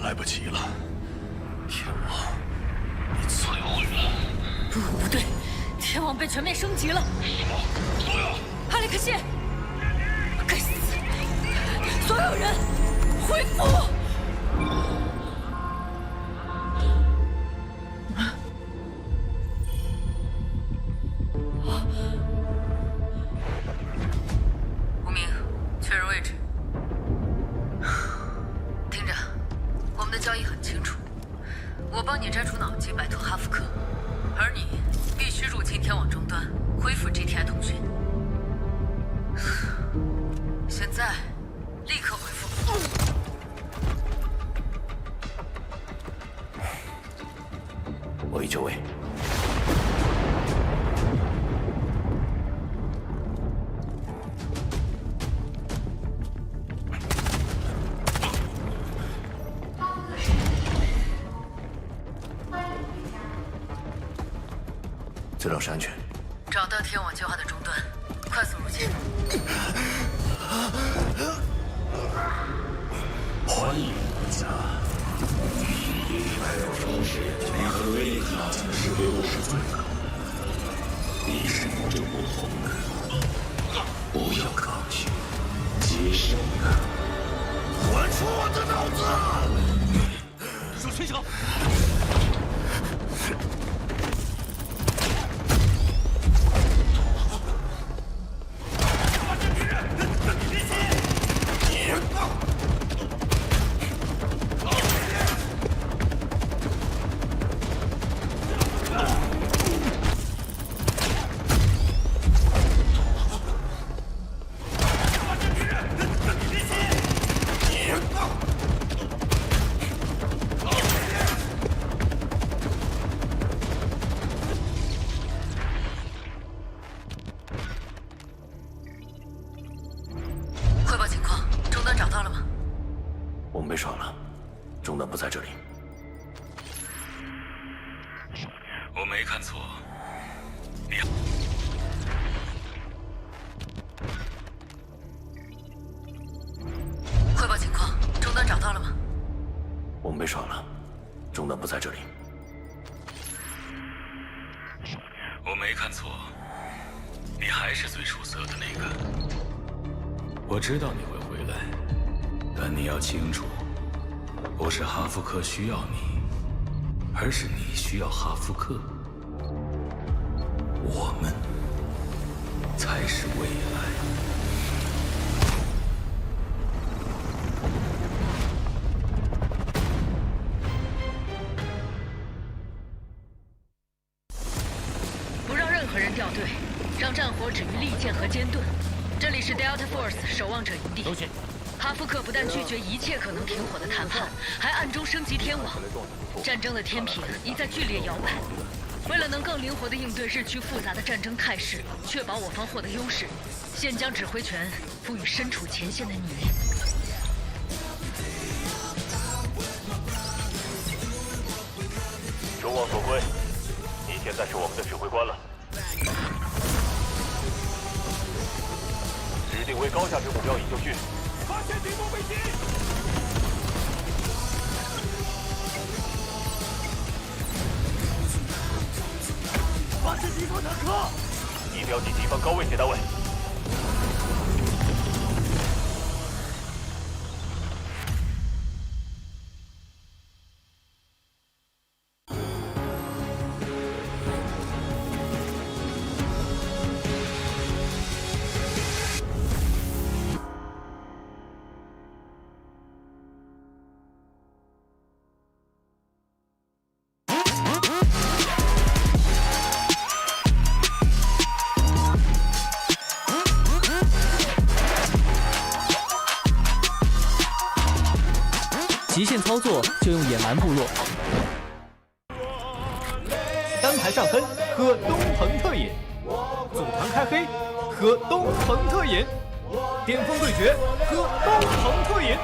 来不及了，天王，你摧毁了。不对，天王被全面升级了。什么？所有？哈里克谢！该死！所有人恢复！无名，确认位置。听着，我们的交易很清楚，我帮你摘除脑机，摆脱哈福克，而你必须入侵天网终端，恢复 GTI 通讯。现在，立刻回复。我已就位。资料是安全。找到天网计划的终端，快速入侵。欢迎回家。160方式，你和威利卡讲的识别度是最高的，你是与众不同的。不要抗拒，接受它。还出我的脑子！手吹手。汇报情况，终端找到了吗？我们被耍了，终端不在这里。我没看错，你汇报情况，终端找到了吗？我们被耍了，终端不在这里。我没看错，你还是最出色的那个。我知道你会回来，但你要清楚，不是哈福克需要你，而是你需要哈福克。我们才是未来。不让任何人掉队，让战火止于利剑和尖盾。这里是 Delta Force 守望者营地。哈福克不但拒绝一切可能停火的谈判，还暗中升级天网。战争的天平一再剧烈摇摆。为了能更灵活地应对日趋复杂的战争态势，确保我方获得优势，现将指挥权赋予身处前线的你。众望所归，你现在是我们的指挥官了。指定为高价值目标已就绪。发现敌方危机！发现敌方坦克！已标记敌方高位械单位。键操作就用野蛮部落。单排上分喝东鹏特饮，组团开黑喝东鹏特饮，巅峰对决喝东鹏特饮，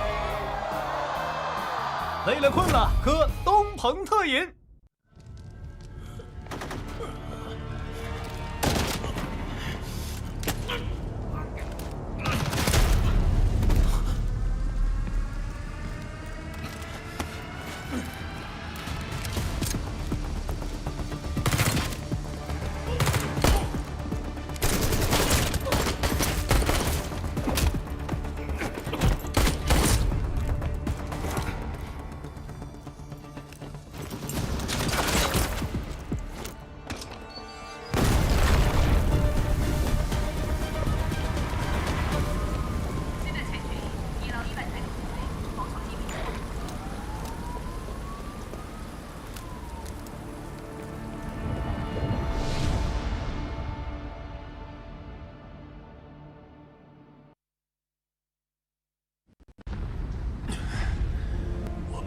累了困了喝东鹏特饮。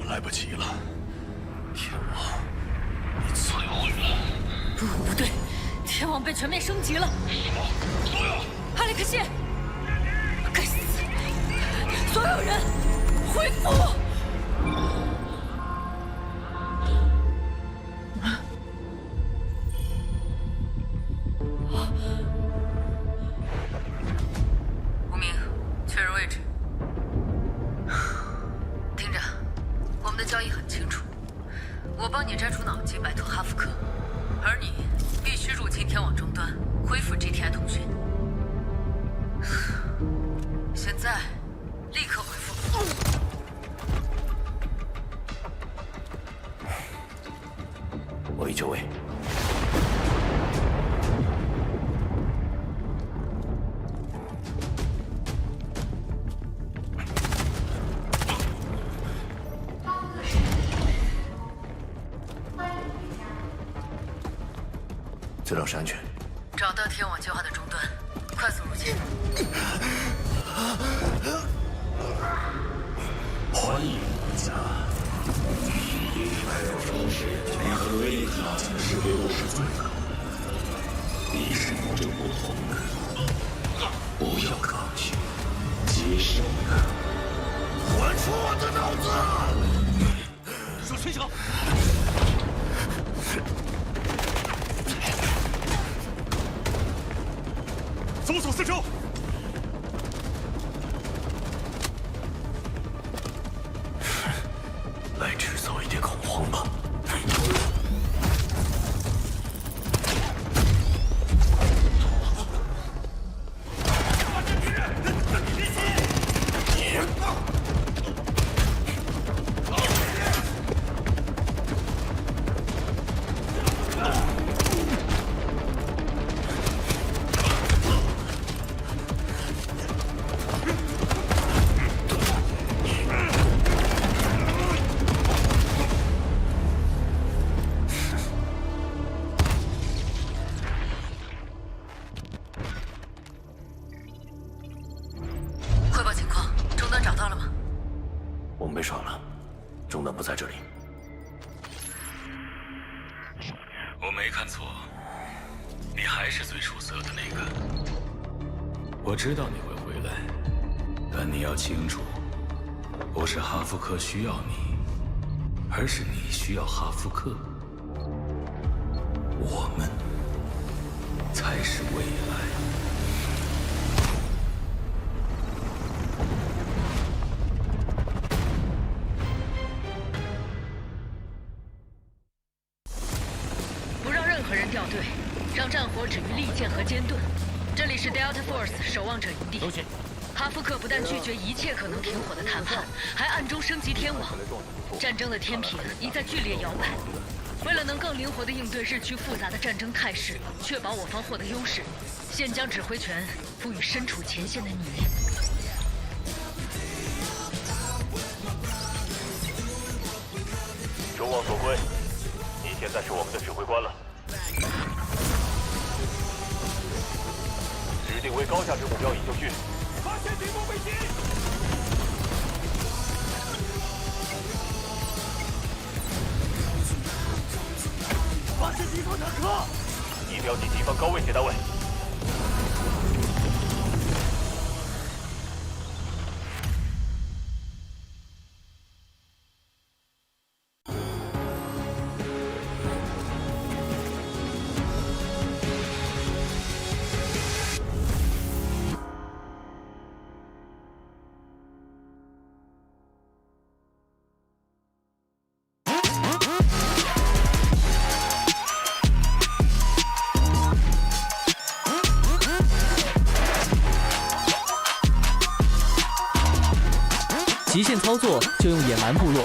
来不及了，天王，你摧毁了。不对，天网被全面升级了。哈里克谢，该死！所有人恢复！无名，确认位置。听着，我们的交易很清楚，我帮你摘除脑机，摆脱哈福克，而你必须入侵天网终端，恢复 GTI 通讯。现在，立刻恢复。我已就位。资料是安全。找到天网计划的终端，快速入侵。欢迎回家。你和威利塔讲的是对我是罪的，你是某种不同的，不要抗拒，接受它。还出我的脑子！手吹响。搜索四周。来制造一点恐慌吧。汇报情况，终端找到了吗？我们被耍了，终端不在这里。我没看错，你还是最出色的那个。我知道你会回来，但你要清楚，不是哈福克需要你，而是你需要哈福克。我们才是未来。不让任何人掉队，让战火止于利剑和尖盾。这里是 Delta Force 守望者营地。都行。哈福克不但拒绝一切可能停火的谈判，还暗中升级天网。战争的天平已在剧烈摇摆。为了能更灵活地应对日趋复杂的战争态势，确保我方获得优势，现将指挥权赋予身处前线的你。众望所归，你现在是我们的指挥官了。指定为高价值目标已就绪。发现敌目飞机。发现敌方坦克！已标记敌方高位接单位。极限操作就用野蛮部落。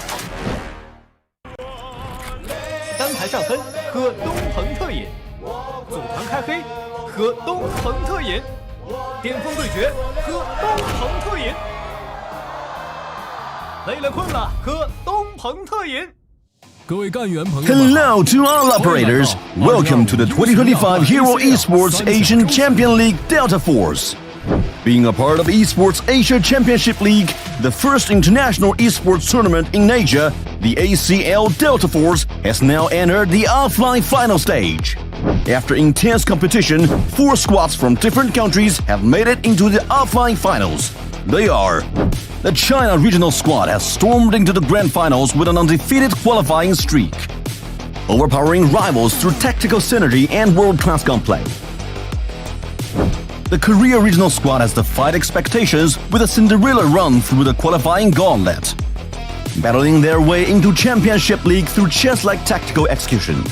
单排上分喝东鹏特饮，组团开黑喝东鹏特饮，巅峰对决喝东鹏特饮，累了困了喝东鹏特饮。各位干员朋友们 Hello to all operators. Welcome to the 2025 Hero Esports Asian Champion League Delta Force. Being a part of Esports Asia Championship League, the first international esports tournament in Asia, the ACL Delta Force has now entered the offline final stage. After intense competition, 4 squads from different countries have made it into the offline finals. They are: the China regional squad has stormed into the grand finals with an undefeated qualifying streak, overpowering rivals through tactical synergy and world-class gunplay. The Korea regional squad has defied expectations with a Cinderella run through the qualifying gauntlet, battling their way into Championship League through chess-like tactical execution.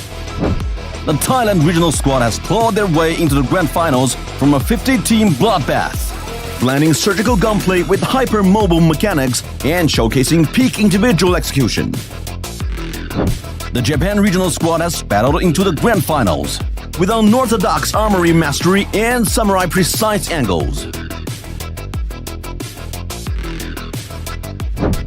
The Thailand regional squad has clawed their way into the grand finals from a 50-team bloodbath, blending surgical gunplay with hyper-mobile mechanics and showcasing peak individual execution. The Japan regional squad has battled into the grand finals with unorthodox armory mastery and samurai precise angles.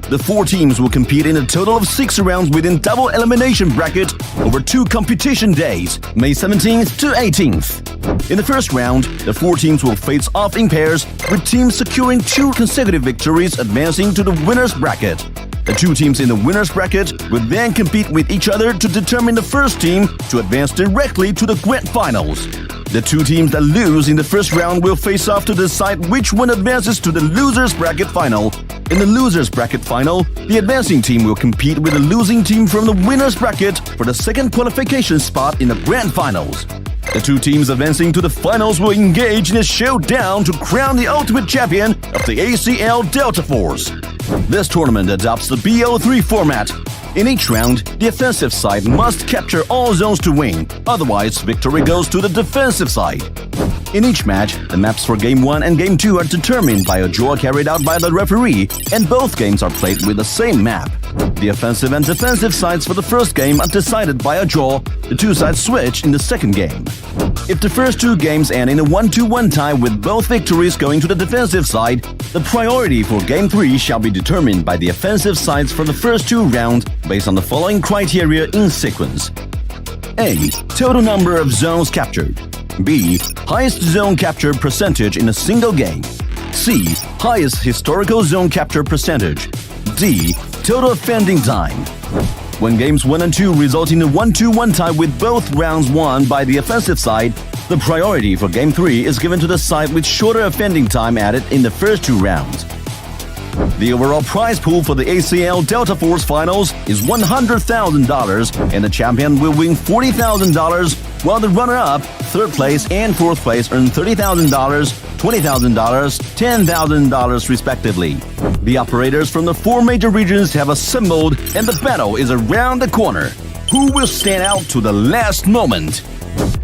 The 4 teams will compete in a total of 6 rounds within double elimination bracket over 2 competition days, May 17th to 18th. In the first round, the 4 teams will face off in pairs, with teams securing 2 consecutive victories advancing to the winner's bracket. The 2 teams in the winner's bracket will then compete with each other to determine the first team to advance directly to the grand finals. The 2 teams that lose in the first round will face off to decide which one advances to the loser's bracket final. In the loser's bracket final, the advancing team will compete with the losing team from the winner's bracket for the second qualification spot in the grand finals. The 2 teams advancing to the finals will engage in a showdown to crown the ultimate champion of the ACL Delta Force. This tournament adopts the BO3 format. In each round, the offensive side must capture all zones to win, otherwise victory goes to the defensive side. In each match, the maps for Game 1 and Game 2 are determined by a draw carried out by the referee, and both games are played with the same map. The offensive and defensive sides for the first game are decided by a draw. The 2 sides switch in the second game. If the first 2 games end in a 1-1 tie with both victories going to the defensive side, the priority for Game 3 shall be determined by the offensive sides for the first 2 rounds based on the following criteria in sequence. A. Total number of zones captured. B. Highest zone capture percentage in a single game. C. Highest historical zone capture percentage. D. Total offending time. When games 1 and 2 result in a 1-1 tie with both rounds won by the offensive side, the priority for Game 3 is given to the side with shorter offending time added in the first 2 rounds. The overall prize pool for the ACL Delta Force Finals is $100,000, and the champion will win $40,000, while the runner-up, 3rd place, and 4th place earn $30,000, $20,000, $10,000 respectively. The operators from the 4 major regions have assembled, and the battle is around the corner. Who will stand out to the last moment?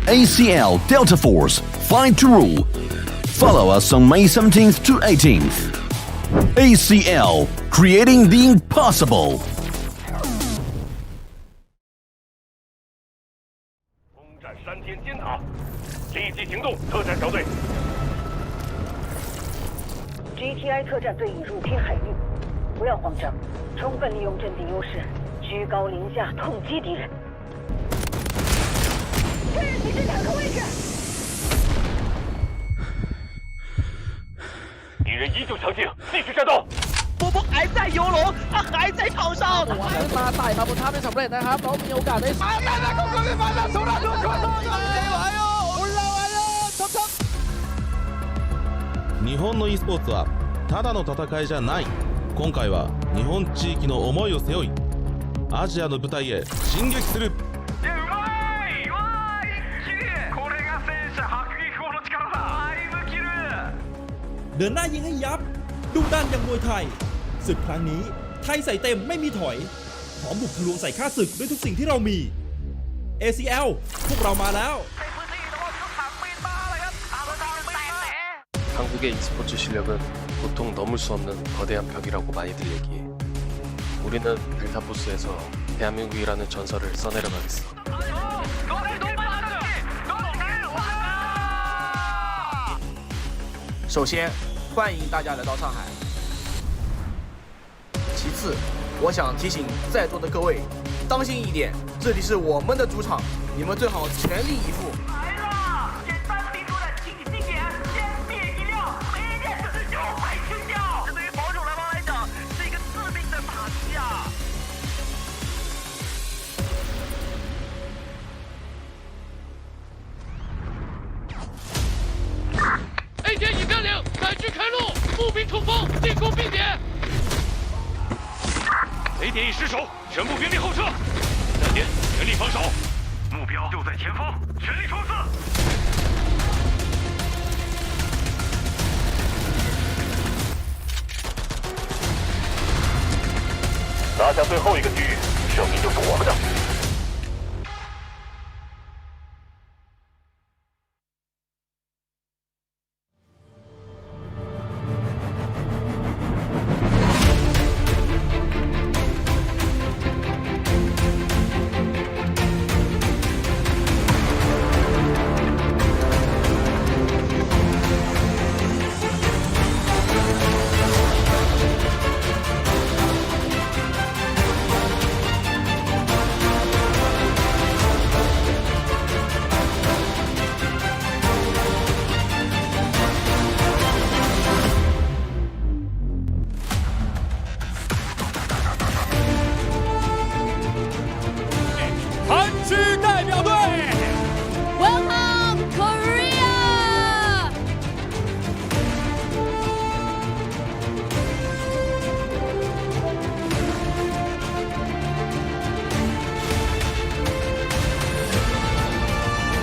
ACL Delta Force, fight to rule. Follow us on May 17th to 18th. ACL, creating the impossible. 攻占山天尖塔，立即行动，特战小队。GTI 特战队已入侵海域，不要慌张，充分利用阵地优势，居高临下痛击敌人。确认敌人坦克位置。敌人依旧强劲，继续战斗。波波还在游龙，他还在场上。ขึ้นมาไต่มาบนท่าได้สำเร็จนะครับเขามีโอกาสได้日本の e スポーツはただの戦いじゃない。今回は日本地域の思いを背負いアジアの舞台へ進撃する。เดินหน้ายิงให้ยับดุดันอย่างมวยไทยศึกครั้งนี้ไทยใส่เต็มไม่มีถอยพร้อมบุกทะลวงใส่ข้าศึกด้วยทุกสิ่งที่เรามี ACL พวกเรามาแล้ว 한국의 e스포츠 실력은 보통 넘을 수 없는 거대한 벽이라고 많이들 얘기해. 우리는 델타포스에서 대한민국이라는 전설을 써내려가겠어. 首先，欢迎大家来到上海。其次，我想提醒在座的各位，当心一点，这里是我们的主场，你们最好全力以赴。来了，简单民主的清醒点，先灭一亮，每一件事就会清掉。这对于保守蓝方来讲，是一个致命的打击啊！A 点已占领，改区开路，步兵冲锋，进攻 B 点。A 点已失守，全部兵力后撤。3点，全力防守，目标就在前方，全力冲刺。拿下最后一个区域，胜利就是我们的。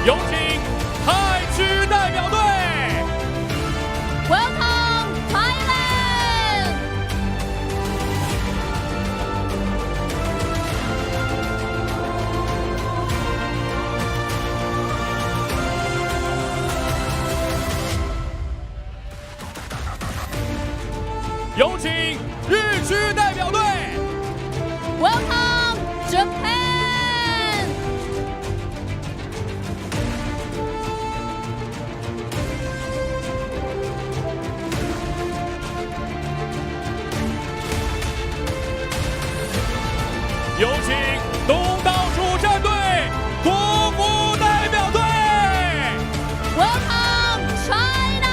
有请泰区代表队 ，Welcome Thailand！ 有请日区代表队 ，Welcome Japan！ 有请东道主战队国服代表队 ，Welcome China！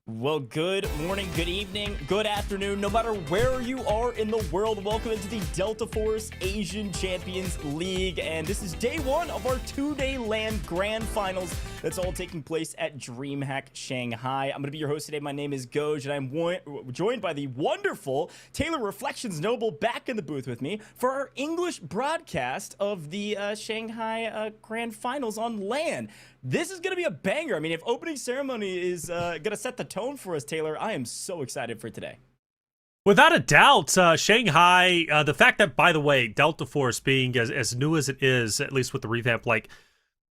Well, good morning, good evening, good afternoon, no matter where you are in the world. Welcome into the Delta Force Asian Champions League. And this is day one of our two-day LAN Grand Finals that's all taking place at DreamHack Shanghai. I'm going to be your host today. My name is Goj, and I'm joined by the wonderful Taylor Reflections Noble back in the booth with me for our English broadcast of the Shanghai Grand Finals on LAN. This is going to be a banger. I mean, if opening ceremony is going to set the tone for us, Taylor, I am so excited for today. Without a doubt, Shanghai, the fact that, by the way, Delta Force being as new as it is, at least with the revamp, like,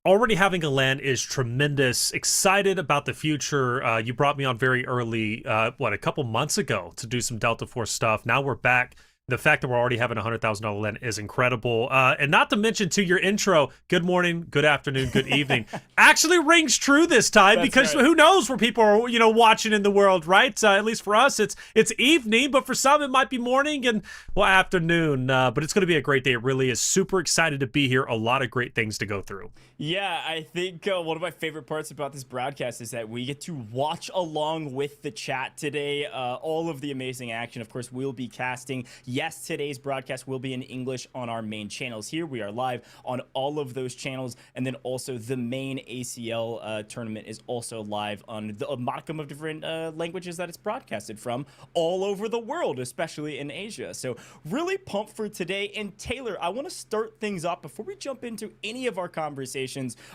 already having a LAN is tremendous. Excited about the future. You brought me on very early, a couple months ago to do some Delta Force stuff. Now we're back. The fact that we're already having a $100,000 LAN is incredible. And not to mention, to your intro, good morning, good afternoon, good evening, actually rings true this time. That's because right. Who knows where people are, watching in the world, right? At least for us, it's evening, but for some it might be morning and afternoon. But it's going to be a great day. It really is. Super excited to be here. A lot of great things to go through. Yeah, I think one of my favorite parts about this broadcast is that we get to watch along with the chat today. All of the amazing action. Of course, we'll be casting. Yes, today's broadcast will be in English on our main channels here. We are live on all of those channels. And then also the main ACL tournament is also live on a modicum of different languages that it's broadcasted from all over the world, especially in Asia. So really pumped for today. And Taylor, I want to start things off before we jump into any of our conversations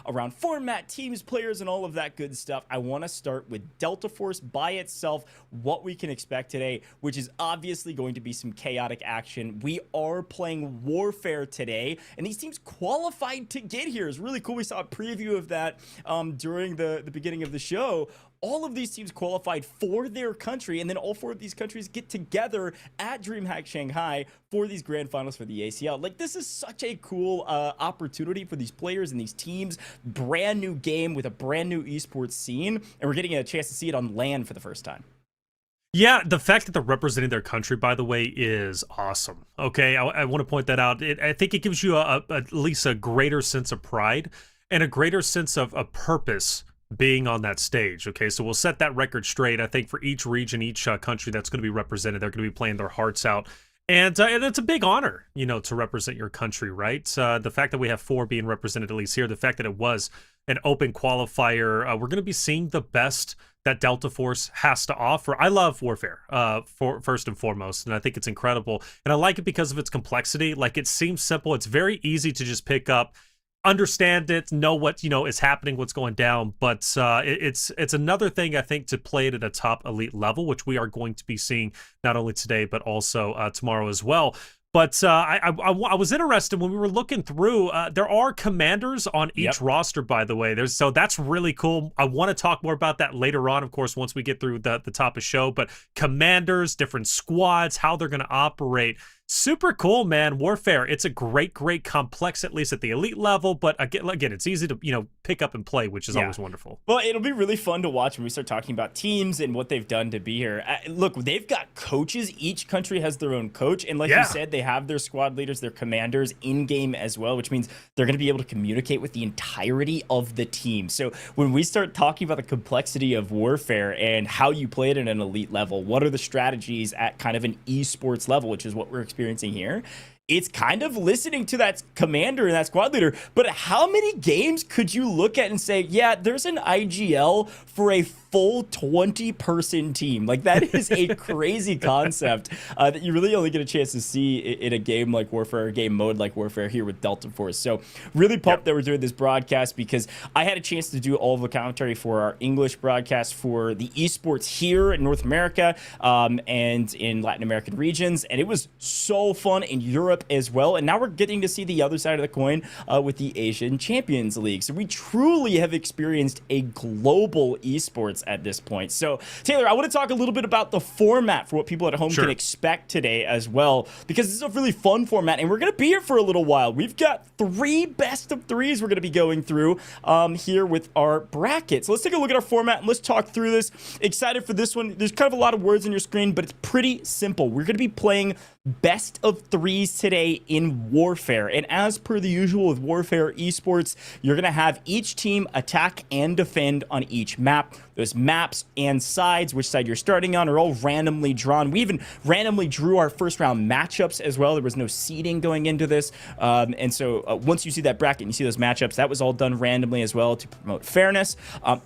around format, teams, players, and all of that good stuff. I want to start with Delta Force by itself, what we can expect today, which is obviously going to be some chaotic action. We are playing Warfare today, and these teams qualified to get here. It's really cool. We saw a preview of that during the beginning of the show. All of these teams qualified for their country, and then all 4 of these countries get together at DreamHack Shanghai for these grand finals for the ACL. Like, this is such a cool opportunity for these players and these teams. Brand new game with a brand new esports scene, and we're getting a chance to see it on LAN for the first time. Yeah, the fact that they're representing their country, by the way, is awesome. Okay, I want to point that out. I think it gives you at least a greater sense of pride and a greater sense of a purpose being on that stage. Okay, so we'll set that record straight. I think for each region, each country that's going to be represented, they're going to be playing their hearts out. And it's a big honor, to represent your country, right? The fact that we have 4 being represented, at least here, the fact that it was an open qualifier, we're going to be seeing the best that Delta Force has to offer. I love Warfare, for first and foremost, and I think it's incredible. And I like it because of its complexity. Like, it seems simple. It's very easy to just pick up, understand it, know what is happening, what's going down, but it's another thing, I think, to play it at a top elite level, which we are going to be seeing not only today but also tomorrow as well. But I was interested when we were looking through. There are commanders on each roster, by the way. So that's really cool. I want to talk more about that later on, of course, once we get through the top of show. But commanders, different squads, how they're going to operate. Super cool, man. Warfare, it's a great complex, at least at the elite level, but again it's easy to pick up and play, which is always wonderful. Well, it'll be really fun to watch when we start talking about teams and what they've done to be here. Look, they've got coaches. Each country has their own coach, and like you said, they have their squad leaders, their commanders in game as well, which means they're going to be able to communicate with the entirety of the team. So when we start talking about the complexity of Warfare and how you play it at an elite level, what are the strategies at kind of an esports level, which is what we're experiencing here, it's kind of listening to that commander and that squad leader. But how many games could you look at and say, yeah, there's an IGL for a full 20-person team? Like, that is a crazy concept that you really only get a chance to see in a game like Warfare, a game mode like Warfare here with Delta Force. So really pumped that we're doing this broadcast, because I had a chance to do all of the commentary for our English broadcast for the esports here in North America and in Latin American regions, and it was so fun in Europe as well. And now we're getting to see the other side of the coin with the Asian Champions League. So we truly have experienced a global esports at this point. So Taylor, I want to talk a little bit about the format for what people at home can expect today as well, because this is a really fun format, and we're going to be here for a little while. We've got 3 best of 3s we're going to be going through here with our brackets. So let's take a look at our format and let's talk through this. Excited for this one. There's kind of a lot of words on your screen, but it's pretty simple. We're going to be playing best of 3s today in Warfare, and as per the usual with Warfare esports, you're going to have each team attack and defend on each map. Those maps and sides, which side you're starting on, are all randomly drawn. We even randomly drew our first round matchups as well. There was no seeding going into this, and so once you see that bracket and you see those matchups, that was all done randomly as well to promote fairness.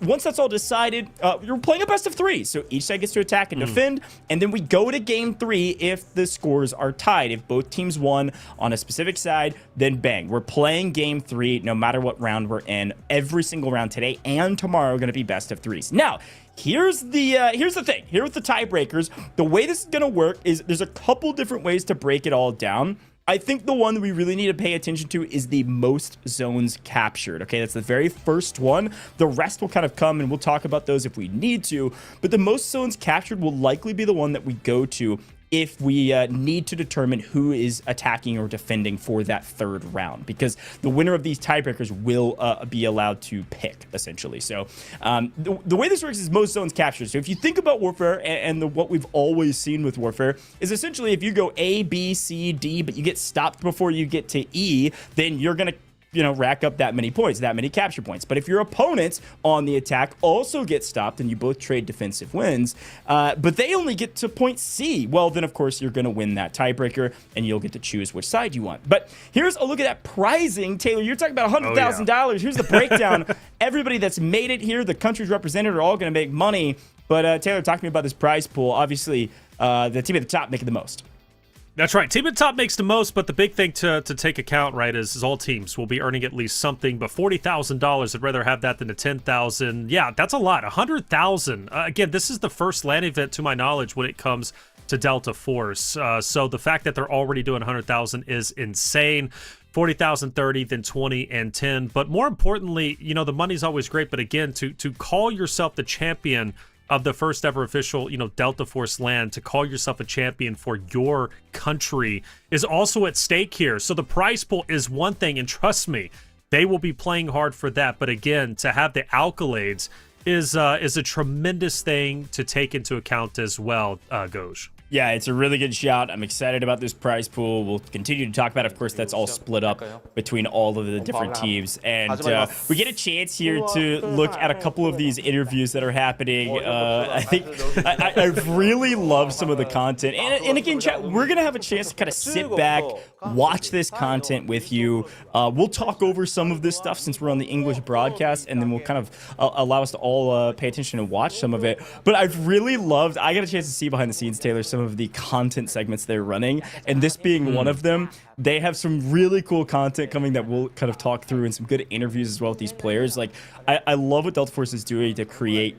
Once that's all decided, you're playing a best of 3, so each side gets to attack and defend, and then we go to game 3 if the scores are tied. If both teams won on a specific side, then bang, we're playing game 3 no matter what round we're in. Every single round today and tomorrow are going to be best of 3s. Now, here's the thing. Here with the tiebreakers, the way this is going to work is there's a couple different ways to break it all down. I think the one that we really need to pay attention to is the most zones captured. Okay, that's the very first one. The rest will kind of come, and we'll talk about those if we need to. But the most zones captured will likely be the one that we go to if we need to determine who is attacking or defending for that third round, because the winner of these tiebreakers will be allowed to pick, essentially. So the way this works is most zones captured. So if you think about Warfare and what we've always seen with Warfare is essentially if you go A, B, C, D, but you get stopped before you get to E, then you're going to rack up that many points, that many capture points. But if your opponents on the attack also get stopped and you both trade defensive wins, but they only get to point C, well, then of course you're going to win that tiebreaker and you'll get to choose which side you want. But here's a look at that prizing. Taylor, you're talking about $100,000. Here's the breakdown. Everybody that's made it here, the countries represented, are all going to make money. But Taylor, talk to me about this prize pool. Obviously, the team at the top making the most. That's right. Team at top makes the most, but the big thing to take account, right, is all teams will be earning at least something. But $40,000, I'd rather have that than the $10,000. Yeah, that's a lot. $100,000. Again, this is the first LAN event, to my knowledge, when it comes to Delta Force. So the fact that they're already doing $100,000 is insane. 40,000, 30, then 20 and 10. But more importantly, the money's always great. But again, to call yourself the champion of the first ever official, Delta Force LAN, to call yourself a champion for your country is also at stake here. So the prize pool is one thing, and trust me, they will be playing hard for that. But again, to have the accolades is a tremendous thing to take into account as well, Goj. Yeah, it's a really good shout. I'm excited about this prize pool. We'll continue to talk about it. Of course, that's all split up between all of the different teams. And we get a chance here to look at a couple of these interviews that are happening. I think I really love some of the content. And again, chat, we're going to have a chance to kind of sit back, watch this content with you. We'll talk over some of this stuff since we're on the English broadcast, and then we'll kind of allow us to all pay attention and watch some of it. But I've really loved, I got a chance to see behind the scenes, Taylor, some of the content segments they're running, and this being one of them. They have some really cool content coming that we'll kind of talk through, and some good interviews as well with these players. Like, I love what Delta Force is doing to create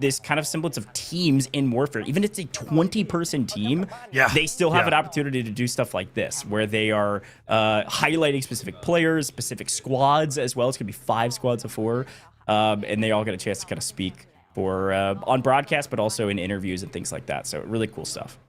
this kind of semblance of teams in Warfare. Even if it's a 20-person team, they still have an opportunity to do stuff like this, where they are highlighting specific players, specific squads as well. It's going to be 5 squads of 4, and they all get a chance to kind of speak for on broadcast, but also in interviews and things like that. So really cool stuff.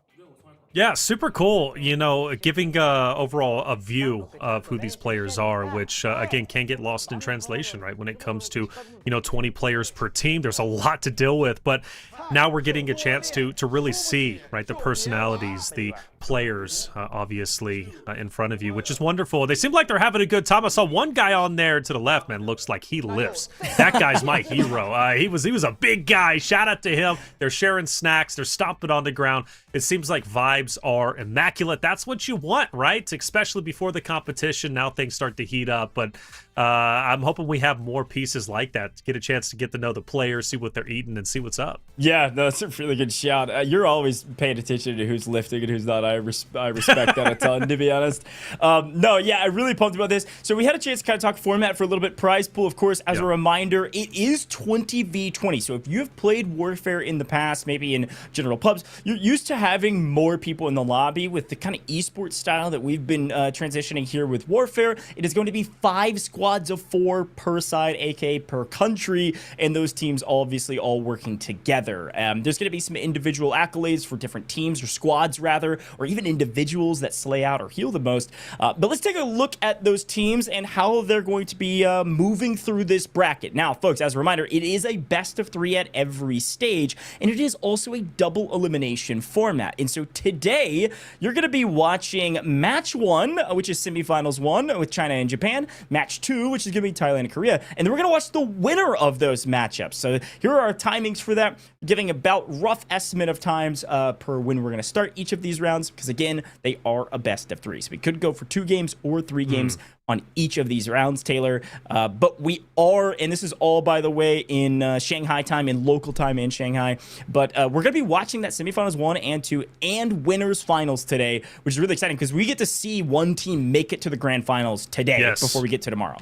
Yeah, super cool. Giving overall a view of who these players are, which again can get lost in translation, right? When it comes to 20 players per team, there's a lot to deal with. But now we're getting a chance to really see, right, the personalities, the players, obviously in front of you, which is wonderful. They seem like they're having a good time. I saw one guy on there to the left, man, looks like he lifts. That guy's my hero. He was a big guy. Shout out to him. They're sharing snacks. They're stomping on the ground. It seems like vibes are immaculate. That's what you want, right? Especially before the competition. Now things start to heat up, but I'm hoping we have more pieces like that to get a chance to get to know the players, see what they're eating, and see what's up. Yeah, no, that's a really good shout. You're always paying attention to who's lifting and who's not. I respect that a ton, to be honest. No, yeah, I'm really pumped about this. So we had a chance to kind of talk format for a little bit. Prize pool, of course, as a reminder, it is 20v20. So if you have played Warfare in the past, maybe in general pubs, you're used to having more people in the lobby. With the kind of esports style that we've been transitioning here with Warfare, it is going to be 5 squads of 4 per side, aka per country, and those teams obviously all working together. There's going to be some individual accolades for different teams, or squads rather, or even individuals that slay out or heal the most. But let's take a look at those teams and how they're going to be moving through this bracket. Now, folks, as a reminder, it is a best of 3 at every stage, and it is also a double elimination format. And so today, you're going to be watching match 1, which is semifinals 1 with China and Japan, match 2, which is going to be Thailand and Korea, and then we're going to watch the winner of those matchups. So here are our timings for that, giving about rough estimate of times per when we're going to start each of these rounds, because again, they are a best of 3. So we could go for 2 games or 3 games on each of these rounds, Taylor. But we are, and this is all, by the way, in Shanghai time, in local time in Shanghai. But we're going to be watching that semifinals 1 and 2 and winners finals today, which is really exciting because we get to see one team make it to the grand finals today before we get to tomorrow.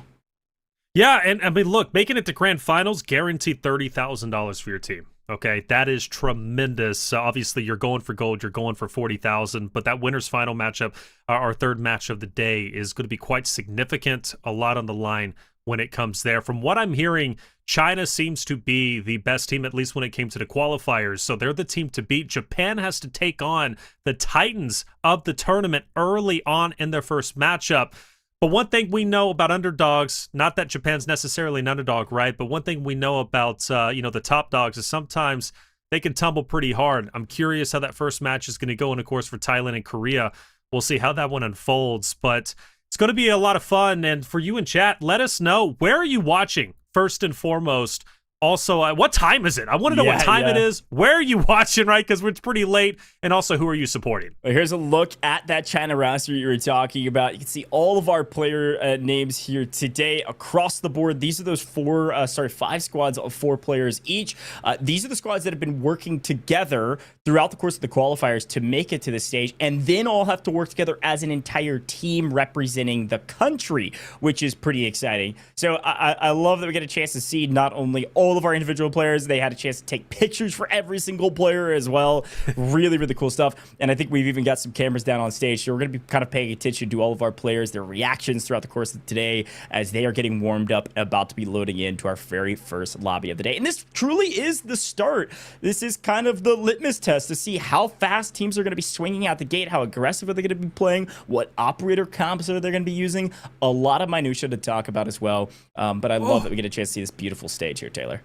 Yeah, and I mean, look, making it to grand finals, guaranteed $30,000 for your team. Okay, that is tremendous. Obviously, you're going for gold, you're going for 40,000, but that winner's final matchup, our third match of the day, is going to be quite significant. A lot on the line when it comes there. From what I'm hearing, China seems to be the best team, at least when it came to the qualifiers. So they're the team to beat. Japan has to take on the Titans of the tournament early on in their first matchup. But one thing we know about underdogs, not that Japan's necessarily an underdog, right? But one thing we know about, the top dogs is sometimes they can tumble pretty hard. I'm curious how that first match is going to go. And of course, for Thailand and Korea, we'll see how that one unfolds. But it's going to be a lot of fun. And for you in chat, let us know, where are you watching first and foremost? Also, what time is it? I want to know what time it is. Where are you watching, right? Because it's pretty late. And also, who are you supporting? Well, here's a look at that China roster you were talking about. You can see all of our player names here today across the board. These are those 5 squads of 4 players each. These are the squads that have been working together throughout the course of the qualifiers to make it to this stage, and then all have to work together as an entire team representing the country, which is pretty exciting. So I love that we get a chance to see not only all of our individual players, they had a chance to take pictures for every single player as well. Really, really cool stuff. And I think we've even got some cameras down on stage, so we're going to be kind of paying attention to all of our players, their reactions throughout the course of today as they are getting warmed up, about to be loading into our very first lobby of the day. And this truly is the start. This is kind of the litmus test to see how fast teams are going to be swinging out the gate, how aggressive are they going to be playing, what operator comps are they going to be using. A lot of minutia to talk about as well. But I love that we get a chance to see this beautiful stage here, Taylor.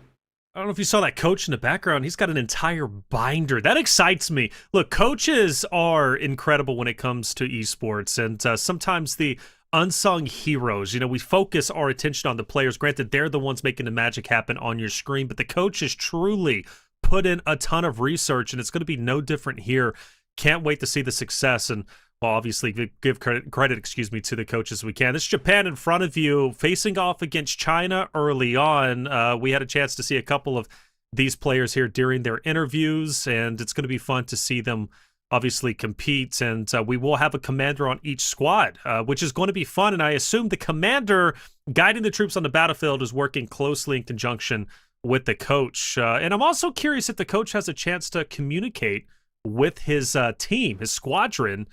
I don't know if you saw that coach in the background. He's got an entire binder. That excites me. Look, coaches are incredible when it comes to esports, and sometimes the unsung heroes, we focus our attention on the players. Granted, they're the ones making the magic happen on your screen, but the coaches truly put in a ton of research, and it's going to be no different here. Can't wait to see the success, and well, obviously give credit, to the coaches we can. This is Japan in front of you, facing off against China early on. We had a chance to see a couple of these players here during their interviews, and it's going to be fun to see them obviously compete. And we will have a commander on each squad, which is going to be fun. And I assume the commander guiding the troops on the battlefield is working closely in conjunction with the coach. And I'm also curious if the coach has a chance to communicate with his team, his squadron,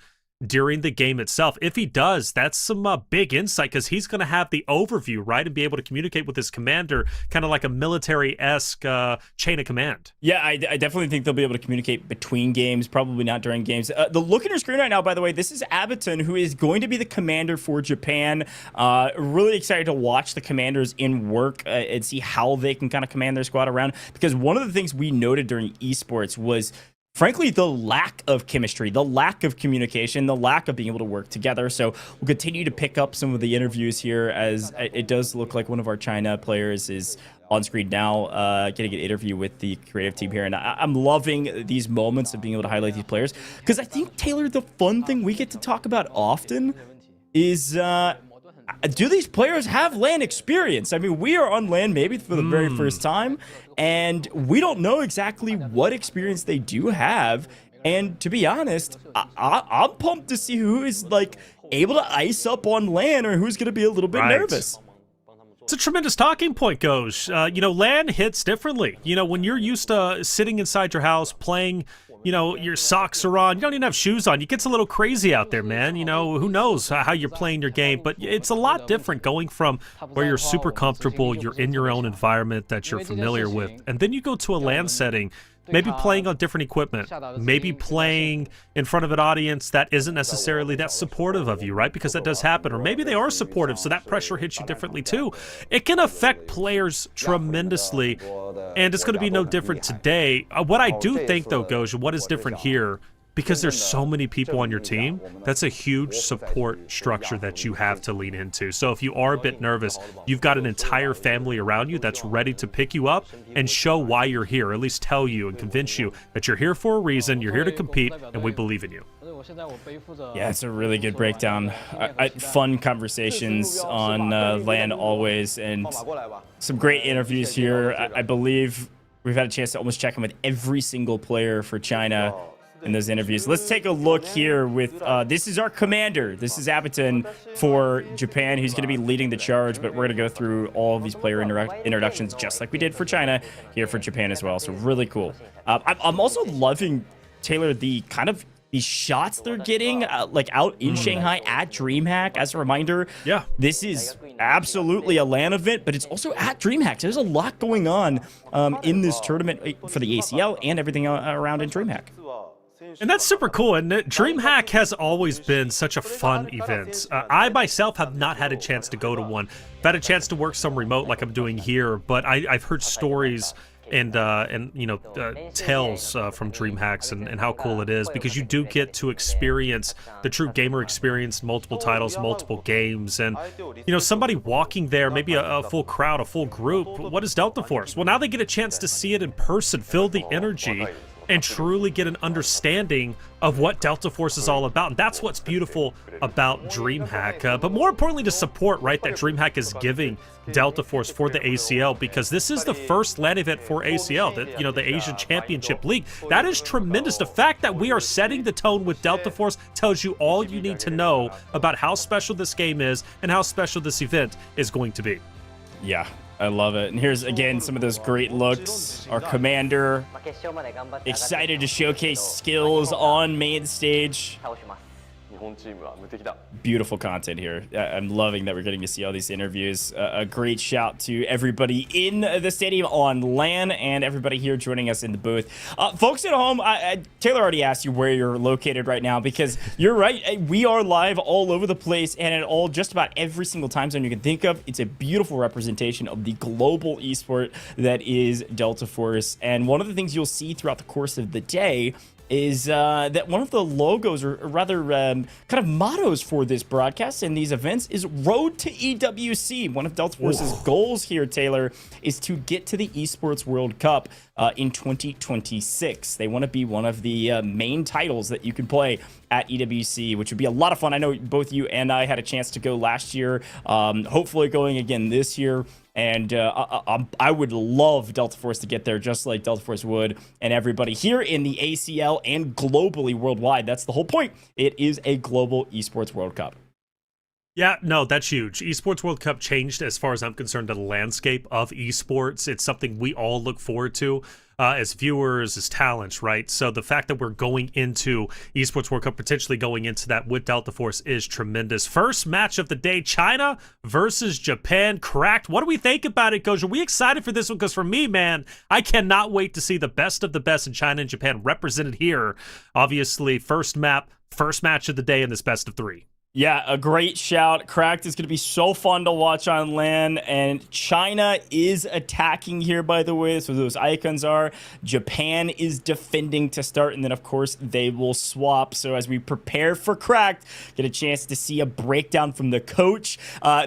during the game itself. If he does, that's some big insight, because he's going to have the overview, right, and be able to communicate with his commander, kind of like a military-esque chain of command. Yeah, I definitely think they'll be able to communicate between games, probably not during games. The look on your screen right now, by the way, this is Abaton, who is going to be the commander for Japan. Really excited to watch the commanders in work and see how they can kind of command their squad around, because one of the things we noted during esports was, frankly, the lack of chemistry, the lack of communication, the lack of being able to work together. So we'll continue to pick up some of the interviews here, as it does look like one of our China players is on screen now, getting an interview with the creative team here. And I'm loving these moments of being able to highlight these players, because I think, Taylor, the fun thing we get to talk about often is, do these players have LAN experience? I mean, we are on LAN maybe for the very first time, and we don't know exactly what experience they do have. And to be honest, I'm pumped to see who is able to ice up on LAN, or who's going to be a little bit nervous. It's a tremendous talking point, Goj. LAN hits differently. When you're used to sitting inside your house playing, your socks are on, you don't even have shoes on. It gets a little crazy out there, man. Who knows how you're playing your game, but it's a lot different going from where you're super comfortable, you're in your own environment that you're familiar with, and then you go to a LAN setting, maybe playing on different equipment, maybe playing in front of an audience that isn't necessarily that supportive of you, right? Because that does happen. Or maybe they are supportive, so that pressure hits you differently too. It can affect players tremendously, and it's going to be no different today. What I do think, though, Goj, what is different here, because there's so many people on your team, that's a huge support structure that you have to lean into. So if you are a bit nervous, you've got an entire family around you that's ready to pick you up and show why you're here, or at least tell you and convince you that you're here for a reason, you're here to compete, and we believe in you. Yeah, it's a really good breakdown. Fun conversations on LAN always, and some great interviews here. I believe we've had a chance to almost check in with every single player for China. in those interviews. Let's take a look here with, this is our commander. This is Abiton for Japan, who's going to be leading the charge, but we're going to go through all of these player introductions just like we did for China here for Japan as well. So really cool. I'm also loving, Taylor, the kind of these shots they're getting like out in Shanghai at DreamHack. As a reminder, yeah, this is absolutely a LAN event, but it's also at DreamHack. So there's a lot going on in this tournament for the ACL and everything around in DreamHack. And that's super cool. And DreamHack has always been such a fun event. I myself have not had a chance to go to one. I've had a chance to work some remote like I'm doing here, but I've heard stories and you know, tales from DreamHacks and how cool it is, because you do get to experience the true gamer experience, multiple titles, multiple games, and you know, somebody walking there, maybe a full crowd, a full group. What is Delta Force? Well, now they get a chance to see it in person, feel the energy, and truly get an understanding of what Delta Force is all about. And that's what's beautiful about DreamHack. But more importantly, to support, right, that DreamHack is giving Delta Force for the ACL, because this is the first LAN event for ACL, you know, the Asian Championship League. That is tremendous. The fact that we are setting the tone with Delta Force tells you all you need to know about how special this game is and how special this event is going to be. Yeah, I love it. And here's, again, some of those great looks. Our commander, excited to showcase skills on main stage. Beautiful content here. I'm loving that we're getting to see all these interviews. A great shout to everybody in the stadium on LAN and everybody here joining us in the booth. Folks at home, Taylor already asked you where you're located right now, because you're right. We are live all over the place and at just about every single time zone you can think of. It's a beautiful representation of the global esport that is Delta Force. And one of the things you'll see throughout the course of the day is that one of the logos, or rather kind of mottos for this broadcast and these events, is Road to EWC. One of Delta Force's goals here, Taylor, is to get to the Esports World Cup in 2026. They want to be one of the main titles that you can play at EWC, which would be a lot of fun. I know both you and I had a chance to go last year, hopefully going again this year. And I would love Delta Force to get there, just like Delta Force would, and everybody here in the ACL and globally, worldwide. That's the whole point. It is a global Esports World Cup. Yeah, no, that's huge. Esports World Cup changed, as far as I'm concerned, the landscape of esports. It's something we all look forward to as viewers, as talents, right? So the fact that we're going into Esports World Cup, potentially going into that with Delta Force, is tremendous. First match of the day, China versus Japan. Cracked. What do we think about it, Coach? Are we excited for this one? Because for me, man, I cannot wait to see the best of the best in China and Japan represented here. Obviously, first match of the day in this best of three. Yeah, a great shout. Cracked is going to be so fun to watch on LAN. And China is attacking here, by the way. So those icons are. Japan is defending to start. And then, of course, they will swap. So as we prepare for Cracked, get a chance to see a breakdown from the coach.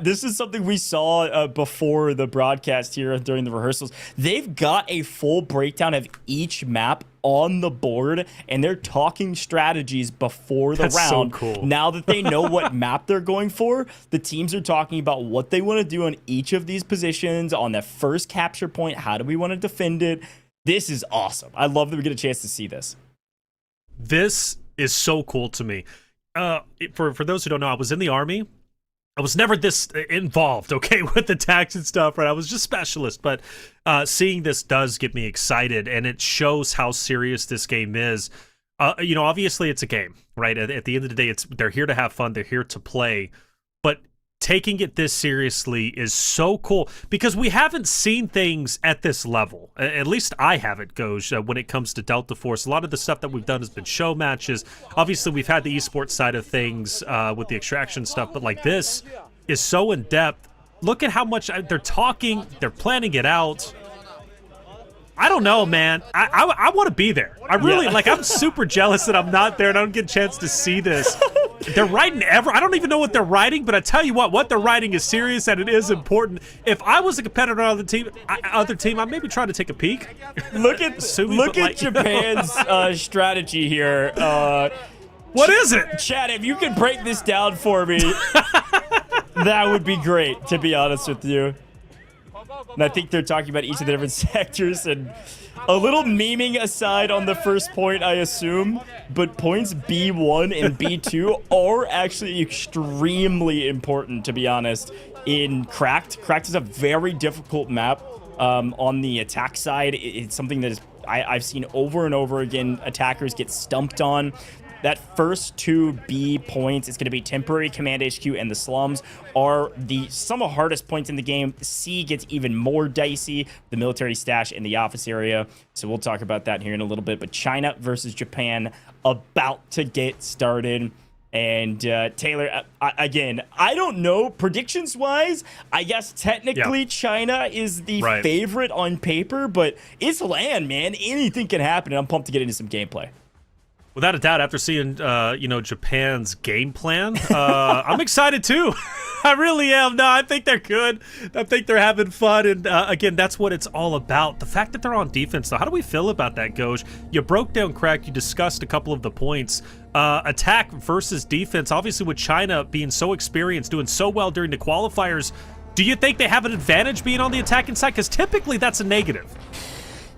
This is something we saw before the broadcast here during the rehearsals. They've got a full breakdown of each map on the board, and they're talking strategies before the round. So cool. Now that they know what map they're going for, the teams are talking about what they want to do on each of these positions, on that first capture point. How do we want to defend it? This is awesome. I love that we get a chance to see this. This is so cool to me. For those who don't know, I was in the Army. I was never this involved, okay, with the tax and stuff, right? I was just specialist, but seeing this does get me excited, and it shows how serious this game is. You know, obviously it's a game, right? At the end of the day, they're here to have fun, they're here to play, but taking it this seriously is so cool, because we haven't seen things at this level. At least I haven't, Goj, when it comes to Delta Force. A lot of the stuff that we've done has been show matches. Obviously, we've had the esports side of things with the extraction stuff, but like this is so in-depth. Look at how much they're talking, they're planning it out. I don't know, man. I want to be there. I really, like, I'm super jealous that I'm not there and I don't get a chance to see this. They're writing I don't even know what they're writing, but I tell you what they're writing is serious and it is important. If I was a competitor on the other team, I'd maybe try to take a peek. Look at Japan's strategy here. What is it? Chad, if you could break this down for me, that would be great, to be honest with you. And I think they're talking about each of the different sectors, and a little memeing aside on the first point, I assume, but points B1 and B2 are actually extremely important, to be honest, in Cracked. Cracked is a very difficult map on the attack side. It's something that is I've seen over and over again attackers get stumped on. That first 2 B points, it's going to be temporary command HQ and the slums, are some of the hardest points in the game. C gets even more dicey, the military stash in the office area. So we'll talk about that here in a little bit. But China versus Japan about to get started. And Taylor, again, I don't know. Predictions-wise, I guess technically China is the favorite on paper, but it's land, man. Anything can happen, and I'm pumped to get into some gameplay. Without a doubt, after seeing, Japan's game plan, I'm excited too. I really am. No, I think they're good. I think they're having fun. And again, that's what it's all about. The fact that they're on defense, though, how do we feel about that, Goj? You broke down Crack. You discussed a couple of the points. Attack versus defense, obviously with China being so experienced, doing so well during the qualifiers, do you think they have an advantage being on the attacking side? Because typically that's a negative.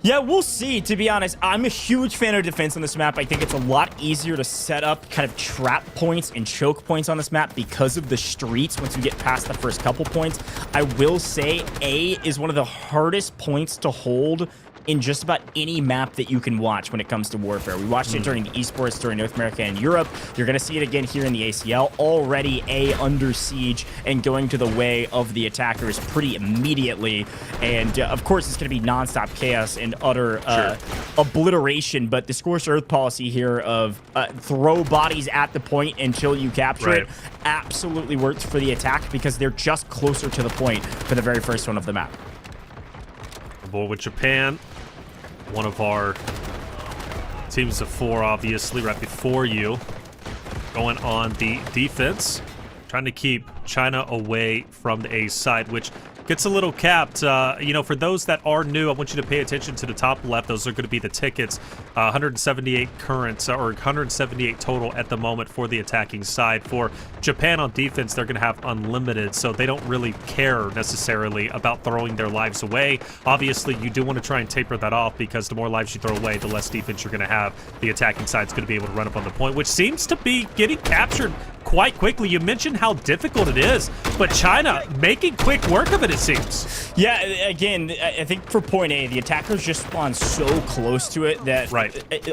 Yeah, we'll see, to be honest. I'm a huge fan of defense on this map. I think it's a lot easier to set up kind of trap points and choke points on this map because of the streets once you get past the first couple points. I will say A is one of the hardest points to hold in just about any map that you can watch when it comes to Warfare. We watched it during the esports, during North America and Europe. You're going to see it again here in the ACL. Already A under siege and going to the way of the attackers pretty immediately. And of course, it's going to be nonstop chaos and utter obliteration. But the Scorched Earth policy here of throw bodies at the point until you capture it absolutely works for the attack because they're just closer to the point for the very first one of the map. Boy, with Japan, one of our teams of 4, obviously, right before you, going on the defense, trying to keep China away from the A side, which gets a little capped. For those that are new, I want you to pay attention to the top left. Those are going to be the tickets. 178 currents, or 178 total at the moment for the attacking side. For Japan on defense, they're going to have unlimited, so they don't really care necessarily about throwing their lives away. Obviously, you do want to try and taper that off because the more lives you throw away, the less defense you're going to have. The attacking side's going to be able to run up on the point, which seems to be getting captured quite quickly. You mentioned how difficult it is, but China making quick work of it, it seems. Yeah, again, I think for point A, the attackers just spawn so close to it that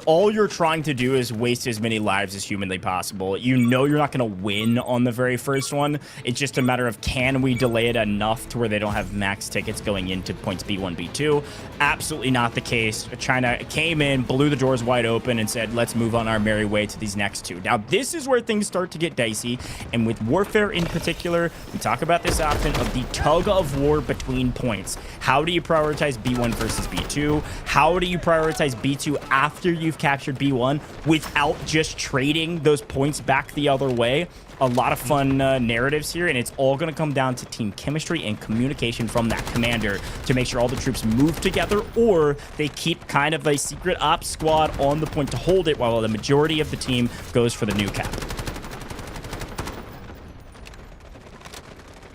all you're trying to do is waste as many lives as humanly possible. You know you're not going to win on the very first one. It's just a matter of can we delay it enough to where they don't have max tickets going into points B1, B2. Absolutely not the case. China came in, blew the doors wide open, and said, let's move on our merry way to these next 2. Now, this is where things start to get dicey, and with Warfare in particular, we talk about this often of the tug of war between points. How do you prioritize B1 versus B2? How do you prioritize B2 after you've captured B1 without just trading those points back the other way? A lot of fun narratives here, and it's all going to come down to team chemistry and communication from that commander to make sure all the troops move together, or they keep kind of a secret ops squad on the point to hold it while the majority of the team goes for the new cap.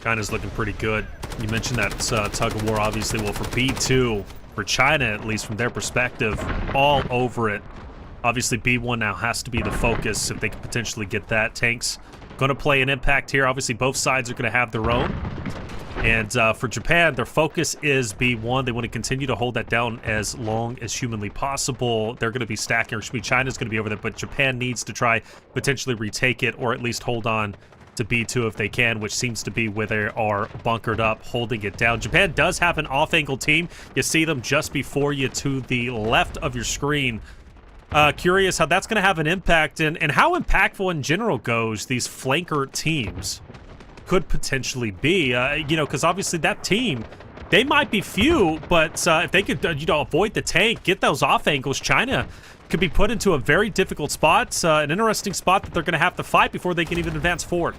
China's looking pretty good. You mentioned that tug of war, obviously. Well, for B2, for China, at least from their perspective, all over it. Obviously, B1 now has to be the focus if they can potentially get that. Tanks going to play an impact here. Obviously, both sides are going to have their own. And for Japan, their focus is B1. They want to continue to hold that down as long as humanly possible. They're going to be stacking, or China's going to be over there, but Japan needs to try potentially retake it, or at least hold on to B2 if they can, which seems to be where they are bunkered up, holding it down. Japan does have an off-angle team. You see them just before you to the left of your screen. Curious how that's going to have an impact, and how impactful in general goes these flanker teams could potentially be. Because obviously that team, they might be few, but if they could, avoid the tank, get those off angles, China could be put into a very difficult spot, an interesting spot that they're going to have to fight before they can even advance forward.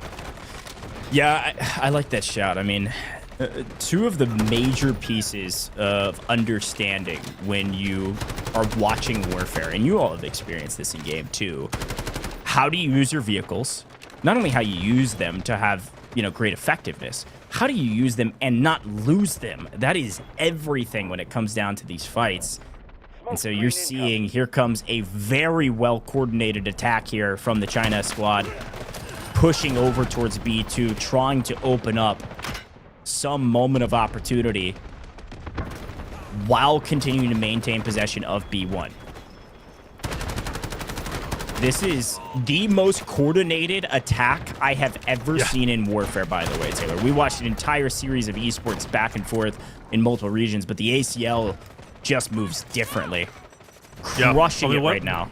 Yeah, I like that shout. I mean, 2 of the major pieces of understanding when you are watching Warfare, and you all have experienced this in game too, how do you use your vehicles? Not only how you use them to have, great effectiveness, how do you use them and not lose them? That is everything when it comes down to these fights. And so you're seeing, here comes a very well-coordinated attack here from the China squad, pushing over towards B2, trying to open up some moment of opportunity while continuing to maintain possession of B1. This is the most coordinated attack I have ever seen in Warfare, by the way, Taylor. We watched an entire series of esports back and forth in multiple regions, but the ACL just moves differently. Crushing it right now.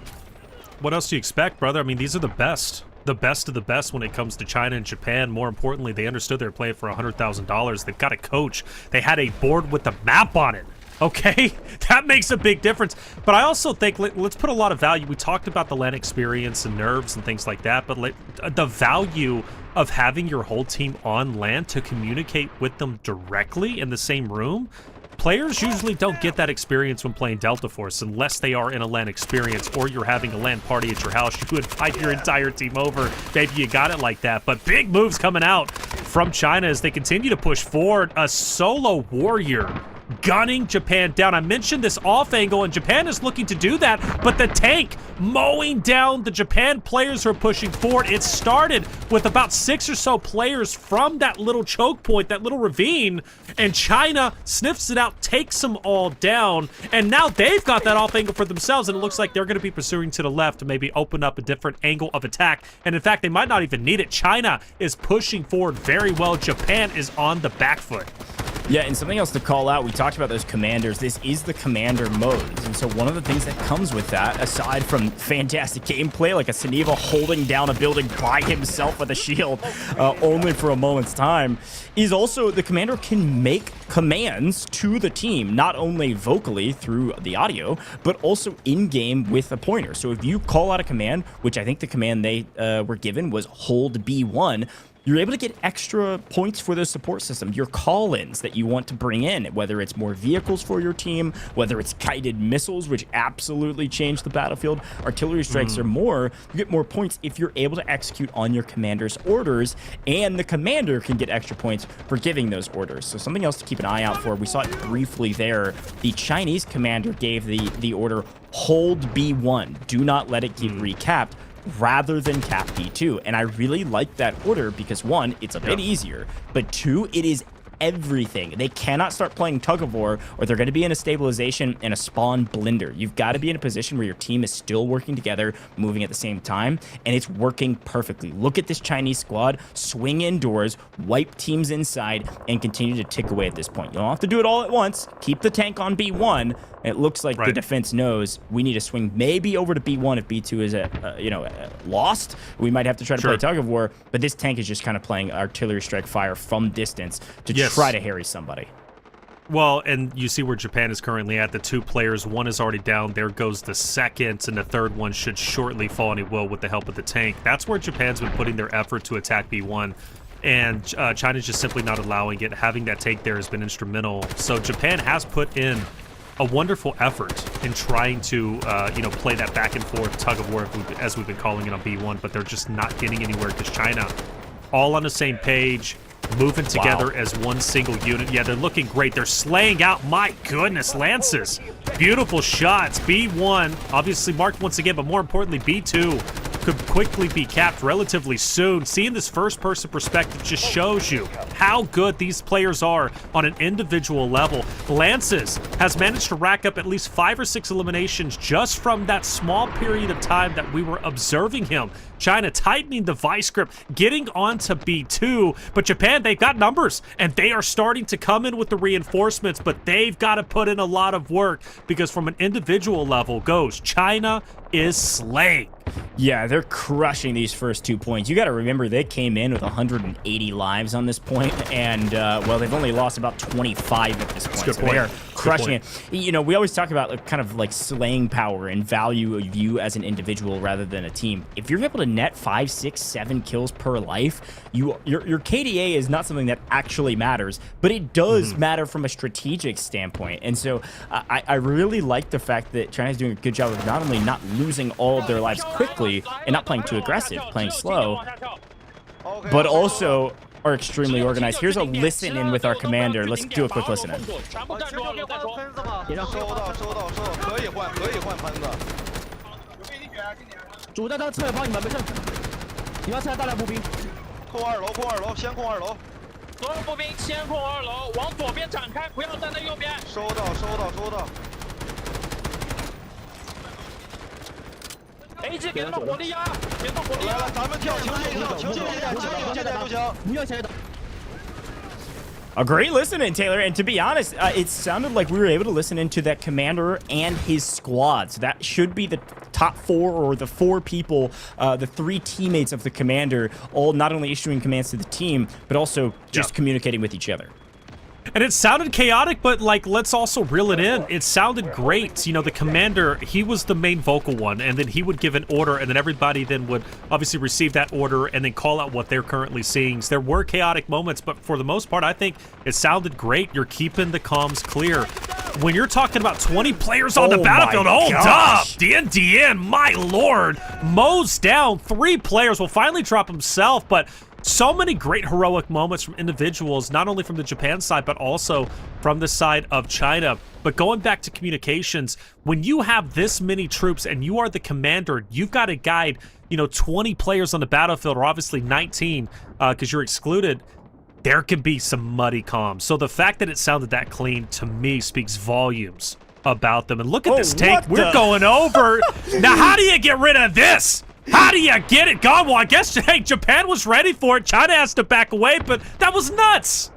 What else do you expect, brother? I mean, these are the best. The best of the best when it comes to China and Japan. More importantly, they understood they were playing for $100,000. They've got a coach. They had a board with the map on it. Okay, that makes a big difference. But I also think let's put a lot of value. We talked about the LAN experience and nerves and things like that, but the value of having your whole team on LAN to communicate with them directly in the same room. Players usually don't get that experience when playing Delta Force unless they are in a LAN experience or you're having a LAN party at your house. You invite your entire team over. Maybe you got it like that. But big moves coming out from China as they continue to push forward. A solo warrior gunning Japan down. I mentioned this off angle, and Japan is looking to do that, but the tank mowing down the Japan players who are pushing forward. It started with about 6 or so players from that little choke point, that little ravine, and China sniffs it out, takes them all down, and now they've got that off angle for themselves, and it looks like they're going to be pursuing to the left to maybe open up a different angle of attack, and in fact, they might not even need it. China is pushing forward very well. Japan is on the back foot. Yeah, and something else to call out, we talked about those commanders. This is the commander modes, and so one of the things that comes with that, aside from fantastic gameplay, like a Saniva holding down a building by himself with a shield only for a moment's time, is also the commander can make commands to the team, not only vocally through the audio, but also in-game with a pointer. So if you call out a command, which I think the command they were given was hold B1, you're able to get extra points for the support system, your call-ins that you want to bring in, whether it's more vehicles for your team, whether it's guided missiles, which absolutely changed the battlefield, artillery strikes or more. You get more points if you're able to execute on your commander's orders, and the commander can get extra points for giving those orders. So something else to keep an eye out for. We saw it briefly there. The Chinese commander gave the order, hold B1. Do not let it get recapped, rather than cap B2. And I really like that order because, one, it's a bit easier, but two, it is everything. They cannot start playing tug of war or they're going to be in a stabilization and a spawn blender. You've got to be in a position where your team is still working together, moving at the same time, and it's working perfectly. Look at this Chinese squad, swing indoors, wipe teams inside, and continue to tick away at this point. You don't have to do it all at once. Keep the tank on B1. It looks like the defense knows we need to swing maybe over to B1 if B2 is lost. We might have to try to play tug of war, but this tank is just kind of playing artillery strike fire from distance to try to harry somebody. Well, and you see where Japan is currently at. The 2 players, one is already down. There goes the second, and the third one should shortly fall, and it will with the help of the tank. That's where Japan's been putting their effort to attack B1. And China's just simply not allowing it. Having that tank there has been instrumental. So Japan has put in a wonderful effort in trying to, play that back and forth tug of war, as we've been calling it on B1, but they're just not getting anywhere because China, all on the same page, moving together as one single unit. Yeah, they're looking great. They're slaying out, my goodness, lances. Beautiful shots. B1, obviously marked once again, but more importantly, B2 could quickly be capped relatively soon. Seeing this first-person perspective just shows you how good these players are on an individual level. Lances has managed to rack up at least 5 or 6 eliminations just from that small period of time that we were observing him. China tightening the vice grip, getting onto B2, but Japan, they've got numbers, and they are starting to come in with the reinforcements, but they've got to put in a lot of work because from an individual level goes, China is slaying. Yeah, they're crushing these first 2 points. You got to remember they came in with 180 lives on this point, and well, they've only lost about 25 at this point. So they are crushing it. You know, we always talk about kind of like slaying power and value of you as an individual rather than a team. If you're able to net 5, 6, 7 kills per life, your KDA is not something that actually matters, but it does matter from a strategic standpoint. And so I really like the fact that China's doing a good job of not only not losing all of their lives quickly and not playing too aggressive, playing slow, but also are extremely organized. Here's a listen in with our commander. Let's do a quick listen in. 主在他侧方，你们没事。你要拆大量步兵。控2楼，控2楼，先控2楼。所有步兵先控2楼，往左边展开，不要站在右边。收到，收到，收到。AG 给他们火力压，给他们火力压。来了，咱们跳，情绪跳，情绪点，情绪这点就行。不要前打。 A great listen-in, Taylor, and to be honest, it sounded like we were able to listen into that commander and his squad. So that should be the top 4 or the 4 people, the 3 teammates of the commander, all not only issuing commands to the team, but also just communicating with each other. And it sounded chaotic, but, like, let's also reel it in. It sounded great. You know, the commander, he was the main vocal one, and then he would give an order, and then everybody then would obviously receive that order and then call out what they're currently seeing. So there were chaotic moments, but for the most part, I think it sounded great. You're keeping the comms clear. When you're talking about 20 players on the battlefield, hold up! DN, my lord! Mows down 3 players, will finally drop himself, but so many great heroic moments from individuals, not only from the Japan side, but also from the side of China. But going back to communications, when you have this many troops and you are the commander, you've got to guide, you know, 20 players on the battlefield, or obviously 19, because you're excluded. There can be some muddy comms. So the fact that it sounded that clean, to me, speaks volumes about them. And look at this tank. We're going over. Now, how do you get rid of this? How do you get it gone? Well, I guess, hey, Japan was ready for it. China has to back away, but that was nuts.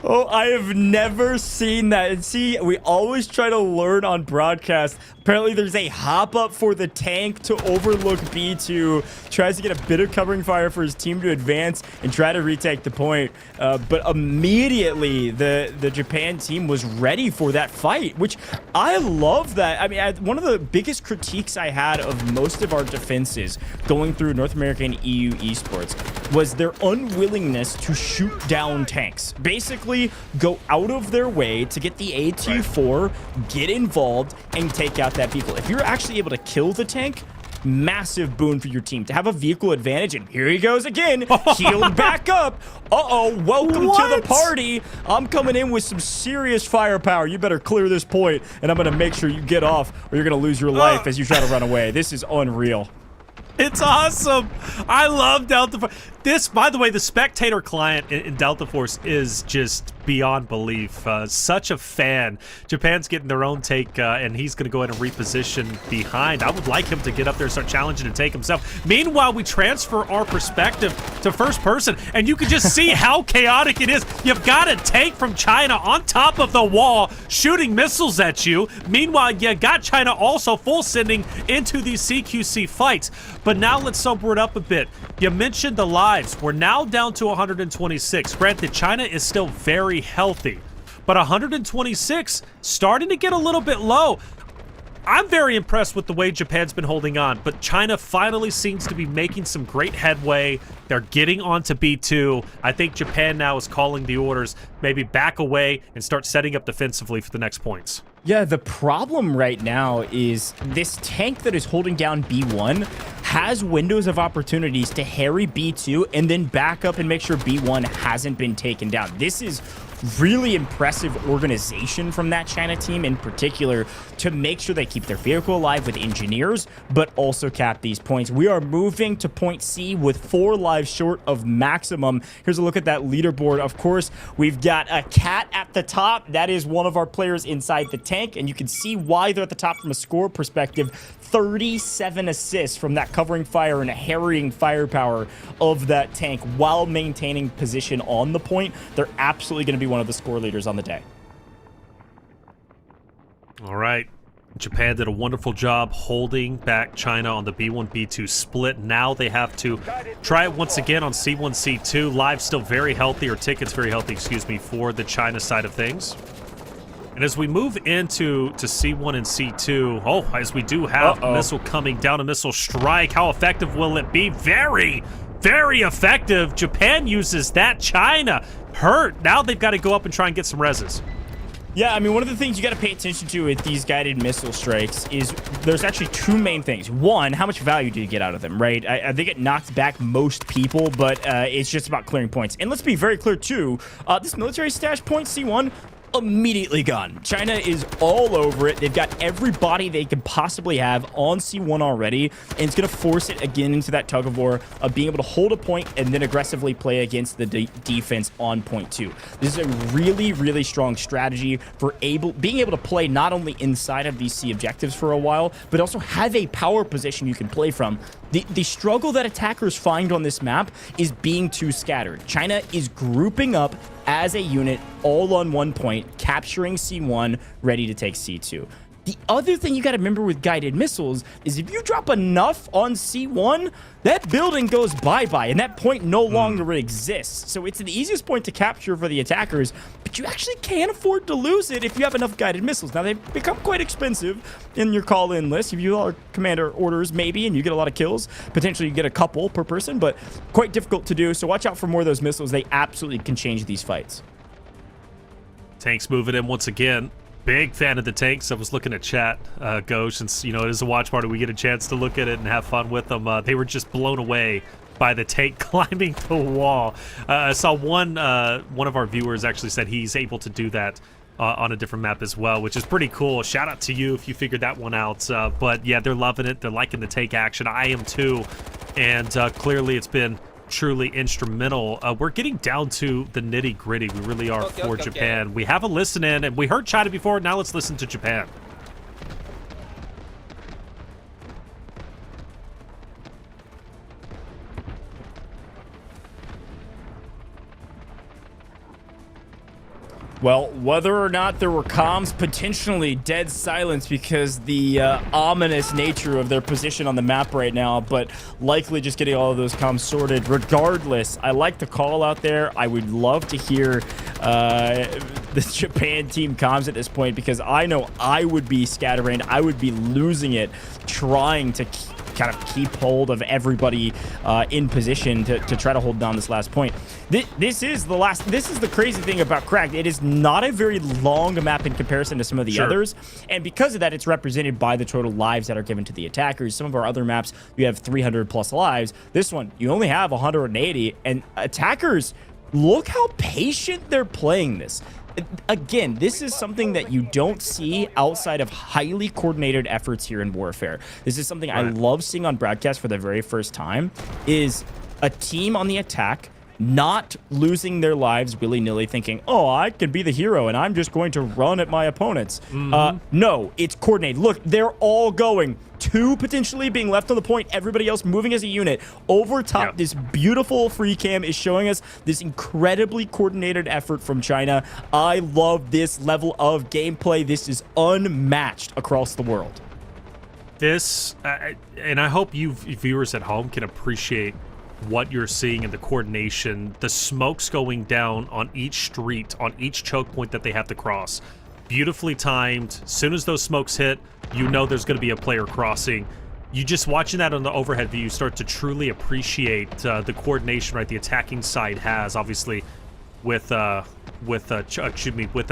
Oh, I have never seen that. And see, we always try to learn on broadcast. Apparently, there's a hop up for the tank to overlook B2. Tries to get a bit of covering fire for his team to advance and try to retake the point. But immediately, the Japan team was ready for that fight, which I love that. I mean, one of the biggest critiques I had of most of our defenses going through North American EU esports was their unwillingness to shoot down tanks. Basically, go out of their way to get the AT4, get involved, and take out that vehicle. If you're actually able to kill the tank, massive boon for your team to have a vehicle advantage. And here he goes again, healed back up. Welcome to the party. I'm coming in with some serious firepower. You better clear this point, and I'm gonna make sure you get off, or you're gonna lose your life as you try to run away. This is unreal. It's awesome. I love Delta Force. This, by the way, the spectator client in Delta Force is just beyond belief. Such a fan. Japan's getting their own take, and he's going to go ahead and reposition behind. I would like him to get up there and start challenging and take himself. Meanwhile, we transfer our perspective to first person, and you can just see how chaotic it is. You've got a tank from China on top of the wall shooting missiles at you. Meanwhile, you got China also full sending into these CQC fights. But now let's sober it up a bit. You mentioned the lives. We're now down to 126. Granted, China is still very healthy, but 126 starting to get a little bit low. I'm very impressed with the way Japan's been holding on, but China finally seems to be making some great headway. They're getting onto B2. I think Japan now is calling the orders, maybe back away and start setting up defensively for the next points. Yeah, the problem right now is this tank that is holding down B1 has windows of opportunities to harry B2 and then back up and make sure B1 hasn't been taken down. This is really impressive organization from that China team in particular to make sure they keep their vehicle alive with engineers, but also cap these points. We are moving to point C with 4 lives short of maximum. Here's a look at that leaderboard. Of course, we've got a cat at the top. That is one of our players inside the tank, and you can see why they're at the top from a score perspective. 37 assists from that covering fire and harrying firepower of that tank while maintaining position on the point. They're absolutely going to be one of the score leaders on the day. All right. Japan did a wonderful job holding back China on the B1, B2 split. Now they have to try it once again on C1, C2. Live still very healthy, or tickets very healthy, excuse me, for the China side of things. And as we move into C1 and C2, as we do have a missile coming down, a missile strike. How effective will it be? Very, very effective. Japan uses that. China hurt. Now they've got to go up and try and get some reses. Yeah, I mean, one of the things you got to pay attention to with these guided missile strikes is there's actually two main things. One, how much value do you get out of them, right? I think it knocks back most people, but it's just about clearing points. And let's be very clear, too. This military stash point, C1, immediately gone. China is all over it. They've got every body they could possibly have on C1 already, and it's going to force it again into that tug of war of being able to hold a point and then aggressively play against the defense on point 2. This is a really, really strong strategy for being able to play not only inside of these C objectives for a while, but also have a power position you can play from. The struggle that attackers find on this map is being too scattered. China is grouping up as a unit all on one point, capturing C1, ready to take C2. The other thing you got to remember with guided missiles is if you drop enough on C1, that building goes bye-bye, and that point no longer exists. So it's the easiest point to capture for the attackers, but you actually can't afford to lose it if you have enough guided missiles. Now, they've become quite expensive in your call-in list. If you are commander orders, maybe, and you get a lot of kills, potentially you get a couple per person, but quite difficult to do. So watch out for more of those missiles. They absolutely can change these fights. Tanks moving in once again. Big fan of the tanks. I was looking at chat, Go, since, you know, it is a watch party. We get a chance to look at it and have fun with them. They were just blown away by the tank climbing the wall. I saw one of our viewers actually said he's able to do that on a different map as well, which is pretty cool. Shout out to you if you figured that one out. But yeah, they're loving it. They're liking the tank action. I am too. And clearly it's been truly instrumental. We're getting down to the nitty-gritty. We really are for Japan. We have a listen in, and we heard China before. Now let's listen to Japan. Well, whether or not there were comms, potentially dead silence because the ominous nature of their position on the map right now, but likely just getting all of those comms sorted. Regardless, I like the call out there. I would love to hear the Japan team comms at this point because I know I would be scatterbrained. I would be losing it trying to kind of keep hold of everybody in position to try to hold down this last point. This is the crazy thing about Cracked. It is not a very long map in comparison to some of the others, and because of that, it's represented by the total lives that are given to the attackers. Some of our other maps, you have 300 plus lives. This one, you only have 180, and attackers, look how patient they're playing this. Again, this is something that you don't see outside of highly coordinated efforts here in Warfare. This is something I love seeing on broadcast for the very first time, is a team on the attack not losing their lives willy-nilly thinking, oh, I can be the hero and I'm just going to run at my opponents. No, it's coordinated. Look, they're all going. 2 potentially being left on the point, everybody else moving as a unit. Over top, this beautiful free cam is showing us this incredibly coordinated effort from China. I love this level of gameplay. This is unmatched across the world. This, and I hope you viewers at home can appreciate what you're seeing in the coordination, the smokes going down on each street, on each choke point that they have to cross. Beautifully timed. As soon as those smokes hit, you know there's going to be a player crossing. You just watching that on the overhead view, you start to truly appreciate the coordination, right, the attacking side has, obviously, with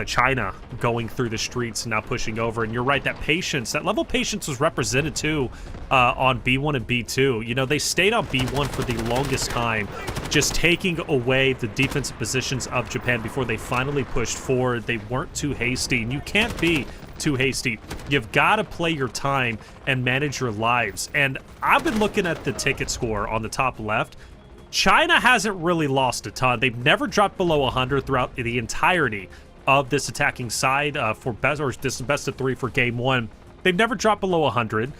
China going through the streets and now pushing over. And you're right, that patience, that level of patience was represented too on B1 and B2. You know, they stayed on B1 for the longest time, just taking away the defensive positions of Japan before they finally pushed forward. They weren't too hasty, and you can't be too hasty. You've got to play your time and manage your lives. And I've been looking at the ticket score on the top left. China hasn't really lost a ton. They've never dropped below 100 throughout the entirety of this attacking side for best, or this best of 3 for game 1. They've never dropped below 100.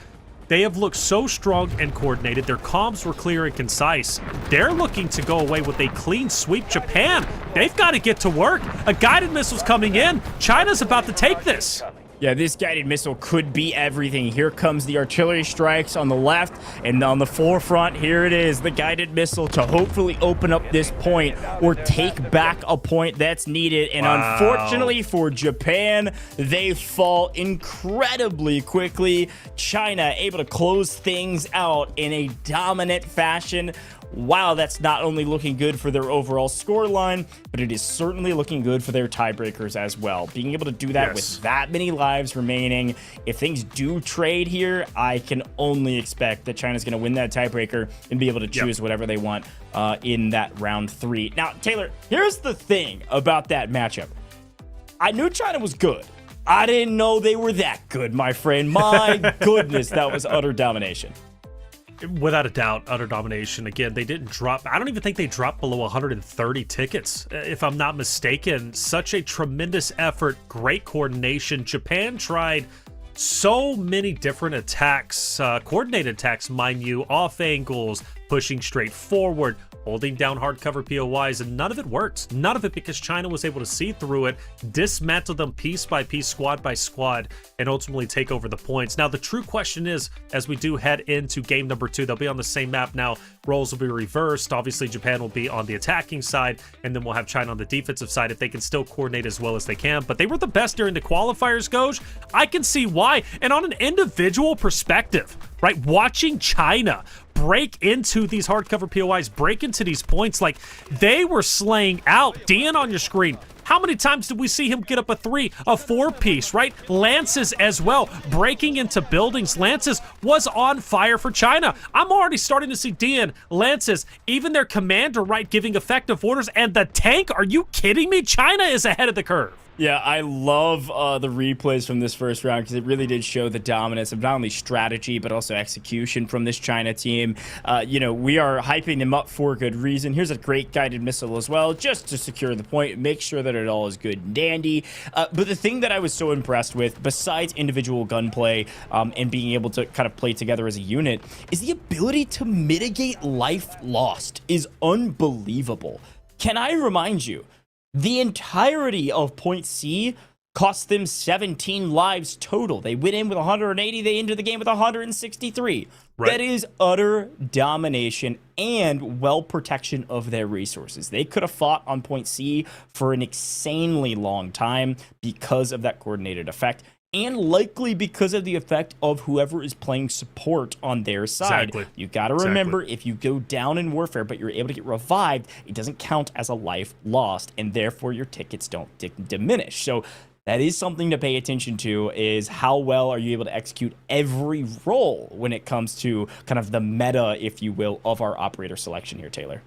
They have looked so strong and coordinated. Their comms were clear and concise. They're looking to go away with a clean sweep. Japan, they've got to get to work. A guided missile's coming in. China's about to take this. Yeah, this guided missile could be everything. Here comes the artillery strikes on the left, and on the forefront, here it is, the guided missile to hopefully open up this point or take back a point that's needed. And unfortunately for Japan, they fall incredibly quickly. China able to close things out in a dominant fashion. wow, that's not only looking good for their overall score line, but it is certainly looking good for their tiebreakers as well. Being able to do that with that many lives remaining, if things do trade here, I can only expect that China's going to win that tiebreaker and be able to choose whatever they want in that round 3. Now, Taylor, here's the thing about that matchup. I knew China was good. I didn't know they were that good, my friend. My goodness, that was utter domination. Without a doubt, utter domination. Again, they didn't drop. I don't even think they dropped below 130 tickets, if I'm not mistaken. Such a tremendous effort, great coordination. Japan tried so many different attacks, coordinated attacks, mind you, off angles, pushing straight forward, holding down hardcover POIs, and none of it worked. None of it, because China was able to see through it, dismantle them piece by piece, squad by squad, and ultimately take over the points. Now, the true question is, as we do head into game number 2, they'll be on the same map now. Roles will be reversed. Obviously, Japan will be on the attacking side, and then we'll have China on the defensive side if they can still coordinate as well as they can. But they were the best during the qualifiers, Goj. I can see why. And on an individual perspective, right, watching China break into these hardcover POIs, break into these points, like they were slaying out. Dan on your screen, how many times did we see him get up a 3, a 4-piece, right? Lances as well, breaking into buildings. Lances was on fire for China. I'm already starting to see Dan, Lances, even their commander, right, giving effective orders. And the tank, are you kidding me? China is ahead of the curve. Yeah, I love the replays from this first round because it really did show the dominance of not only strategy but also execution from this China team. You know, we are hyping them up for good reason. Here's a great guided missile as well, just to secure the point, make sure that it all is good and dandy. But the thing that I was so impressed with, besides individual gunplay and being able to kind of play together as a unit, is the ability to mitigate life lost is unbelievable. Can I remind you, the entirety of Point C cost them 17 lives total. They went in with 180. They entered the game with 163. Right. That is utter domination and well protection of their resources. They could have fought on Point C for an insanely long time because of that coordinated effect, and likely because of the effect of whoever is playing support on their side. Exactly. You got to remember, if you go down in warfare, but you're able to get revived, it doesn't count as a life lost, and therefore your tickets don't diminish. So that is something to pay attention to, is how well are you able to execute every role when it comes to kind of the meta, if you will, of our operator selection here, Taylor.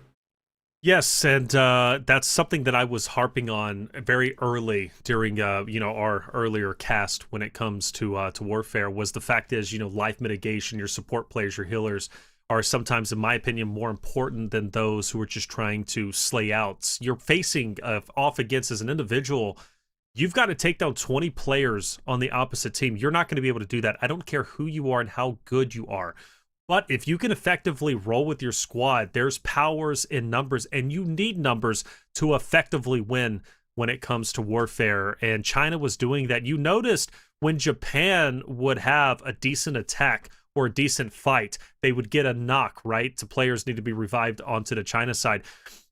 Yes, and that's something that I was harping on very early during, you know, our earlier cast when it comes to warfare, was the fact is, you know, life mitigation, your support players, your healers are sometimes, in my opinion, more important than those who are just trying to slay out. You're facing off against, as an individual, you've got to take down 20 players on the opposite team. You're not going to be able to do that. I don't care who you are and how good you are. But if you can effectively roll with your squad, there's powers in numbers, and you need numbers to effectively win when it comes to warfare. And China was doing that. You noticed when Japan would have a decent attack or a decent fight, they would get a knock, right? The players need to be revived onto the China side.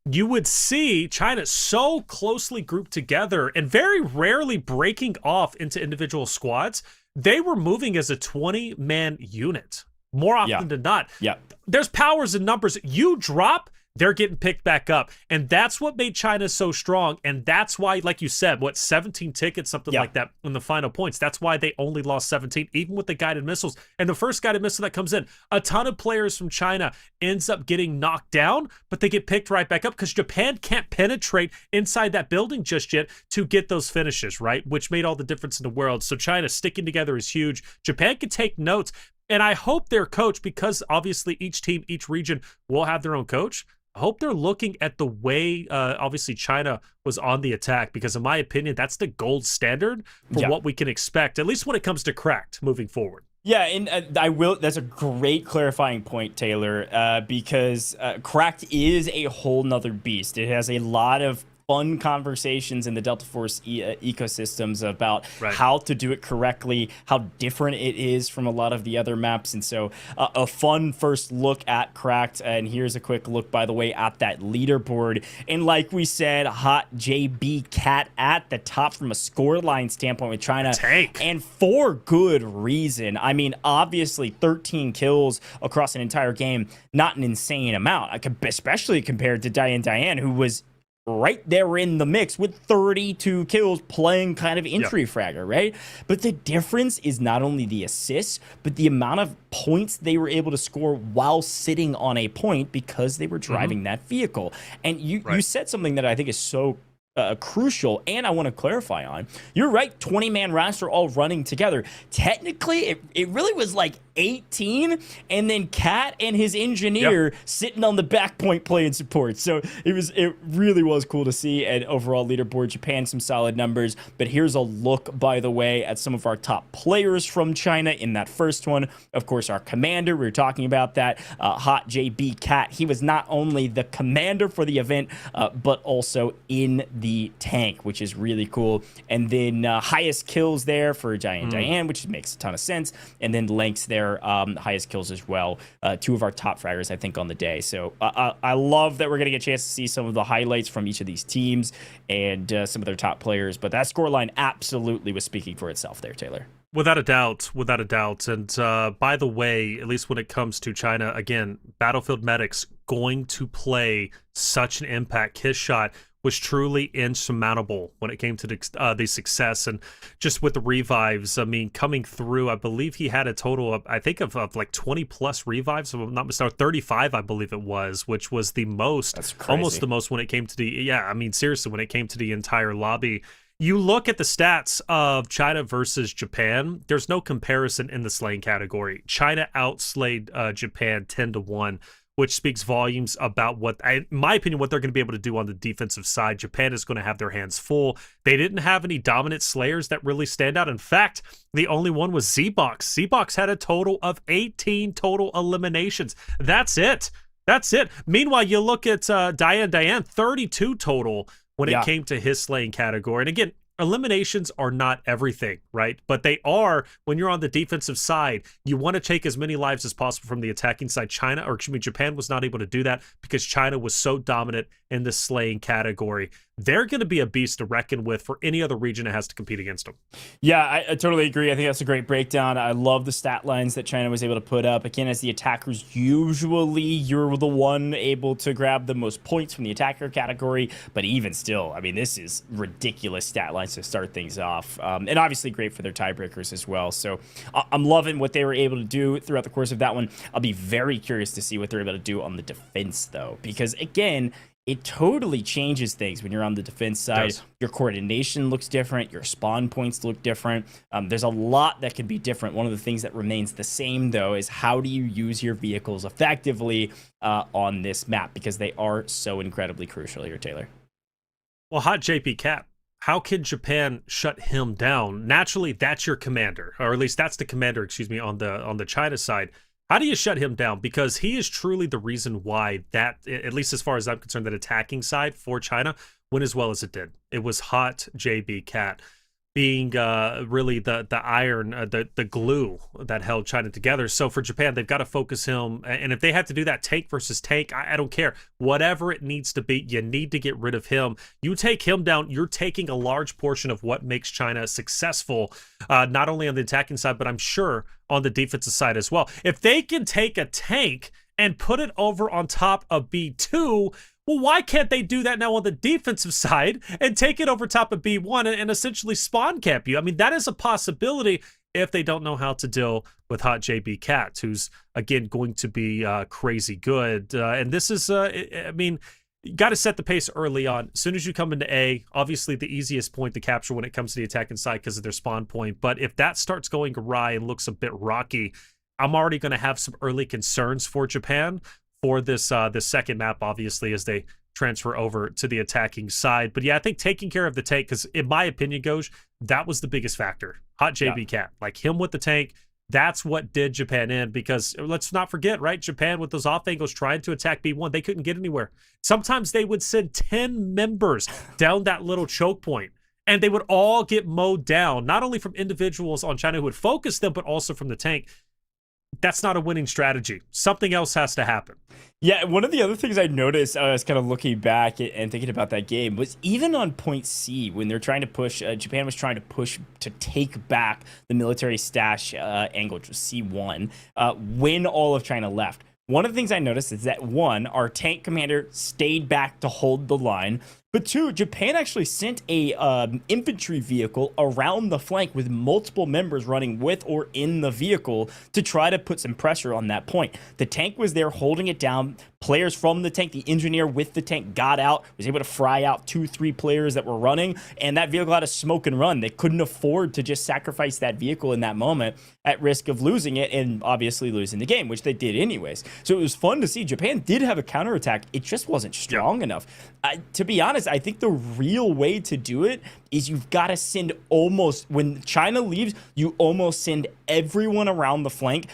You would see China so closely grouped together and very rarely breaking off into individual squads. They were moving as a 20-man unit. More often than not. Yeah. There's powers in numbers. You drop, they're getting picked back up. And that's what made China so strong. And that's why, like you said, 17 tickets, something like that in the final points. That's why they only lost 17, even with the guided missiles. And the first guided missile that comes in, a ton of players from China ends up getting knocked down, but they get picked right back up because Japan can't penetrate inside that building just yet to get those finishes, right? Which made all the difference in the world. So China sticking together is huge. Japan can take notes. And I hope their coach, because obviously each team, each region will have their own coach, I hope they're looking at the way, obviously, China was on the attack, because in my opinion, that's the gold standard for what we can expect, at least when it comes to Cracked moving forward. Yeah, and I will. That's a great clarifying point, Taylor, because Cracked is a whole nother beast. It has a lot of fun conversations in the Delta Force ecosystems about how to do it correctly, how different it is from a lot of the other maps. And so a fun first look at Cracked. And here's a quick look, by the way, at that leaderboard. And like we said, Hot JB Cat at the top from a scoreline standpoint with China. And for good reason. I mean, obviously 13 kills across an entire game, not an insane amount, especially compared to Diane, who was right there in the mix with 32 kills playing kind of entry fragger, right? But the difference is not only the assists, but the amount of points they were able to score while sitting on a point because they were driving that vehicle. And you said something that I think is so crucial, and I want to clarify on. You're right, 20-man roster all running together. Technically, it really was like 18, and then Cat and his engineer sitting on the back point playing support. So it really was cool to see. And overall leaderboard, Japan, some solid numbers. But here's a look, by the way, at some of our top players from China in that first one. Of course, our commander, we were talking about that, Hot JB Cat. He was not only the commander for the event, but also in the tank, which is really cool. And then highest kills there for Diane, which makes a ton of sense. And then Lynx there, highest kills as well. Two of our top fraggers, I think, on the day. So I love that we're going to get a chance to see some of the highlights from each of these teams and some of their top players. But that scoreline absolutely was speaking for itself there, Taylor. Without a doubt, without a doubt. And by the way, at least when it comes to China, again, Battlefield Medics going to play such an impact. His shot was truly insurmountable when it came to the success. And just with the revives, I mean, coming through, I believe he had a total of, I think, of like 20 plus revives, if I'm not mistaken, 35, I believe it was, which was the most, almost the most when it came to the, I mean, seriously, when it came to the entire lobby. You look at the stats of China versus Japan, there's no comparison in the slaying category. China outslayed Japan 10-1. Which speaks volumes about what, in my opinion, what they're going to be able to do on the defensive side. Japan is going to have their hands full. They didn't have any dominant slayers that really stand out. In fact, the only one was Z-Box. Z-Box had a total of 18 total eliminations. That's it. That's it. Meanwhile, you look at Diane, 32 total when it came to his slaying category. And again, eliminations are not everything, right? But they are when you're on the defensive side. You want to take as many lives as possible from the attacking side. Japan was not able to do that because China was so dominant in the slaying category. They're going to be a beast to reckon with for any other region that has to compete against them. Yeah, I totally agree. I think that's a great breakdown. I love the stat lines that China was able to put up. Again, as the attackers, usually you're the one able to grab the most points from the attacker category. But even still, I mean, this is ridiculous stat lines to start things off. And obviously great for their tiebreakers as well. So I'm loving what they were able to do throughout the course of that one. I'll be very curious to see what they're able to do on the defense, though. Because, again, it totally changes things when you're on the defense side. Your coordination looks different. Your spawn points look different. There's a lot that can be different. One of the things that remains the same, though, is how do you use your vehicles effectively on this map? Because they are so incredibly crucial here, Taylor. Well, Hot JP Cap, how can Japan shut him down? Naturally, that's your commander, or at least that's the commander, on the China side. How do you shut him down? Because he is truly the reason why that, at least as far as I'm concerned, that attacking side for China went as well as it did. It was Hot JB Cat being really the iron, the glue that held China together. So for Japan, they've got to focus him. And if they have to do that tank versus tank, I don't care. Whatever it needs to be, you need to get rid of him. You take him down, you're taking a large portion of what makes China successful, not only on the attacking side, but I'm sure on the defensive side as well. If they can take a tank and put it over on top of B2, well, why can't they do that now on the defensive side and take it over top of B1 and essentially spawn cap you? I mean, that is a possibility if they don't know how to deal with Hot JB Cat, who's, again, going to be crazy good. And this is, I mean, you got to set the pace early on. As soon as you come into A, obviously the easiest point to capture when it comes to the attacking side because of their spawn point. But if that starts going awry and looks a bit rocky, I'm already going to have some early concerns for Japan for this second map, obviously, as they transfer over to the attacking side. But yeah, I think taking care of the tank, because in my opinion, Goj, that was the biggest factor. Hot JB Cat, like him with the tank, That's what did Japan in, because let's not forget, right? Japan with those off angles trying to attack B1, they couldn't get anywhere. Sometimes they would send 10 members down that little choke point, and they would all get mowed down, not only from individuals on China who would focus them, but also from the tank. That's not a winning strategy. Something else has to happen. Yeah, one of the other things I noticed, I was kind of looking back and thinking about that game, was even on point C, when they're trying to push, Japan was trying to push to take back the military stash angle, which was C1, when all of China left. One of the things I noticed is that, one, our tank commander stayed back to hold the line, but two, Japan actually sent a infantry vehicle around the flank with multiple members running with or in the vehicle to try to put some pressure on that point. The tank was there holding it down. Players from the tank, the engineer with the tank got out, was able to fry out 2-3 players that were running, and that vehicle had a smoke and run. They couldn't afford to just sacrifice that vehicle in that moment at risk of losing it and obviously losing the game, which they did anyways. So it was fun to see. Japan did have a counterattack. It just wasn't strong enough. To be honest, I think the real way to do it is you've got to send almost, when China leaves, you almost send everyone around the flank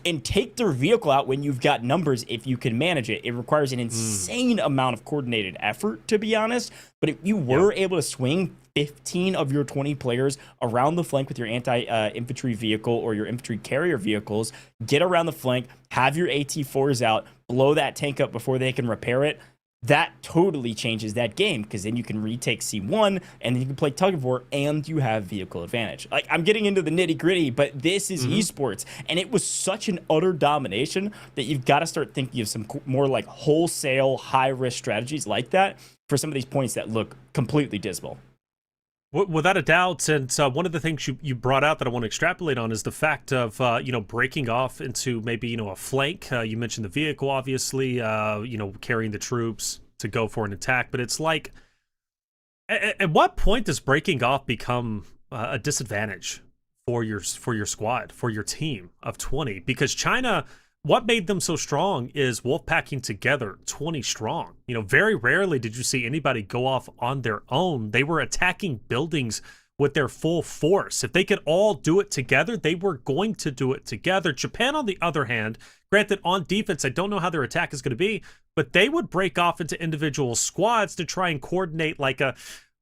and take their vehicle out when you've got numbers if you can manage it. It requires an insane amount of coordinated effort, to be honest. But if you were able to swing 15 of your 20 players around the flank with your anti-infantry vehicle or your infantry carrier vehicles, get around the flank, have your AT-4s out, blow that tank up before they can repair it, that totally changes that game, because then you can retake C1 and then you can play tug of war and you have vehicle advantage. Like, I'm getting into the nitty gritty, but this is esports, and it was such an utter domination that you've got to start thinking of some more like wholesale high risk strategies like that for some of these points that look completely dismal. Without a doubt, and one of the things you brought out that I want to extrapolate on is the fact of breaking off into maybe a flank. You mentioned the vehicle, obviously, carrying the troops to go for an attack, but it's like, at what point does breaking off become a disadvantage for your squad, for your team of 20? Because China, what made them so strong is wolfpacking together 20 strong. Very rarely did you see anybody go off on their own. They were attacking buildings with their full force. If they could all do it together, they were going to do it together. Japan, on the other hand, granted, on defense, I don't know how their attack is going to be, but they would break off into individual squads to try and coordinate like a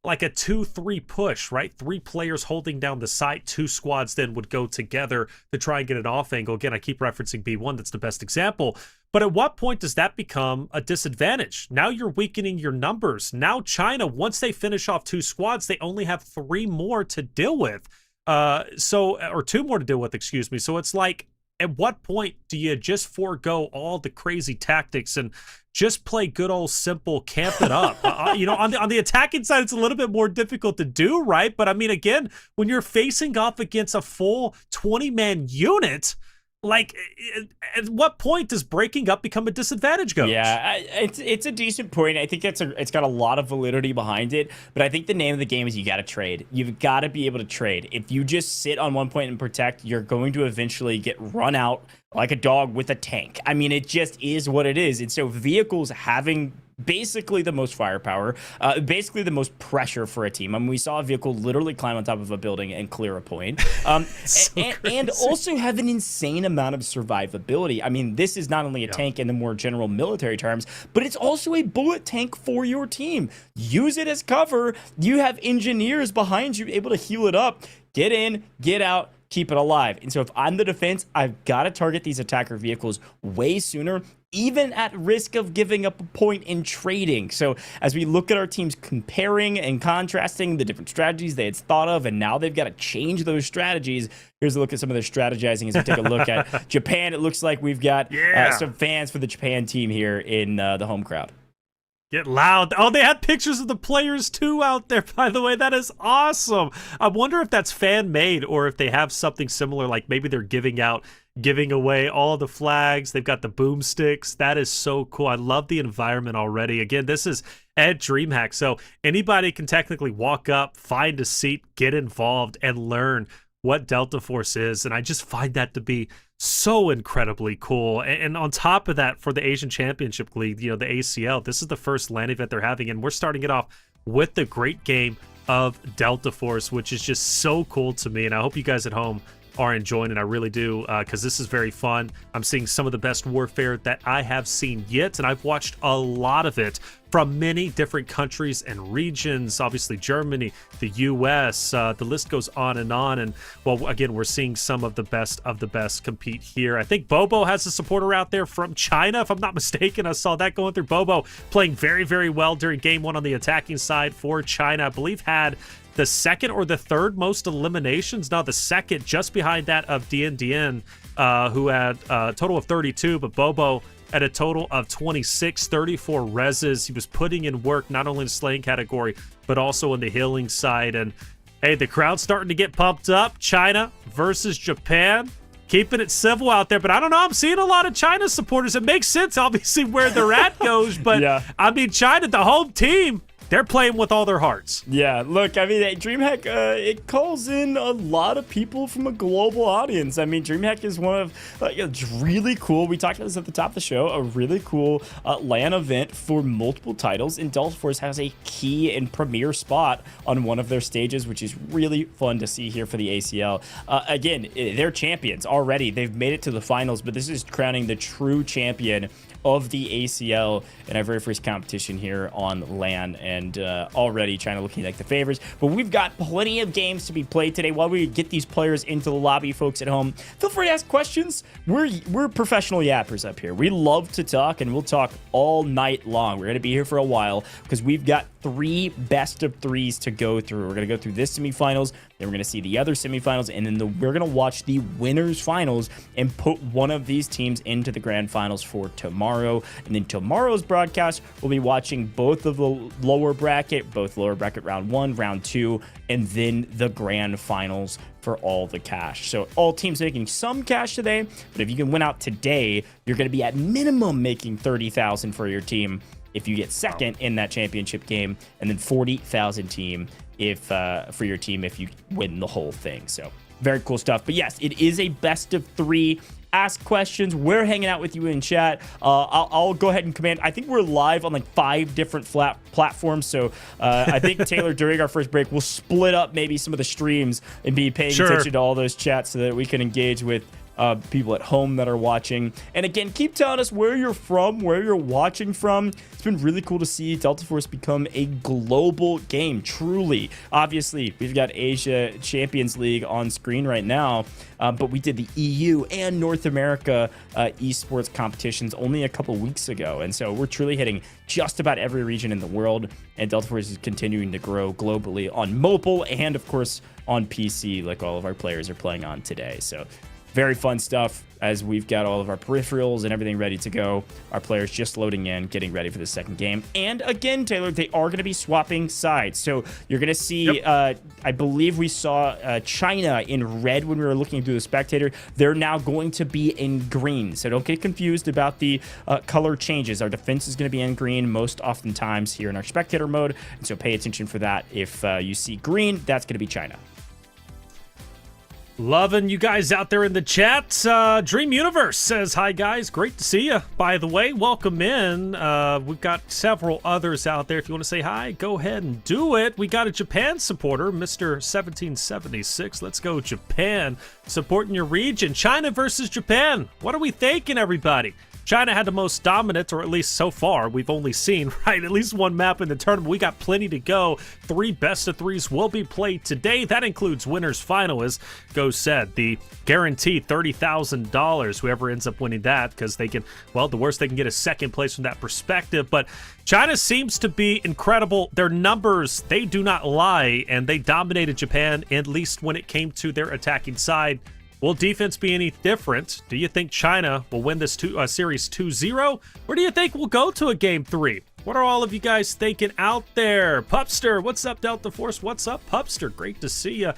2-3 push, right? 3 players holding down the site, 2 squads then would go together to try and get an off angle. Again, I keep referencing B1, that's the best example. But at what point does that become a disadvantage? Now you're weakening your numbers. Now China, once they finish off 2 squads, they only have 3 more to deal with. Or 2 more to deal with, excuse me. So it's like, at what point do you just forego all the crazy tactics and just play good old simple camp it up? On the attacking side, it's a little bit more difficult to do, right? But I mean, again, when you're facing off against a full 20-man unit, like, at what point does breaking up become a disadvantage, Coach? Yeah, it's a decent point. I think it's got a lot of validity behind it, but I think the name of the game is you got to trade. You've got to be able to trade. If you just sit on one point and protect, you're going to eventually get run out like a dog with a tank. I mean, it just is what it is. And so vehicles having basically the most firepower, basically the most pressure for a team. I mean, we saw a vehicle literally climb on top of a building and clear a point, and also have an insane amount of survivability. I mean, this is not only a tank in the more general military terms, but it's also a bullet tank for your team. Use it as cover. You have engineers behind you able to heal it up. Get in, get out, keep it alive. And so if I'm the defense, I've got to target these attacker vehicles way sooner, even at risk of giving up a point in trading. So as we look at our teams comparing and contrasting the different strategies they had thought of, and now they've got to change those strategies. Here's a look at some of their strategizing as we take a look at Japan. It looks like we've got some fans for the Japan team here in the home crowd. Get loud. Oh, they had pictures of the players too out there, by the way. That is awesome. I wonder if that's fan-made or if they have something similar, like maybe they're giving away all the flags. They've got the boomsticks. That is so cool. I love the environment already. Again, this is at DreamHack, so anybody can technically walk up, find a seat, get involved, and learn what Delta Force is, and I just find that to be so incredibly cool. And on top of that, for the Asian Championship League, the ACL, this is the first LAN event they're having, and we're starting it off with the great game of Delta Force, which is just so cool to me, and I hope you guys at home are enjoying it. I really do, because this is very fun. I'm seeing some of the best warfare that I have seen yet, and I've watched a lot of it from many different countries and regions. Obviously, Germany, the U.S., the list goes on. And, well, again, we're seeing some of the best compete here. I think Bobo has a supporter out there from China, if I'm not mistaken. I saw that going through. Bobo playing very, very well during Game 1 on the attacking side for China. I believe had the second or the third most eliminations. No, the second, just behind that of Dien, who had a total of 32, but Bobo at a total of 26, 34 reses. He was putting in work not only in the slaying category, but also in the healing side. And hey, the crowd's starting to get pumped up. China versus Japan. Keeping it civil out there, but I don't know. I'm seeing a lot of China supporters. It makes sense, obviously, where they're at goes, but yeah. I mean, China, the home team, they're playing with all their hearts. Yeah, look, I mean, DreamHack, it calls in a lot of people from a global audience. I mean, DreamHack is one of, it's really cool. We talked about this at the top of the show, a really cool LAN event for multiple titles. And Delta Force has a key and premier spot on one of their stages, which is really fun to see here for the ACL. Again, they're champions already. They've made it to the finals, but this is crowning the true champion of the ACL in our very first competition here on LAN, and already China looking like the favorites. But we've got plenty of games to be played today. While we get these players into the lobby, folks at home, feel free to ask questions. We're professional yappers up here. We love to talk, and we'll talk all night long. We're going to be here for a while because we've got 3 best of 3s to go through. We're going to go through this semifinals, then we're going to see the other semifinals, and then we're going to watch the winners finals and put one of these teams into the grand finals for tomorrow. And then tomorrow's broadcast, we'll be watching both of the lower bracket round 1, round 2, and then the grand finals for all the cash. So all teams making some cash today, but if you can win out today, you're going to be at minimum making $30,000 for your team if you get second in that championship game, and then 40,000 team for your team if you win the whole thing. So very cool stuff. But yes, it is a best of 3. Ask questions. We're hanging out with you in chat. I'll go ahead and command. I think we're live on like 5 different platforms. So I think Taylor, during our first break, we'll split up maybe some of the streams and be paying attention to all those chats so that we can engage with people at home that are watching. And again, keep telling us where you're from, where you're watching from. It's been really cool to see Delta Force become a global game, truly. Obviously, we've got Asia Champions League on screen right now, but we did the EU and North America esports competitions only a couple weeks ago. And so we're truly hitting just about every region in the world, and Delta Force is continuing to grow globally on mobile and, of course, on PC, like all of our players are playing on today. So very fun stuff as we've got all of our peripherals and everything ready to go. Our players just loading in, getting ready for the second game. And again, Taylor, they are going to be swapping sides. So you're going to see, I believe we saw China in red when we were looking through the spectator. They're now going to be in green. So don't get confused about the color changes. Our defense is going to be in green most oftentimes here in our spectator mode. And so pay attention for that. If you see green, that's going to be China. Loving you guys out there in the chat. Dream Universe says, hi guys, great to see you. By the way, welcome in. We've got several others out there. If you want to say hi, go ahead and do it. We got a Japan supporter, Mr. 1776. Let's go Japan, supporting your region. China versus Japan. What are we thinking, everybody? China had the most dominant, or at least so far, we've only seen, right, at least one map in the tournament. We got plenty to go. 3 best of 3s will be played today. That includes winners final, as Go said. The guaranteed $30,000, whoever ends up winning that, because they can, well, the worst they can get is second place from that perspective. But China seems to be incredible. Their numbers, they do not lie, and they dominated Japan, at least when it came to their attacking side. Will defense be any different? Do you think China will win this series 2-0? Or do you think we'll go to a game 3? What are all of you guys thinking out there? Pupster, what's up, Delta Force? What's up, Pupster? Great to see you.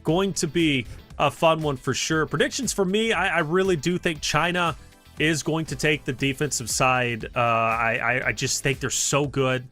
Going to be a fun one for sure. Predictions for me, I really do think China is going to take the defensive side. I just think they're so good.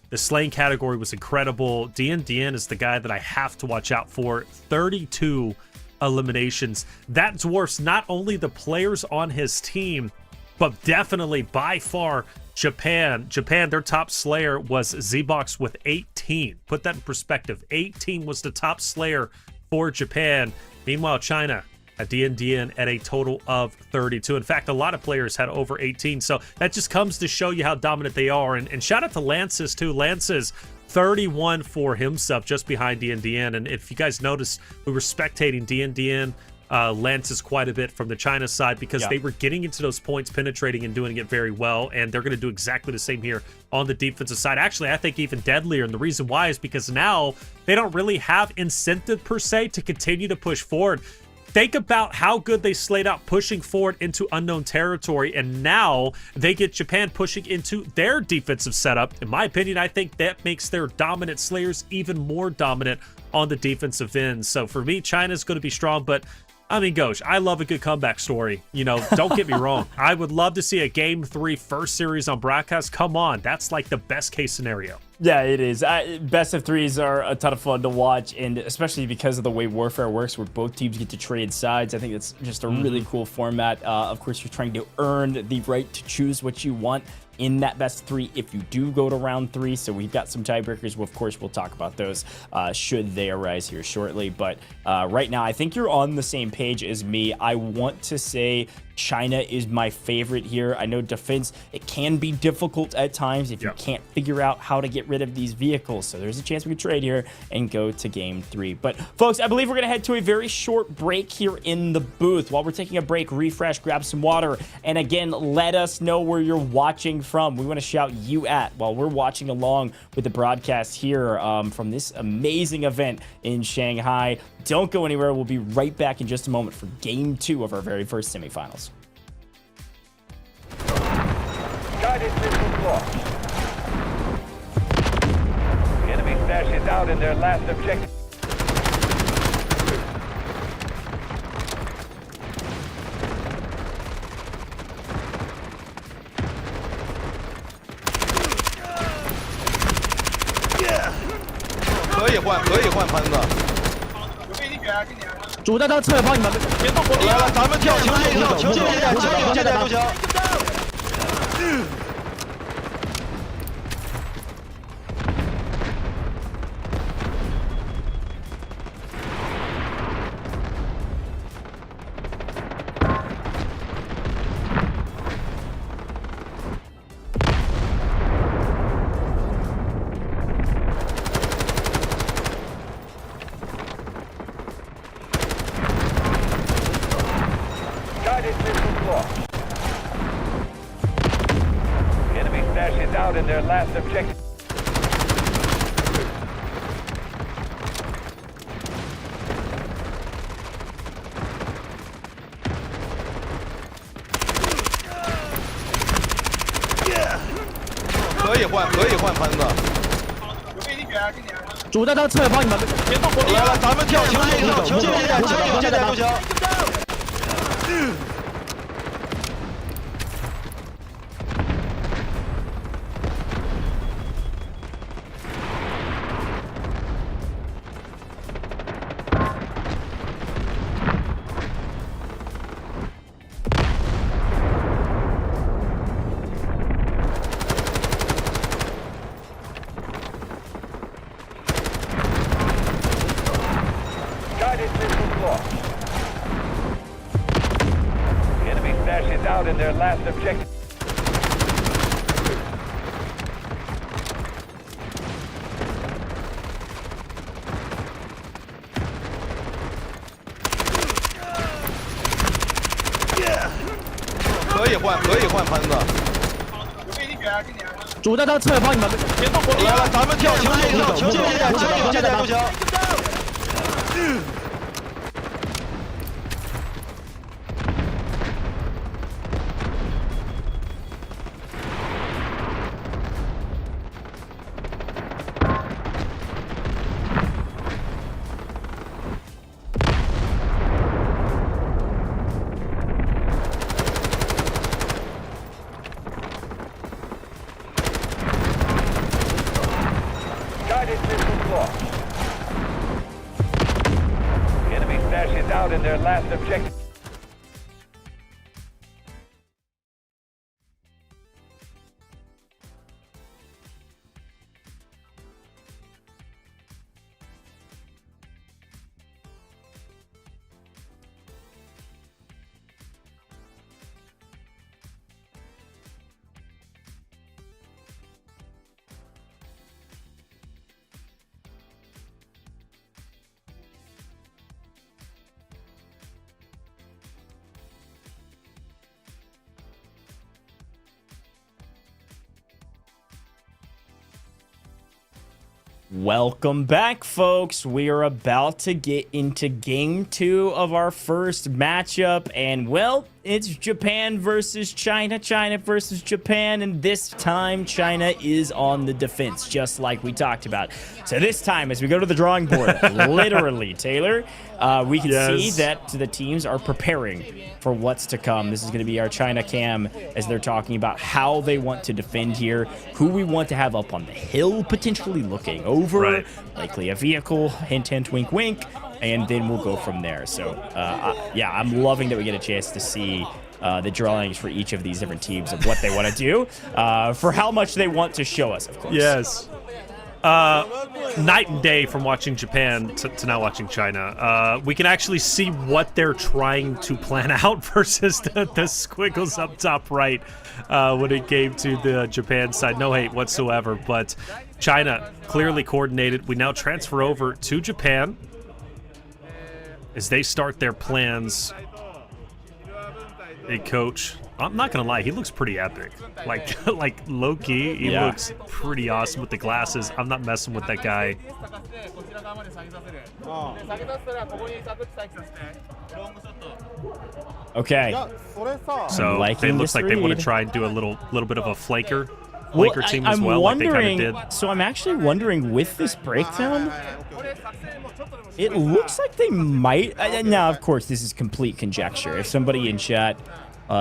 The slaying category was incredible. Dien is the guy that I have to watch out for. 32 eliminations. That dwarfs not only the players on his team, but definitely by far Japan, their top slayer was Z-Box with 18. Put that in perspective. 18 was the top slayer for Japan. Meanwhile, China, DNDN at a total of 32. In fact, a lot of players had over 18, so that just comes to show you how dominant they are. And shout out to Lances, too. Lances, 31 for himself, just behind DNDN. And if you guys noticed, we were spectating DNDN Lances quite a bit from the China side because they were getting into those points, penetrating and doing it very well, and they're going to do exactly the same here on the defensive side. Actually, I think even deadlier, and the reason why is because now they don't really have incentive per se to continue to push forward. Think about how good they slayed out pushing forward into unknown territory, and now they get Japan pushing into their defensive setup. In my opinion, I think that makes their dominant slayers even more dominant on the defensive end. So for me, China's going to be strong, but I mean, Gosh, I love a good comeback story. You know, don't get me wrong. I would love to see a Game 3 first series on broadcast. Come on, that's like the best case scenario. Yeah, it is. Best of threes are a ton of fun to watch, and especially because of the way Warfare works, where both teams get to trade sides. I think it's just a really cool format. Of course, you're trying to earn the right to choose what you want in that best of three if you do go to round 3. So we've got some tiebreakers. Well, of course, we'll talk about those should they arise here shortly. But right now, I think you're on the same page as me. I want to say China is my favorite here. I know defense, it can be difficult at times if you can't figure out how to get rid of these vehicles. So there's a chance we could trade here and go to Game 3. But folks, I believe we're going to head to a very short break here in the booth. While we're taking a break, refresh, grab some water, and again, let us know where you're watching from. We want to shout you at while we're watching along with the broadcast here from this amazing event in Shanghai. Don't go anywhere. We'll be right back in just a moment for Game 2 of our very first semifinals. Guided missiles launched. The enemy smashes out in their last objective.可以换盘子。主弹到侧方，你们别动火力。来了，咱们跳，球进点，都行。Guided missiles launched. The enemy smashes out in their last objective.可以换盘子。主弹到侧方，你们别动火力。来了，咱们跳，球进点，都行。Guided missiles launched. The enemy smashes out in their last objective.可以换盘子。主弹到侧方，你们别动火力。来了，咱们跳，球进点，都行。Guided missiles launched. The enemy smashes out in their last objective. Welcome back, folks. We are about to get into game 2 of our first matchup, and well, it's Japan versus China, China versus Japan, and this time China is on the defense, just like we talked about. So this time, as we go to the drawing board, literally, Taylor, we can see that the teams are preparing for what's to come. This is going to be our China cam as they're talking about how they want to defend here, who we want to have up on the hill, potentially looking over, likely a vehicle, hint, hint, wink, wink, and then we'll go from there. So, yeah, I'm loving that we get a chance to see the drawings for each of these different teams of what they want to do, for how much they want to show us, of course. Yes. Night and day from watching Japan to now watching China. We can actually see what they're trying to plan out versus the squiggles up top right when it came to the Japan side. No hate whatsoever, but China clearly coordinated. We now transfer over to Japan as they start their plans. Big coach. I'm not gonna lie, he looks pretty epic. Like low-key, he looks pretty awesome with the glasses. I'm not messing with that guy. Okay. So it looks like they want to try and do a little bit of a flaker team as well, like they kind of did. So I'm actually wondering, with this breakdown, it looks like they might. Now, of course, this is complete conjecture. If somebody in chat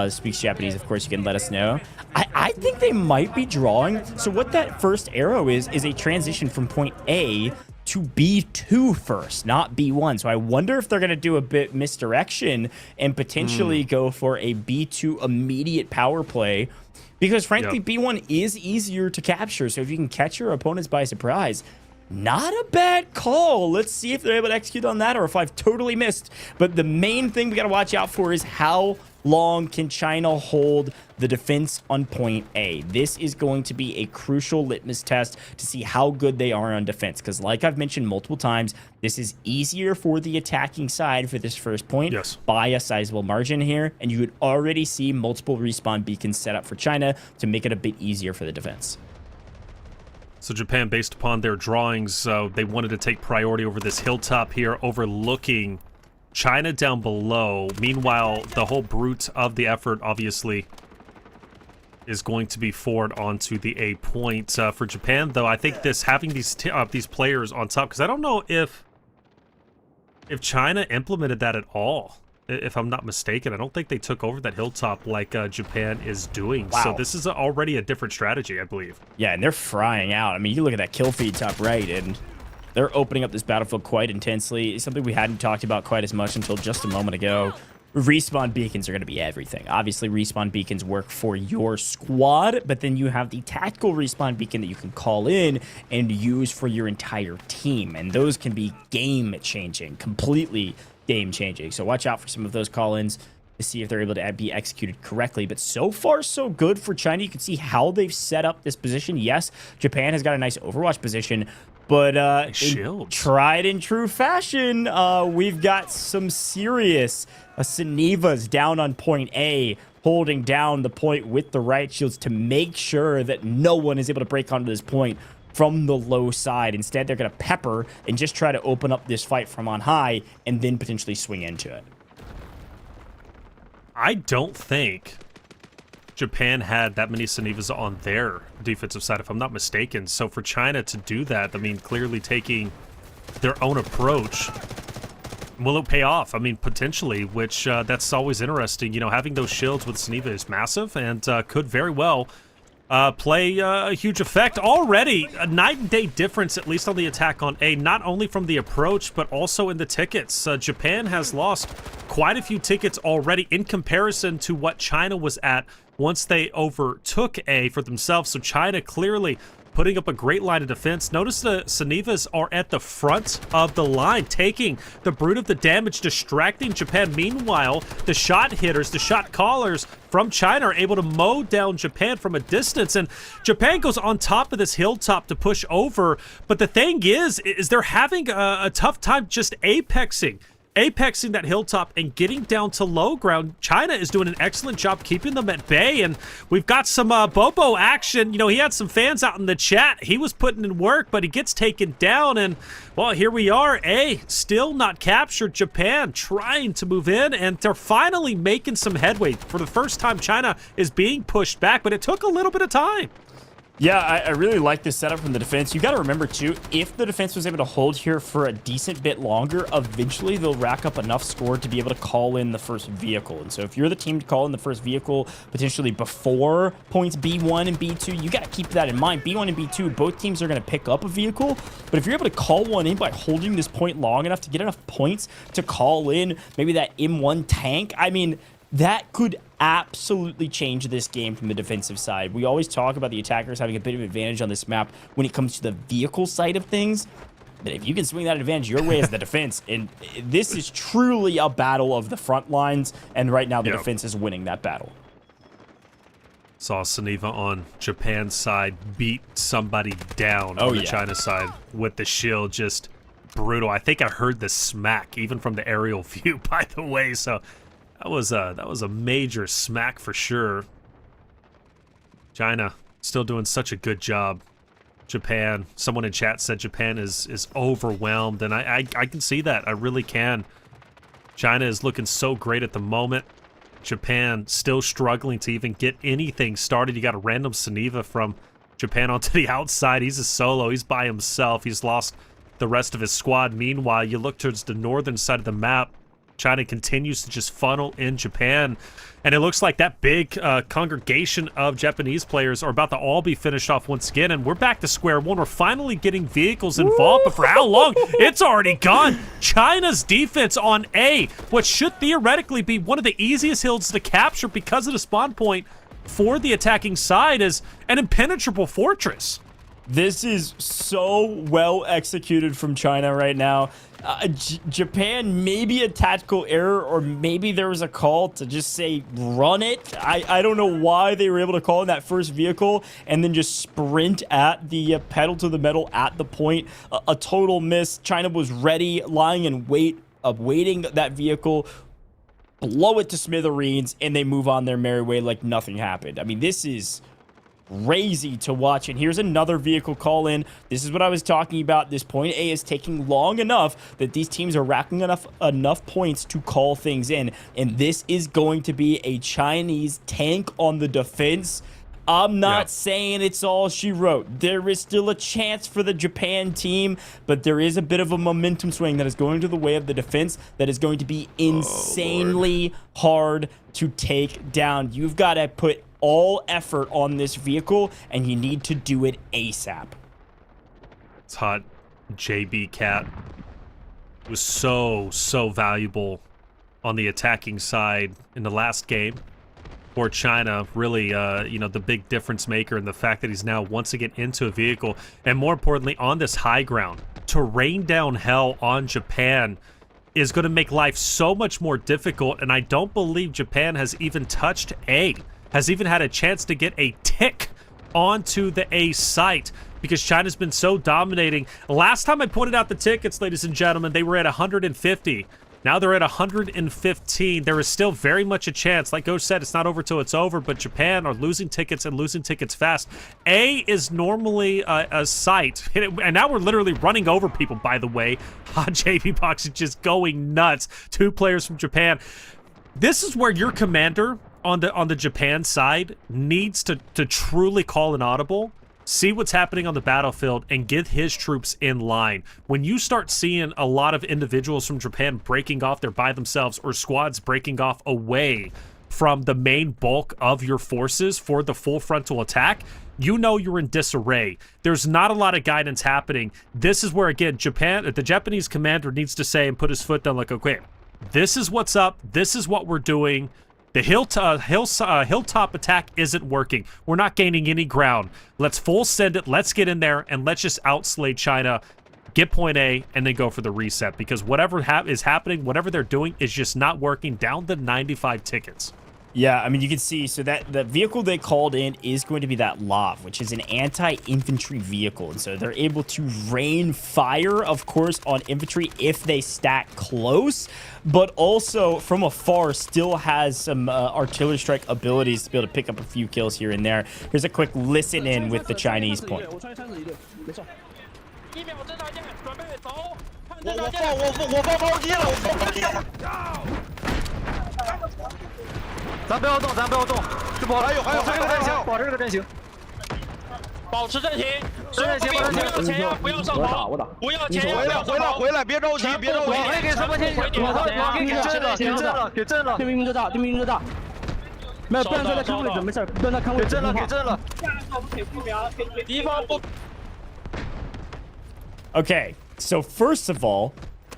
speaks Japanese, of course, you can let us know. I think they might be drawing. So what that first arrow is a transition from point A to B2 first, not B1. So I wonder if they're going to do a bit misdirection and potentially go for a B2 immediate power play. Because, frankly, B1 is easier to capture. So if you can catch your opponents by surprise, not a bad call. Let's see if they're able to execute on that or if I've totally missed. But the main thing we got to watch out for is how long can China hold the defense on point A. This is going to be a crucial litmus test to see how good they are on defense, because like I've mentioned multiple times, this is easier for the attacking side for this first point by a sizable margin here, and you would already see multiple respawn beacons set up for China to make it a bit easier for the defense. So Japan, based upon their drawings, they wanted to take priority over this hilltop here, overlooking China down below. Meanwhile, the whole brute of the effort, obviously, is going to be forward onto the A point. For Japan, though, I think this having these players on top, because I don't know if China implemented that at all. If I'm not mistaken, I don't think they took over that hilltop like Japan is doing. Wow. So this is already a different strategy, I believe. Yeah, and they're frying out. I mean, you look at that kill feed top right, and they're opening up this battlefield quite intensely. It's something we hadn't talked about quite as much until just a moment ago. Respawn beacons are going to be everything. Obviously, respawn beacons work for your squad, but then you have the tactical respawn beacon that you can call in and use for your entire team. And those can be game-changing, completely game-changing. So watch out for some of those call-ins to see if they're able to be executed correctly. But so far, so good for China. You can see how they've set up this position. Yes, Japan has got a nice Overwatch position, but in tried and true fashion, we've got some serious Senivas down on point A, holding down the point with the riot shields to make sure that no one is able to break onto this point from the low side. Instead, they're going to pepper and just try to open up this fight from on high and then potentially swing into it. I don't think Japan had that many Senivas on their defensive side, if I'm not mistaken. So for China to do that, I mean, clearly taking their own approach, will it pay off? I mean, potentially, which that's always interesting. You know, having those shields with Seniva is massive and could very well play a huge effect. Already a night and day difference, at least on the attack on A, not only from the approach, but also in the tickets. Japan has lost quite a few tickets already in comparison to what China was at once they overtook A for themselves. So China clearly putting up a great line of defense. Notice the Senivas are at the front of the line, taking the brunt of the damage, distracting Japan. Meanwhile, the shot hitters, the shot callers from China are able to mow down Japan from a distance, and Japan goes on top of this hilltop to push over. But the thing is they're having a tough time just apexing apexing that hilltop and getting down to low ground. China is doing an excellent job keeping them at bay, and we've got some Bobo action. You know, he had some fans out in the chat. He was putting in work, but he gets taken down, and, well, here we are. A, still not captured. Japan trying to move in, and they're finally making some headway. For the first time, China is being pushed back, but it took a little bit of time. Yeah, I really like this setup from the defense. You got to remember, too, if the defense was able to hold here for a decent bit longer, eventually they'll rack up enough score to be able to call in the first vehicle. And so if you're the team to call in the first vehicle, potentially before points B1 and B2, you got to keep that in mind. B1 and B2, both teams are going to pick up a vehicle. But if you're able to call one in by holding this point long enough to get enough points to call in maybe that M1 tank, I mean, that could absolutely change this game from the defensive side. We always talk about the attackers having a bit of advantage on this map when it comes to the vehicle side of things. But if you can swing that advantage your way as the defense, and this is truly a battle of the front lines, and right now the defense is winning that battle. Saw Suniva on Japan's side beat somebody down on the China side with the shield. Just brutal. I think I heard the smack even from the aerial view, by the way, so that was a major smack for sure. China still doing such a good job. Japan, someone in chat said Japan is overwhelmed, and I can see that. I really can. China is looking so great at the moment. Japan still struggling to even get anything started. You got a random Suniva from Japan onto the outside. He's a solo. He's by himself. He's lost the rest of his squad. Meanwhile, you look towards the northern side of the map. China continues to just funnel in Japan, and it looks like that big congregation of Japanese players are about to all be finished off once again, and we're back to square one. We're finally getting vehicles involved, but for how long? It's already gone. China's defense on A, what should theoretically be one of the easiest hills to capture because of the spawn point for the attacking side, is an impenetrable fortress. This is so well executed from China right now. Japan, maybe a tactical error, or maybe there was a call to just say run it. I don't know why they were able to call in that first vehicle and then just sprint at the pedal to the metal at the point. A total miss. China was ready, lying in wait, awaiting that vehicle, blow it to smithereens, and they move on their merry way like nothing happened. I mean, this is crazy to watch. And here's another vehicle call in. This is what I was talking about. This point A is taking long enough that these teams are racking enough points to call things in, and this is going to be a Chinese tank on the defense. I'm not saying it's all she wrote. There is still a chance for the Japan team, but there is a bit of a momentum swing that is going to the way of the defense that is going to be insanely hard to take down. You've got to put all effort on this vehicle, and you need to do it ASAP. It's hot. JB Cat was so valuable on the attacking side in the last game for China. Really, you know, the big difference maker, and the fact that he's now once again into a vehicle, and more importantly, on this high ground. To rain down hell on Japan is going to make life so much more difficult, and I don't believe Japan has even touched A. Has even had a chance to get a tick onto the A site because China's been so dominating. Last time I pointed out the tickets, ladies and gentlemen, they were at 150. Now they're at 115. There is still very much a chance. Like Ghost said, it's not over till it's over, but Japan are losing tickets and losing tickets fast. A is normally a site, and now we're literally running over people, by the way. JB Box is just going nuts. 2 players from Japan. This is where your commander on the Japan side needs to truly call an audible, see what's happening on the battlefield, and get his troops in line. When you start seeing a lot of individuals from Japan breaking off there by themselves, or squads breaking off away from the main bulk of your forces for the full frontal attack, you know you're in disarray. There's not a lot of guidance happening. This is where, again, the Japanese commander needs to say and put his foot down like, okay, this is what's up, this is what we're doing. The hilltop attack isn't working. We're not gaining any ground. Let's full send it. Let's get in there, and let's just outslay China, get point A, and then go for the reset. Because whatever is happening, whatever they're doing, is just not working. Down to 95 tickets. Yeah, I mean, you can see, so that the vehicle they called in is going to be that Lav, which is an anti-infantry vehicle. And so they're able to rain fire, of course, on infantry if they stack close, but also from afar still has some artillery strike abilities to be able to pick up a few kills here and there. Here's a quick listen in with the Chinese point. 咱不要动，咱不要动，就保持这个阵型，保持这个阵型，保持阵型，所有兵不要前压，不要上跑，不要前压，回来，别着急，别着急，往黑给什么前，往黑给震了，给震了，给震了，对面兵车大，对面兵车大，没有，不能在看位置，没事，不能在看位置，给震了，给震了，敌方不。 Okay, so first of all,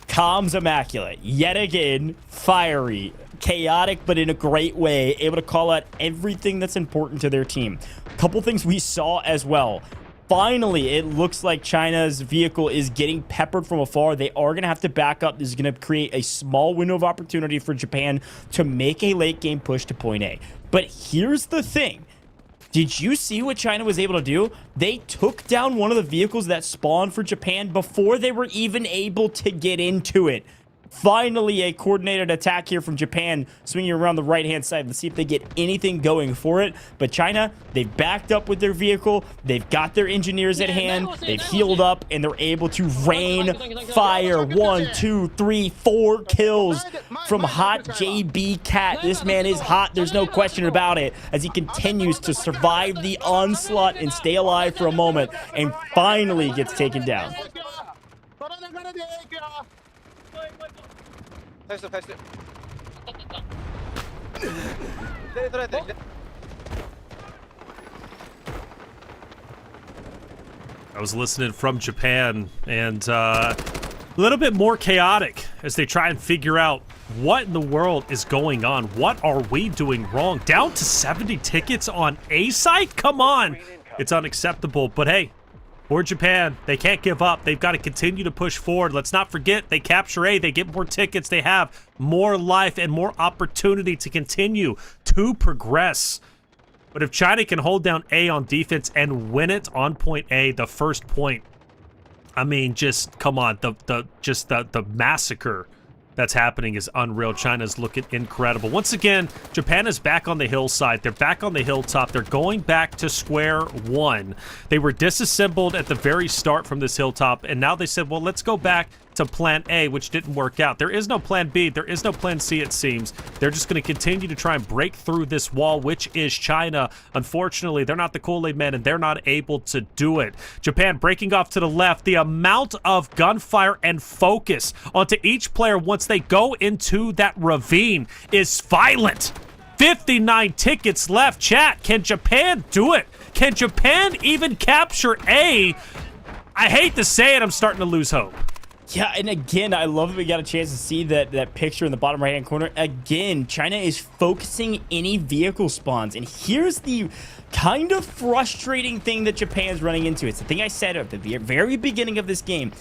comms immaculate. Yet again, fiery, chaotic, but in a great way. Able to call out everything that's important to their team. A couple things we saw as well. Finally, it looks like China's vehicle is getting peppered from afar. They are going to have to back up. This is going to create a small window of opportunity for Japan to make a late game push to point A. But here's the thing. Did you see what China was able to do? They took down one of the vehicles that spawned for Japan before they were even able to get into it. Finally, a coordinated attack here from Japan, swinging around the right-hand side. Let's see if they get anything going for it. But China, they've backed up with their vehicle. They've got their engineers at hand. They've healed up, and they're able to rain fire. 1, 2, 3, 4 kills from Hot JB Cat. This man is hot. There's no question about it, as he continues to survive the onslaught and stay alive for a moment, and finally gets taken down. 开始。I was listening from Japan, and a little bit more chaotic as they try and figure out what in the world is going on. What are we doing wrong? Down to 70 tickets on A site? Come on. It's unacceptable, but hey. For Japan, they can't give up. They've got to continue to push forward. Let's not forget, they capture A, they get more tickets, they have more life and more opportunity to continue to progress. But if China can hold down A on defense and win it on point A, the first point, I mean, just come on, the massacre that's happening is unreal. China's looking incredible. Once again, Japan is back on the hillside. They're back on the hilltop. They're going back to square one. They were disassembled at the very start from this hilltop, and now they said, well, let's go back to plan A, which didn't work out. There is no plan B. There is no plan C, it seems. They're just going to continue to try and break through this wall, which is China. Unfortunately, they're not the Kool-Aid men, and they're not able to do it. Japan breaking off to the left. The amount of gunfire and focus onto each player once they go into that ravine is violent. 59 tickets left. Chat, can Japan do it? Can Japan even capture A? I hate to say it, I'm starting to lose hope. Yeah, and again, I love that we got a chance to see that picture in the bottom right-hand corner. Again, China is focusing any vehicle spawns. And here's the kind of frustrating thing that Japan's running into. It's the thing I said at the very beginning of this game.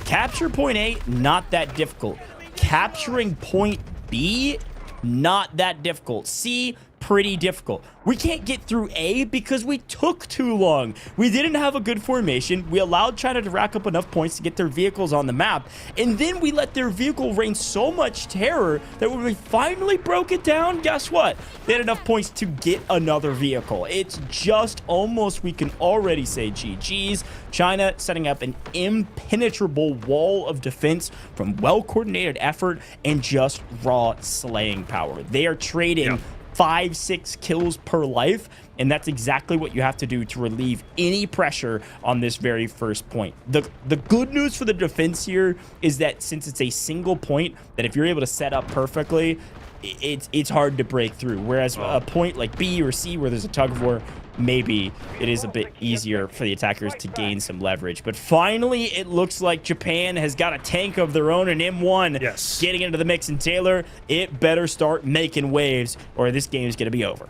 Capture point A, not that difficult. Capturing point B, not that difficult. C, pretty difficult. We can't get through A because we took too long. We didn't have a good formation. We allowed China to rack up enough points to get their vehicles on the map. And then we let their vehicle rain so much terror that when we finally broke it down, guess what? They had enough points to get another vehicle. It's just almost, we can already say GG's. China setting up an impenetrable wall of defense from well-coordinated effort and just raw slaying power. They are trading 5-6 kills per life, and that's exactly what you have to do to relieve any pressure on this very first point. The good news for the defense here is that since it's a single point, that if you're able to set up perfectly, it's hard to break through. Whereas a point like B or C where there's a tug of war, maybe it is a bit easier for the attackers to gain some leverage. But finally, it looks like Japan has got a tank of their own, an M1 getting into the mix. And Taylor, it better start making waves or this game is going to be over.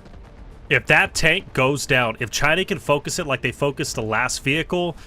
If that tank goes down, if China can focus it like they focused the last vehicle,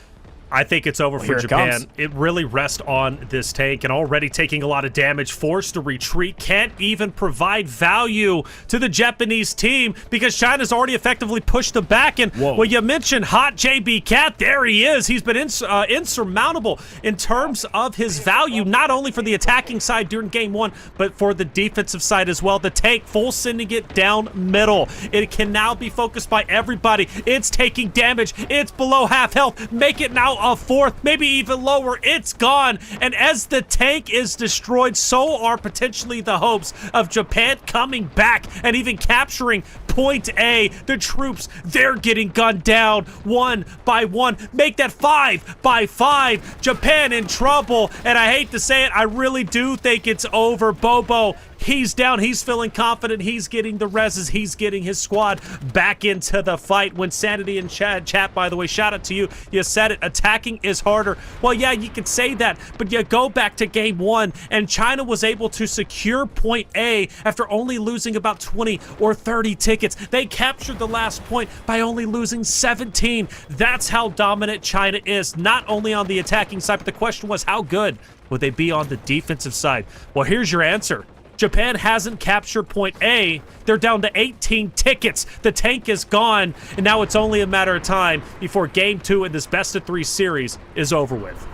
I think it's over for Japan. It really rests on this tank, and already taking a lot of damage, forced to retreat, can't even provide value to the Japanese team because China's already effectively pushed them back. And well, you mentioned hot JB Cat. There he is. He's been insurmountable in terms of his value, not only for the attacking side during game one, but for the defensive side as well. The tank full sending it down middle. It can now be focused by everybody. It's taking damage. It's below half health. Make it now a fourth, maybe even lower. It's gone. And as the tank is destroyed, so are potentially the hopes of Japan coming back and even capturing point A. The troops, they're getting gunned down one by one. Make that 5 by 5. Japan in trouble. And I hate to say it, I really do think it's over. Bobo, he's down. He's feeling confident. He's getting the reses. He's getting his squad back into the fight. When Sanity in chat, by the way, shout out to you. You said it. Attacking is harder. Well, yeah, you could say that, but you go back to game one, and China was able to secure point A after only losing about 20 or 30 tickets. They captured the last point by only losing 17. That's how dominant China is, not only on the attacking side, but the question was, how good would they be on the defensive side? Well, here's your answer. Japan hasn't captured point A. They're down to 18 tickets. The tank is gone, and now it's only a matter of time before game 2 in this best-of-3 series is over with.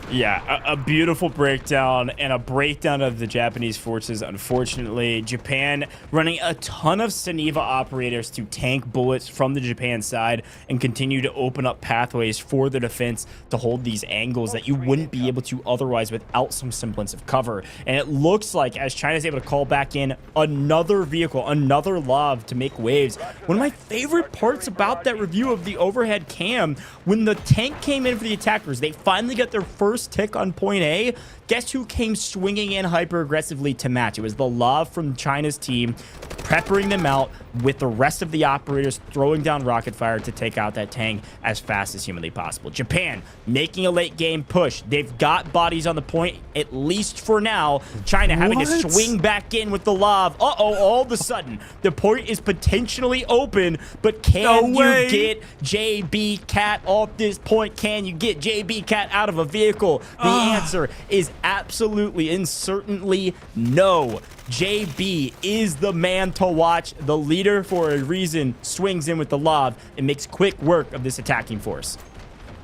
Yeah, a beautiful breakdown and a breakdown of the Japanese forces. Unfortunately, Japan running a ton of Saniva operators to tank bullets from the Japan side and continue to open up pathways for the defense to hold these angles that you wouldn't be able to otherwise without some semblance of cover. And it looks like as China's able to call back in another vehicle, another LAV to make waves. One of my favorite parts about that review of the overhead cam, when the tank came in for the attackers, they finally got their first tick on point A. Guess who came swinging in hyper aggressively to match? It was the LAV from China's team, peppering them out with the rest of the operators throwing down rocket fire to take out that tank as fast as humanly possible. Japan making a late game push. They've got bodies on the point, at least for now. China having to swing back in with the LAV. All of a sudden, the point is potentially open, but can you get JB Cat off this point? Can you get JB Cat out of a vehicle? The answer is absolutely and certainly no. JB is the man to watch. The leader, for a reason, swings in with the LAV and makes quick work of this attacking force.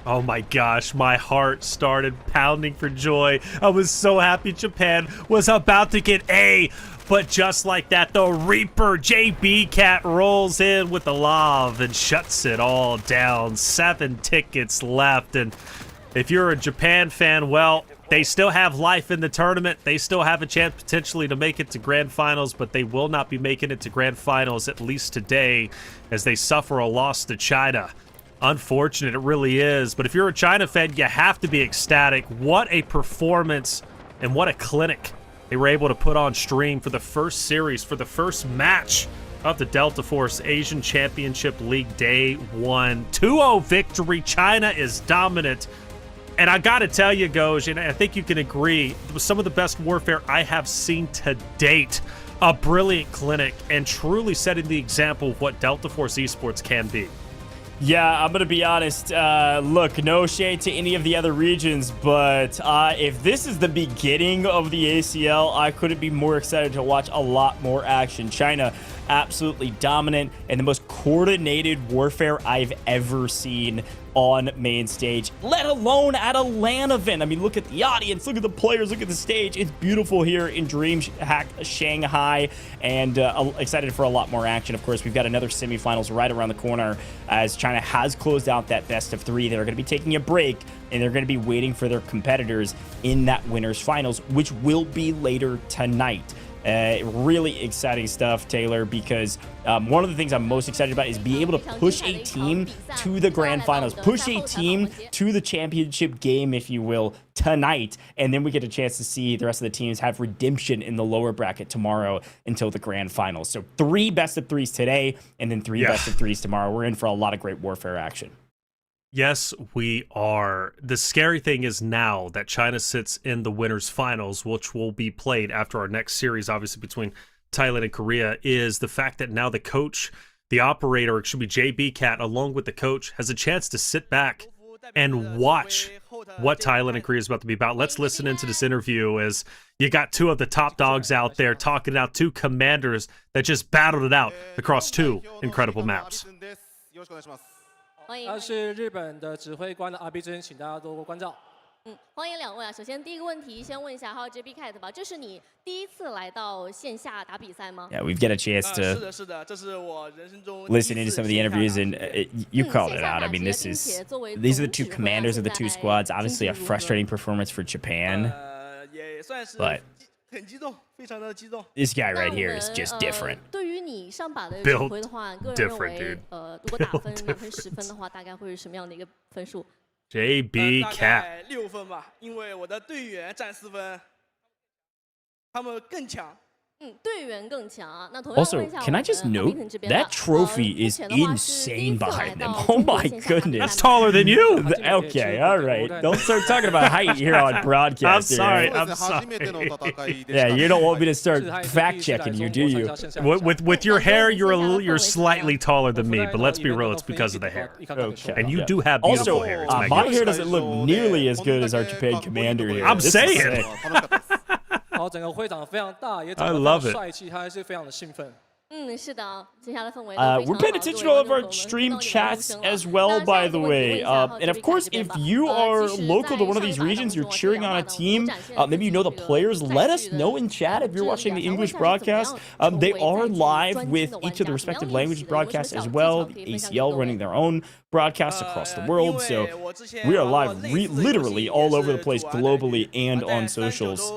Oh my gosh, my heart started pounding for joy. I was so happy Japan was about to get A. But just like that, the Reaper JB Cat rolls in with the LAV and shuts it all down. 7 tickets left. And if you're a Japan fan, well, they still have life in the tournament. They still have a chance potentially to make it to grand finals, but they will not be making it to grand finals, at least today, as they suffer a loss to China. Unfortunate, it really is. But if you're a China fan, you have to be ecstatic. What a performance and what a clinic they were able to put on stream for the first series, for the first match of the Delta Force Asian Championship League Day 1. 2-0 victory. China is dominant. And I gotta tell you, Goj, and I think you can agree, it was some of the best warfare I have seen to date. A brilliant clinic and truly setting the example of what Delta Force Esports can be. Yeah, I'm going to be honest. Look, no shade to any of the other regions, but if this is the beginning of the ACL, I couldn't be more excited to watch a lot more action. China, absolutely dominant and the most coordinated warfare I've ever seen on main stage, let alone at a LAN event. I mean, look at the audience, look at the players, look at the stage. It's beautiful here in DreamHack Shanghai, and excited for a lot more action. Of course, we've got another semifinals right around the corner as China has closed out that best of 3. They're going to be taking a break, and they're going to be waiting for their competitors in that winners finals, which will be later tonight. Really exciting stuff, Taylor, because one of the things I'm most excited about is be able to push a team to the grand finals, push a team to the championship game, if you will, tonight. And then we get a chance to see the rest of the teams have redemption in the lower bracket tomorrow until the grand finals. So 3 best of 3s today, and then 3 best of 3s tomorrow. We're in for a lot of great warfare action. Yes, we are. The scary thing is now that China sits in the winners finals, which will be played after our next series, obviously between Thailand and Korea, is the fact that now the coach, the operator, it should be JB Cat, along with the coach, has a chance to sit back and watch what Thailand and Korea is about to be about. Let's listen into this interview as you got two of the top dogs out there talking out, two commanders that just battled it out across two incredible maps. 他是日本的指挥官的阿比真，请大家多多关照。欢迎两位啊！首先第一个问题，先问一下 How JB Cat 吧，这是你第一次来到线下打比赛吗 Yeah, we've got a chance to 是的，是的，这是我人生中 listen into some of the interviews, and you called it out. I mean, these are the two commanders of the two squads. Obviously, a frustrating performance for Japan, 也算是 but 很激动，非常的激动。 this guy right here is just different. 对于你上把的指挥的话，个人认为，如果打分满分10分的话，大概会是什么样的一个分数？ JB Cat 6分吧，因为我的队员占4分，他们更强。 队员更强啊。那同样 Also, can I just note that trophy is insane behind them? Oh my goodness. That's taller than you. Okay, all right. Don't start talking about height here on broadcast. I'm sorry. I'm sorry. Yeah, you don't want me to start fact checking you, do you? With your hair, you're slightly taller than me, but let's be real, it's because of the hair. Okay. And you do have beautiful hair. It's my hair doesn't look nearly as good as our Japan commander here. I'm saying. 然后整个会场非常大，也 I 长得 love 非 it. 常帅气，他还是非常的兴奋。是的，接下来氛围 We're paying attention to all of our stream chats as well, by the way. And of course, if you are local to one of these regions, you're cheering on a team, maybe you know the players, let us know in chat if you're watching the English broadcast. They are live with each of the respective language broadcasts as well. The ACL running their own broadcasts across the world. So we are live literally all over the place globally and on socials.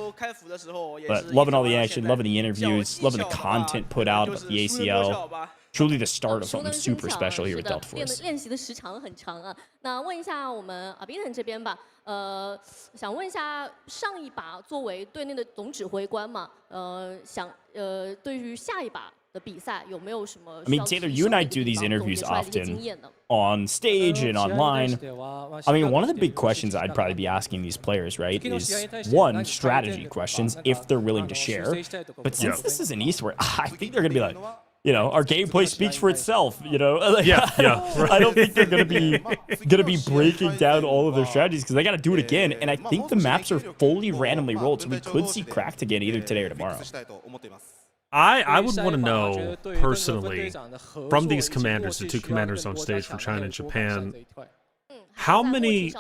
But loving all the action, loving the interviews, loving the content put out about the ACL. Truly the start of something super special here at Delta Force. 练习的时长很长啊。那问一下我们阿宾腾这边吧，想问一下上一把作为队内的总指挥官嘛，对于下一把的比赛有没有什么？ I mean, Taylor, you and I do these interviews often on stage and online. I mean, one of the big questions I'd probably be asking these players, right, is one, strategy questions, if they're willing to share. But since this is an Eastward, I think they're going to be like, you know, our gameplay speaks for itself, you know? Like, I don't think they're going to be breaking down all of their strategies because they got to do it again. And I think the maps are fully randomly rolled, so we could see cracked again either today or tomorrow. I would want to know personally from these commanders, the two commanders on stage for China and Japan, how many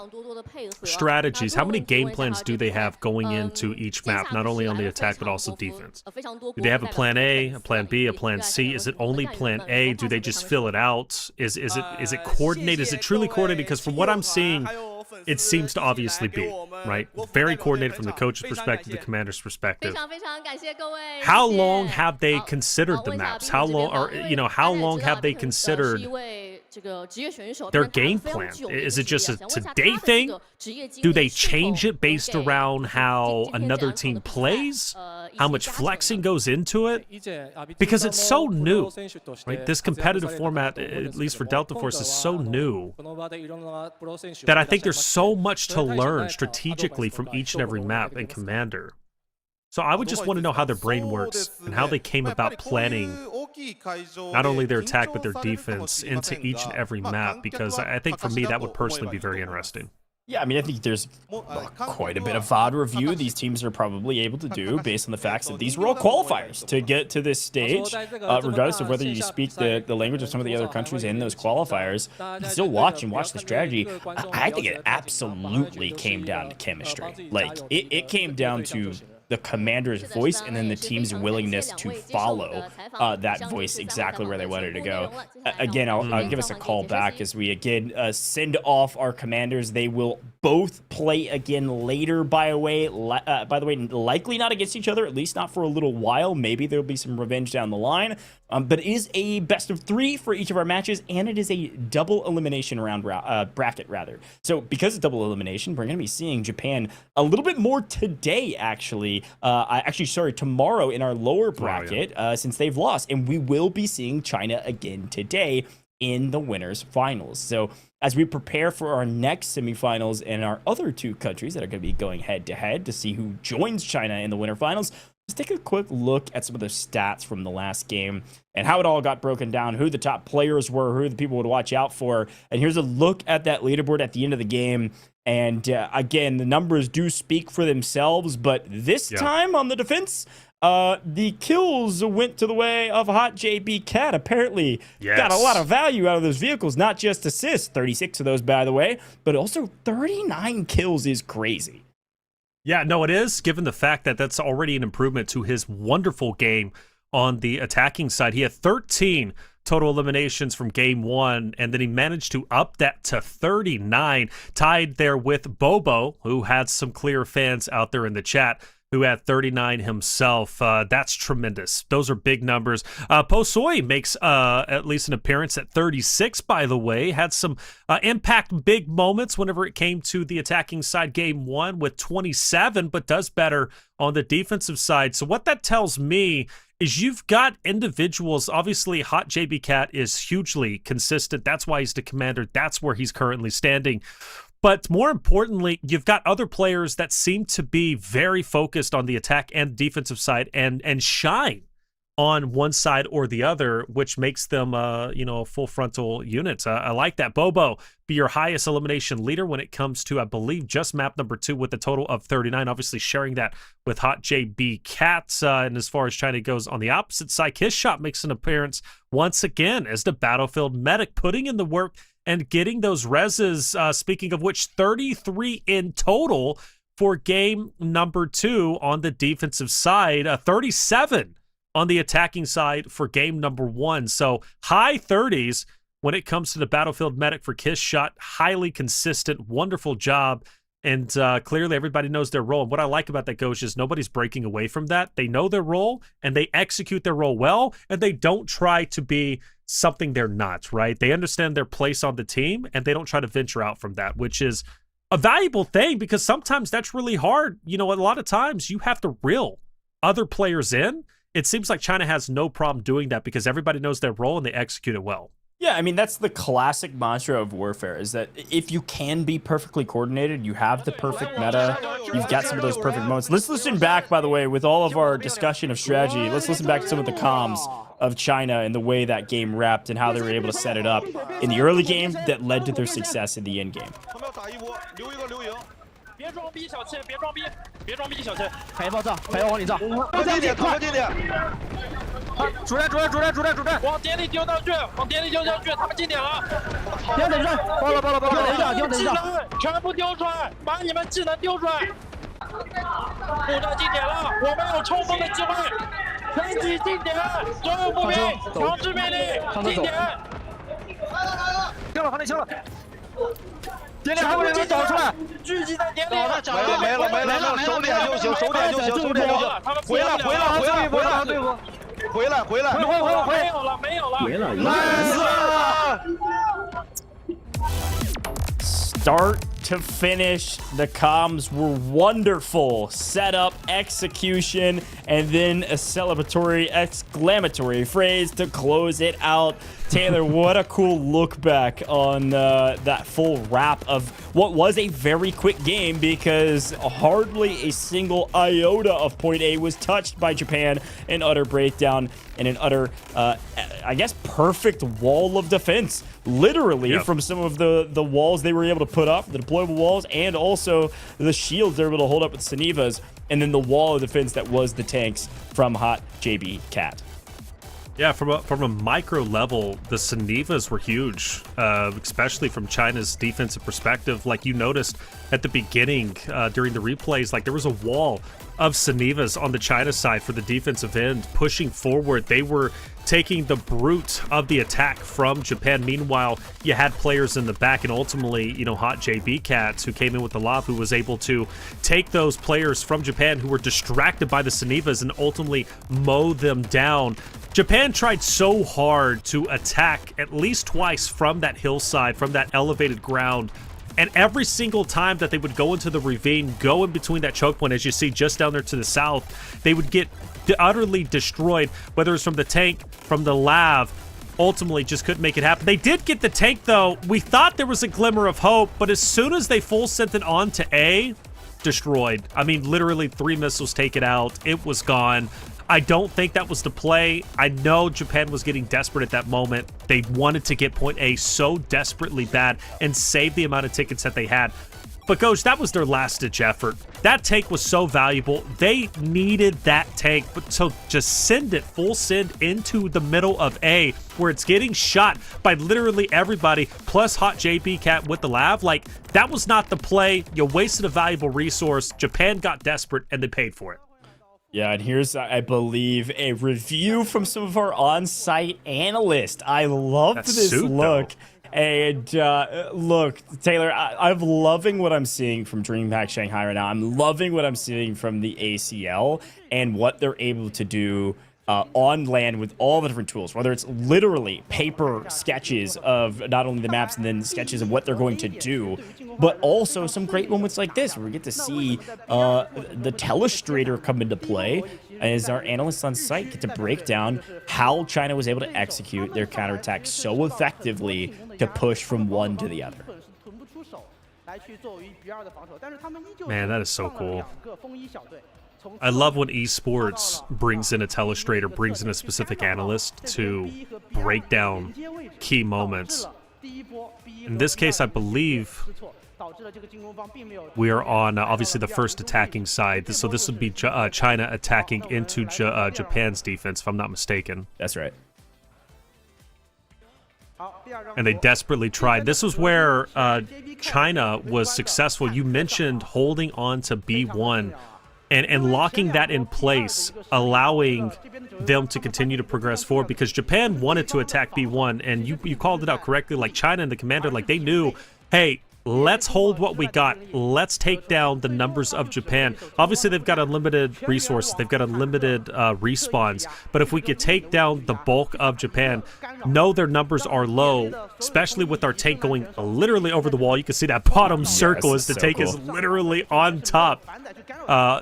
strategies, how many game plans do they have going into each map, not only on the attack but also defense? Do they have a plan A, a plan B, a plan C? Is it only plan A? Do they just fill it out? Is it coordinated? Is it truly coordinated? Because from what I'm seeing, it seems to obviously be, right? Very coordinated from the coach's perspective, the commander's perspective. How long have they considered the maps? How long, or how long have they considered their game plan? Is it just a today thing? Do they change it based around how another team plays? How much flexing goes into it? Because it's so new, right? This competitive format, at least for Delta Force, is so new that I think there's so much to learn strategically from each and every map and commander. So I would just want to know how their brain works and how they came about planning not only their attack but their defense into each and every map, because I think for me that would personally be very interesting. Yeah, I mean, I think there's quite a bit of VOD review these teams are probably able to do based on the facts that these were all qualifiers to get to this stage. Regardless of whether you speak the language of some of the other countries in those qualifiers, you can still watch the strategy. I think it absolutely came down to chemistry. Like, it came down to the commander's voice and then the team's willingness to follow that voice exactly where they wanted to go. Again, I'll give us a call back as we again send off our commanders. They will both play again later, by the way, likely not against each other, at least not for a little while. Maybe there'll be some revenge down the line. But it is a best of 3 for each of our matches, and it is a double elimination round bracket, rather. So because it's double elimination, we're going to be seeing Japan a little bit more today, actually. Tomorrow in our lower bracket, since they've lost. And we will be seeing China again today in the winners finals. So as we prepare for our next semifinals and our other two countries that are going to be going head to head to see who joins China in the winner finals, Let's take a quick look at some of the stats from the last game and how it all got broken down, who the top players were, who the people would watch out for. And here's a look at that leaderboard at the end of the game. And again, the numbers do speak for themselves, but this time on the defense, the kills went to the way of Hot JB Cat. Apparently got a lot of value out of those vehicles, not just assists, 36 of those, by the way, but also 39 kills is crazy. Yeah, no, it is, given the fact that that's already an improvement to his wonderful game on the attacking side. He had 13 total eliminations from game 1, and then he managed to up that to 39, tied there with Bobo, who had some clear fans out there in the chat, who had 39 himself. That's tremendous. Those are big numbers. Posoi makes at least an appearance at 36, by the way. Had some impact big moments whenever it came to the attacking side game 1 with 27, but does better on the defensive side. So what that tells me is you've got individuals. Obviously, Hot JB Cat is hugely consistent. That's why he's the commander. That's where he's currently standing. But more importantly, you've got other players that seem to be very focused on the attack and defensive side and shine on one side or the other, which makes them, full frontal units. I like that. Bobo, be your highest elimination leader when it comes to, I believe, just map number 2 with a total of 39, obviously sharing that with Hot JB Cat. And as far as China goes on the opposite side, His Shot makes an appearance once again as the battlefield medic, putting in the work and getting those reses, speaking of which, 33 in total for game number 2 on the defensive side, 37 on the attacking side for game number 1. So high 30s when it comes to the battlefield medic for Kiss Shot. Highly consistent, wonderful job. And clearly everybody knows their role. And what I like about that, Ghosh, is nobody's breaking away from that. They know their role and they execute their role well, and they don't try to be something they're not, right? They understand their place on the team and they don't try to venture out from that, which is a valuable thing because sometimes that's really hard. You know, a lot of times you have to reel other players in. It seems like China has no problem doing that because everybody knows their role and they execute it well. Yeah, I mean, that's the classic mantra of Warfare, is that if you can be perfectly coordinated, you have the perfect meta, you've got some of those perfect moments. Let's listen back, by the way, with all of our discussion of strategy, let's listen back to some of the comms of China and the way that game wrapped and how they were able to set it up in the early game that led to their success in the end game. 别装逼，小切！别装逼，别装逼，小切！排爆炸，排往里炸！靠近点，靠近点！主战，往点里丢上去，往点里丢上去，他们进点了！别等着，爆了！技能全部丢出来，把你们技能丢出来！步战进点了，我们有冲锋的机会，全体进点，所有步兵，强制命令，进点！清了，行情了。 点点还不能找出来，聚集在点里。没了，守点就行，守点就行。回来，没有了。Start to finish, the comms were wonderful. Setup, execution, and then a celebratory exclamatory phrase to close it out. Taylor, what a cool look back on that full wrap of what was a very quick game because hardly a single iota of point A was touched by Japan. An utter breakdown and an utter, I guess, perfect wall of defense. Literally, from some of the walls they were able to put up, the deployable walls, and also the shields they were able to hold up with Sanivas, and then the wall of defense that was the tanks from Hot JB Cat. Yeah, from a micro level, the Sanivas were huge, especially from China's defensive perspective. Like you noticed at the beginning during the replays, like there was a wall of Sanivas on the China side for the defensive end pushing forward. They were taking the brute of the attack from Japan. Meanwhile, you had players in the back, and ultimately, you know, Hot JB Cats, who came in with the lob, who was able to take those players from Japan who were distracted by the Sanivas and ultimately mow them down. Japan tried so hard to attack at least twice from that hillside, from that elevated ground. And every single time that they would go into the ravine, go in between that choke point, as you see just down there to the south, they would get utterly destroyed, whether it's from the tank, from the lav. Ultimately, just couldn't make it happen. They did get the tank, though. We thought there was a glimmer of hope, but as soon as they full sent it on to A, destroyed. I mean, literally 3 missiles take it out. It was gone. I don't think that was the play. I know Japan was getting desperate at that moment. They wanted to get point A so desperately bad and save the amount of tickets that they had. But, Coach, that was their last-ditch effort. That tank was so valuable. They needed that tank. But so just send it, full send, into the middle of A, where it's getting shot by literally everybody, plus Hot JB Cat with the lav. Like, that was not the play. You wasted a valuable resource. Japan got desperate, and they paid for it. Yeah, and here's, I believe, a review from some of our on-site analysts. I loved this look. Though. And look, Taylor, I'm loving what I'm seeing from DreamHack Shanghai right now. I'm loving what I'm seeing from the ACL and what they're able to do on land with all the different tools, whether it's literally paper sketches of not only the maps and then sketches of what they're going to do, but also some great moments like this where we get to see the telestrator come into play as our analysts on site get to break down how China was able to execute their counterattack so effectively to push from one to the other. Man, that is so cool. I love when esports brings in a telestrator, brings in a specific analyst to break down key moments. In this case, I believe we are on, obviously, the first attacking side. So this would be China attacking into Japan's defense, if I'm not mistaken. That's right. And they desperately tried. This was where China was successful. You mentioned holding on to B1 and locking that in place, allowing them to continue to progress forward, because Japan wanted to attack B1, and you called it out correctly. Like, China and the commander, like, they knew, hey, let's hold what we got. Let's take down the numbers of Japan. Obviously, they've got unlimited resources. They've got unlimited respawns. But if we could take down the bulk of Japan, know their numbers are low, especially with our tank going literally over the wall. You can see that bottom circle as the tank is literally on top.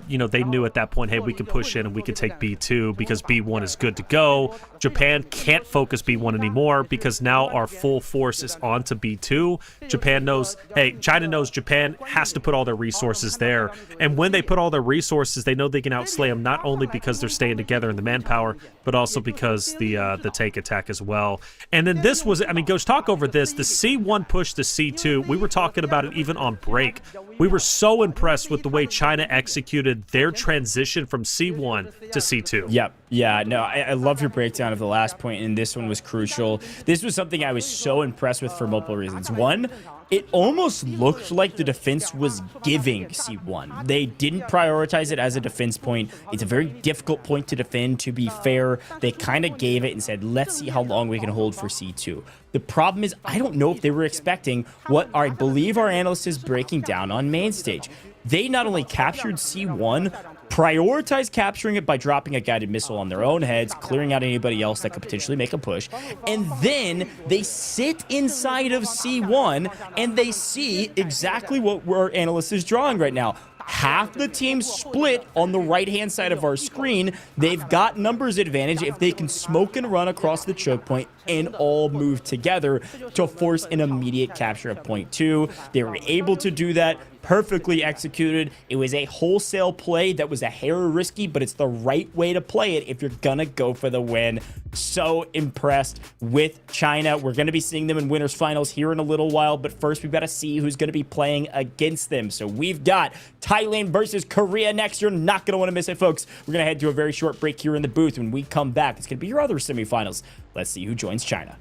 You know, they knew at that point, hey, we can push in and we can take B2 because B1 is good to go. Japan can't focus B1 anymore because now our full force is on to B2. Japan knows, hey, China knows Japan has to put all their resources there. And when they put all their resources, they know they can outslay them, not only because they're staying together in the manpower, but also because the tank attack as well. And then this was, I mean, Ghost, talk over this. The C1 push to C2, we were talking about it even on break. We were so impressed with the way China executed their transition from C1 to C2. Yep. Yeah, no, I love your breakdown of the last point, and this one was crucial. This was something I was so impressed with for multiple reasons. One, it almost looked like the defense was giving C1. They didn't prioritize it as a defense point. It's a very difficult point to defend, to be fair. They kind of gave it and said, let's see how long we can hold for C2. The problem is, I don't know if they were expecting what I believe our analyst is breaking down on main stage. They not only captured C1, prioritized capturing it by dropping a guided missile on their own heads, clearing out anybody else that could potentially make a push, and then they sit inside of C1 and they see exactly what our analyst is drawing right now. Half the team split on the right-hand side of our screen. They've got numbers advantage if they can smoke and run across the choke point and all move together to force an immediate capture of point 2. They were able to do that. Perfectly executed. It was a wholesale play that was a hair risky, but it's the right way to play it if you're gonna go for the win. So impressed with China. We're gonna be seeing them in winners finals here in a little while, but first we've got to see who's gonna be playing against them. So we've got Thailand versus Korea next. You're not gonna want to miss it, folks. We're gonna head to a very short break here in the booth. When we come back, it's gonna be your other semifinals. Let's see who joins China.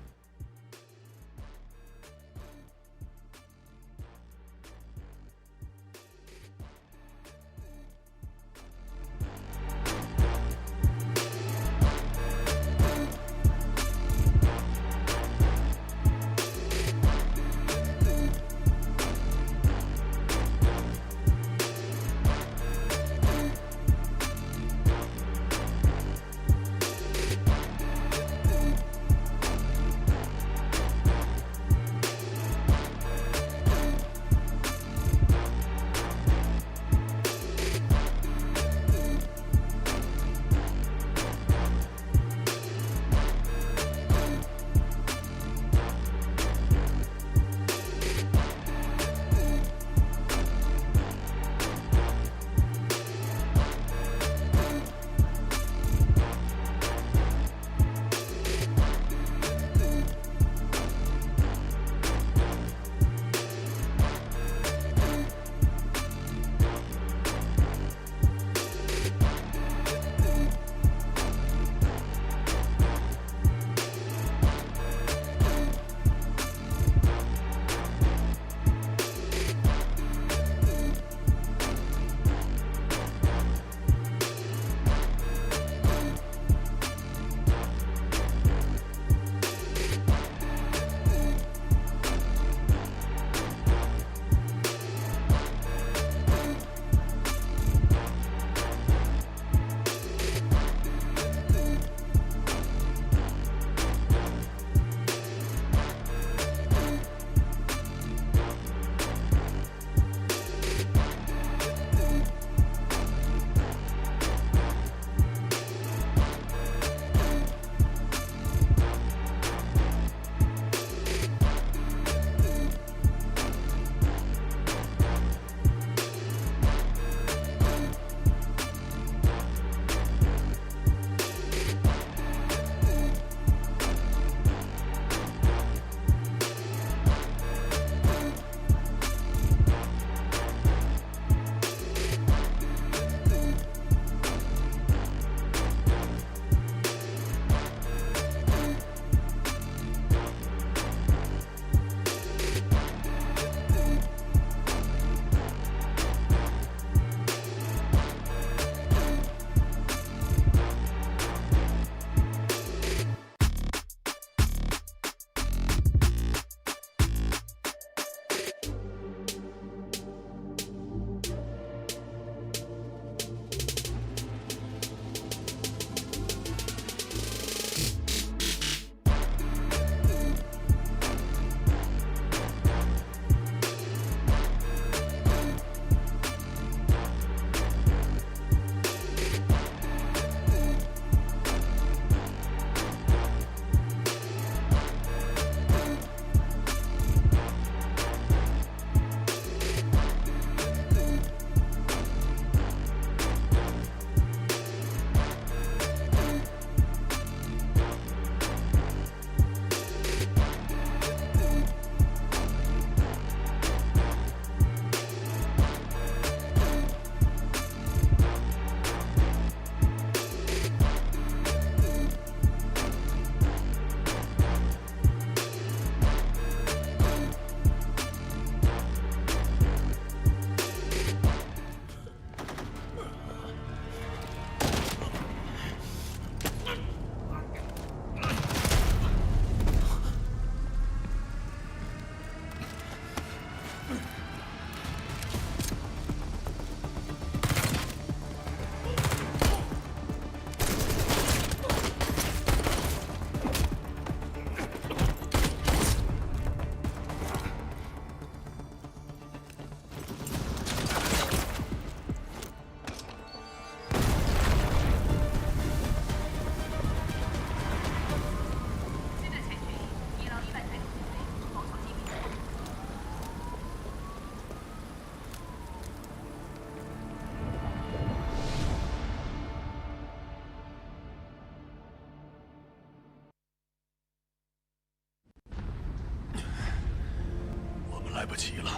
不及了。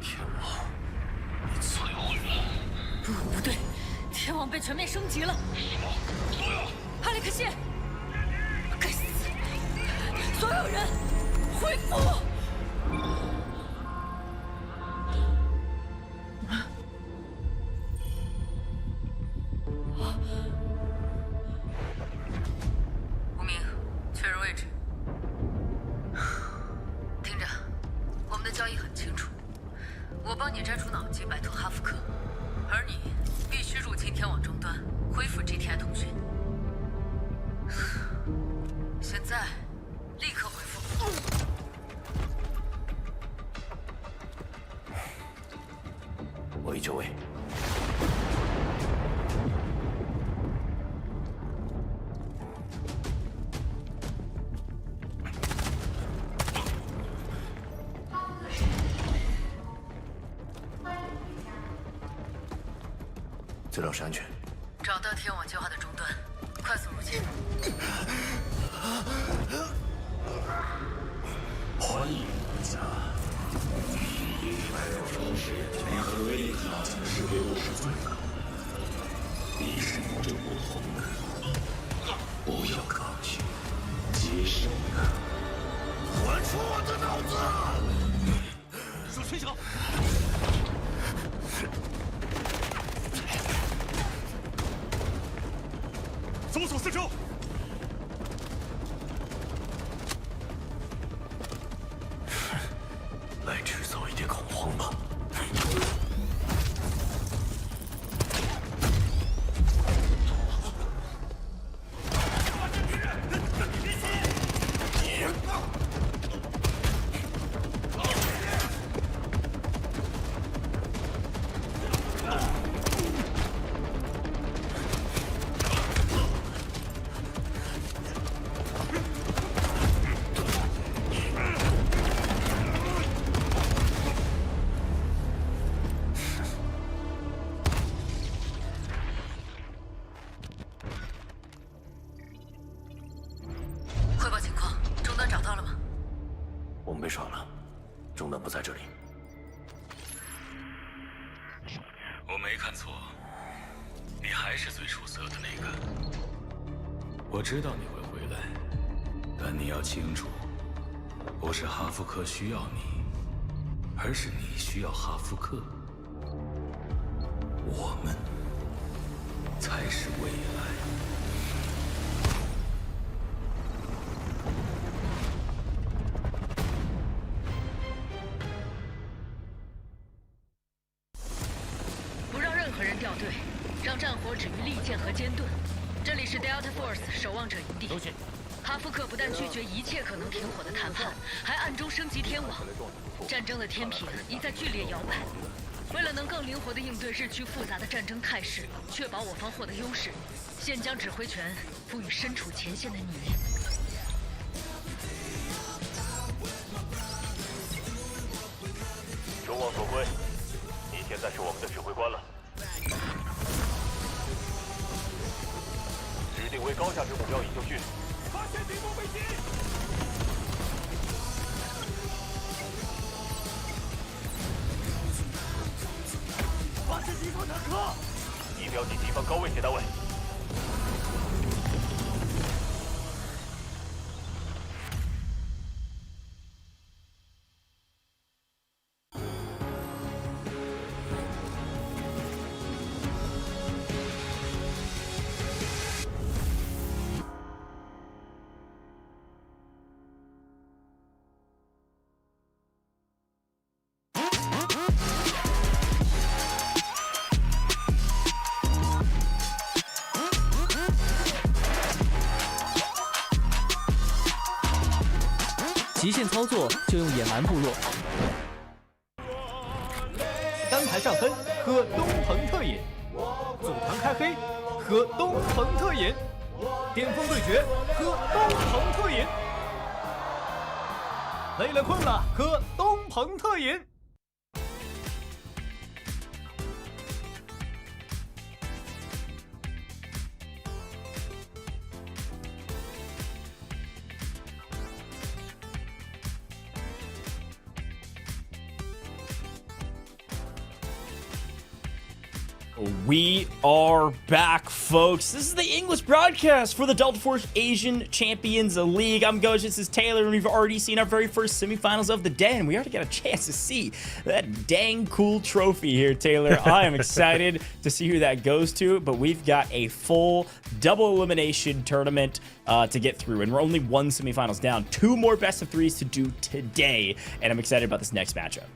天王，你摧毁了。不对，天王被全面升级了。什么？所有？哈里克谢！该死！所有人恢复！无名，确认位置。听着，我们的交易很清楚，我帮你摘除脑机，摆脱哈福克，而你必须入侵天网终端，恢复 GTI 通讯。现在，立刻回复。我已就位。资料是安全。找到天网计划的终端，快速入侵。欢迎大家。联合威力挑战的识别度是最高，敌是某种不同的，不要抗拒，接受它。还出我的脑子！手吹手。搜索四周。来制造一点恐慌吧。汇报情况，终端找到了吗？我们被耍了，终端不在这里。我没看错，你还是最出色的那个。我知道你会回来，但你要清楚，不是哈福克需要你，而是你需要哈福克。我们才是未来。不让任何人掉队，让战火止于利剑和尖盾。这里是 Delta Force 守望者营地。哈夫克不但拒绝一切可能停火的谈判，还暗中升级天网。战争的天平已在剧烈摇摆。为了能更灵活地应对日趋复杂的战争态势，确保我方获得优势，现将指挥权赋予身处前线的你。众望所归，你现在是我们的指挥官了。指定为高价值目标已就绪。发现敌方飞机。发现敌方坦克。已标记敌方高威胁单位。极限操作就用野蛮部落。单排上分，喝东鹏特饮；组团开黑，喝东鹏特饮；巅峰对决，喝东鹏特饮；累了困了，喝东鹏特饮。We are back, folks. This is the English broadcast for the Delta Force Asian Champions League. I'm Goj, this is Taylor, and we've already seen our very first semifinals of the day, and we already got a chance to see that dang cool trophy here, Taylor. I am excited to see who that goes to, but we've got a full double elimination tournament to get through, and we're only one semifinals down. 2 more best of 3s to do today, and I'm excited about this next matchup.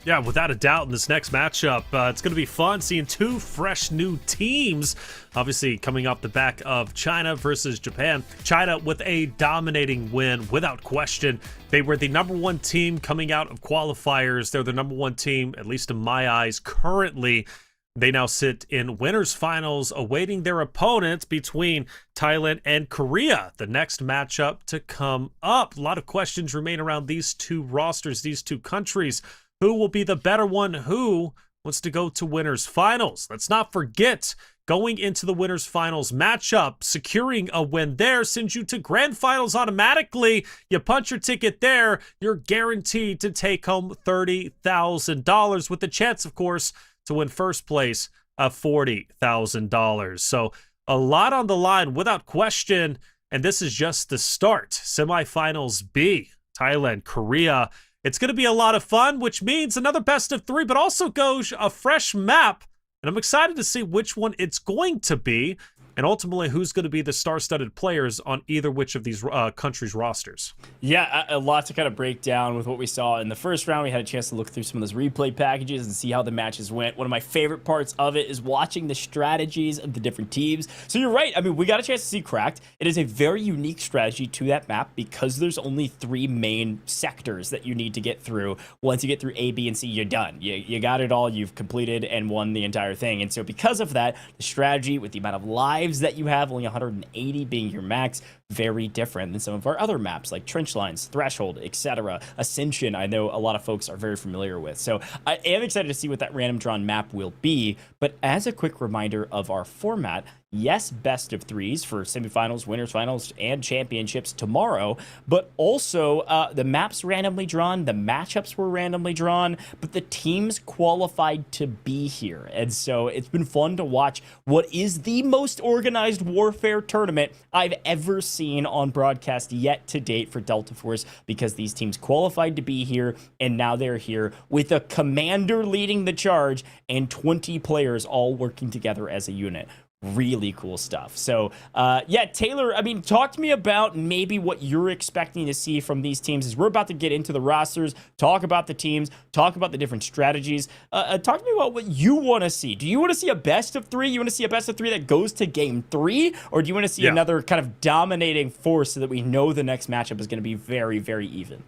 Yeah, without a doubt, in this next matchup, it's going to be fun seeing 2 fresh new teams, obviously coming off the back of China versus Japan. China with a dominating win, without question. They were the #1 team coming out of qualifiers. They're the #1 team, at least in my eyes, currently. They now sit in winners finals, awaiting their opponent between Thailand and Korea, the next matchup to come up. A lot of questions remain around these 2 rosters, these 2 countries. Who will be the better one? Who wants to go to winners finals? Let's not forget, going into the winners finals matchup, securing a win there sends you to grand finals automatically. You punch your ticket there, you're guaranteed to take home $30,000 with the chance, of course, to win first place of $40,000. So a lot on the line without question, and this is just the start. Semifinals B, Thailand, Korea. It's going to be a lot of fun, which means another best of 3, but also goes a fresh map. And I'm excited to see which one it's going to be, and ultimately who's going to be the star-studded players on either which of these countries' rosters. Yeah, a lot to kind of break down with what we saw in the first round. We had a chance to look through some of those replay packages and see how the matches went. One of my favorite parts of it is watching the strategies of the different teams. So you're right. I mean, we got a chance to see Cracked. It is a very unique strategy to that map because there's only 3 main sectors that you need to get through. Once you get through A, B, and C, you're done. You got it all. You've completed and won the entire thing. And so because of that, the strategy with the amount of lives that you have, only 180 being your max, very different than some of our other maps like Trench Lines, Threshold, etc. Ascension, I know a lot of folks are very familiar with. So I am excited to see what that random drawn map will be. But as a quick reminder of our format, yes, best of 3s for semifinals, winners finals, and championships tomorrow, but also the maps randomly drawn, the matchups were randomly drawn, but the teams qualified to be here. And so it's been fun to watch what is the most organized warfare tournament I've ever seen on broadcast yet to date for Delta Force, because these teams qualified to be here, and now they're here with a commander leading the charge and 20 players all working together as a unit. Really cool stuff. So, yeah, Taylor, I mean, talk to me about maybe what you're expecting to see from these teams as we're about to get into the rosters, talk about the teams, talk about the different strategies. Talk to me about what you want to see. Do you want to see a best of 3? You want to see a best of 3 that goes to game 3? Or do you want to see another kind of dominating force so that we know the next matchup is going to be very, very even?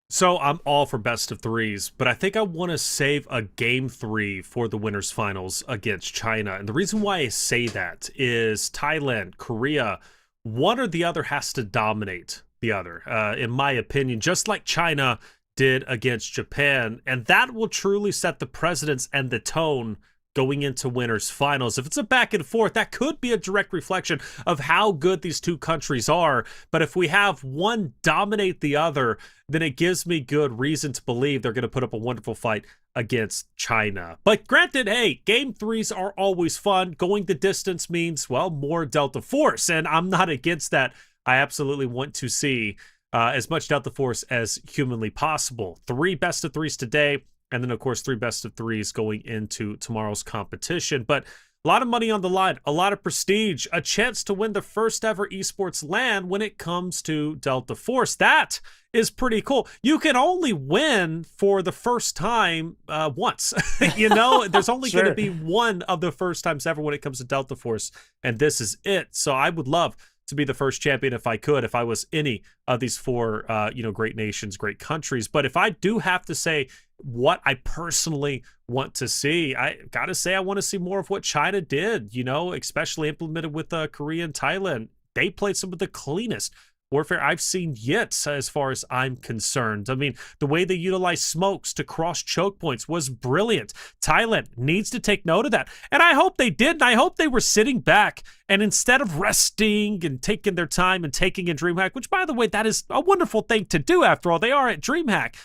So I'm all for best of 3s, but I think I want to save a game 3 for the winners finals against China. And the reason why I say that is Thailand, Korea, one or the other has to dominate the other, in my opinion, just like China did against Japan. And that will truly set the precedence and the tone going into winners finals. If it's a back and forth, that could be a direct reflection of how good these 2 countries are. But if we have one dominate the other, then it gives me good reason to believe they're going to put up a wonderful fight against China. But granted, hey, game 3s are always fun. Going the distance means, well, more Delta Force, and I'm not against that. I absolutely want to see as much Delta Force as humanly possible. 3 best of 3s today. And then, of course, 3 best of 3s going into tomorrow's competition. But a lot of money on the line, a lot of prestige, a chance to win the first ever esports LAN when it comes to Delta Force. That is pretty cool. You can only win for the first time once. You know, there's only going to be one of the first times ever when it comes to Delta Force. And this is it. So I would love to be the first champion if I could, if I was any of these 4, great nations, great countries. But if I do have to say what I personally want to see, I gotta say I want to see more of what China did, especially implemented with Korea and Thailand. They played some of the cleanest warfare I've seen yet, as far as I'm concerned. I mean, the way they utilized smokes to cross choke points was brilliant. Thailand needs to take note of that. And I hope they did. And I hope they were sitting back and instead of resting and taking their time and taking in DreamHack, which, by the way, that is a wonderful thing to do. After all, they are at DreamHack.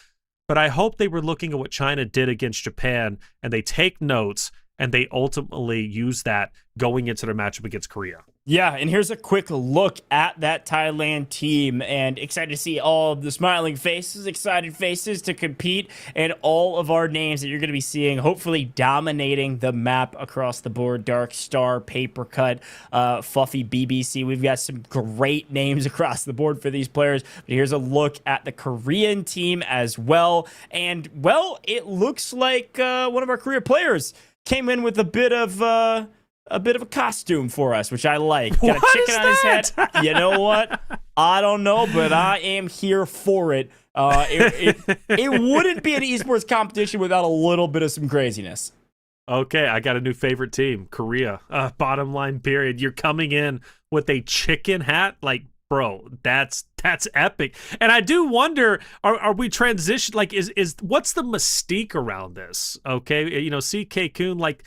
But I hope they were looking at what China did against Japan and they take notes and they ultimately use that going into their matchup against Korea. Yeah, and here's a quick look at that Thailand team, and excited to see all of the smiling faces, excited faces to compete, and all of our names that you're going to be seeing, hopefully dominating the map across the board. Dark Star, Paper Cut, Fluffy BBC. We've got some great names across the board for these players. But here's a look at the Korean team as well, and, well, it looks like one of our Korea players came in with a bit of a costume for us, which I like. Got a chicken on his head. You know what? I don't know, but I am here for it. It wouldn't be an esports competition without a little bit of some craziness. Okay, I got a new favorite team, Korea. Bottom line, period. You're coming in with a chicken hat, like, bro, that's epic. And I do wonder, are we transition? Like, is what's the mystique around this? Okay, you know, CK Kun, like,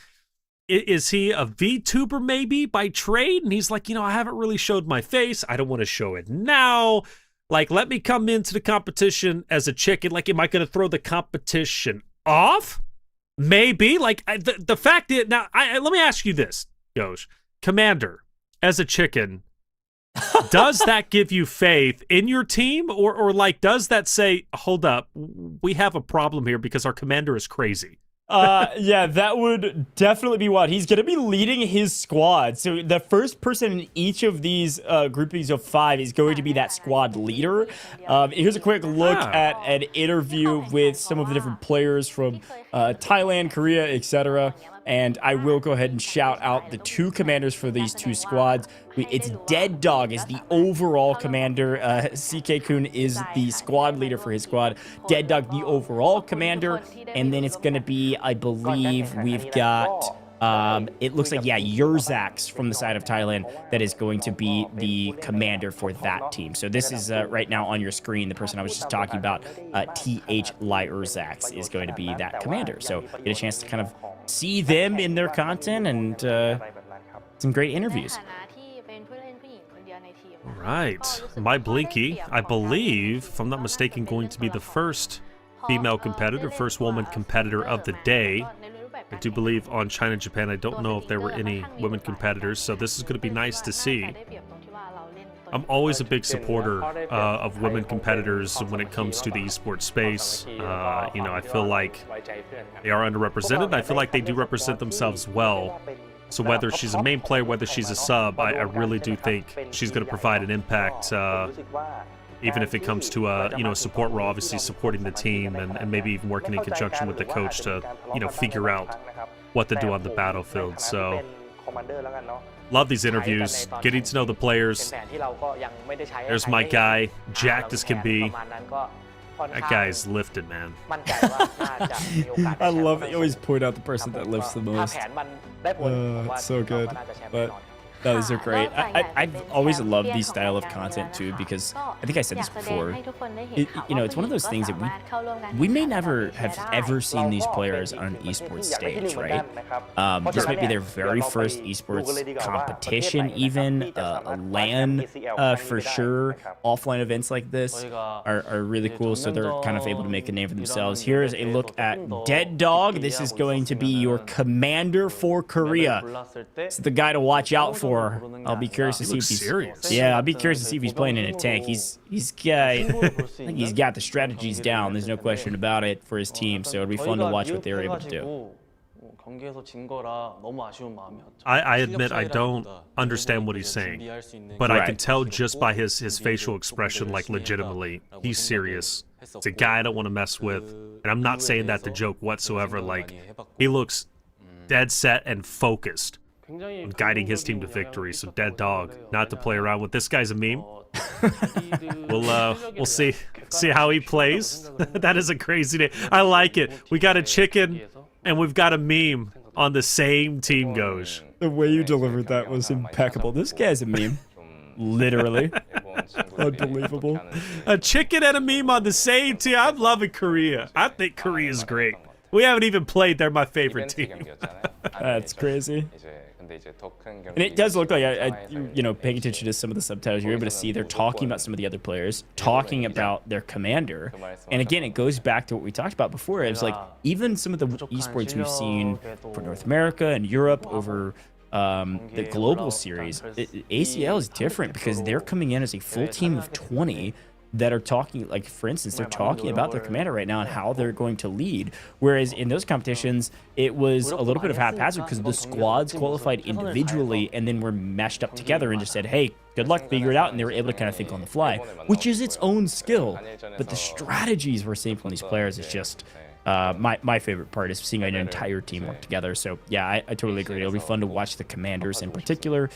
is he a VTuber maybe by trade? And he's like, you know, I haven't really showed my face. I don't want to show it now. Like, let me come into the competition as a chicken. Like, am I going to throw the competition off? Maybe. Like, the fact is, now, let me ask you this, Yosh. Commander, as a chicken, does that give you faith in your team? Or like, does that say, hold up, we have a problem here because our commander is crazy? Yeah, that would definitely be what he's going to be leading his squad. So the first person in each of these groupings of 5 is going to be that squad leader. Here's a quick look at an interview with some of the different players from Thailand, Korea, etc. And I will go ahead and shout out the 2 commanders for these 2 squads. It's Dead Dog is the overall commander. CK Kun is the squad leader for his squad. Dead Dog, the overall commander. And then it's going to be, I believe, we've got... it looks like, yeah, Yurzax from the side of Thailand that is going to be the commander for that team. So this is right now on your screen, the person I was just talking about, TH Yurzax is going to be that commander. So get a chance to kind of see them in their content and some great interviews. Right. My Blinky, I believe, if I'm not mistaken, going to be the first female competitor, first woman competitor of the day. I do believe on China, Japan, I don't know if there were any women competitors, so this is going to be nice to see. I'm always a big supporter of women competitors when it comes to the esports space. You know, I feel like they are underrepresented. I feel like they do represent themselves well. So whether she's a main player, whether she's a sub, I really do think she's going to provide an impact. Even if it comes to you know, a support role, obviously supporting the team and maybe even working in conjunction with the coach to, you know, figure out what to do on the battlefield. So love these interviews, getting to know the players. There's my guy, jacked as can be. That guy's lifted, man. I love it. You always point out the person that lifts the most. It's so good. But those are great. I've always loved these style of content too, because I think I said this before. You know, it's one of those things that we may never have ever seen these players on an esports stage, right? This might be their very first esports competition, even a LAN for sure. Offline events like this are really cool, so they're kind of able to make a name for themselves. Here's a look at Dead Dog. This is going to be your commander for Korea. It's the guy to watch out for. I'll be curious to see if he's serious. Yeah, I'll be curious to see if he's playing in a tank. He's got the strategies down. There's no question about it for his team. So it'll be fun to watch what they're able to do. I admit I don't understand what he's saying, but I can tell just by his facial expression, like legitimately, he's serious. It's a guy I don't want to mess with, and I'm not saying that to joke whatsoever. Like, he looks dead set and focused on guiding his team to victory. So Dead Dog, not to play around with. This guy's a meme. We'll see how he plays. That is a crazy day. I like it. We got a chicken and we've got a meme on the same team, Goj. The way you delivered that was impeccable. This guy's a meme. Literally. Unbelievable. A chicken and a meme on the same team. I'm loving Korea. I think Korea's great. We haven't even played. They're my favorite team. That's crazy. And it does look like, you know, paying attention to some of the subtitles, you're able to see they're talking about some of the other players, talking about their commander. And again, it goes back to what we talked about before. It's like even some of the esports we've seen for North America and Europe over the global series, ACL is different because they're coming in as a full team of 20 that are talking, like, for instance, they're talking about their commander right now and how they're going to lead. Whereas in those competitions, it was a little bit of haphazard because the squads qualified individually and then were meshed up together and just said, hey, good luck, figure it out. And they were able to kind of think on the fly, which is its own skill. But the strategies we're seeing from these players is just my favorite part is seeing an entire team work together. So yeah, I totally agree. It'll be fun to watch the commanders in particular.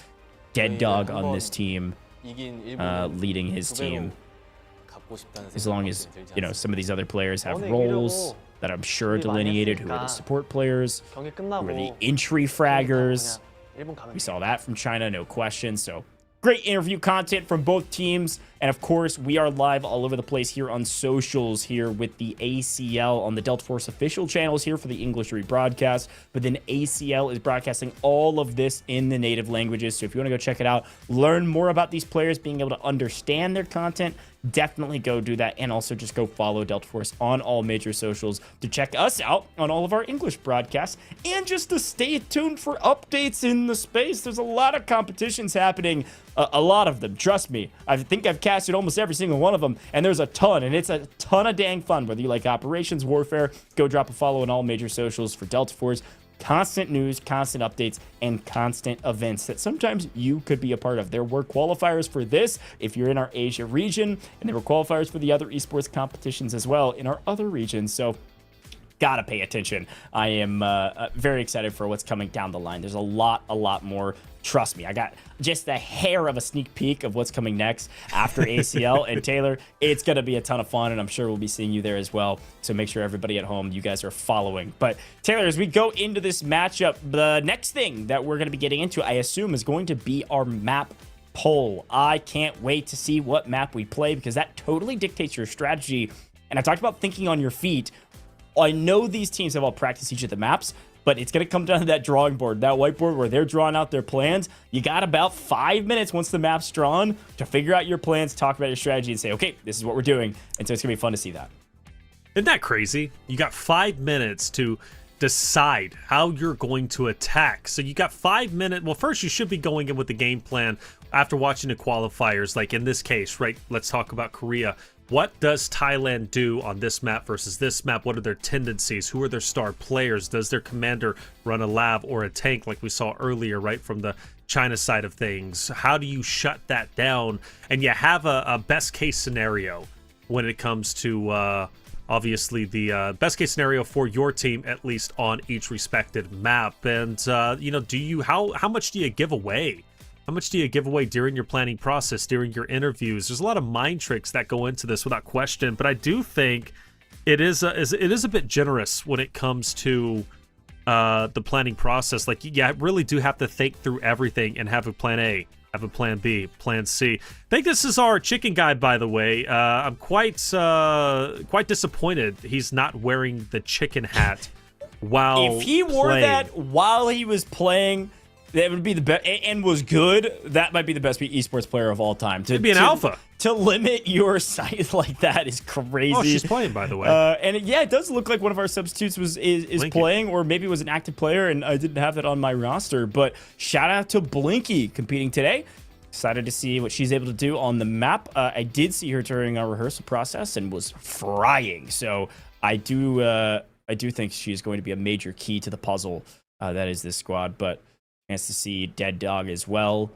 Dead Dog on this team, leading his team. As long as, you know, some of these other players have roles that I'm sure are delineated, who are the support players, who are the entry fraggers. We saw that from China, no question. So great interview content from both teams. And of course, we are live all over the place here on socials here with the ACL on the Delta Force official channels here for the English rebroadcast. But then ACL is broadcasting all of this in the native languages. So if you want to go check it out, learn more about these players, being able to understand their content, definitely go do that. And also just go follow Delta Force on all major socials to check us out on all of our English broadcasts and just to stay tuned for updates in the space. There's a lot of competitions happening, a lot of them, trust me. I think I've casted almost every single one of them, and there's a ton, and it's a ton of dang fun. Whether you like Operations Warfare, go drop a follow on all major socials for Delta Force. Constant news, constant updates, and constant events that sometimes you could be a part of. There were qualifiers for this if you're in our Asia region, and there were qualifiers for the other esports competitions as well in our other regions. So gotta pay attention. I am very excited for what's coming down the line. There's a lot more. Trust me, I got just a hair of a sneak peek of what's coming next after ACL. And Taylor, it's going to be a ton of fun, and I'm sure we'll be seeing you there as well. So make sure everybody at home, you guys are following. But Taylor, as we go into this matchup, the next thing that we're going to be getting into, I assume, is going to be our map poll. I can't wait to see what map we play because that totally dictates your strategy. And I talked about thinking on your feet. I know these teams have all practiced each of the maps, but it's going to come down to that drawing board, that whiteboard where they're drawing out their plans. You got about 5 minutes once the map's drawn to figure out your plans, talk about your strategy, and say, okay, this is what we're doing. And so it's going to be fun to see that. Isn't that crazy? You got 5 minutes to decide how you're going to attack. So you got 5 minutes. Well, first you should be going in with the game plan after watching the qualifiers. Like in this case, right? Let's talk about Korea. What does Thailand do on this map versus this map? What are their tendencies? Who are their star players? Does their commander run a lab or a tank like we saw earlier, right, from the China side of things? How do you shut that down? And you have a best case scenario when it comes to obviously the best case scenario for your team, at least on each respective map. And you know, how much do you give away? How much do you give away during your planning process, during your interviews? There's a lot of mind tricks that go into this without question, but I do think it is a bit generous when it comes to the planning process. Like, you really do have to think through everything and have a plan A, have a plan B, plan C. I think this is our chicken guy, by the way. I'm quite disappointed he's not wearing the chicken hat while if he wore playing. that while he was playing, that would be the best, and was good. That might be the best esports player of all time. It'd be an alpha. To limit your sight like that is crazy. Oh, she's playing, by the way. And it does look like one of our substitutes is playing, or maybe was an active player, and I didn't have that on my roster. But shout out to Blinky competing today. Excited to see what she's able to do on the map. I did see her during our rehearsal process and was frying. So I do think she's going to be a major key to the puzzle that is this squad. But nice to see Dead Dog as well.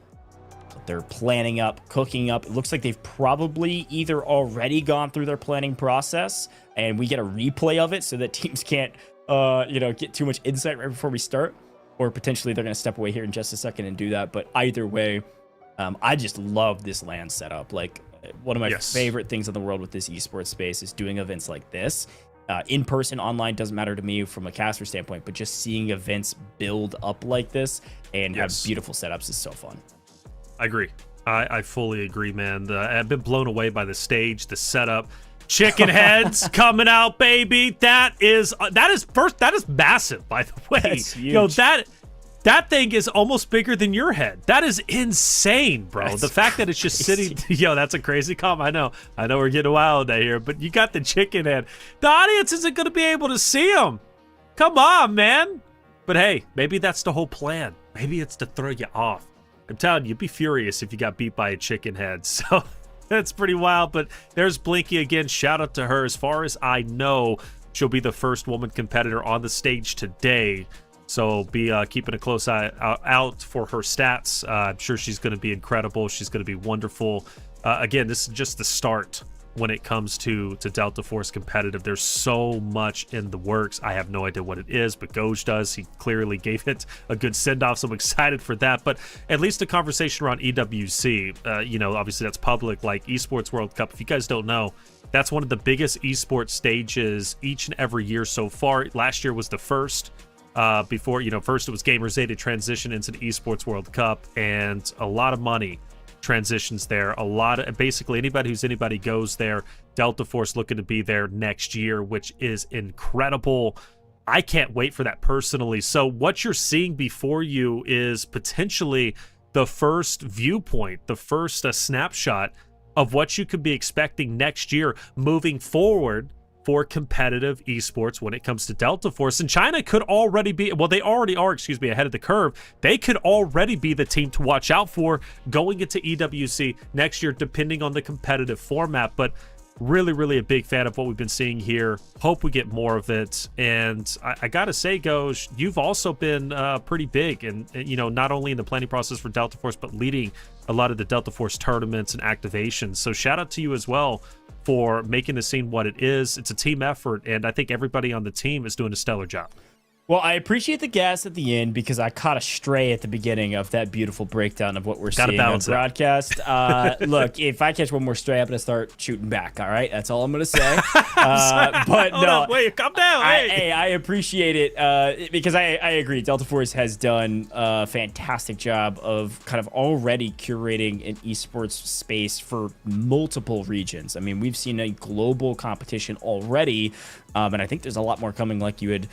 They're planning up, cooking up. It looks like they've probably either already gone through their planning process and we get a replay of it so that teams can't, get too much insight right before we start, or potentially they're going to step away here in just a second and do that. But either way, I just love this LAN setup. Like, one of my favorite things in the world with this esports space is doing events like this. In person, online doesn't matter to me from a caster standpoint, but just seeing events build up like this and have beautiful setups is so fun. I agree. I fully agree, man. I've been blown away by the stage, the setup. Chicken heads coming out, baby. That is massive, by the way. That's huge. That thing is almost bigger than your head. That is insane, bro. That's the fact that it's just sitting, yo, that's a crazy comment. I know we're getting wild out here, but you got the chicken head. The audience isn't going to be able to see him. Come on, man. But hey, maybe that's the whole plan. Maybe it's to throw you off. I'm telling you, you'd be furious if you got beat by a chicken head. So that's pretty wild. But there's Blinky again. Shout out to her. As far as I know, she'll be the first woman competitor on the stage today. So be keeping a close eye out for her stats. I'm sure she's going to be incredible. She's going to be wonderful. Again, this is just the start when it comes to Delta Force competitive. There's so much in the works. I have no idea what it is, but Goj does. He clearly gave it a good send-off, so I'm excited for that. But at least a conversation around EWC. Obviously that's public, like Esports World Cup. If you guys don't know, that's one of the biggest esports stages each and every year so far. Last year was the first. Before, first it was Gamers 8 to transition into the Esports World Cup, and a lot of money transitions there. Basically anybody goes there. Delta Force looking to be there next year, which is incredible. I can't wait for that personally. So what you're seeing before you is potentially the first viewpoint, the first snapshot of what you could be expecting next year moving forward for competitive esports when it comes to Delta Force. And China could already be, well, they already are, ahead of the curve. They could already be the team to watch out for going into EWC next year, depending on the competitive format. But really, really a big fan of what we've been seeing here. Hope we get more of it. And I gotta say, Goj, you've also been pretty big, and not only in the planning process for Delta Force, but leading a lot of the Delta Force tournaments and activations. So shout out to you as well for making the scene what it is. It's a team effort, and I think everybody on the team is doing a stellar job. Well, I appreciate the gas at the end because I caught a stray at the beginning of that beautiful breakdown of what we're seeing on the broadcast. Look, if I catch one more stray, I'm going to start shooting back, all right? That's all I'm going to say. But Hold on, wait, calm down. I appreciate it because I agree. Delta Force has done a fantastic job of kind of already curating an esports space for multiple regions. I mean, we've seen a global competition already, and I think there's a lot more coming, like you had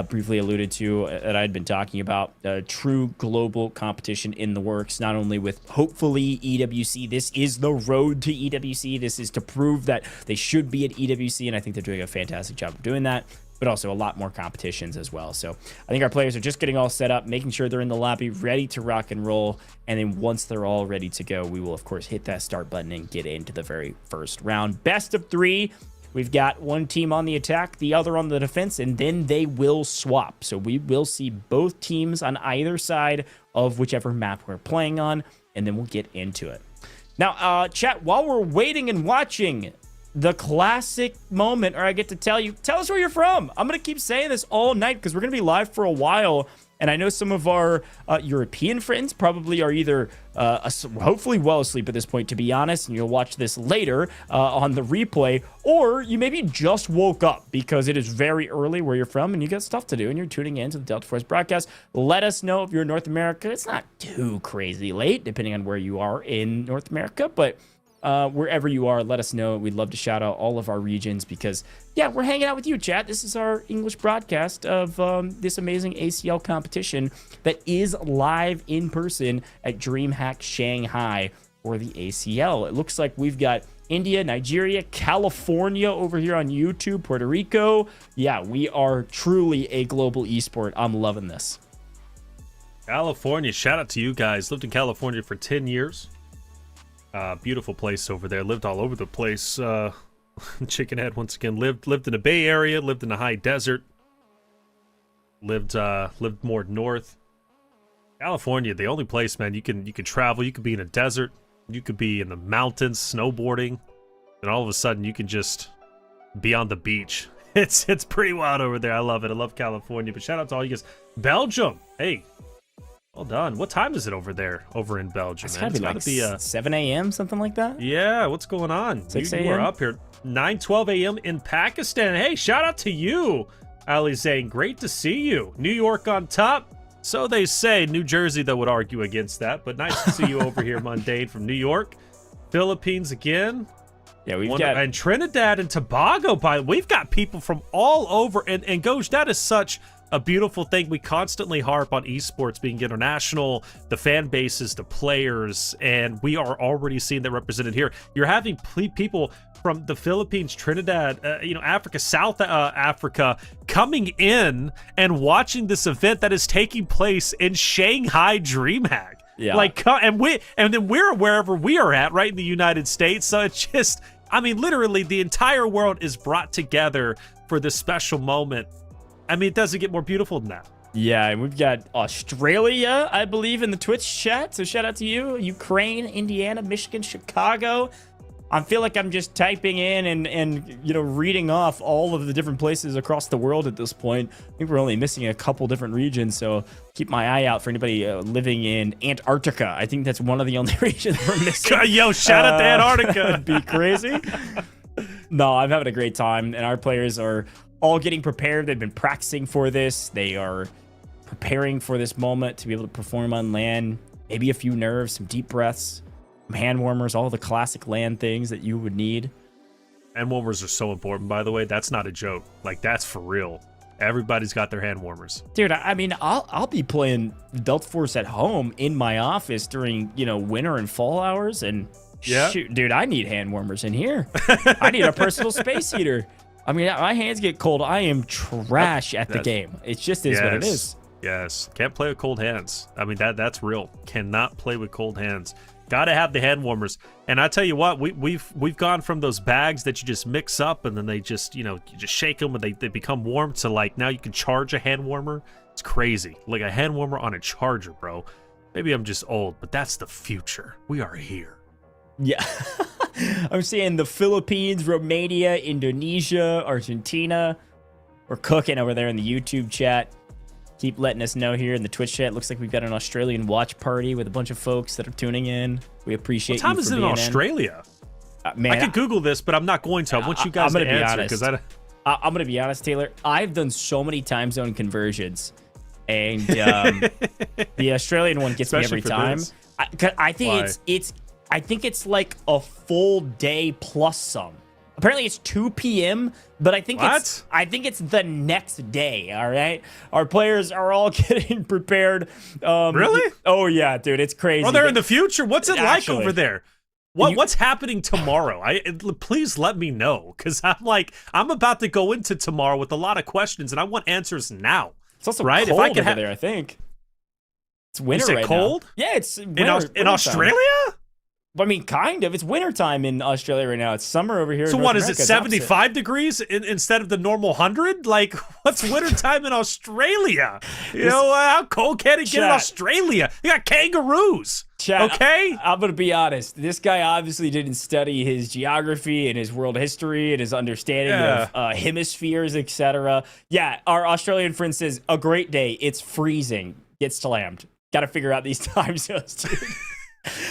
briefly alluded to, that I'd been talking about. True global competition in the works, not only with hopefully EWC. This is the road to EWC. This is to prove that they should be at EWC, and I think they're doing a fantastic job of doing that, but also a lot more competitions as well. So I think our players are just getting all set up, making sure they're in the lobby, ready to rock and roll, and then once they're all ready to go, we will, of course, hit that start button and get into the very first round. Best of 3. We've got one team on the attack, the other on the defense, and then they will swap. So we will see both teams on either side of whichever map we're playing on, and then we'll get into it. Now, chat, while we're waiting and watching the classic moment, or I get to tell us where you're from. I'm going to keep saying this all night because we're going to be live for a while. And I know some of our European friends probably are either hopefully well asleep at this point, to be honest, and you'll watch this later on the replay, or you maybe just woke up because it is very early where you're from and you got stuff to do and you're tuning in to the Delta Force broadcast. Let us know if you're in North America. It's not too crazy late, depending on where you are in North America, but wherever you are, let us know. We'd love to shout out all of our regions because, yeah, we're hanging out with you, chat. This is our English broadcast of this amazing ACL competition that is live in person at DreamHack Shanghai for the ACL. It looks like we've got India, Nigeria, California over here on YouTube, Puerto Rico. Yeah, we are truly a global esport. I'm loving this. California, shout out to you guys. Lived in California for 10 years. Beautiful place over there. Lived all over the place. Chickenhead once again. Lived in the Bay Area. Lived in the high desert. Lived more north. California, the only place, man. You can travel. You could be in a desert. You could be in the mountains snowboarding, and all of a sudden you can just be on the beach. It's pretty wild over there. I love it. I love California. But shout out to all you guys. Belgium. Hey. Well done. What time is it over there, over in Belgium? It's gotta be 7 a.m., something like that? Yeah, what's going on? 6 a.m.? You are up here. 9:12 a.m. in Pakistan. Hey, shout out to you, Ali Zayn. Great to see you. New York on top. So they say. New Jersey, though, would argue against that. But nice to see you over here, Mundane, from New York. Philippines again. Yeah, we've got... And Trinidad and Tobago. We've got people from all over. And Goj, that is such a beautiful thing. We constantly harp on esports being international, the fan bases, the players, and we are already seeing that represented here. You're having people from the Philippines, Trinidad, Africa, South Africa, coming in and watching this event that is taking place in Shanghai DreamHack. Yeah. And then we're wherever we are at, right in the United States. So it's just, I mean, literally the entire world is brought together for this special moment. I mean, it doesn't get more beautiful than that. Yeah, and we've got Australia, I believe, in the Twitch chat. So shout out to you. Ukraine, Indiana, Michigan, Chicago. I feel like I'm just typing in and reading off all of the different places across the world at this point. I think we're only missing a couple different regions, so keep my eye out for anybody living in Antarctica. I think that's one of the only regions we're missing. Yo, shout out to Antarctica. It'd be crazy. No, I'm having a great time, and our players are all getting prepared. They've been practicing for this. They are preparing for this moment to be able to perform on LAN. Maybe a few nerves, some deep breaths, some hand warmers, all the classic LAN things that you would need. Hand warmers are so important, by the way. That's not a joke. Like, that's for real. Everybody's got their hand warmers. Dude, I mean, I'll be playing Delta Force at home in my office during, winter and fall hours, and shoot, dude, I need hand warmers in here. I need a personal space heater. I mean, my hands get cold. I am trash at the game. It just is what it is. Yes. Can't play with cold hands. I mean, that's real. Cannot play with cold hands. Got to have the hand warmers. And I tell you what, we've gone from those bags that you just mix up and then they just, you just shake them and they become warm to like now you can charge a hand warmer. It's crazy. Like a hand warmer on a charger, bro. Maybe I'm just old, but that's the future. We are here. Yeah. I'm seeing the Philippines, Romania, Indonesia, Argentina. We're cooking over there in the YouTube chat. Keep letting us know here in the Twitch chat. Looks like we've got an Australian watch party with a bunch of folks that are tuning in. We appreciate you for being in. What time is it in Australia? Man, I could Google this, but I'm not going to. I want you guys to answer because I'm going to be honest, Taylor. I've done so many time zone conversions, and the Australian one gets especially me every time. I think it's like a full day plus some. Apparently it's 2 p.m., but I think it's the next day. All right, our players are all getting prepared. Really? Oh yeah, dude, it's crazy. Oh, they're in the future. What's it like over there? What's happening tomorrow? Please let me know, because I'm about to go into tomorrow with a lot of questions, and I want answers now. It's also right. Cold over there, I think it's winter right cold? Now. Yeah, it's winter, in Australia. I mean, kind of. It's wintertime in Australia right now. It's summer over here. So what is it, 75 degrees instead of the normal 100? Like, what's wintertime in Australia? How cold can it get in Australia? You got kangaroos. Okay? I'm going to be honest. This guy obviously didn't study his geography and his world history and his understanding of hemispheres, etc. Yeah, our Australian friend says, a great day. It's freezing. Gets slammed. Got to figure out these time zones, dude.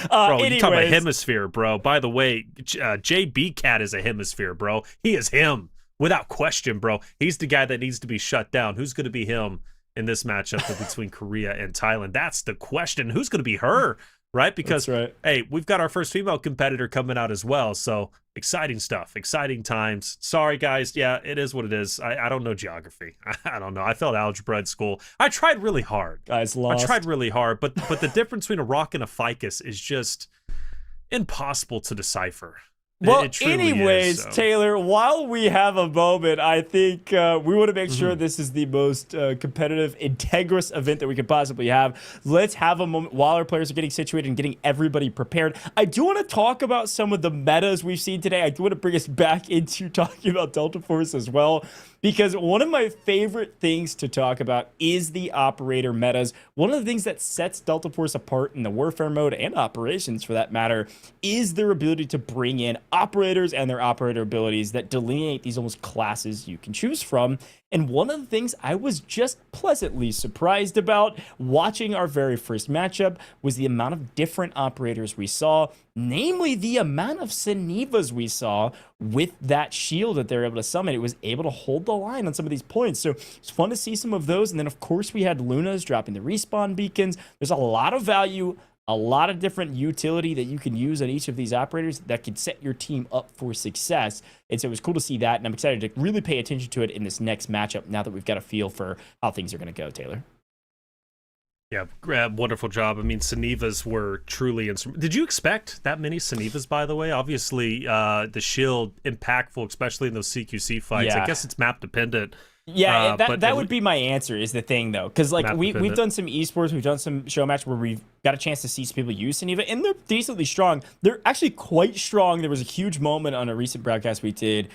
Bro, you talk about hemisphere, bro. By the way, JB Cat is a hemisphere, bro. He is him, without question, bro. He's the guy that needs to be shut down. Who's going to be him in this matchup between Korea and Thailand? That's the question. Who's going to be her, right? Because, hey, we've got our first female competitor coming out as well, so exciting stuff, exciting times. Sorry, guys. Yeah, it is what it is. I don't know geography. I don't know. I failed algebra at school. I tried really hard. Guys, lost. I tried really hard, but the difference between a rock and a ficus is just impossible to decipher. Well, anyways, Taylor, while we have a moment, I think we want to make sure this is the most competitive, integrous event that we could possibly have. Let's have a moment while our players are getting situated and getting everybody prepared. I do want to talk about some of the metas we've seen today. I do want to bring us back into talking about Delta Force as well, because one of my favorite things to talk about is the operator metas. One of the things that sets Delta Force apart in the warfare mode and operations, for that matter, is their ability to bring in operators and their operator abilities that delineate these almost classes you can choose from. And one of the things I was just pleasantly surprised about watching our very first matchup was the amount of different operators we saw, namely the amount of Senivas we saw with that shield that they're able to summon. It was able to hold the line on some of these points. So it's fun to see some of those. And then, of course, we had Lunas dropping the respawn beacons. There's a lot of value a lot of different utility that you can use on each of these operators that could set your team up for success. And so it was cool to see that, and I'm excited to really pay attention to it in this next matchup now that we've got a feel for how things are going to go, Taylor. Yeah, wonderful job. I mean, Senivas were truly instrumental. Did you expect that many Senivas, by the way? Obviously, the shield, impactful, especially in those CQC fights. Yeah. I guess it's map dependent. Yeah, that would be my answer, is the thing, though. Because, like, we've done some esports, we've done some show match where we've got a chance to see some people use Seneva, and they're decently strong. They're actually quite strong. There was a huge moment on a recent broadcast we did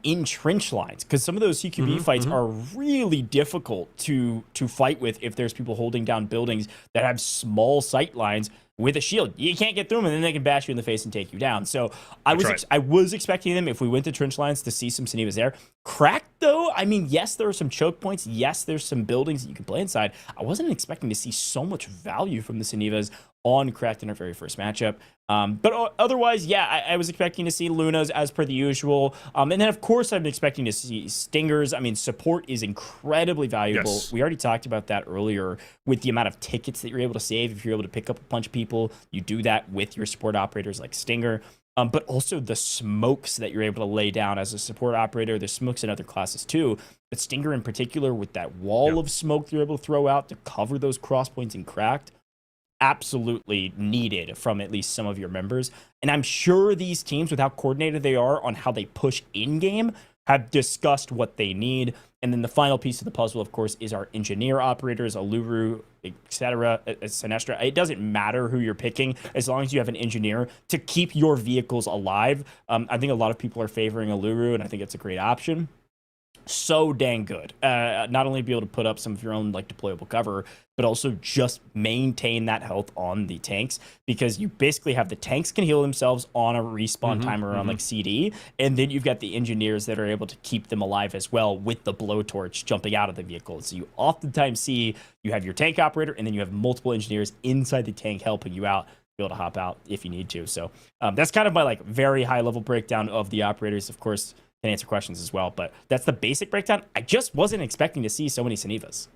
in trench lines, because some of those CQB fights are really difficult to fight with if there's people holding down buildings that have small sight lines with a shield. You can't get through them, and then they can bash you in the face and take you down. So I was expecting them, if we went to trench lines, to see some Senevas there. Cracked, though, I mean, yes, there are some choke points. Yes, there's some buildings that you can play inside. I wasn't expecting to see so much value from the Senevas on Cracked in our very first matchup. But otherwise, yeah, I was expecting to see Lunas as per the usual. And then, of course, I'm expecting to see Stingers. I mean, support is incredibly valuable. Yes. We already talked about that earlier with the amount of tickets that you're able to save. If you're able to pick up a bunch of people, you do that with your support operators like Stinger. But also the smokes that you're able to lay down as a support operator. There's smokes in other classes too. But Stinger in particular, with that wall of smoke you're able to throw out to cover those cross points in Cracked, absolutely needed from at least some of your members. And I'm sure these teams, with how coordinated they are on how they push in-game, have discussed what they need. And then the final piece of the puzzle, of course, is our engineer operators, Aluru, etc., Sinestra. It doesn't matter who you're picking as long as you have an engineer to keep your vehicles alive. I think a lot of people are favoring Aluru, and I think it's a great option. So dang good. Not only be able to put up some of your own like deployable cover, but also just maintain that health on the tanks, because you basically have the tanks can heal themselves on a respawn timer on like CD, and then you've got the engineers that are able to keep them alive as well with the blowtorch jumping out of the vehicle. So you oftentimes see you have your tank operator, and then you have multiple engineers inside the tank helping you out, be able to hop out if you need to. So that's kind of my like very high level breakdown of the operators. Of course, can answer questions as well, but that's the basic breakdown. I just wasn't expecting to see so many Senevas.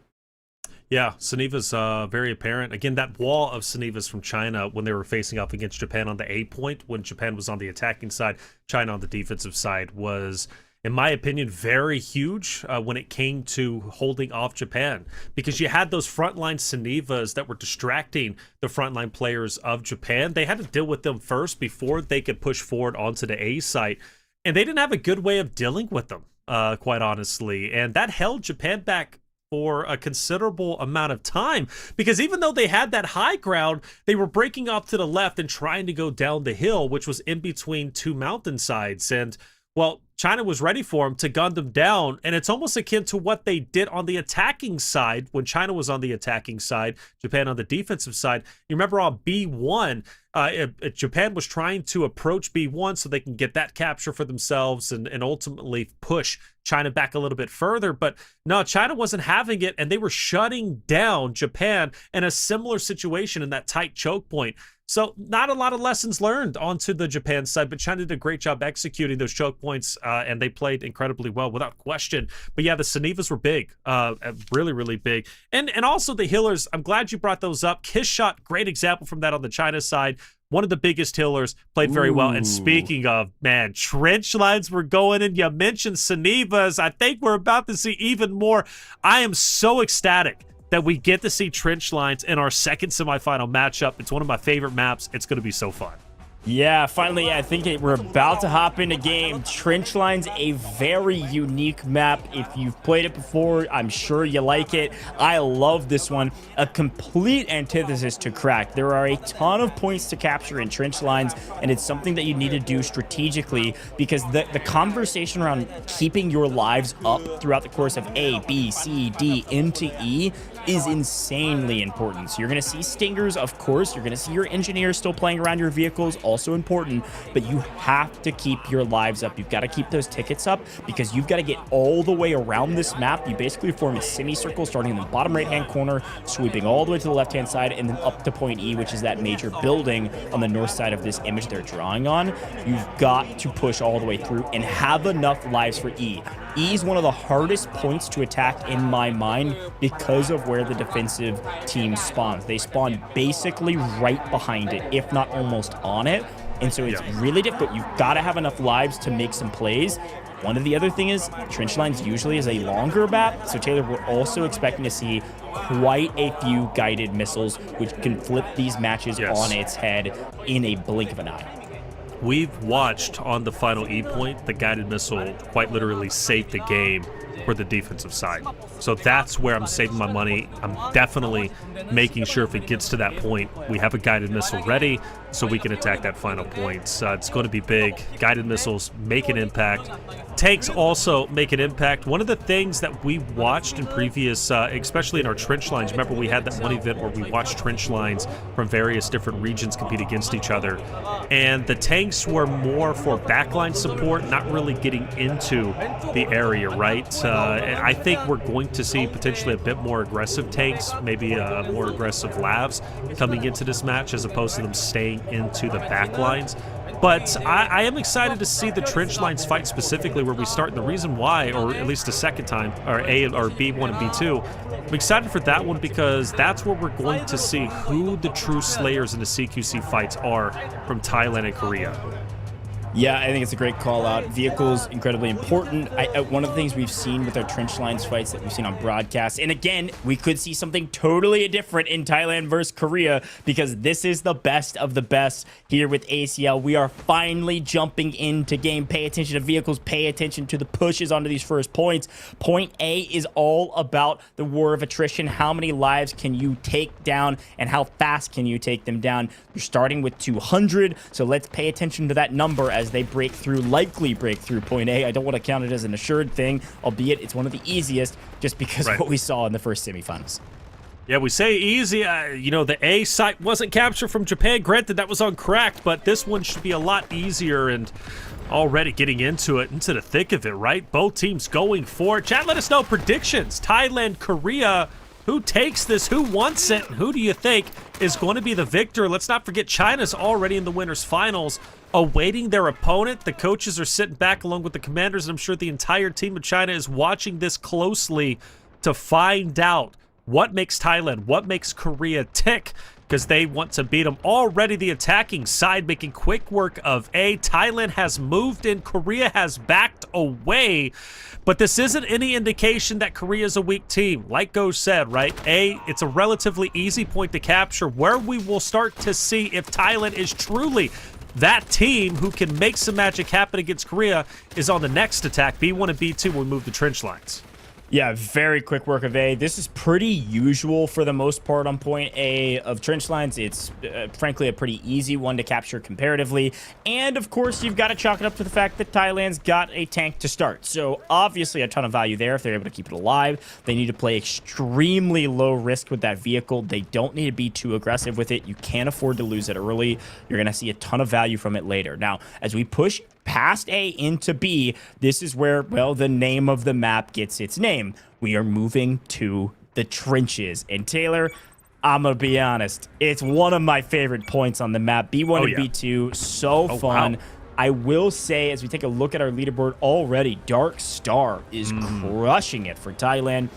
Yeah, Senevas very apparent. Again, that wall of Senevas from China when they were facing off against Japan on the A point, when Japan was on the attacking side, China on the defensive side, was, in my opinion, very huge when it came to holding off Japan, because you had those frontline Senevas that were distracting the frontline players of Japan. They had to deal with them first before they could push forward onto the A site. And they didn't have a good way of dealing with them, quite honestly. And that held Japan back for a considerable amount of time, because even though they had that high ground, they were breaking off to the left and trying to go down the hill, which was in between two mountainsides. And, well, China was ready for them to gun them down. And it's almost akin to what they did on the attacking side when China was on the attacking side, Japan on the defensive side. You remember on B1, Japan was trying to approach B1 so they can get that capture for themselves and ultimately push China back a little bit further. But no, China wasn't having it, and they were shutting down Japan in a similar situation in that tight choke point. So not a lot of lessons learned onto the Japan side, but China did a great job executing those choke points, and they played incredibly well without question. But yeah, the Senevas were big, really, really big. And also the healers, I'm glad you brought those up. Kiss Shot, great example from that on the China side. One of the biggest healers, played very well. And speaking of, man, trench lines were going in. You mentioned Senevas. I think we're about to see even more. I am so ecstatic that we get to see trench lines in our second semifinal matchup. It's one of my favorite maps. It's going to be so fun. Yeah, finally, I think we're about to hop into game. Trench Lines, a very unique map. If you've played it before, I'm sure you like it. I love this one. A complete antithesis to Cracked. There are a ton of points to capture in Trench Lines, and it's something that you need to do strategically, because the conversation around keeping your lives up throughout the course of A, B, C, D, into E is insanely important. So you're going to see Stingers, of course. You're going to see your engineers still playing around your vehicles, also important, but you have to keep your lives up. You've got to keep those tickets up, because you've got to get all the way around this map. You basically form a semicircle starting in the bottom right-hand corner, sweeping all the way to the left-hand side, and then up to point E, which is that major building on the north side of this image they're drawing on. You've got to push all the way through and have enough lives for E. E is one of the hardest points to attack in my mind because of where the defensive team spawns. They spawn basically right behind it, if not almost on it. And so it's really difficult. You've got to have enough lives to make some plays. One of the other thing is trench lines usually is a longer map. So Taylor, we're also expecting to see quite a few guided missiles, which can flip these matches on its head in a blink of an eye. We've watched on the final E point the guided missile quite literally save the game for the defensive side. So that's where I'm saving my money. I'm definitely making sure if it gets to that point, we have a guided missile ready so we can attack that final point. It's going to be big. Guided missiles make an impact. Tanks also make an impact. One of the things that we watched in previous, especially in our trench lines, remember we had that one event where we watched trench lines from various different regions compete against each other, and the tanks were more for backline support, not really getting into the area, right? I think we're going to see potentially a bit more aggressive tanks, maybe more aggressive lavs coming into this match as opposed to them staying into the back lines. But I am excited to see the trench lines fight specifically where we start. And the reason why, or at least the second time, or B1 and B2, I'm excited for that one because that's where we're going to see who the true slayers in the CQC fights are from Thailand and Korea. Yeah, I think it's a great call out. Vehicles, incredibly important. One of the things we've seen with our trench lines fights that we've seen on broadcast, and again, we could see something totally different in Thailand versus Korea because this is the best of the best here with ACL. We are finally jumping into game. Pay attention to vehicles. Pay attention to the pushes onto these first points. Point A is all about the war of attrition. How many lives can you take down and how fast can you take them down? You're starting with 200, so let's pay attention to that number as they likely break through point A. I don't want to count it as an assured thing, albeit it's one of the easiest just because of what we saw in the first semifinals. Yeah, we say easy. You know, the A site wasn't captured from Japan. Granted, that was on Cracked, but this one should be a lot easier and already getting into it, into the thick of it, right? Both teams going for it. Chat, let us know predictions. Thailand, Korea. Who takes this? Who wants it? Who do you think is going to be the victor? Let's not forget China's already in the winners finals, awaiting their opponent. The coaches are sitting back along with the commanders, and I'm sure the entire team of China is watching this closely to find out what makes Thailand, what makes Korea tick, because they want to beat them. Already the attacking side making quick work of A. Thailand has moved in, Korea has backed away, but this isn't any indication that Korea is a weak team. Like Go said, right? A, it's a relatively easy point to capture where we will start to see if Thailand is truly that team who can make some magic happen against Korea is on the next attack. B1 and B2 will move the trench lines. Yeah, very quick work of A. This is pretty usual for the most part on point A of trench lines. It's frankly a pretty easy one to capture comparatively. And of course, you've got to chalk it up to the fact that Thailand's got a tank to start. So obviously a ton of value there if they're able to keep it alive. They need to play extremely low risk with that vehicle. They don't need to be too aggressive with it. You can't afford to lose it early. You're going to see a ton of value from it later. Now, as we push past A into B, this is where, well, the name of the map gets its name. We are moving to the trenches. And Taylor, I'm going to be honest, it's one of my favorite points on the map. B1 and B2, so fun. Wow. I will say, as we take a look at our leaderboard already, Dark Star is crushing it for Thailand,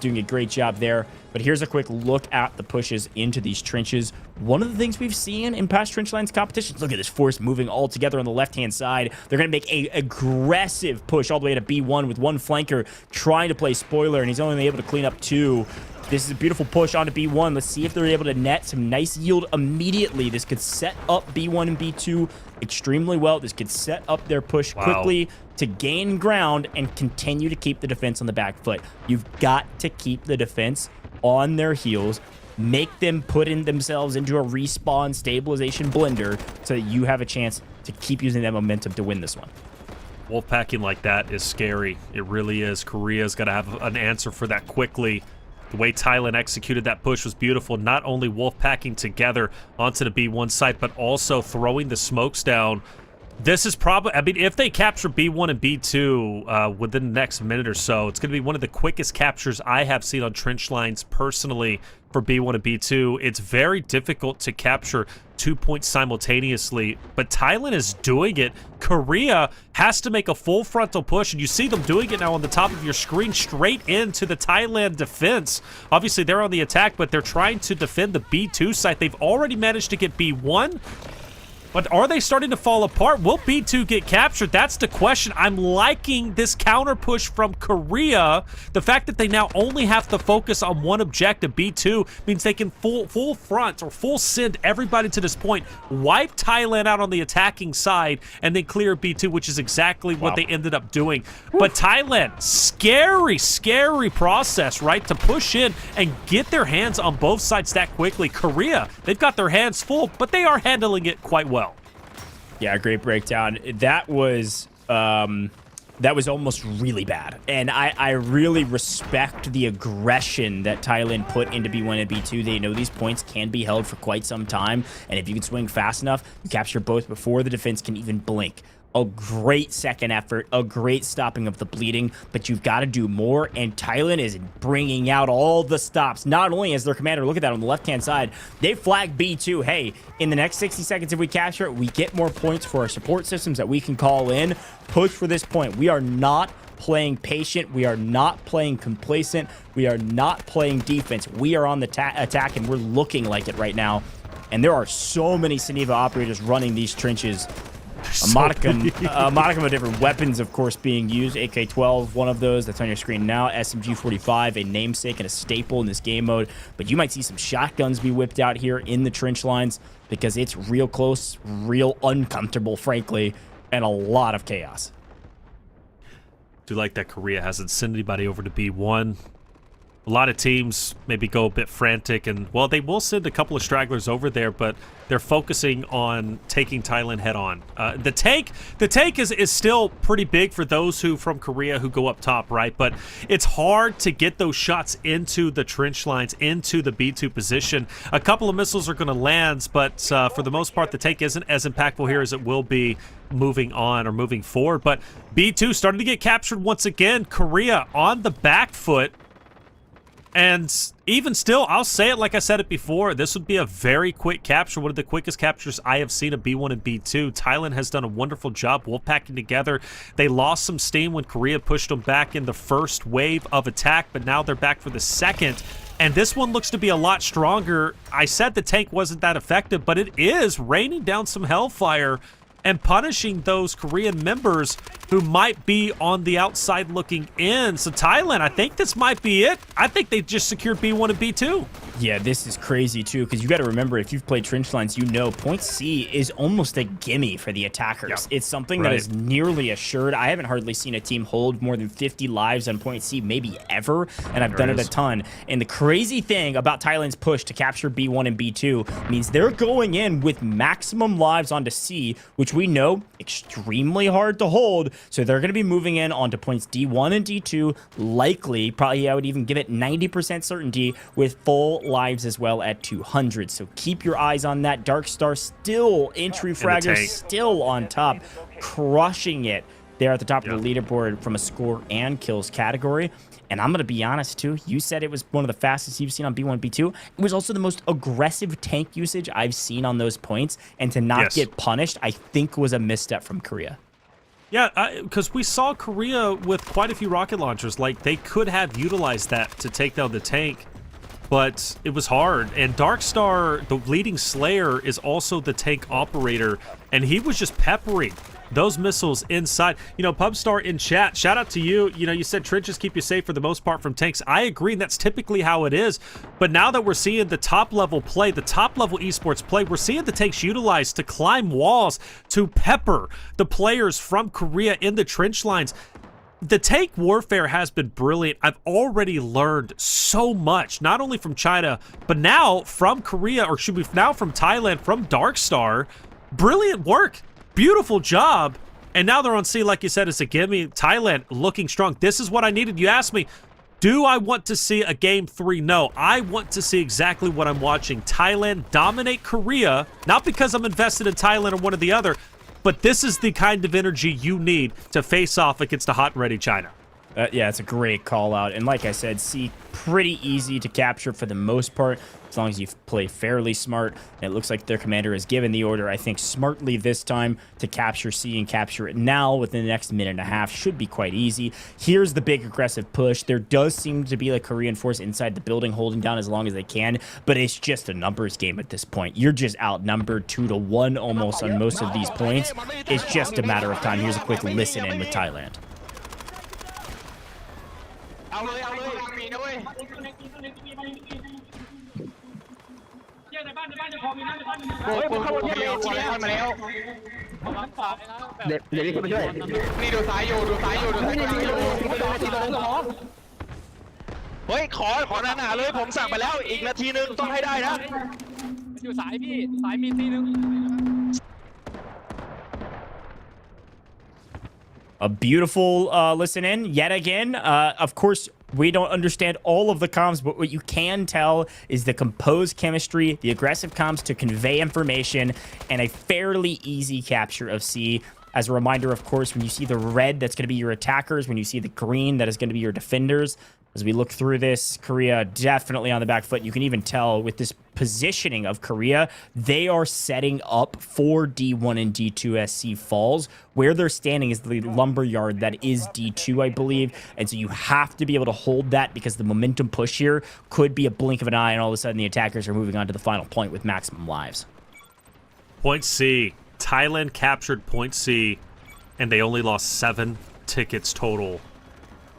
doing a great job there. But here's a quick look at the pushes into these trenches. One of the things we've seen in past trench lines competitions, look at this force moving all together on the left-hand side. They're going to make a aggressive push all the way to B1 with one flanker trying to play spoiler, and he's only able to clean up 2. This is a beautiful push onto B1. Let's see if they're able to net some nice yield immediately. This could set up B1 and B2 extremely well. This could set up their push quickly to gain ground and continue to keep the defense on the back foot. You've got to keep the defense on their heels, make them put in themselves into a respawn stabilization blender so that you have a chance to keep using that momentum to win this one. Wolfpacking like that is scary. It really is. Korea's got to have an answer for that quickly. The way Thailand executed that push was beautiful. Not only wolfpacking together onto the B1 site, but also throwing the smokes down This is probably, I mean, if they capture B1 and B2 within the next minute or so, it's going to be one of the quickest captures I have seen on trench lines personally for B1 and B2. It's very difficult to capture 2 points simultaneously, but Thailand is doing it. Korea has to make a full frontal push, and you see them doing it now on the top of your screen, straight into the Thailand defense. Obviously, they're on the attack, but they're trying to defend the B2 site. They've already managed to get B1. But are they starting to fall apart? Will B2 get captured? That's the question. I'm liking this counter push from Korea. The fact that they now only have to focus on one objective, B2, means they can full front or full send everybody to this point, wipe Thailand out on the attacking side, and then clear B2, which is exactly what they ended up doing. But Thailand, scary process, right? To push in and get their hands on both sides that quickly. Korea, they've got their hands full, but they are handling it quite well. Yeah, great breakdown. That was almost really bad. And I really respect the aggression that Thailand put into B1 and B2. They know these points can be held for quite some time. And if you can swing fast enough, you capture both before the defense can even blink. A great second effort, a great stopping of the bleeding, but you've got to do more, and Thailand is bringing out all the stops. Not only as their commander, look at that on the left-hand side, they flag B2. Hey, in the next 60 seconds, if we capture it, we get more points for our support systems that we can call in. Push for this point. We are not playing patient. We are not playing complacent. We are not playing defense. We are on the attack, and we're looking like it right now. And there are so many Saniva operators running these trenches. A modicum of different weapons, of course, being used. AK-12, one of those that's on your screen now. SMG-45, a namesake and a staple in this game mode. But you might see some shotguns be whipped out here in the trench lines because it's real close, real uncomfortable, frankly, and a lot of chaos. Do like that Korea hasn't sent anybody over to B1. A lot of teams maybe go a bit frantic, and, well, they will send a couple of stragglers over there, but they're focusing on taking Thailand head on. The tank is still pretty big for those from Korea who go up top, right? But it's hard to get those shots into the trench lines, into the B2 position. A couple of missiles are going to land, but for the most part, the tank isn't as impactful here as it will be moving on or moving forward. But B2 starting to get captured once again. Korea on the back foot. And even still, I'll say it like I said it before, this would be a very quick capture, one of the quickest captures I have seen of B1 and B2. Thailand has done a wonderful job wolfpacking together. They lost some steam when Korea pushed them back in the first wave of attack, but now they're back for the second. And this one looks to be a lot stronger. I said the tank wasn't that effective, but it is raining down some hellfire and punishing those Korean members who might be on the outside looking in. So Thailand, I think this might be it. I think they just secured B1 and B2. Yeah, this is crazy too, because you got to remember, if you've played trench lines, you know point C is almost a gimme for the attackers. Yep. It's something that is nearly assured. I haven't hardly seen a team hold more than 50 lives on point C, maybe ever, and I've done it a ton. And the crazy thing about Thailand's push to capture B1 and B2 means they're going in with maximum lives onto C, which we know extremely hard to hold. So they're going to be moving in onto points D1 and D2, likely, probably I would even give it 90% certainty, with full lives as well at 200. So keep your eyes on that. Dark Star still, entry fragger still on top, crushing it there at the top of the leaderboard from a score and kills category. And I'm going to be honest, too. You said it was one of the fastest you've seen on B1, B2. It was also the most aggressive tank usage I've seen on those points. And to not get punished, I think, was a misstep from Korea. Yeah, because we saw Korea with quite a few rocket launchers. Like, they could have utilized that to take down the tank, but it was hard. And Darkstar, the leading Slayer, is also the tank operator, and he was just peppering those missiles inside. You know, Pubstar in chat, shout out to you. You know, you said trenches keep you safe for the most part from tanks. I agree, and that's typically how it is. But now that we're seeing the top-level play, the top-level esports play, we're seeing the tanks utilized to climb walls, to pepper the players from Korea in the trench lines. The tank warfare has been brilliant. I've already learned so much, not only from China, but now from Korea, or should be now from Thailand, from Darkstar. Brilliant work. Beautiful job. And now they're on C, like you said, it's a gimme. Thailand looking strong. This is what I needed. You asked me, do I want to see a game 3? No, I want to see exactly what I'm watching. Thailand dominate Korea, not because I'm invested in Thailand or one or the other, but this is the kind of energy you need to face off against a hot and ready China. Yeah, it's a great call out. And like I said, C, pretty easy to capture for the most part, as long as you play fairly smart. And it looks like their commander has given the order, I think, smartly this time to capture C and capture it now within the next minute and a half. Should be quite easy. Here's the big aggressive push. There does seem to be like Korean force inside the building holding down as long as they can, but it's just a numbers game at this point. You're just outnumbered 2-1 almost on most of these points. It's just a matter of time. Here's a quick listen in with Thailand. เอาเลยมีนะเว้ยโอ้ยผมเข้าบนเทียบมาแล้วเดี๋ยวรีบไปช่วยนี่ดูซ้ายอยู่เฮ้ยขอหนาๆเลยผมสั่งไปแล้วอีกนาทีนึงต้องให้ได้นะอยู่สายพี่สายมีทีนึง A beautiful listen in yet again. Of course, we don't understand all of the comms, but what you can tell is the composed chemistry, the aggressive comms to convey information, and a fairly easy capture of C. As a reminder, of course, when you see the red, that's going to be your attackers. When you see the green, that is going to be your defenders. As we look through this, Korea definitely on the back foot. You can even tell with this positioning of Korea, they are setting up for D1 and D2 as C falls. Where they're standing is the lumberyard that is D2, I believe. And so you have to be able to hold that because the momentum push here could be a blink of an eye, and all of a sudden the attackers are moving on to the final point with maximum lives. Point C. Thailand captured point C, and they only lost 7 tickets total.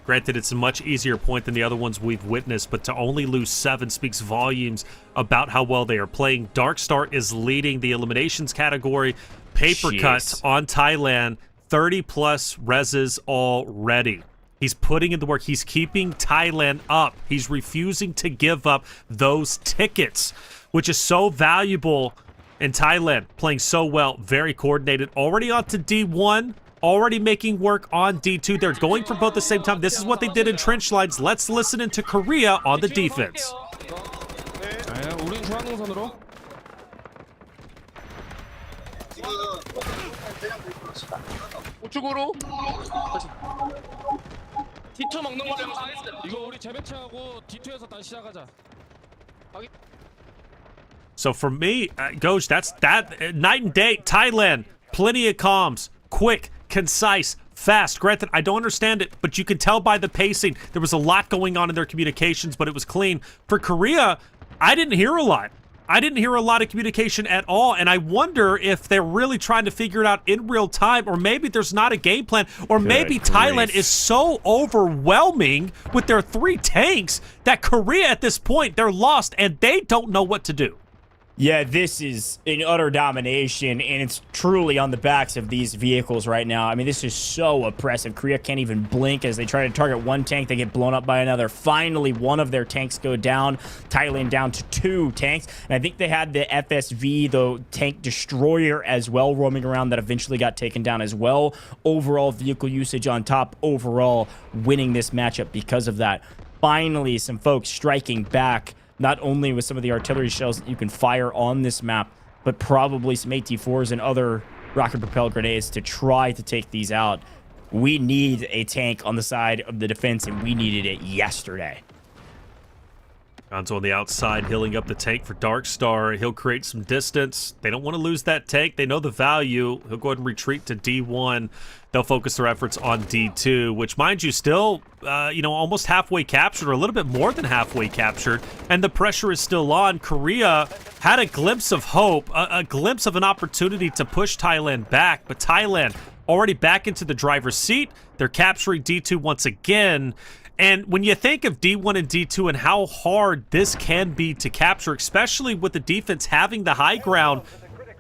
Granted, it's a much easier point than the other ones we've witnessed, but to only lose 7 speaks volumes about how well they are playing. Darkstar is leading the eliminations category. Paper cut on Thailand, 30-plus reses already. He's putting in the work. He's keeping Thailand up. He's refusing to give up those tickets, which is so valuable in Thailand. Playing so well, very coordinated. Already on to D1. Already making work on D2. They're going for both at the same time. This is what they did in trench lines. Let's listen into Korea on the defense. 우측으로 D2 먹는 거 이거 우리 재배치하고 D2에서 다시 시작하자. So for me, Goj, that's night and day. Thailand, plenty of comms, quick, concise, fast. Granted, I don't understand it, but you can tell by the pacing. There was a lot going on in their communications, but it was clean. For Korea, I didn't hear a lot. I didn't hear a lot of communication at all, and I wonder if they're really trying to figure it out in real time, or maybe there's not a game plan, or maybe Thailand is so overwhelming with their 3 tanks that Korea at this point, they're lost, and they don't know what to do. Yeah, this is an utter domination, and it's truly on the backs of these vehicles right now. I mean, this is so oppressive. Korea can't even blink as they try to target one tank. They get blown up by another. Finally, one of their tanks go down. Thailand down to 2 tanks. And I think they had the FSV, the tank destroyer, as well, roaming around that eventually got taken down as well. Overall vehicle usage on top. Overall winning this matchup because of that. Finally, some folks striking back. Not only with some of the artillery shells that you can fire on this map, but probably some AT-4s and other rocket-propelled grenades to try to take these out. We need a tank on the side of the defense, and we needed it yesterday. Gonzo on the outside, healing up the tank for Darkstar. He'll create some distance. They don't want to lose that tank. They know the value. He'll go ahead and retreat to D1. They'll focus their efforts on D2, which, mind you, still, almost halfway captured, or a little bit more than halfway captured, and the pressure is still on. Korea had a glimpse of hope, a glimpse of an opportunity to push Thailand back, but Thailand already back into the driver's seat. They're capturing D2 once again. And when you think of D1 and D2 and how hard this can be to capture, especially with the defense having the high ground,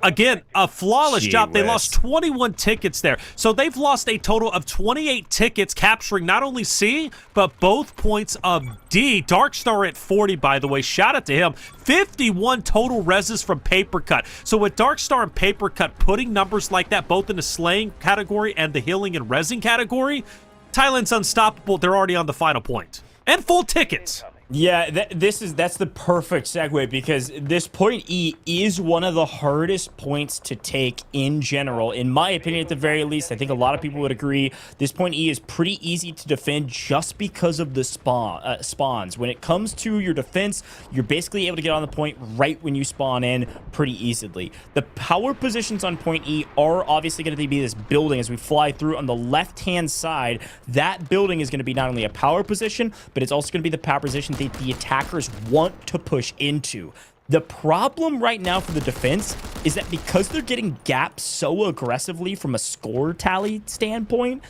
again, a flawless job. They lost 21 tickets there. So they've lost a total of 28 tickets, capturing not only C, but both points of D. Darkstar at 40, by the way. Shout out to him. 51 total reses from Paper Cut. So with Darkstar and Paper Cut putting numbers like that, both in the slaying category and the healing and resing category, Thailand's unstoppable. They're already on the final point. And full tickets. Yeah, that's the perfect segue, because this point E is one of the hardest points to take in general. In my opinion, at the very least, I think a lot of people would agree. This point E is pretty easy to defend just because of the spawns. When it comes to your defense, you're basically able to get on the point right when you spawn in pretty easily. The power positions on point E are obviously going to be this building as we fly through on the left-hand side. That building is going to be not only a power position, but it's also going to be the power position that the attackers want to push into. The problem right now for the defense is that because they're getting gapped so aggressively from a score tally standpoint,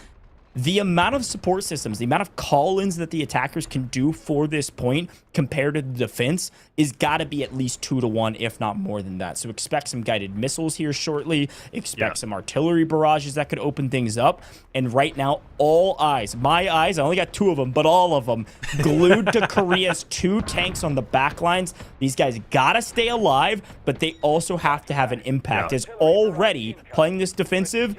the amount of support systems, the amount of call-ins that the attackers can do for this point compared to the defense is got to be at least 2 to 1, if not more than that. So expect some guided missiles here shortly. Expect some artillery barrages that could open things up. And right now, all eyes, my eyes, I only got 2 of them, but all of them, glued to Korea's 2 tanks on the back lines. These guys got to stay alive, but they also have to have an impact. As already playing this defensive,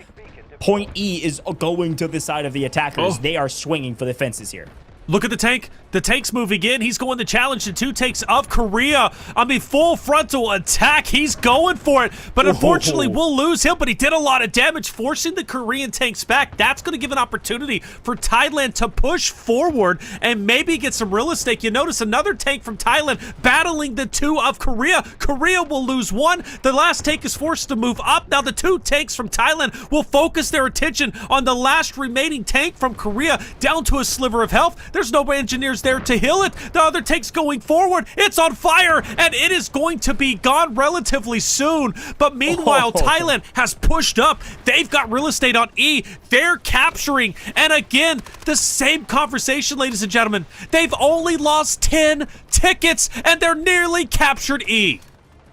point E is going to the side of the attackers. They are swinging for the fences here. Look at the tank. The tank's moving in. He's going to challenge the 2 tanks of Korea. I mean, full frontal attack. He's going for it. But unfortunately, we'll lose him. But he did a lot of damage, forcing the Korean tanks back. That's going to give an opportunity for Thailand to push forward and maybe get some real estate. You notice another tank from Thailand battling the 2 of Korea. Korea will lose 1. The last tank is forced to move up. Now the 2 tanks from Thailand will focus their attention on the last remaining tank from Korea, down to a sliver of health. There's no engineers there to heal it. The other tank's going forward. It's on fire, and it is going to be gone relatively soon. But meanwhile, Thailand has pushed up. They've got real estate on E. They're capturing. And again, the same conversation, ladies and gentlemen. They've only lost 10 tickets, and they're nearly captured E.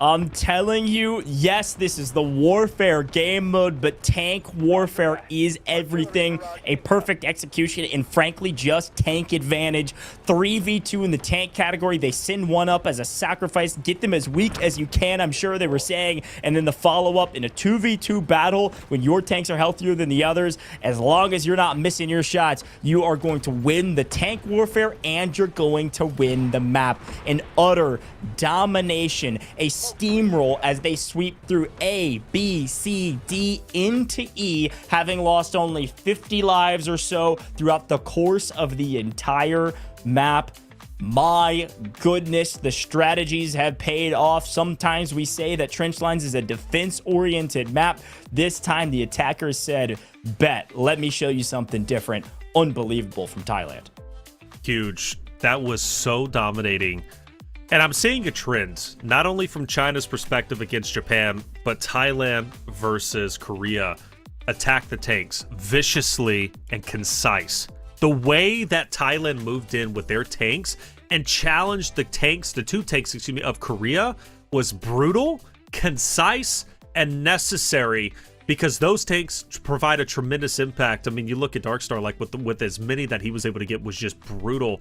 I'm telling you, yes, this is the warfare game mode, but tank warfare is everything. A perfect execution and frankly just tank advantage. 3v2 in the tank category. They send one up as a sacrifice. Get them as weak as you can, I'm sure they were saying. And then the follow-up in a 2v2 battle when your tanks are healthier than the others. As long as you're not missing your shots, you are going to win the tank warfare and you're going to win the map. An utter domination. A steamroll as they sweep through A, B, C, D into E, having lost only 50 lives or so throughout the course of the entire map. My goodness, the strategies have paid off. Sometimes we say that Trench Lines is a defense-oriented map. This time the attackers said, bet, let me show you something different. Unbelievable from Thailand. Huge. That was so dominating. And I'm seeing a trend, not only from China's perspective against Japan, but Thailand versus Korea. Attack the tanks viciously and concise. The way that Thailand moved in with their tanks and challenged the tanks, the 2 tanks, excuse me, of Korea was brutal, concise, and necessary, because those tanks provide a tremendous impact. I mean, you look at Darkstar, like with as many that he was able to get was just brutal.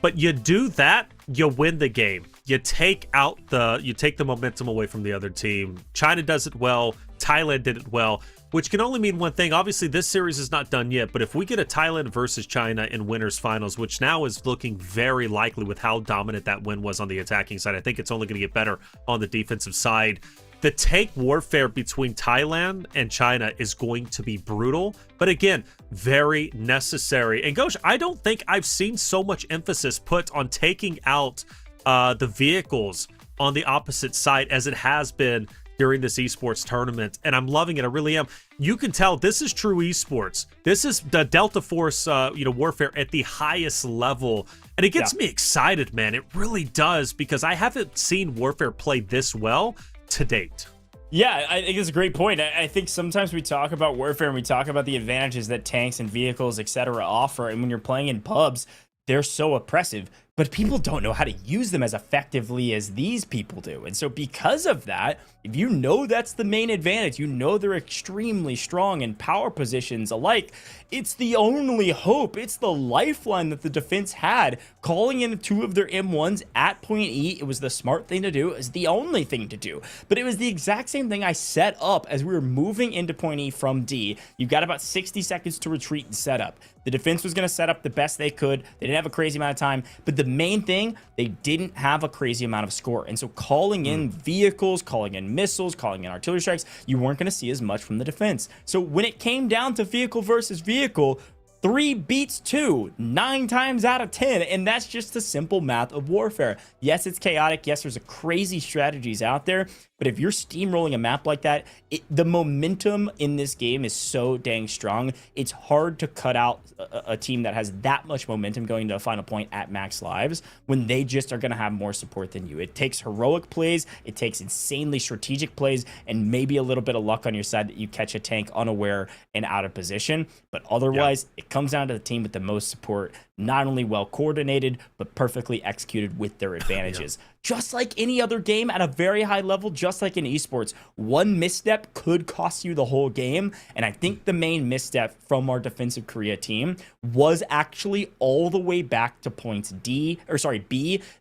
But you do that, you win the game. You take the momentum away from the other team. China does it well. Thailand did it well, which can only mean one thing. Obviously, this series is not done yet, but if we get a Thailand versus China in winners finals, which now is looking very likely with how dominant that win was on the attacking side, I think it's only going to get better on the defensive side. The tank warfare between Thailand and China is going to be brutal, but again, very necessary. And Gosh, I don't think I've seen so much emphasis put on taking out the vehicles on the opposite side as it has been during this esports tournament, and I'm loving it. I really am. You can tell this is true esports. This is the Delta Force, warfare at the highest level, and it gets me excited, man. It really does, because I haven't seen warfare play this well to date. Yeah, I think it's a great point. I think sometimes we talk about warfare and we talk about the advantages that tanks and vehicles, etc., offer, and when you're playing in pubs, they're so oppressive, but people don't know how to use them as effectively as these people do. And so because of that, if you know that's the main advantage, you know they're extremely strong in power positions alike, it's the only hope. It's the lifeline that the defense had. Calling in 2 of their M1s at point E, it was the smart thing to do. It was the only thing to do. But it was the exact same thing I set up as we were moving into point E from D. You've got about 60 seconds to retreat and set up. The defense was going to set up the best they could. They didn't have a crazy amount of time, but the the main thing, they didn't have a crazy amount of score. And so calling in vehicles, calling in missiles, calling in artillery strikes, you weren't going to see as much from the defense. So when it came down to vehicle versus vehicle, 3 beats 2, 9 times out of 10, and that's just the simple math of warfare. Yes, it's chaotic. Yes, there's crazy strategies out there, but if you're steamrolling a map like that, the momentum in this game is so dang strong. It's hard to cut out a team that has that much momentum going to a final point at max lives when they just are going to have more support than you. It takes heroic plays, it takes insanely strategic plays, and maybe a little bit of luck on your side that you catch a tank unaware and out of position. But otherwise, it comes down to the team with the most support, not only well coordinated, but perfectly executed with their advantages. Just like any other game at a very high level, just like in esports, one misstep could cost you the whole game. And I think the main misstep from our defensive Korea team was actually all the way back to points B.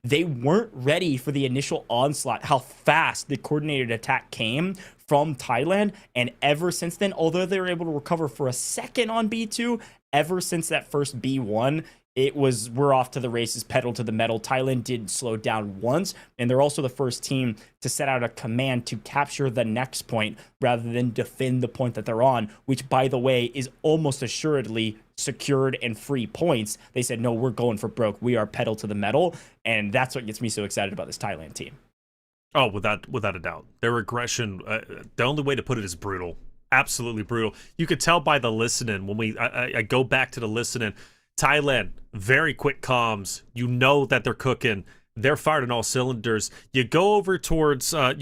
They weren't ready for the initial onslaught, how fast the coordinated attack came from Thailand. And ever since then, although they were able to recover for a second on B2, ever since that first B1, we're off to the races, pedal to the metal. Thailand did slow down once, and they're also the first team to set out a command to capture the next point rather than defend the point that they're on, which, by the way, is almost assuredly secured and free points. They said, no, we're going for broke. We are pedal to the metal, and that's what gets me so excited about this Thailand team. Oh, without a doubt. Their aggression, the only way to put it is brutal. Absolutely brutal. You could tell by the listening when I go back to the listening. Thailand, very quick comms. You know that they're cooking. They're fired on all cylinders. You go over towards Korea,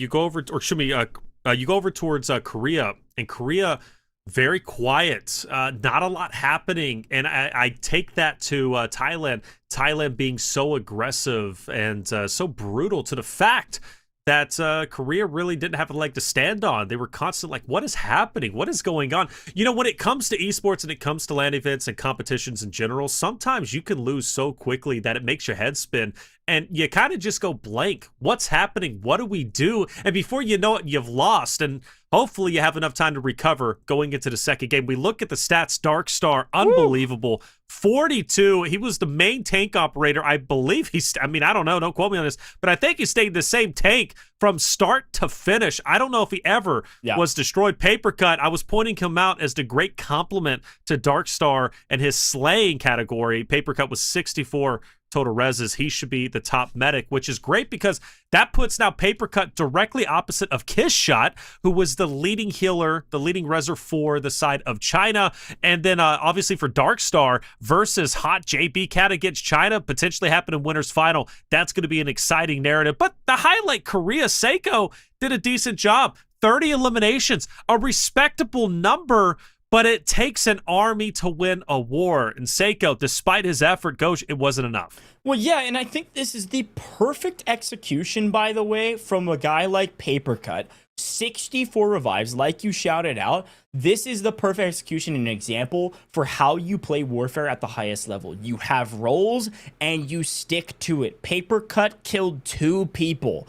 and Korea, very quiet. Not a lot happening, and I take that to Thailand being so aggressive and so brutal, to the fact that Korea really didn't have a leg to stand on. They were constantly like, what is happening? What is going on? You know, when it comes to esports and it comes to LAN events and competitions in general, sometimes you can lose so quickly that it makes your head spin and you kind of just go blank. What's happening? What do we do? And before you know it, you've lost. And hopefully you have enough time to recover going into the second game. We look at the stats. Darkstar, unbelievable. 42. He was the main tank operator. I believe I don't know. Don't quote me on this. But I think he stayed the same tank from start to finish. I don't know if he ever was destroyed. Papercut, I was pointing him out as the great compliment to Darkstar and his slaying category. Papercut was 64 total reses. He should be the top medic, which is great because that puts now Papercut directly opposite of Kissshot, who was the leading healer, the leading reser for the side of China. And then obviously for Darkstar versus Hot JB Cat against China, potentially happen in winner's final. That's going to be an exciting narrative. But the highlight, Korea, Seiko did a decent job. 30 eliminations, a respectable number, but it takes an army to win a war. And Seiko, despite his effort, Goj, it wasn't enough. Well, yeah, and I think this is the perfect execution, by the way, from a guy like Papercut. 64 revives, like you shouted out. This is the perfect execution and an example for how you play warfare at the highest level. You have roles, and you stick to it. Papercut killed 2 people.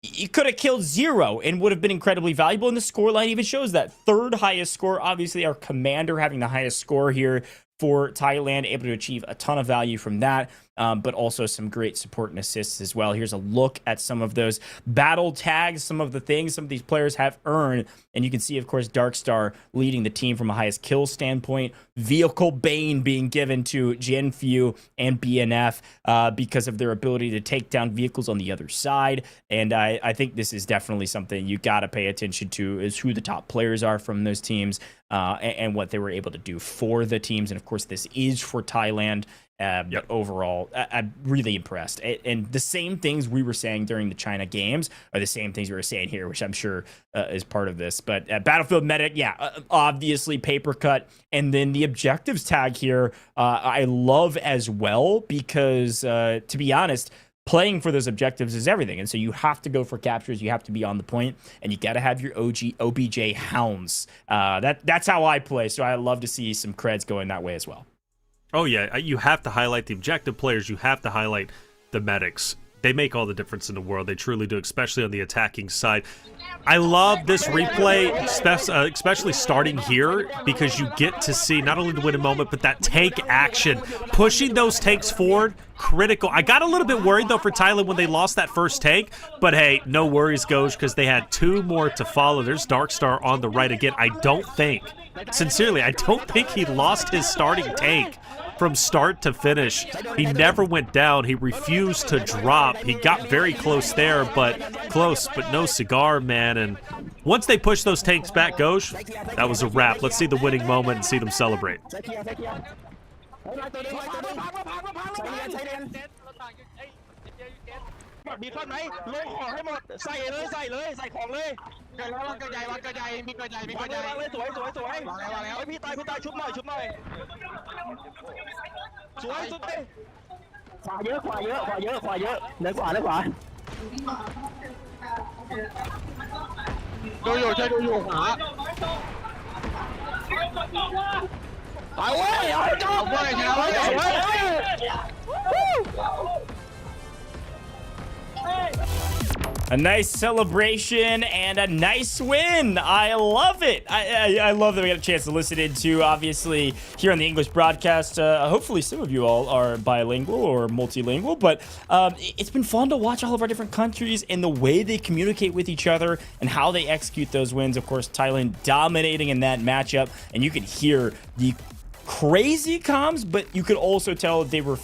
You could have killed 0 and would have been incredibly valuable, and the scoreline even shows that. 3rd highest score, obviously our commander having the highest score here for Thailand, able to achieve a ton of value from that, but also some great support and assists as well. Here's a look at some of those battle tags, some of the things some of these players have earned, and you can see, of course, Darkstar leading the team from a highest kill standpoint. Vehicle Bane being given to Genfu and BNF because of their ability to take down vehicles on the other side, and I think this is definitely something you got to pay attention to, is who the top players are from those teams and what they were able to do for the teams. And of course, this is for Thailand. But overall, I'm really impressed. And the same things we were saying during the China games are the same things we were saying here, which I'm sure is part of this. But Battlefield Medic, obviously Papercut. And then the objectives tag here, I love as well, because to be honest, playing for those objectives is everything. And so you have to go for captures. You have to be on the point, and you got to have your OBJ hounds. That's how I play. So I love to see some creds going that way as well. Oh, yeah. You have to highlight the objective players. You have to highlight the medics. They make all the difference in the world. They truly do, especially on the attacking side. I love this replay, especially starting here, because you get to see not only the winning moment, but that tank action. Pushing those tanks forward, critical. I got a little bit worried, though, for Thailand when they lost that first tank. But, hey, no worries, Goj, because they had 2 more to follow. There's Darkstar on the right again. I don't think, sincerely, I don't think he lost his starting tank from start to finish. He never went down. He refused to drop. He got very close there, but no cigar, man. And once they pushed those tanks back, Goj, that was a wrap. Let's see the winning moment and see them celebrate. มีคนไหมลงของให้หมดใส่เลยใส่ของเลยเกิดแล้วเกิดใหญ่มีเกิดใหญ่เลยสวยวางแล้วพี่ตายชุบหน่อยสวยสุดเลยขวาเยอะเดินขวาดูอยู่ขวาเอาเว้ยเอาจบเว้ยสวย A nice celebration and a nice win. I love it. I love that we got a chance to listen into, obviously, here on the English broadcast. Hopefully some of you all are bilingual or multilingual, but it's been fun to watch all of our different countries and the way they communicate with each other and how they execute those wins. Of course, Thailand dominating in that matchup, and you could hear the crazy comms, but you could also tell they were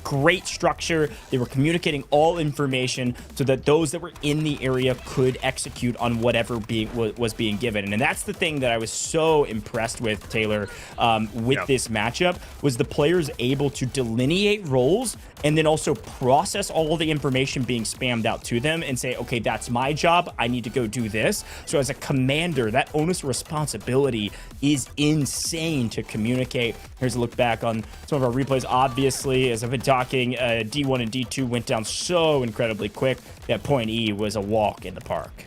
great structure. They were communicating all information so that those that were in the area could execute on whatever was being given. And that's the thing that I was so impressed with, Taylor, with this matchup, was the players able to delineate roles and then also process all of the information being spammed out to them and say, okay, that's my job. I need to go do this. So as a commander, that onus responsibility is insane to communicate. Here's a look back on some of our replays. Obviously, as I've been talking, D1 and D2 went down so incredibly quick that Point E was a walk in the park.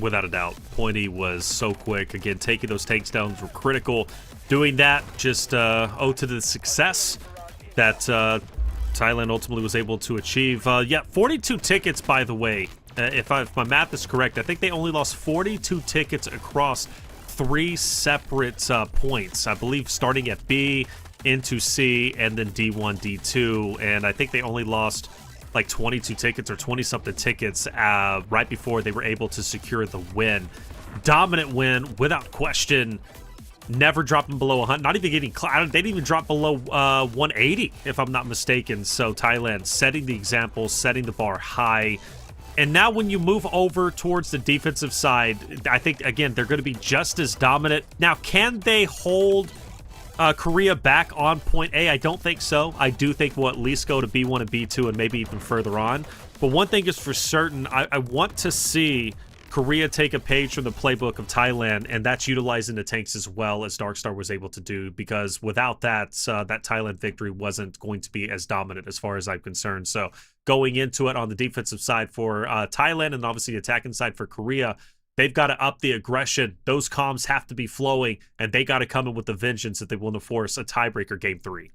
Without a doubt, Point E was so quick. Again, taking those tanks down were critical. Doing that just owed to the success that Thailand ultimately was able to achieve. 42 tickets, by the way. If my math is correct, I think they only lost 42 tickets across 3 separate points. I believe starting at B, into C, and then D1, D2. And I think they only lost like 22 tickets or 20-something tickets right before they were able to secure the win. Dominant win, without question. Never dropping below 100. Not even getting... They didn't even drop below 180, if I'm not mistaken. So Thailand setting the example, setting the bar high. And now when you move over towards the defensive side, I think, again, they're going to be just as dominant. Now, can they hold Korea back on point A? I don't think so. I do think we'll at least go to B1 and B2 and maybe even further on. But one thing is for certain, I want to see Korea take a page from the playbook of Thailand, and that's utilizing the tanks as well as Darkstar was able to do, because without that, that Thailand victory wasn't going to be as dominant as far as I'm concerned. So going into it on the defensive side for Thailand and obviously the attacking side for Korea, they've got to up the aggression. Those comms have to be flowing, and they got to come in with the vengeance if they want to force a tiebreaker game 3.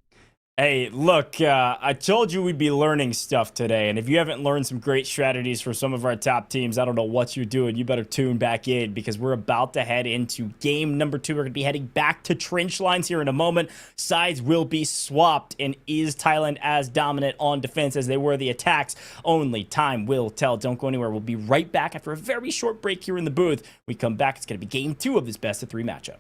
Hey, look, I told you we'd be learning stuff today, and if you haven't learned some great strategies for some of our top teams, I don't know what you're doing. You better tune back in, because we're about to head into game number 2. We're going to be heading back to trench lines here in a moment. Sides will be swapped, and is Thailand as dominant on defense as they were the attacks? Only time will tell. Don't go anywhere. We'll be right back after a very short break here in the booth. We come back, it's going to be game 2 of this best-of-3 matchup.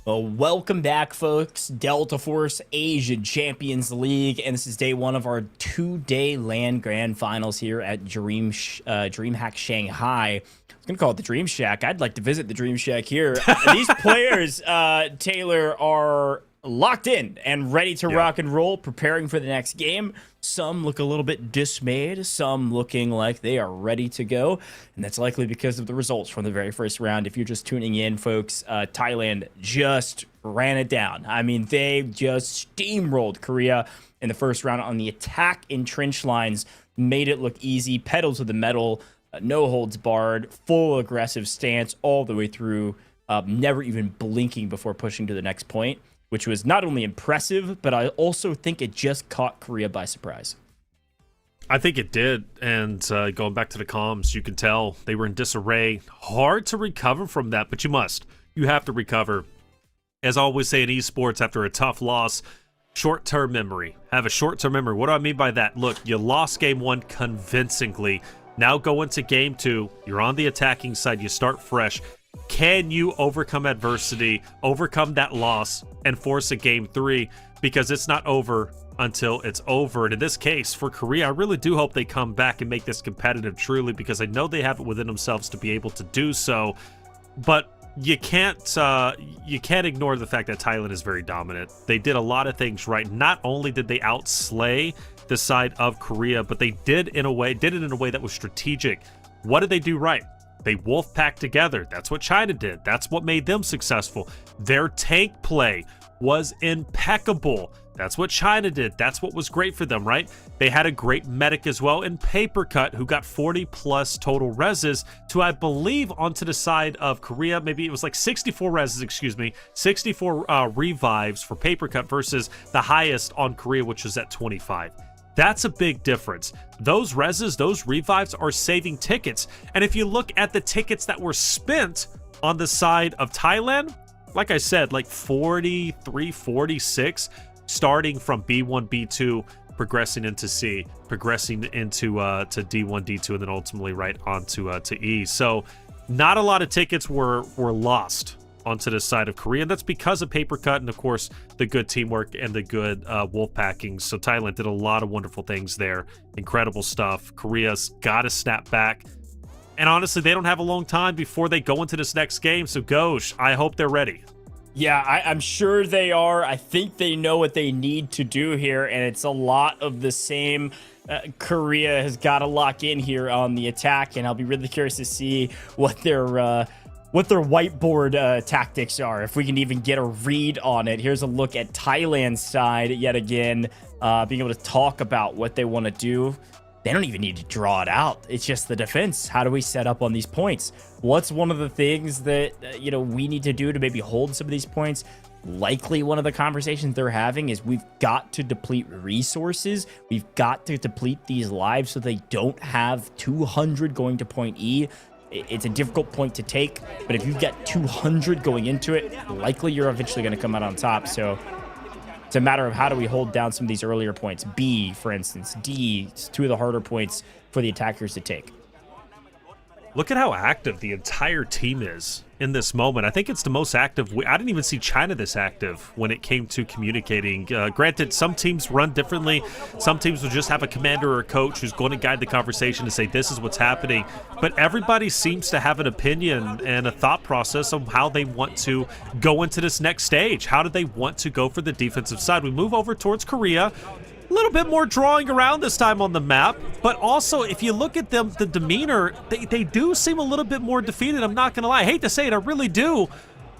Well, welcome back, folks. Delta Force Asian Champions League, and this is day one of our 2-day LAN Grand Finals here at DreamHack Shanghai. I was gonna call it the Dream Shack. I'd like to visit the Dream Shack here. These players, Taylor, are locked in and ready to rock and roll, preparing for the next game. Some look a little bit dismayed, some looking like they are ready to go, and that's likely because of the results from the very first round. If you're just tuning in, folks, Thailand just ran it down. I mean, they just steamrolled Korea in the first round on the attack in trench lines, made it look easy, pedal to the metal, no holds barred, full aggressive stance all the way through, never even blinking before pushing to the next point, which was not only impressive, but I also think it just caught Korea by surprise. I think it did, and going back to the comms, you can tell they were in disarray. Hard to recover from that, but you must. You have to recover. As I always say in esports, after a tough loss, short-term memory. Have a short-term memory. What do I mean by that? Look, you lost game one convincingly. Now go into game two. You're on the attacking side. You start fresh. Can you overcome adversity, overcome that loss, and force a game three? Because it's not over until it's over. And in this case, for Korea, I really do hope they come back and make this competitive truly, because I know they have it within themselves to be able to do so. But you can't ignore the fact that Thailand is very dominant. They did a lot of things right. Not only did they outslay the side of Korea, but they did it in a way that was strategic. What did they do right? They wolf packed together. That's what China did. That's what made them successful. Their tank play was impeccable. That's what China did. That's what was great for them, right? They had a great medic as well in Papercut, who got 40 plus total reses to, I believe, onto the side of Korea. Maybe it was like 64 reses, excuse me, 64 revives for Papercut versus the highest on Korea, which was at 25. That's a big difference. Those reses, those revives are saving tickets. And if you look at the tickets that were spent on the side of Thailand, like I said, like 43, 46, starting from B1, B2, progressing into C, progressing into to D1, D2, and then ultimately right onto to E. So not a lot of tickets were lost onto the side of Korea, and that's because of Papercut and, of course, the good teamwork and the good wolf packing. So Thailand did a lot of wonderful things there. Incredible stuff. Korea's got to snap back. And honestly, they don't have a long time before they go into this next game. So Ghosh, I hope they're ready. Yeah, I'm sure they are. I think they know what they need to do here, and it's a lot of the same. Korea has got to lock in here on the attack, and I'll be really curious to see what their whiteboard tactics are, if we can even get a read on it. Here's a look at Thailand's side yet again, being able to talk about what they want to do. They don't even need to draw it out. It's just the defense. How do we set up on these points? What's one of the things that we need to do to maybe hold some of these points? Likely one of the conversations they're having is we've got to deplete resources. We've got to deplete these lives so they don't have 200 going to point E. It's a difficult point to take, but if you've got 200 going into it, likely you're eventually going to come out on top. So it's a matter of how do we hold down some of these earlier points. B, for instance, D, two of the harder points for the attackers to take. Look at how active the entire team is in this moment. I think it's the most active. I didn't even see China this active when it came to communicating. Granted, some teams run differently. Some teams will just have a commander or a coach who's going to guide the conversation to say, this is what's happening. But everybody seems to have an opinion and a thought process on how they want to go into this next stage. How do they want to go for the defensive side? We move over towards Korea. A little bit more drawing around this time on the map, but also if you look at them, the demeanor, they do seem a little bit more defeated. I'm not gonna lie, I hate to say it, I really do,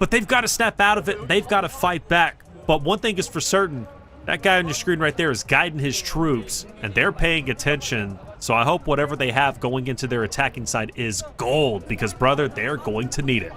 but they've got to step out of it. They've got to fight back. But one thing is for certain, that guy on your screen right there is guiding his troops, and they're paying attention. So I hope whatever they have going into their attacking side is gold, because brother, they're going to need it.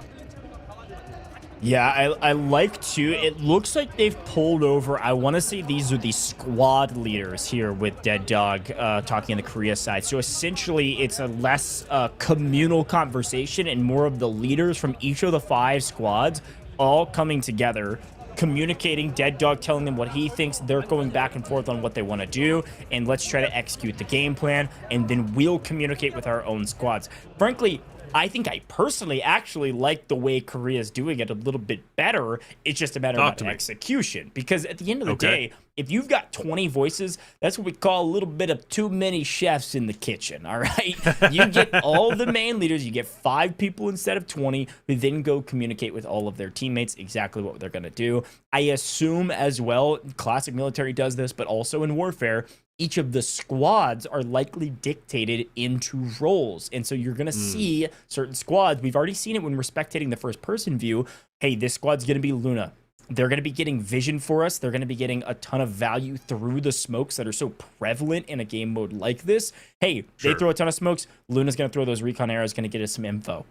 Yeah, I like to. It looks like they've pulled over. I want to say these are the squad leaders here with Dead Dog talking on the Korea side. So essentially, it's a less communal conversation and more of the leaders from each of the 5 squads all coming together, communicating, Dead Dog telling them what he thinks, they're going back and forth on what they want to do, and let's try to execute the game plan, and then we'll communicate with our own squads. Frankly, I think I personally actually like the way Korea's doing it a little bit better. It's just a matter of execution. Because at the end of the day, if you've got 20 voices, that's what we call a little bit of too many chefs in the kitchen, all right? You get all the main leaders, you get 5 people instead of 20, who then go communicate with all of their teammates exactly what they're going to do. I assume as well, classic military does this, but also in warfare, each of the squads are likely dictated into roles. And so you're going to see certain squads. We've already seen it when we're spectating the first person view. Hey, this squad's going to be Luna. They're going to be getting vision for us. They're going to be getting a ton of value through the smokes that are so prevalent in a game mode like this. Hey, they throw a ton of smokes. Luna's going to throw those recon arrows, going to get us some info.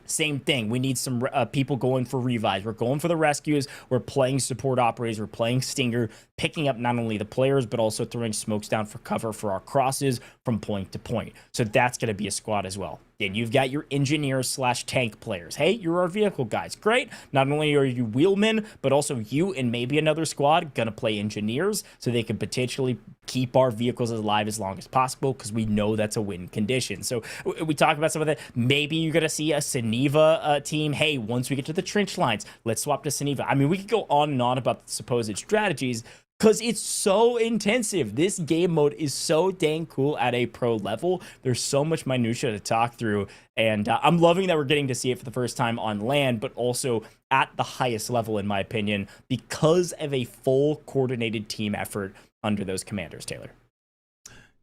Same thing. We need some people going for revives. We're going for the rescues. We're playing support operators. We're playing Stinger, picking up not only the players, but also throwing smokes down for cover for our crosses from point to point. So that's going to be a squad as well. Then you've got your engineers / tank players. Hey, you're our vehicle guys. Great. Not only are you wheelmen, but also you and maybe another squad going to play engineers so they can potentially keep our vehicles alive as long as possible, because we know that's a win condition. So we talk about some of that. Maybe you're going to see a Saniva team. Hey, once we get to the trench lines, let's swap to Saniva. I mean, we could go on and on about the supposed strategies, because it's so intensive. This game mode is so dang cool at a pro level. There's so much minutia to talk through, and I'm loving that we're getting to see it for the first time on land, but also at the highest level, in my opinion, because of a full coordinated team effort under those commanders, Taylor.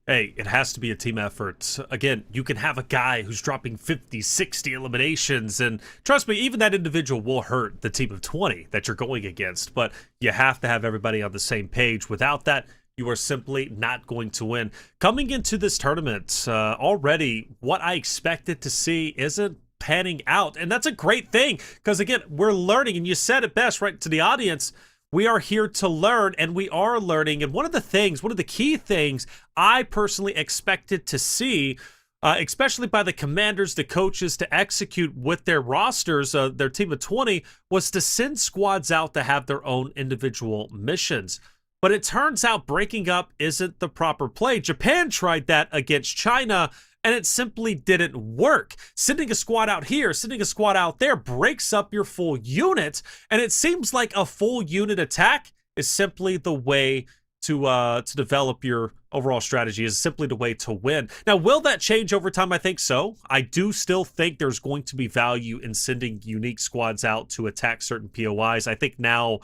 Hey, it has to be a team effort. Again, you can have a guy who's dropping 50, 60 eliminations, and trust me, even that individual will hurt the team of 20 that you're going against, but you have to have everybody on the same page. Without that, you are simply not going to win. Coming into this tournament, already what I expected to see isn't panning out, and that's a great thing, because again, we're learning, and you said it best right to the audience. We are here to learn, and we are learning. And one of the key things I personally expected to see, especially by the commanders, the coaches, to execute with their rosters, their team of 20, was to send squads out to have their own individual missions. But it turns out breaking up isn't the proper play. Japan tried that against China, and it simply didn't work. Sending a squad out here, sending a squad out there breaks up your full unit, and it seems like a full unit attack is simply the way to develop your overall strategy, is simply the way to win. Now, will that change over time? I think so. I do still think there's going to be value in sending unique squads out to attack certain POIs. I think now,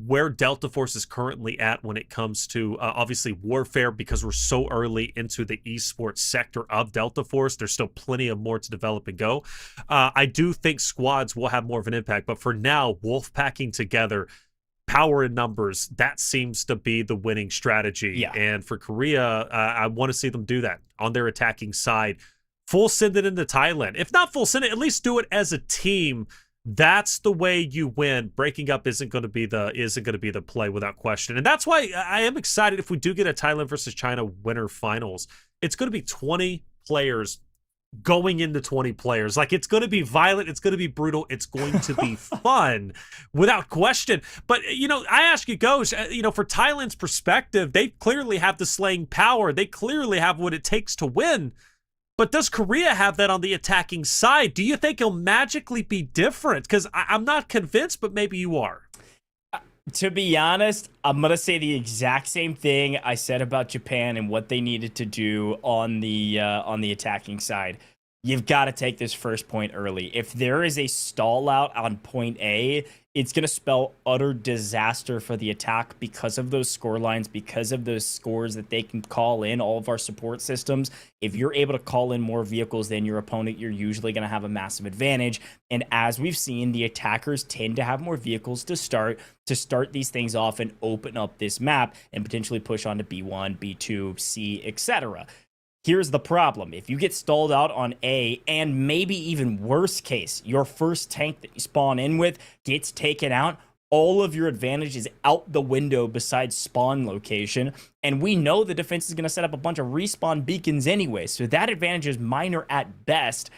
where Delta Force is currently at when it comes to obviously warfare, because we're so early into the esports sector of Delta Force, there's still plenty of more to develop and go. I do think squads will have more of an impact, but for now, wolf packing together, power in numbers, that seems to be the winning strategy. Yeah. And for Korea, I want to see them do that on their attacking side. Full send it into Thailand. If not full send it, at least do it as a team. That's the way you win. Breaking up isn't going to be the play without question. And that's why I am excited if we do get a Thailand versus China winner finals. It's going to be 20 players going into 20 players. Like, it's going to be violent, it's going to be brutal, it's going to be fun without question. But, you know, I ask you, Ghost, you know, for Thailand's perspective, they clearly have the slaying power. They clearly have what it takes to win. But does Korea have that on the attacking side? Do you think it'll magically be different? Because I'm not convinced, but maybe you are. To be honest, I'm going to say the exact same thing I said about Japan and what they needed to do on the attacking side. You've got to take this first point early. If there is a stall out on point A, it's going to spell utter disaster for the attack because of those score lines, because of those scores that they can call in, all of our support systems. If you're able to call in more vehicles than your opponent, you're usually going to have a massive advantage. And as we've seen, the attackers tend to have more vehicles to start these things off and open up this map and potentially push on to B1, B2, C, etc. Here's the problem. If you get stalled out on A, and maybe even worst case, your first tank that you spawn in with gets taken out, all of your advantage is out the window besides spawn location. And we know the defense is going to set up a bunch of respawn beacons anyway, so that advantage is minor at best.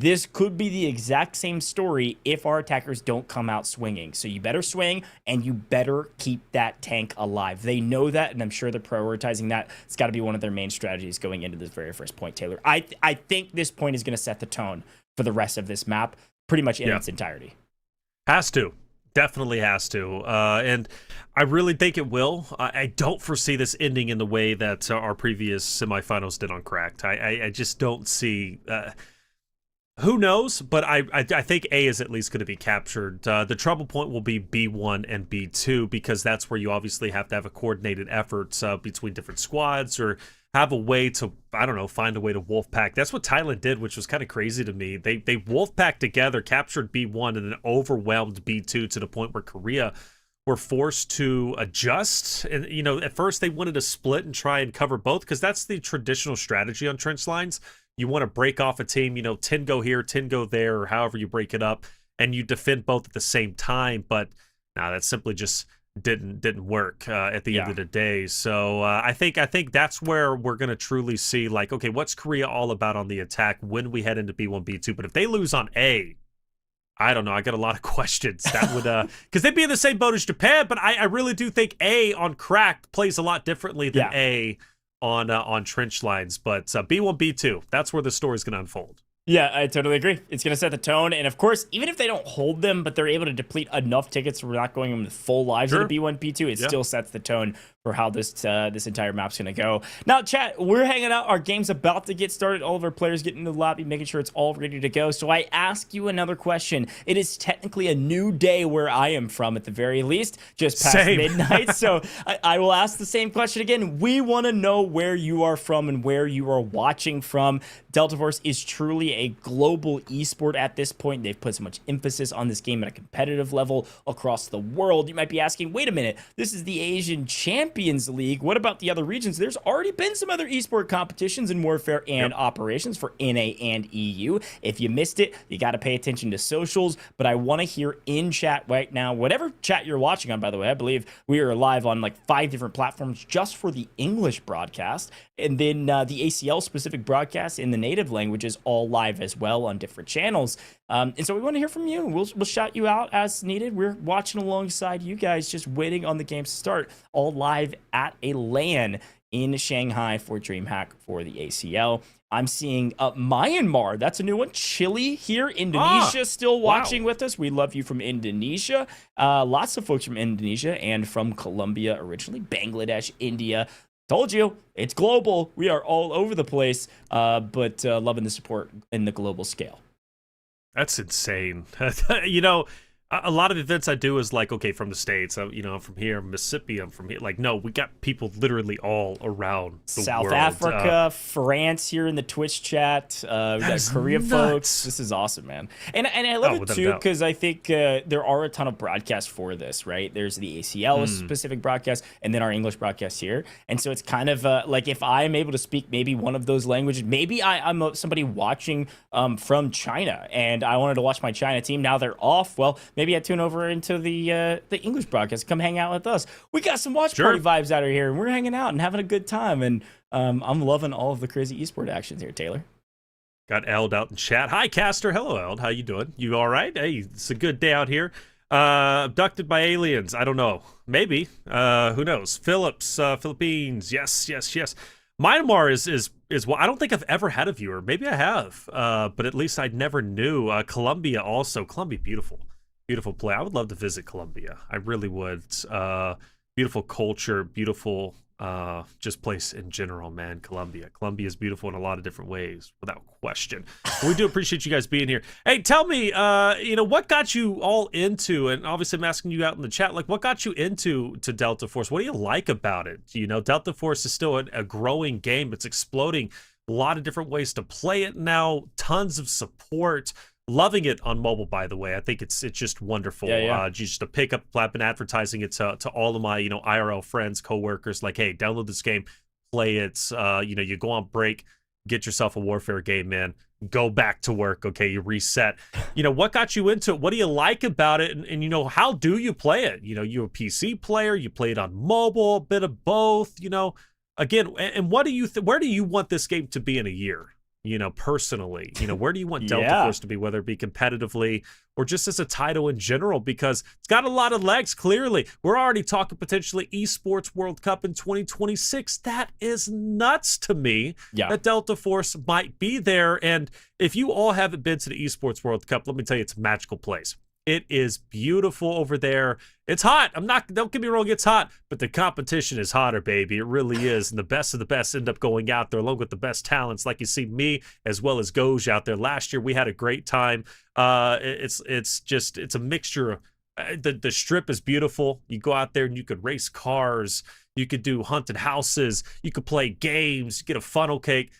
this could be the exact same story if our attackers don't come out swinging. So you better swing, and you better keep that tank alive. They know that, and I'm sure they're prioritizing that. It's got to be one of their main strategies going into this very first point, Taylor. I think this point is going to set the tone for the rest of this map pretty much in its entirety. Has to. Definitely has to. And I really think it will. I don't foresee this ending in the way that our previous semifinals did on Cracked. I just don't see... who knows? But I think A is at least going to be captured. The trouble point will be B1 and B2, because that's where you obviously have to have a coordinated effort between different squads, or have a way to, I don't know, find a way to wolfpack. That's what Thailand did, which was kind of crazy to me. They wolfpacked together, captured B1, and then overwhelmed B2 to the point where Korea were forced to adjust. And, you know, at first they wanted to split and try and cover both, because that's the traditional strategy on trench lines. You want to break off a team, you know, 10 go here, 10 go there, or however you break it up, and you defend both at the same time. But now that simply just didn't work at the end of the day. So I think that's where we're going to truly see, like, okay, what's Korea all about on the attack when we head into B1, B2? But if they lose on A, I don't know. I got a lot of questions. That would, because they'd be in the same boat as Japan, but I really do think A on Cracked plays a lot differently than A on trench lines. But B1, B2, that's where the story's going to unfold. Yeah, I totally agree. It's going to set the tone. And of course, even if they don't hold them, but they're able to deplete enough tickets so we're not going with full lives in a B1, B2, it still sets the tone for how this entire map's going to go. Now, chat, we're hanging out. Our game's about to get started. All of our players getting into the lobby, making sure it's all ready to go. So I ask you another question. It is technically a new day where I am from, at the very least, just past midnight. So I will ask the same question again. We want to know where you are from and where you are watching from. Delta Force is truly a global esport at this point. They've put so much emphasis on this game at a competitive level across the world. You might be asking, wait a minute, this is the Asian Champions League. What about the other regions? There's already been some other esport competitions in Warfare and Operations for NA and EU. If you missed it, you got to pay attention to socials. But I want to hear in chat right now, whatever chat you're watching on, by the way. I believe we are live on like 5 different platforms just for the English broadcast. And then the ACL specific broadcast in the native languages all live as well on different channels. And so we want to hear from you. We'll shout you out as needed. We're watching alongside you guys, just waiting on the games to start, all live at a LAN in Shanghai for DreamHack for the ACL. I'm seeing Myanmar. That's a new one. Chile here. Indonesia still watching with us. We love you from Indonesia. Lots of folks from Indonesia and from Colombia originally. Bangladesh, India. Told you, it's global. We are all over the place, but loving the support in the global scale. That's insane. You know, a lot of events I do is like, okay, from the States, you know, I'm from here, Mississippi, I'm from here. Like, no, we got people literally all around the South world. Africa, France here in the Twitch chat. We got Korea folks. This is awesome, man. And I love it too, because I think there are a ton of broadcasts for this, right? There's the ACL specific broadcast, and then our English broadcast here. And so it's kind of like, if I'm able to speak maybe one of those languages, maybe I'm somebody watching from China, and I wanted to watch my China team. Now they're off. Well, maybe I tune over into the English broadcast. Come hang out with us. We got some watch party vibes out of here, and we're hanging out and having a good time. And I'm loving all of the crazy esport actions here, Taylor. Got Eld out in chat. Hi, Caster. Hello, Eld. How you doing? You all right? Hey, it's a good day out here. Abducted by aliens. I don't know. Maybe. Who knows? Philippines. Yes. Myanmar is well, I don't think I've ever had a viewer. Maybe I have, but at least I never knew. Colombia also. Colombia, beautiful play. I would love to visit Colombia. I really would. Beautiful culture, beautiful just place in general, man. Colombia is beautiful in a lot of different ways, without question. But we do appreciate you guys being here. Hey, tell me, you know, what got you all into, and obviously I'm asking you out in the chat, like, what got you into Delta Force? What do you like about it? You know, Delta Force is still a growing game. It's exploding. A lot of different ways to play it now. Tons of support. Loving it on mobile, by the way. I think it's just wonderful. Just to pick up, I've been advertising it to all of my, you know, IRL friends, coworkers, like, hey, download this game, play it. You know, you go on break, get yourself a Warfare game, man. Go back to work, okay? You reset. You know, what got you into it? What do you like about it? And you know, how do you play it? You know, you're a PC player, you play it on mobile, a bit of both, you know. Again, and what do you where do you want this game to be in a year? personally? Where do you want Delta Force to be, whether it be competitively or just as a title in general? Because it's got a lot of legs, clearly. We're already talking potentially Esports World Cup in 2026. That is nuts to me that Delta Force might be there. And if you all haven't been to the Esports World Cup, let me tell you, it's a magical place. It is beautiful over there. It's hot. Don't get me wrong, it's hot, but the competition is hotter, baby. It really is. And the best of the best end up going out there along with the best talents. Like you see me as well as Goj out there. Last year we had a great time. It's a mixture. The strip is beautiful. You go out there and you could race cars. You could do haunted houses. You could play games, get a funnel cake.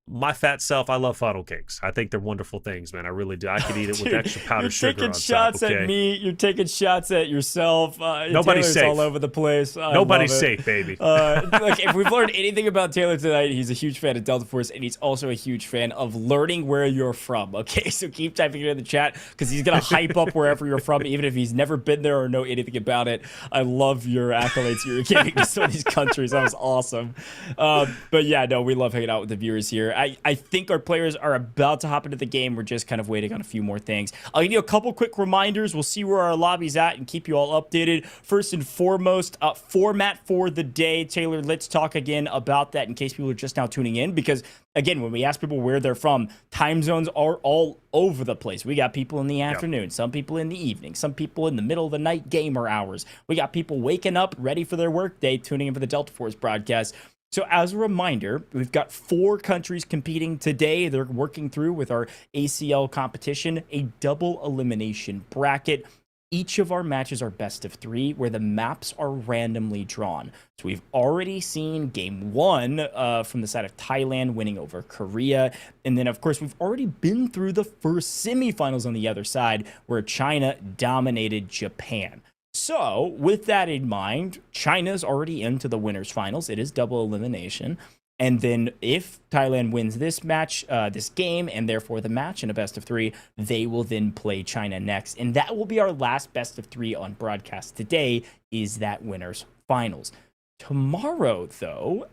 My fat self, I love funnel cakes. I think they're wonderful things, man. I really do. I could eat it with extra powdered sugar on top. You're taking shots at me. You're taking shots at yourself. Nobody's safe. All over the place. Nobody's safe, baby. Look, if we've learned anything about Taylor tonight, he's a huge fan of Delta Force, and he's also a huge fan of learning where you're from. Okay, so keep typing it in the chat because he's gonna hype up wherever you're from, even if he's never been there or know anything about it. I love your accolades you're giving to some of these countries. That was awesome. But yeah, no, we love hanging out with the viewers here. I think our players are about to hop into the game. We're just kind of waiting on a few more things. I'll give you a couple quick reminders. We'll see where our lobby's at and keep you all updated. First and foremost, format for the day. Taylor, let's talk again about that in case people are just now tuning in. Because, again, when we ask people where they're from, time zones are all over the place. We got people in the afternoon, some people in the evening, some people in the middle of the night gamer hours. We got people waking up, ready for their workday, tuning in for the Delta Force broadcast. So as a reminder, we've got 4 countries competing today. They're working through with our ACL competition, a double elimination bracket. Each of our matches are best of 3, where the maps are randomly drawn. So we've already seen game 1 from the side of Thailand winning over Korea. And then, of course, we've already been through the first semifinals on the other side, where China dominated Japan. So, with that in mind, China's already into the winners finals. It is double elimination. And then if Thailand wins this match, this game, and therefore the match in a best of 3, they will then play China next. And that will be our last best of 3 on broadcast today, is that winners finals. Tomorrow, though,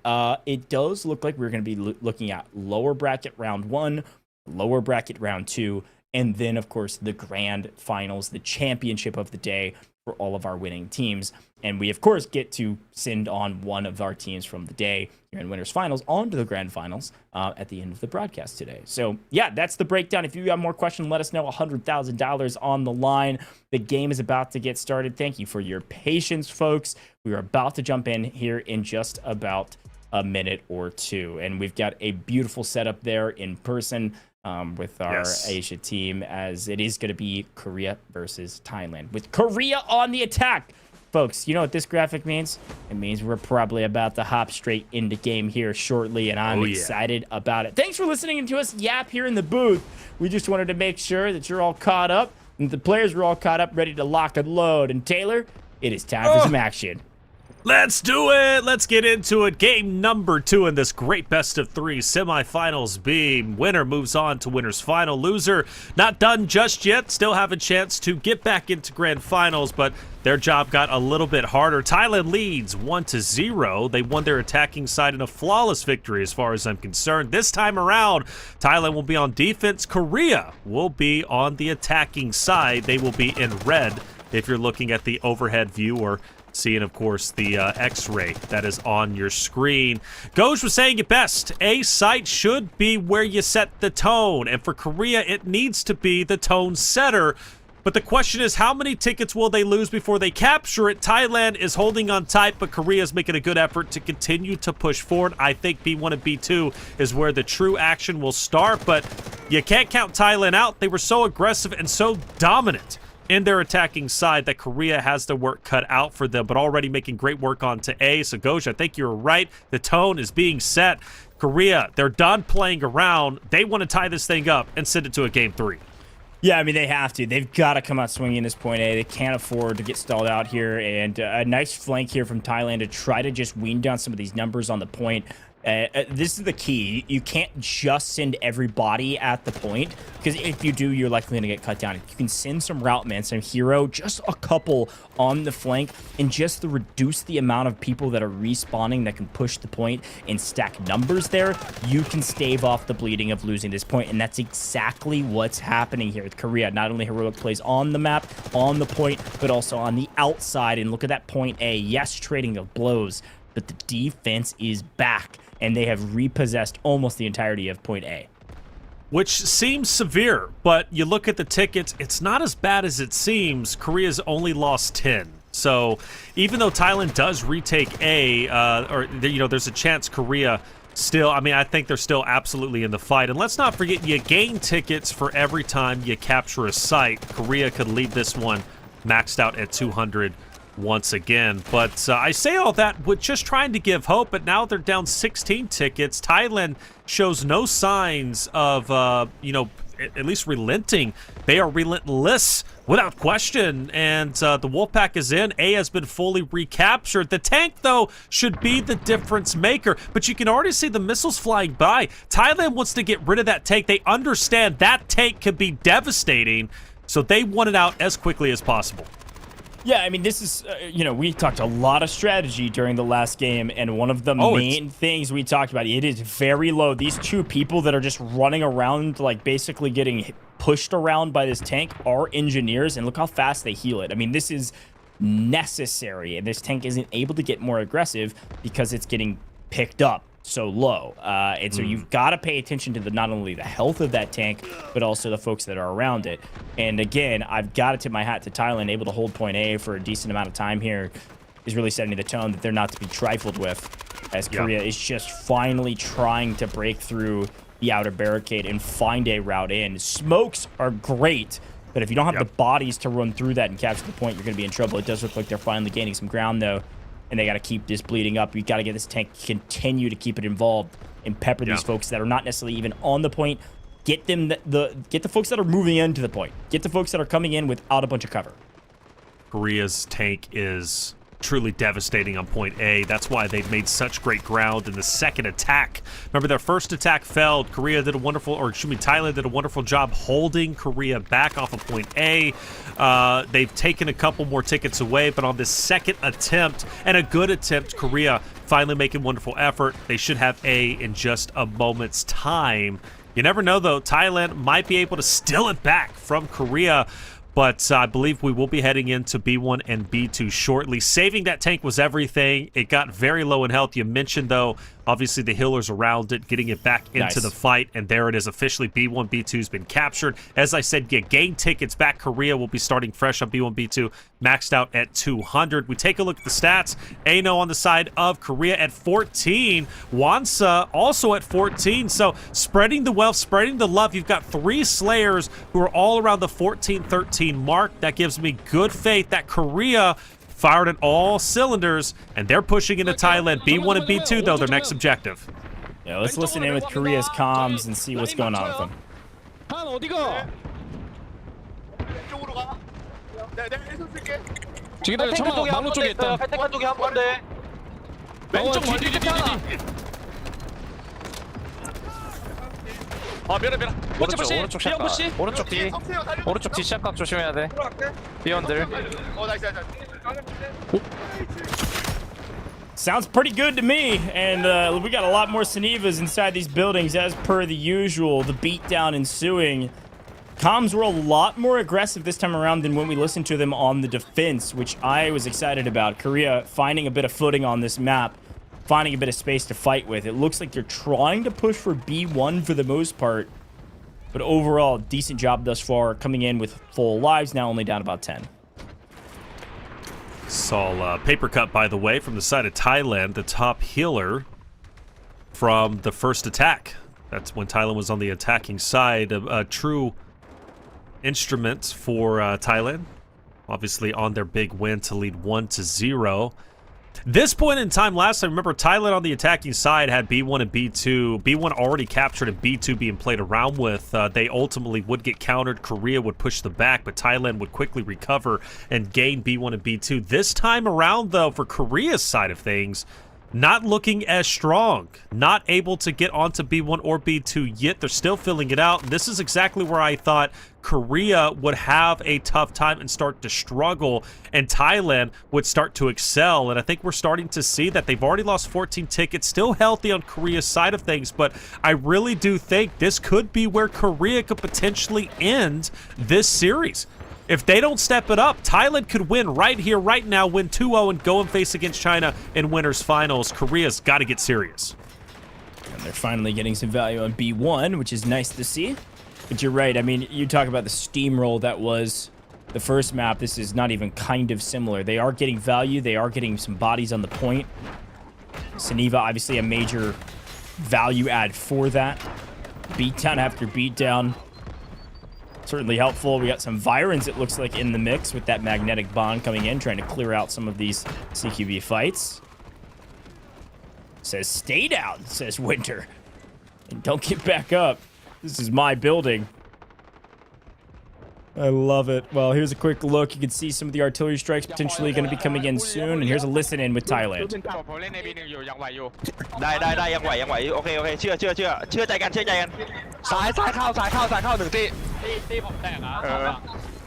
it does look like we're going to be looking at lower bracket round 1, lower bracket round 2, and then, of course, the grand finals, the championship of the day, for all of our winning teams. And we, of course, get to send on one of our teams from the day here in winners finals on to the grand finals at the end of the broadcast today. So yeah, that's the breakdown. If you got more questions, let us know. $100,000 on the line. The game is about to get started. Thank you for your patience, folks. We are about to jump in here in just about a minute or two. And we've got a beautiful setup there in person with our Asia team, as it is going to be Korea versus Thailand, with Korea on the attack. Folks, you know what this graphic means? It means we're probably about to hop straight into game here shortly, and I'm excited about it. Thanks for listening to us yap here in the booth. We just wanted to make sure that you're all caught up, and the players are all caught up, ready to lock and load. And Taylor, it is time for some action. Let's do it. Let's get into it. Game number 2 in this great best of 3 semifinals B. Winner moves on to winners final. Loser not done just yet. Still have a chance to get back into grand finals, but their job got a little bit harder. Thailand leads 1-0. They won their attacking side in a flawless victory as far as I'm concerned. This time around, Thailand will be on defense. Korea will be on the attacking side. They will be in red if you're looking at the overhead view, or seeing, of course, the X-ray that is on your screen. Goj was saying it best. A site should be where you set the tone. And for Korea, it needs to be the tone setter. But the question is, how many tickets will they lose before they capture it? Thailand is holding on tight, but Korea is making a good effort to continue to push forward. I think B1 and B2 is where the true action will start, but you can't count Thailand out. They were so aggressive and so dominant in their attacking side that Korea has the work cut out for them, but already making great work on to A. So, Goj, I think you're right. The tone is being set. Korea, they're done playing around. They want to tie this thing up and send it to a game 3. Yeah, I mean, they have to. They've got to come out swinging this point A. They can't afford to get stalled out here. And a nice flank here from Thailand to try to just wean down some of these numbers on the point. This is the key. You can't just send everybody at the point, because if you do, you're likely going to get cut down. If you can send some route man, some hero, just a couple on the flank, and just to reduce the amount of people that are respawning that can push the point and stack numbers there, you can stave off the bleeding of losing this point, and that's exactly what's happening here with Korea. Not only heroic plays on the map, on the point, but also on the outside, and look at that point A. Yes, trading of blows, but the defense is back, and they have repossessed almost the entirety of point A. Which seems severe, but you look at the tickets, it's not as bad as it seems. Korea's only lost 10. So even though Thailand does retake A, there's a chance Korea still, I think they're still absolutely in the fight. And let's not forget, you gain tickets for every time you capture a site. Korea could lead this one maxed out at 200 once again. But I say all that with just trying to give hope, but now they're down 16 tickets. Thailand shows no signs of, at least relenting. They are relentless without question, and the Wolfpack is in. A has been fully recaptured. The tank, though, should be the difference maker, but you can already see the missiles flying by. Thailand wants to get rid of that tank. They understand that tank could be devastating, so they want it out as quickly as possible. Yeah, this is, we talked a lot of strategy during the last game, and one of the main things we talked about, it is very low. These two people that are just running around, like basically getting pushed around by this tank, are engineers, and look how fast they heal it. This is necessary, and this tank isn't able to get more aggressive because it's getting picked up so low. And so you've got to pay attention to not only the health of that tank, but also the folks that are around it. And again, I've got to tip my hat to Thailand, able to hold point A for a decent amount of time here, is really setting the tone that they're not to be trifled with, as Korea is just finally trying to break through the outer barricade and find a route in. Smokes are great, but if you don't have the bodies to run through that and capture the point, you're going to be in trouble. It does look like they're finally gaining some ground, though, and they got to keep this bleeding up. You got to get this tank, continue to keep it involved, and pepper these folks that are not necessarily even on the point. Get them get the folks that are moving into the point. Get the folks that are coming in without a bunch of cover. Korea's tank is truly devastating on point A. That's why they've made such great ground in the second attack. Remember, their first attack failed. Thailand did a wonderful job holding Korea back off of point A. They've taken a couple more tickets away, but on this second attempt, and a good attempt, Korea finally making wonderful effort. They should have A in just a moment's time. You never know, though. Thailand might be able to steal it back from Korea. But I believe we will be heading into B1 and B2 shortly. Saving that tank was everything. It got very low in health. You mentioned, though, obviously the healers around it, getting it back into the fight. And there it is. Officially, B1, B2 has been captured. As I said, you gain tickets back. Korea will be starting fresh on B1, B2, maxed out at 200. We take a look at the stats. Ano on the side of Korea at 14. Wansa also at 14. So spreading the wealth, spreading the love. You've got 3 Slayers who are all around the 14-13 mark. That gives me good faith that Korea fired at all cylinders, and they're pushing into Thailand. B1 and B2, though, their next objective. Yeah, let's listen in with Korea's comms and see what's going on with them. 오른쪽 뒤 시합각 조심해야 돼. 비원들. Sounds pretty good to me, and we got a lot more Senevas inside these buildings as per the usual, the beatdown ensuing. Comms were a lot more aggressive this time around than when we listened to them on the defense, which I was excited about. Korea finding a bit of footing on this map, finding a bit of space to fight with. It looks like they're trying to push for B1 for the most part, but overall, decent job thus far, coming in with full lives, now only down about 10. Saw paper cut, by the way, from the side of Thailand, the top healer from the first attack. That's when Thailand was on the attacking side. A true instrument for Thailand, obviously on their big win to lead 1-0. This point in time last time, remember, Thailand on the attacking side had B1 and B2. B1 already captured and B2 being played around with. They ultimately would get countered. Korea would push them back, but Thailand would quickly recover and gain B1 and B2. This time around, though, for Korea's side of things, not looking as strong, not able to get onto B1 or B2 yet. They're still filling it out. This is exactly where I thought Korea would have a tough time and start to struggle, and Thailand would start to excel. And I think we're starting to see that. They've already lost 14 tickets, still healthy on Korea's side of things, but I really do think this could be where Korea could potentially end this series. If they don't step it up, Thailand could win right here, right now, win 2-0 and go and face against China in winners finals. Korea's got to get serious. And they're finally getting some value on B1, which is nice to see. But you're right. I mean, you talk about the steamroll that was the first map. This is not even kind of similar. They are getting value. They are getting some bodies on the point. Saniva, obviously a major value add for that. Beatdown after beatdown. Certainly helpful. We got some Virons, it looks like, in the mix with that magnetic bond coming in, trying to clear out some of these CQB fights. Says, stay down, says Winter. And don't get back up. This is my building. I love it. Well, here's a quick look. You can see some of the artillery strikes potentially going to be coming in soon. And here's a listen in with Thailand. ได้ยังไหวโอเคเชื่อใจกันซ้ายเข้าหนึ่งที่ผมแตกนะ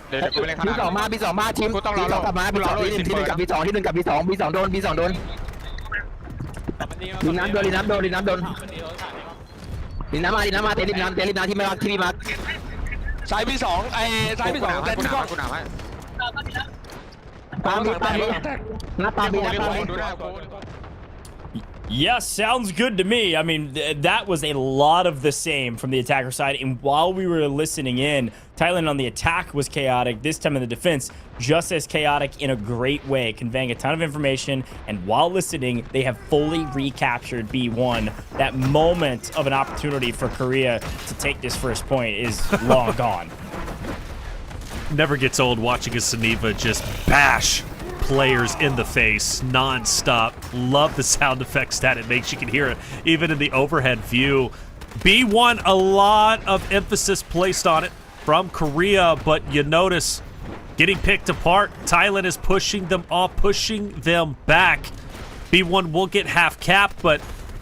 เดี๋ยวกูไปเล่นข้างหน้าB2มาทีมกูต้องรอกลับมาB2ที่1กับB2ที่1กับB2 โดนลินน้ำโดนลินน้ำมาเตะลินน้ำที่ไม่รักที่พี่มาสายB2สายB2เต้นที่กูหนาไหมปามี Yes, sounds good to me. I mean, that was a lot of the same from the attacker side. And while we were listening in, Thailand on the attack was chaotic. This time in the defense, just as chaotic in a great way, conveying a ton of information. And while listening, they have fully recaptured B1. That moment of an opportunity for Korea to take this first point is long gone. Never gets old watching a Saniva just bash players in the face non-stop. Love the sound effects that it makes. You can hear it even in the overhead view. B1, a lot of emphasis placed on it from Korea, but you notice getting picked apart. Thailand is pushing them off, pushing them back. B1 will get half capped, but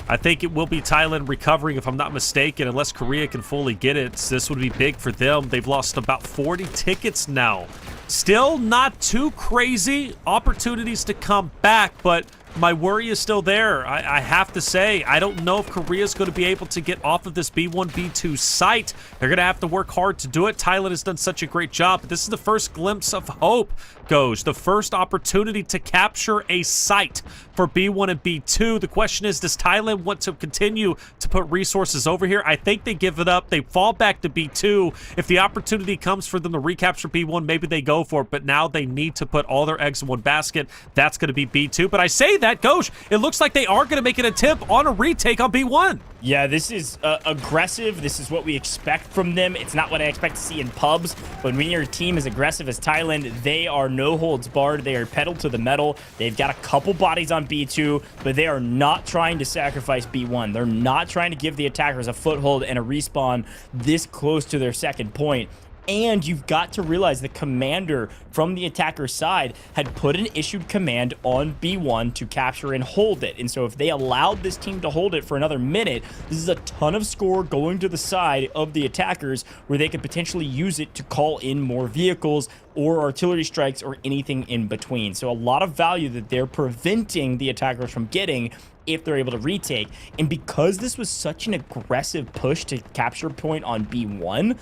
I think it will be Thailand recovering, if I'm not mistaken, unless Korea can fully get it. This would be big for them. They've lost about 40 tickets now. Still not too crazy opportunities to come back, but my worry is still there. I have to say, I don't know if Korea's going to be able to get off of this B1, B2 site. They're going to have to work hard to do it. Thailand has done such a great job, but this is the first glimpse of hope, Goj. The first opportunity to capture a site for B1 and B2. The question is, does Thailand want to continue to put resources over here? I think they give it up. They fall back to B2. If the opportunity comes for them to recapture B1, maybe they go for it, but now they need to put all their eggs in one basket. That's going to be B2. But I say that, Goj, it looks like they are going to make an attempt on a retake on B1. Yeah, this is aggressive. This is what we expect from them. It's not what I expect to see in pubs, but when your team is aggressive as Thailand, they are no holds barred. They are pedal to the metal. They've got a couple bodies on B2, but they are not trying to sacrifice B1. They're not trying to give the attackers a foothold and a respawn this close to their second point. And you've got to realize the commander from the attacker side had put an issued command on B1 to capture and hold it. And so if they allowed this team to hold it for another minute, this is a ton of score going to the side of the attackers where they could potentially use it to call in more vehicles or artillery strikes or anything in between. So a lot of value that they're preventing the attackers from getting if they're able to retake. And because this was such an aggressive push to capture point on B1,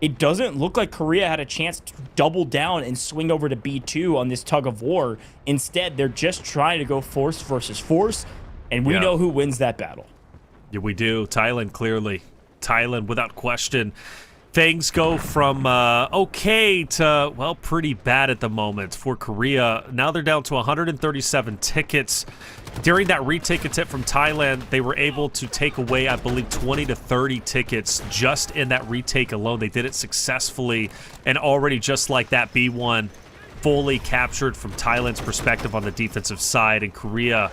it doesn't look like Korea had a chance to double down and swing over to B2 on this tug of war. Instead, they're just trying to go force versus force, and we know who wins that battle. Yeah, we do. Thailand, clearly. Thailand, without question. Things go from okay to, well, pretty bad at the moment for Korea. Now they're down to 137 tickets. During that retake attempt from Thailand, they were able to take away, I believe, 20 to 30 tickets just in that retake alone. They did it successfully, and already just like that, B1 fully captured from Thailand's perspective on the defensive side, and Korea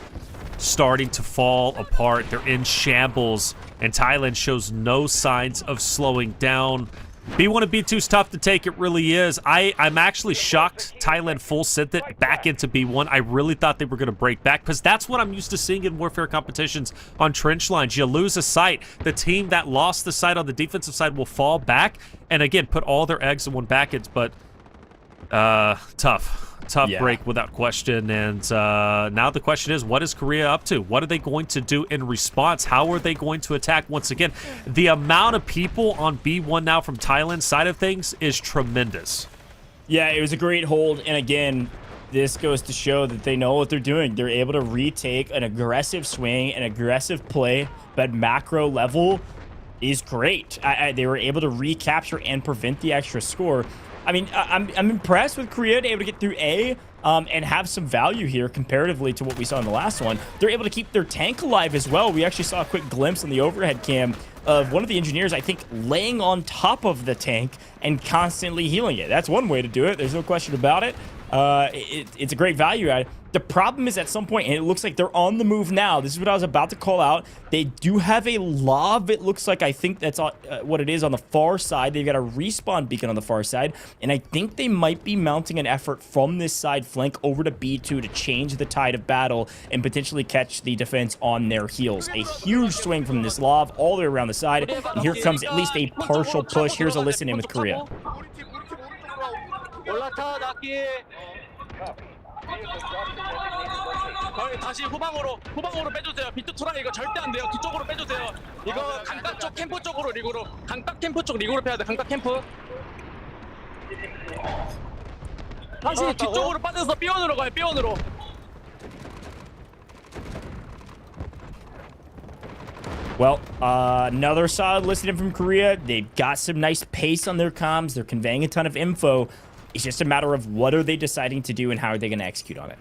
starting to fall apart. They're in shambles, and Thailand shows no signs of slowing down. B1 and B2 is tough to take. It really is. I'm actually shocked Thailand full sent it back into B1. I really thought they were going to break back because that's what I'm used to seeing in warfare competitions on trench lines. You lose a site. The team that lost the site on the defensive side will fall back and, again, put all their eggs in one basket. But tough break without question. And now the question is, what is Korea up to? What are they going to do in response? How are they going to attack once again? The amount of people on B1 now from Thailand's side of things is tremendous. Yeah, it was a great hold. And again, this goes to show that they know what they're doing. They're able to retake an aggressive swing, an aggressive play, but macro level is great. They were able to recapture and prevent the extra score. I mean, I'm impressed with Korea able to get through A and have some value here comparatively to what we saw in the last one. They're able to keep their tank alive as well. We actually saw a quick glimpse on the overhead cam of one of the engineers, I think, laying on top of the tank and constantly healing it. That's one way to do it. There's no question about it. It's a great value add. The problem is at some point, and it looks like they're on the move now. This is what I was about to call out. They do have a lob. It looks like, I think that's what it is on the far side. They've got a respawn beacon on the far side, and I think they might be mounting an effort from this side flank over to B2 to change the tide of battle and potentially catch the defense on their heels. A huge swing from this lob all the way around the side, and here comes at least a partial push. Here's a listen in with Korea. 다시 후방으로 빼주세요. 비트 투라 이거 절대 안 돼요. 뒤쪽으로 빼주세요. 이거 강가 쪽 캠프 쪽으로 리그로, 강가 캠프 쪽 리그로 빼야 돼. 강가 캠프. 다시 뒤쪽으로 빠져서 B원으로 가요. B원으로. Well, another solid listening from Korea. They've got some nice pace on their comms. They're conveying a ton of info. It's just a matter of what are they deciding to do and how are they going to execute on it.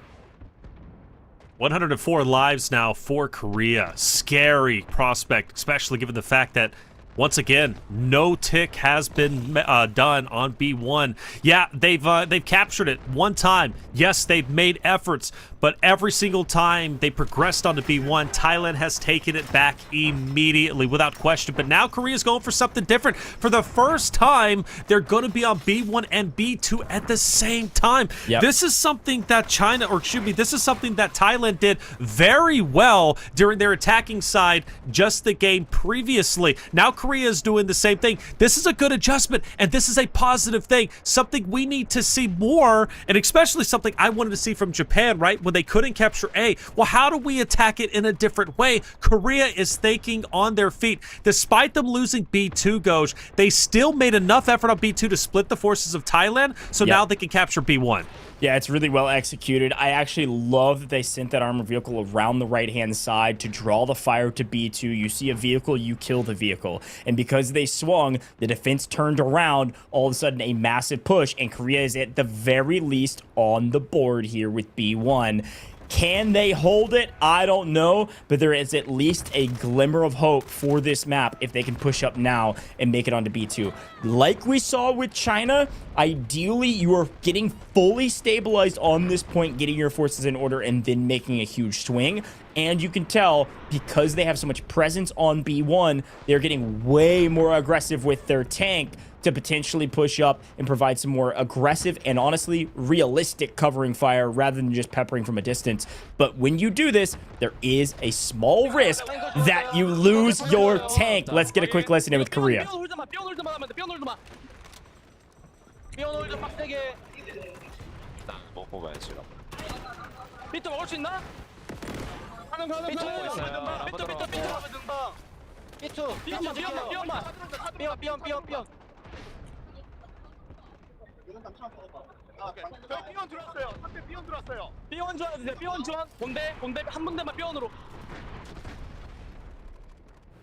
104 lives now for Korea. Scary prospect, especially given the fact that, once again, no tick has been done on B1. Yeah, they've captured it one time. Yes, they've made efforts, but every single time they progressed onto B1, Thailand has taken it back immediately, without question. But now Korea's going for something different. For the first time, they're going to be on B1 and B2 at the same time. Yep. This is something that this is something that Thailand did very well during their attacking side just the game previously. Now Korea is doing the same thing. This is a good adjustment, and this is a positive thing. Something we need to see more, and especially something I wanted to see from Japan, right? When they couldn't capture A. Well, how do we attack it in a different way? Korea is thinking on their feet. Despite them losing B2, Goj, they still made enough effort on B2 to split the forces of Thailand, so now they can capture B1. Yeah, it's really well executed. I actually love that they sent that armored vehicle around the right-hand side to draw the fire to B2. You see a vehicle, you kill the vehicle. And because they swung, the defense turned around, all of a sudden a massive push, and Korea is at the very least on the board here with B1. Can they hold it? I don't know, but there is at least a glimmer of hope for this map if they can push up now and make it onto B2. Like we saw with China, ideally you are getting fully stabilized on this point, getting your forces in order, and then making a huge swing. And you can tell, because they have so much presence on B1, they're getting way more aggressive with their tank to potentially push up and provide some more aggressive and honestly realistic covering fire rather than just peppering from a distance. But when you do this, there is a small risk that you lose your tank. Let's get a quick lesson in with Korea.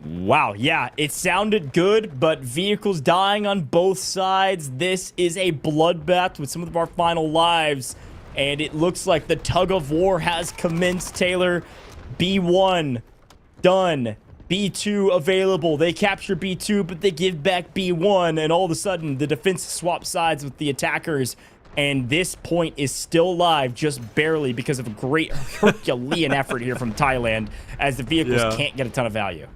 Wow, yeah, it sounded good, but vehicles dying on both sides. This is a bloodbath with some of our final lives, and it looks like the tug of war has commenced, Taylor. B1 done. B2 available. They capture B2, but they give back B1, and all of a sudden, the defense swaps sides with the attackers, and this point is still live, just barely, because of a great Herculean effort here from Thailand, as the vehicles can't get a ton of value.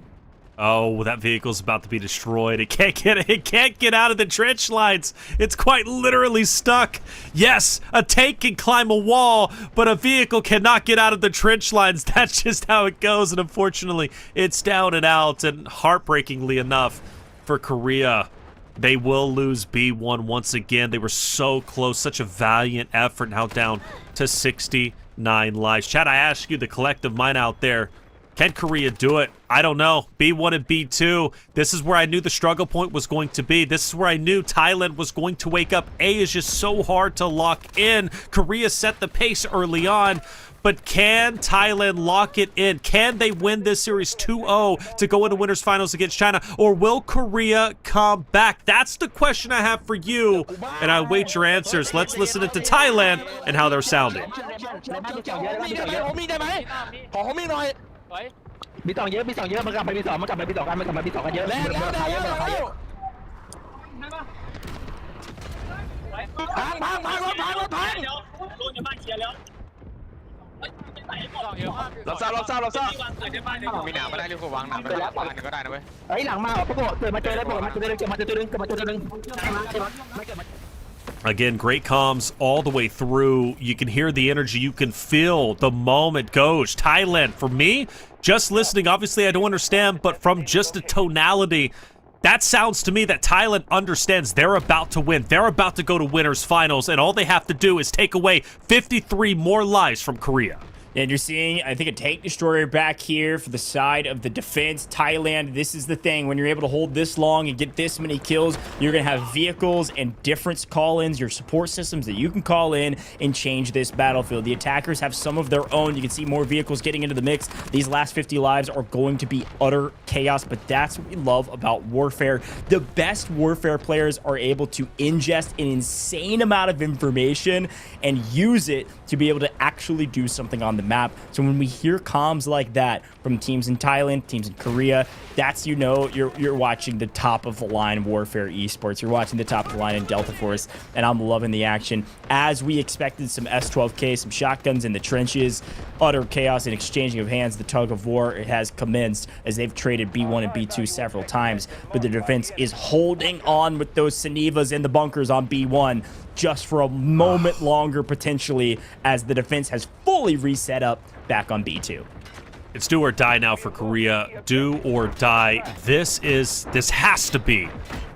Oh, that vehicle's about to be destroyed. It can't get out of the trench lines. It's quite literally stuck. Yes, a tank can climb a wall, but a vehicle cannot get out of the trench lines. That's just how it goes, and unfortunately, it's down and out, and heartbreakingly enough for Korea, they will lose B1 once again. They were so close, such a valiant effort, now down to 69 lives. Chad, I ask you, the collective mind out there, can Korea do it? I don't know. B1 and B2, this is where I knew the struggle point was going to be. This is where I knew Thailand was going to wake up. A is just so hard to lock in. Korea set the pace early on, but can Thailand lock it in? Can they win this series 2-0 to go into winners finals against China? Or will Korea come back? That's the question I have for you, and I await your answers. Let's listen into Thailand and how they're sounding. มี2เยอะมันกลับไปมี2มันกลับไปมี2กันเยอะแล้วพังรถพังลงจากบ้านเคลียร์แล้วรับทราบมีหนามมาได้หรือเปล่าวางหนามไปแล้วก็ได้นะเว้ยเฮ้ยหลังมาพวกเกิดมาเจอตัวนึง Again, great comms all the way through. You can hear the energy. You can feel the moment goes. Thailand, for me, just listening, obviously I don't understand, but from just the tonality, that sounds to me that Thailand understands they're about to win. They're about to go to winners finals, and all they have to do is take away 53 more lives from Korea. And you're seeing, I think, a tank destroyer back here for the side of the defense. Thailand, this is the thing. When you're able to hold this long and get this many kills, you're going to have vehicles and different call-ins, your support systems that you can call in and change this battlefield. The attackers have some of their own. You can see more vehicles getting into the mix. These last 50 lives are going to be utter chaos, but that's what we love about Warfare. The best Warfare players are able to ingest an insane amount of information and use it to be able to actually do something on the map. So when we hear comms like that from teams in Thailand, teams in Korea, that's, you know, you're watching the top of the line Warfare esports. You're watching the top of the line in Delta Force, and I'm loving the action. As we expected, some S12K, some shotguns in the trenches, utter chaos and exchanging of hands. The tug of war, it has commenced as they've traded B1 and B2 several times, but the defense is holding on with those Sanivas in the bunkers on B1 just for a moment longer potentially, as the defense has fully reset up back on B2. It's do or die now for Korea. Do or die. This has to be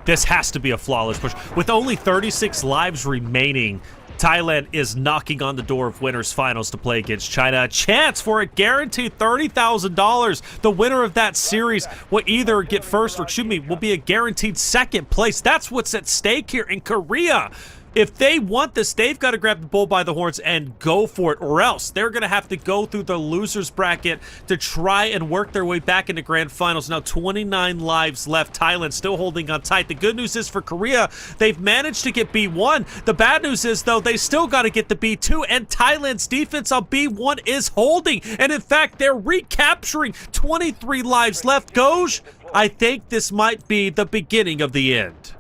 a flawless push. With only 36 lives remaining, Thailand is knocking on the door of winners finals to play against China. A chance for a guaranteed $30,000. The winner of that series will either get first or, will be a guaranteed second place. That's what's at stake here in Korea. If they want this, they've got to grab the bull by the horns and go for it, or else they're going to have to go through the losers bracket to try and work their way back into grand finals. Now 29 lives left. Thailand still holding on tight. The good news is for Korea, they've managed to get B1. The bad news is, though, they still got to get the B2, and Thailand's defense on B1 is holding. And in fact, they're recapturing 23 lives left. Goj, I think this might be the beginning of the end.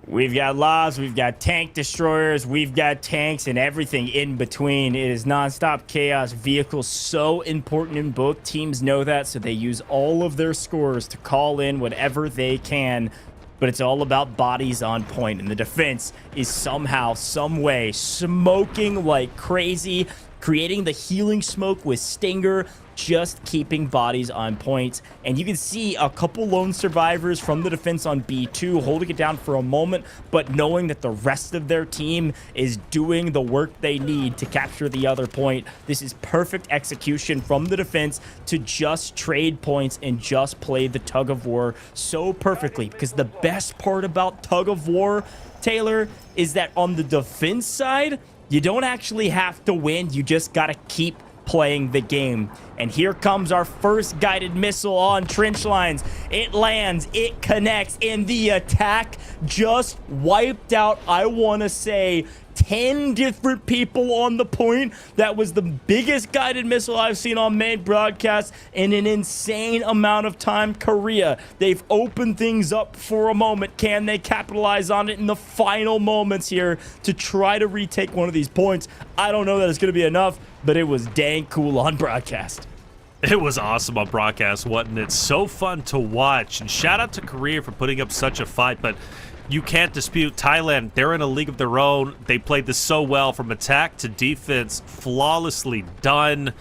We've got LAVs, we've got tank destroyers, we've got tanks, and everything in between. It is non-stop chaos. Vehicles so important, and both teams know that, so they use all of their scores to call in whatever they can. But it's all about bodies on point, and the defense is somehow, some way, smoking like crazy, creating the healing smoke with Stinger, just keeping bodies on point. And you can see a couple lone survivors from the defense on B2 holding it down for a moment, but knowing that the rest of their team is doing the work they need to capture the other point. This is perfect execution from the defense to just trade points and just play the tug of war so perfectly, because the best part about tug of war, Taylor, is that on the defense side, you don't actually have to win. You just got to keep playing the game. And here comes our first guided missile on trench lines. It lands, it connects, and the attack just wiped out, I want to say, 10 different people on the point. That was the biggest guided missile I've seen on main broadcast in an insane amount of time. Korea, they've opened things up for a moment. Can they capitalize on it in the final moments here to try to retake one of these points? I don't know that it's going to be enough, but it was dang cool on broadcast. It was awesome on broadcast, wasn't it? So fun to watch. And shout out to Korea for putting up such a fight, but you can't dispute Thailand. They're in a league of their own. They played this so well from attack to defense, flawlessly done.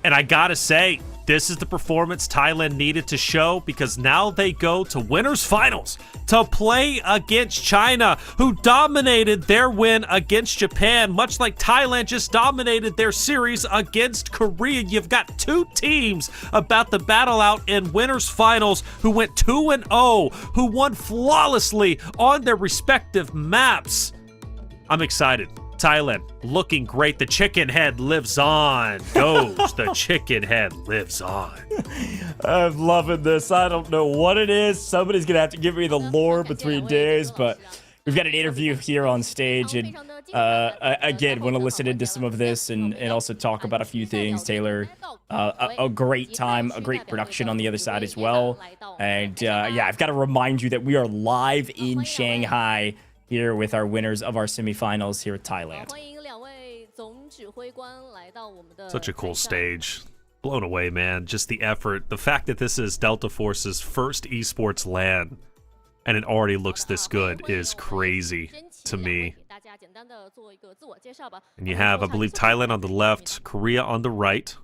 And I gotta say, this is the performance Thailand needed to show, because now they go to winners finals to play against China, who dominated their win against Japan, much like Thailand just dominated their series against Korea. You've got two teams about to battle out in winners finals who went 2-0, who won flawlessly on their respective maps. I'm excited. Thailand looking great. The chicken head lives on. Goes. The chicken head lives on. I'm loving this. I don't know what it is. Somebody's going to have to give me the lore between days, but we've got an interview here on stage. And again, want to listen into some of this and also talk about a few things. Taylor, a great time, a great production on the other side as well. And yeah, I've got to remind you that we are live in Shanghai here with our winners of our semifinals here at Thailand. Such a cool stage. Blown away, man. Just the effort. The fact that this is Delta Force's first esports LAN and it already looks this good is crazy to me. And you have, I believe, Thailand on the left, Korea on the right.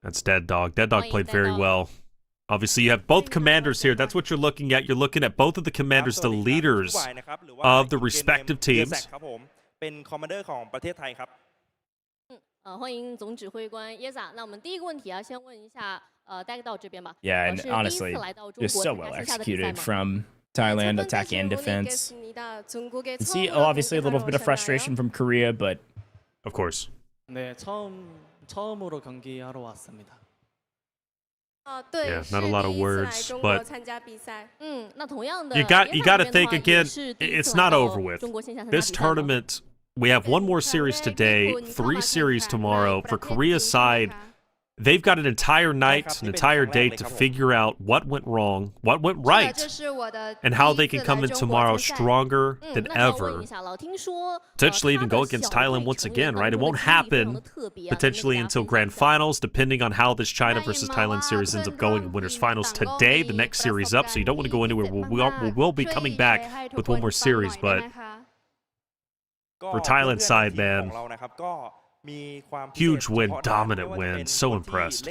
That's Dead Dog. Dead Dog played very well. Obviously, you have both commanders here. That's what you're looking at. You're looking at both of the commanders, the leaders of the respective teams. Yeah, and honestly, just so well executed from Thailand, attack and defense. You see, obviously, a little bit of frustration from Korea, but of course. Yeah, not a lot of words, but you got to think again, it's not over with. This tournament, we have one more series today, 3 series tomorrow. For Korea's side, they've got an entire night, an entire day to figure out what went wrong, what went right, and how they can come in tomorrow stronger than ever. Potentially even go against Thailand once again, right? It won't happen potentially until grand finals, depending on how this China versus Thailand series ends up going in winners finals today. The next series up, so you don't want to go anywhere. We'll be coming back with one more series, but for Thailand's side, man, huge win, dominant win. So impressed.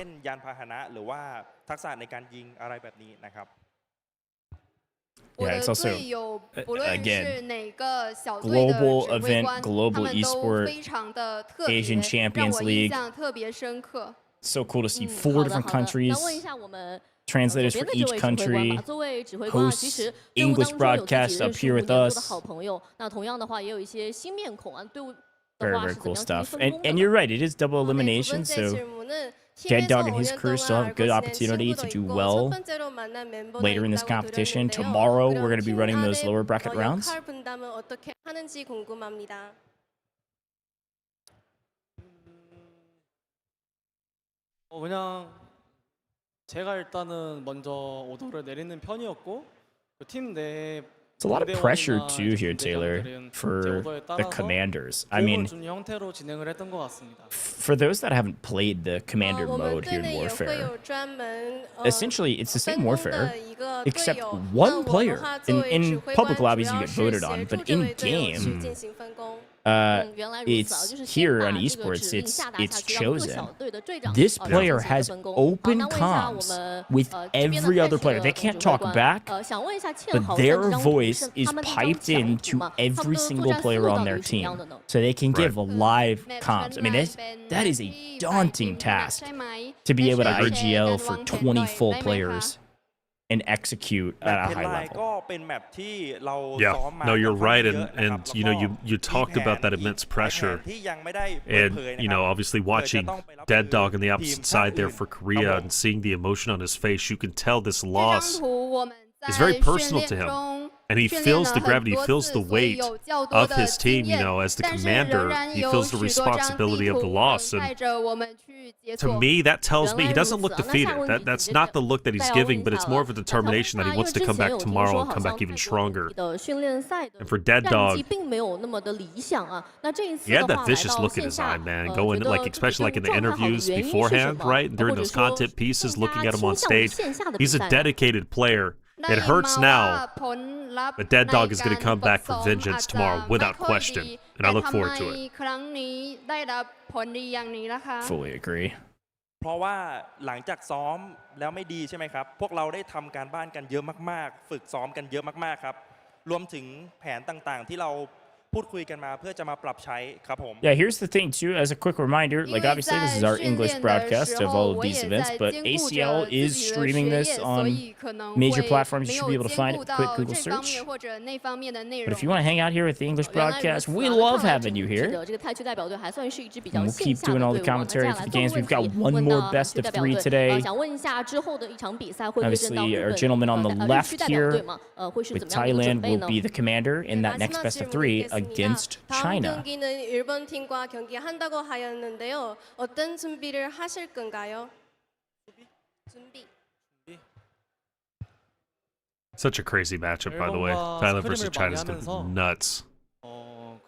Yeah, it's also, again, global event, global esport, Asian Champions League. So cool to see 4 different countries, translators for each country, hosts, English broadcasts up here with us. Very, very cool stuff. And you're right, it is double elimination, so Dead Dog and his crew still have a good opportunity to do well later in this competition. Tomorrow, we're going to be running those lower bracket rounds. 그냥 제가 일단은 먼저 오더를 내리는 편이었고 팀 내 It's a lot of pressure too here, Taylor, for the commanders. I mean, for those that haven't played the commander mode here in Warfare, essentially it's the same Warfare, except one player. In public lobbies you get voted on, but in game, it's here on esports, it's chosen. This player has open comms with every other player. They can't talk back, but their voice is piped into every single player on their team, so they can give live comms. I mean, that is a daunting task to be able to IGL for 20 full players and execute at a high level. Yeah, no, you're right, and you know, you talked about that immense pressure, and you know, obviously watching Dead Dog on the opposite side there for Korea and seeing the emotion on his face, you can tell this loss is very personal to him. And he feels the gravity, he feels the weight of his team, you know, as the commander, he feels the responsibility of the loss. And to me, that tells me he doesn't look defeated. That's not the look that he's giving, but it's more of a determination that he wants to come back tomorrow and come back even stronger. And for Dead Dog, he had that vicious look in his eye, man, going, like, especially like in the interviews beforehand, right? During those content pieces, looking at him on stage. He's a dedicated player. It hurts now, but Dead Dog is going to come back for vengeance tomorrow without question, and I look forward to it. Fully agree. เพราะว่าหลังจากซ้อมแล้วไม่ดีใช่ไหมครับพวกเราได้ทำการบ้านกันเยอะมากๆฝึกซ้อมกันเยอะมากๆครับรวมถึงแผนต่างๆที่เราพูดคุยกันมาเพื่อจะมาปรับใช้ครับผม Yeah, here's the thing too, as a quick reminder, like obviously this is our English broadcast of all of these events, but ACL is streaming this on major platforms. You should be able to find it with a quick Google search. But if you want to hang out here with the English broadcast, we love having you here. And we'll keep doing all the commentary for the games. We've got one more best of 3 today. Obviously, our gentleman on the left here with Thailand will be the commander in that next best of 3 against China. Such a crazy matchup, by the way. Thailand versus China is going to be nuts. Oh,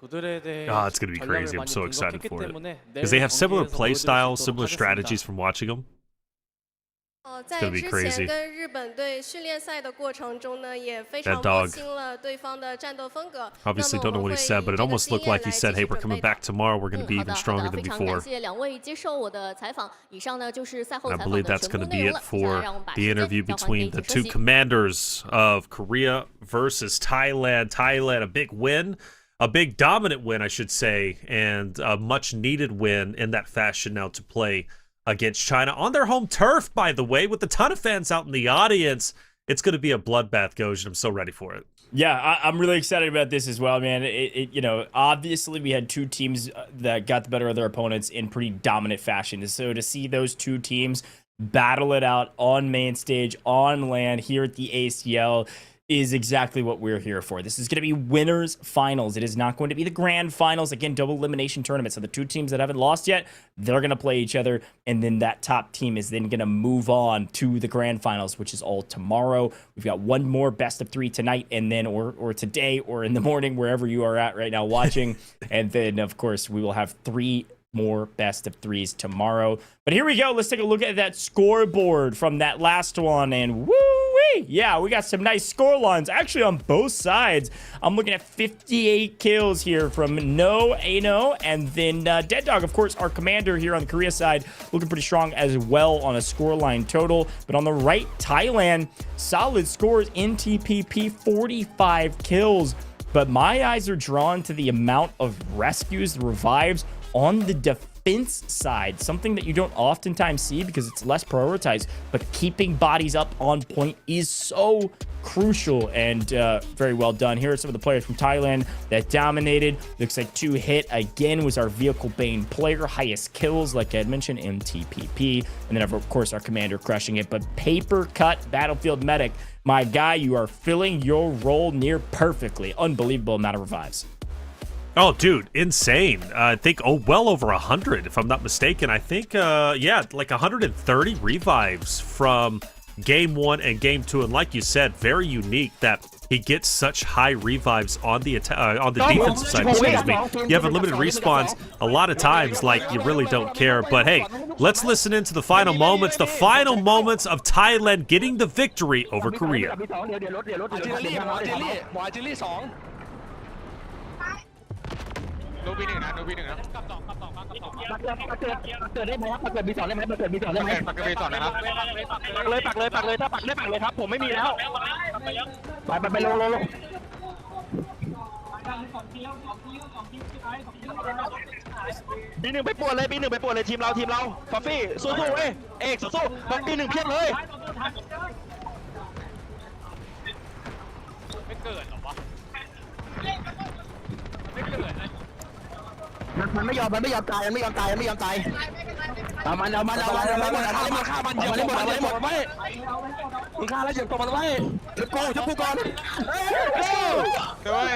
it's going to be crazy. I'm so excited for it. Because they have similar play styles, similar strategies from watching them. It's going to be crazy. That dog. Obviously don't know what he said, but it almost looked like he said, hey, we're coming back tomorrow. We're going to be even stronger than before. I believe that's going to be it for the interview between the two commanders of Korea versus Thailand. Thailand, a big win. A big dominant win, I should say, and a much-needed win in that fashion now to play against China on their home turf, by the way, with a ton of fans out in the audience. It's going to be a bloodbath, Goj, and I'm so ready for it. Yeah, I'm really excited about this as well, man. You know, obviously we had two teams that got the better of their opponents in pretty dominant fashion. So to see those two teams battle it out on main stage, on land, here at the ACL, is exactly what we're here for. This is going to be winners finals. It is not going to be the grand finals. Again, double elimination tournament. So the two teams that haven't lost yet, they're going to play each other. And then that top team is then going to move on to the grand finals, which is all tomorrow. We've got one more best of 3 tonight, and then or today or in the morning, wherever you are at right now watching. And then, of course, we will have 3 more best of 3s tomorrow. But here we go. Let's take a look at that scoreboard from that last one. And woo! Yeah, we got some nice score lines actually on both sides. I'm looking at 58 kills here from No Ano, and then Dead Dog, of course, our commander here on the Korea side, looking pretty strong as well on a scoreline total. But on the right, Thailand, solid scores in TPP, 45 kills. But my eyes are drawn to the amount of rescues, the revives on the defense side, something that you don't oftentimes see because it's less prioritized, but keeping bodies up on point is so crucial, and very well done. Here are some of the players from Thailand that dominated. Looks like 2 hit again was our vehicle bane player, highest kills like I had mentioned in TPP, and then of course our commander crushing it. But paper cut battlefield medic, my guy, you are filling your role near perfectly. Unbelievable amount of revives. Oh, dude, insane. I think, well over 100, if I'm not mistaken. I think, yeah, like 130 revives from Game 1 and Game 2. And like you said, very unique that he gets such high revives on the defensive side, excuse me. You have unlimited respawns a lot of times, like, you really don't care. But, hey, let's listen into the final moments of Thailand getting the victory over Korea. B1 ไปปวดเลย B1 ไปปวดเลยทีมเราฟอฟฟี่สู้ๆเว้ยเอกสู้ๆ B1 เพียบเลยไม่เกิดหรอวะไม่เกิดเลยมันไม่ยอมตายมันไม่ยอมตายเอามันฆ่ามันอย่าหมด มึงฆ่าแล้วเหยียบกบมันไว้เดี๋ยวกูจะพูดก่อนเฮ้ย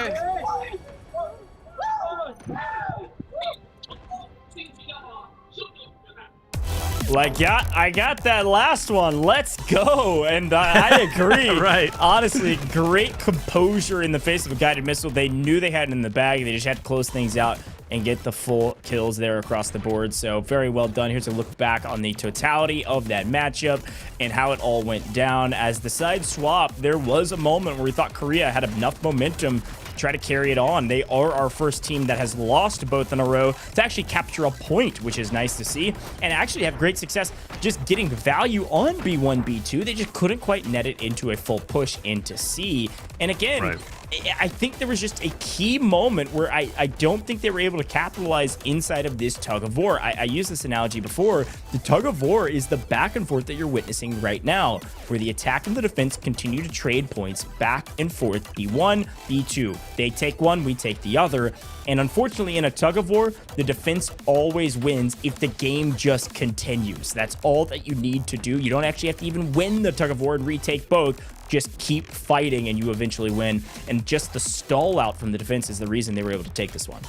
Like, yeah, I got that last one. Let's go. And I agree. Right. Honestly, great composure in the face of a guided missile. They knew they had it in the bag. They just had to close things out and get the full kills there across the board. So very well done. Here's a look back on the totality of that matchup and how it all went down. As the side swap, there was a moment where we thought Korea had enough momentum to try to carry it on. They are our first team that has lost both in a row to actually capture a point, which is nice to see, and actually have great success just getting value on B1, B2. They just couldn't quite net it into a full push into C. And again, I think there was just a key moment where I don't think they were able to capitalize inside of this tug of war. I used this analogy before. The tug of war is the back and forth that you're witnessing right now, where the attack and the defense continue to trade points back and forth. B1, B2. They take one, we take the other. And unfortunately, in a tug of war, the defense always wins if the game just continues. That's all that you need to do. You don't actually have to even win the tug of war and retake both. Just keep fighting and you eventually win. And just the stall out from the defense is the reason they were able to take this one.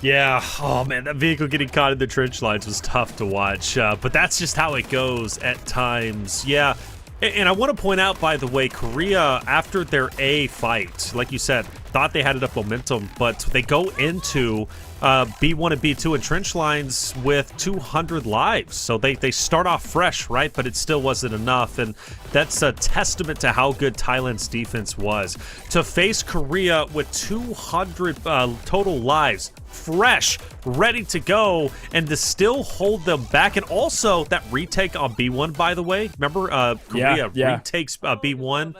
Yeah, oh man, that vehicle getting caught in the trench lines was tough to watch, but that's just how it goes at times. Yeah, and I want to point out, by the way, Korea, after their A fight, like you said, thought they had enough momentum, but they go into B1 and B2 and trench lines with 200 lives. So they start off fresh, right? But it still wasn't enough. And that's a testament to how good Thailand's defense was. To face Korea with 200 total lives, fresh, ready to go, and to still hold them back. And also that retake on B1, by the way. Remember, Korea retakes B1,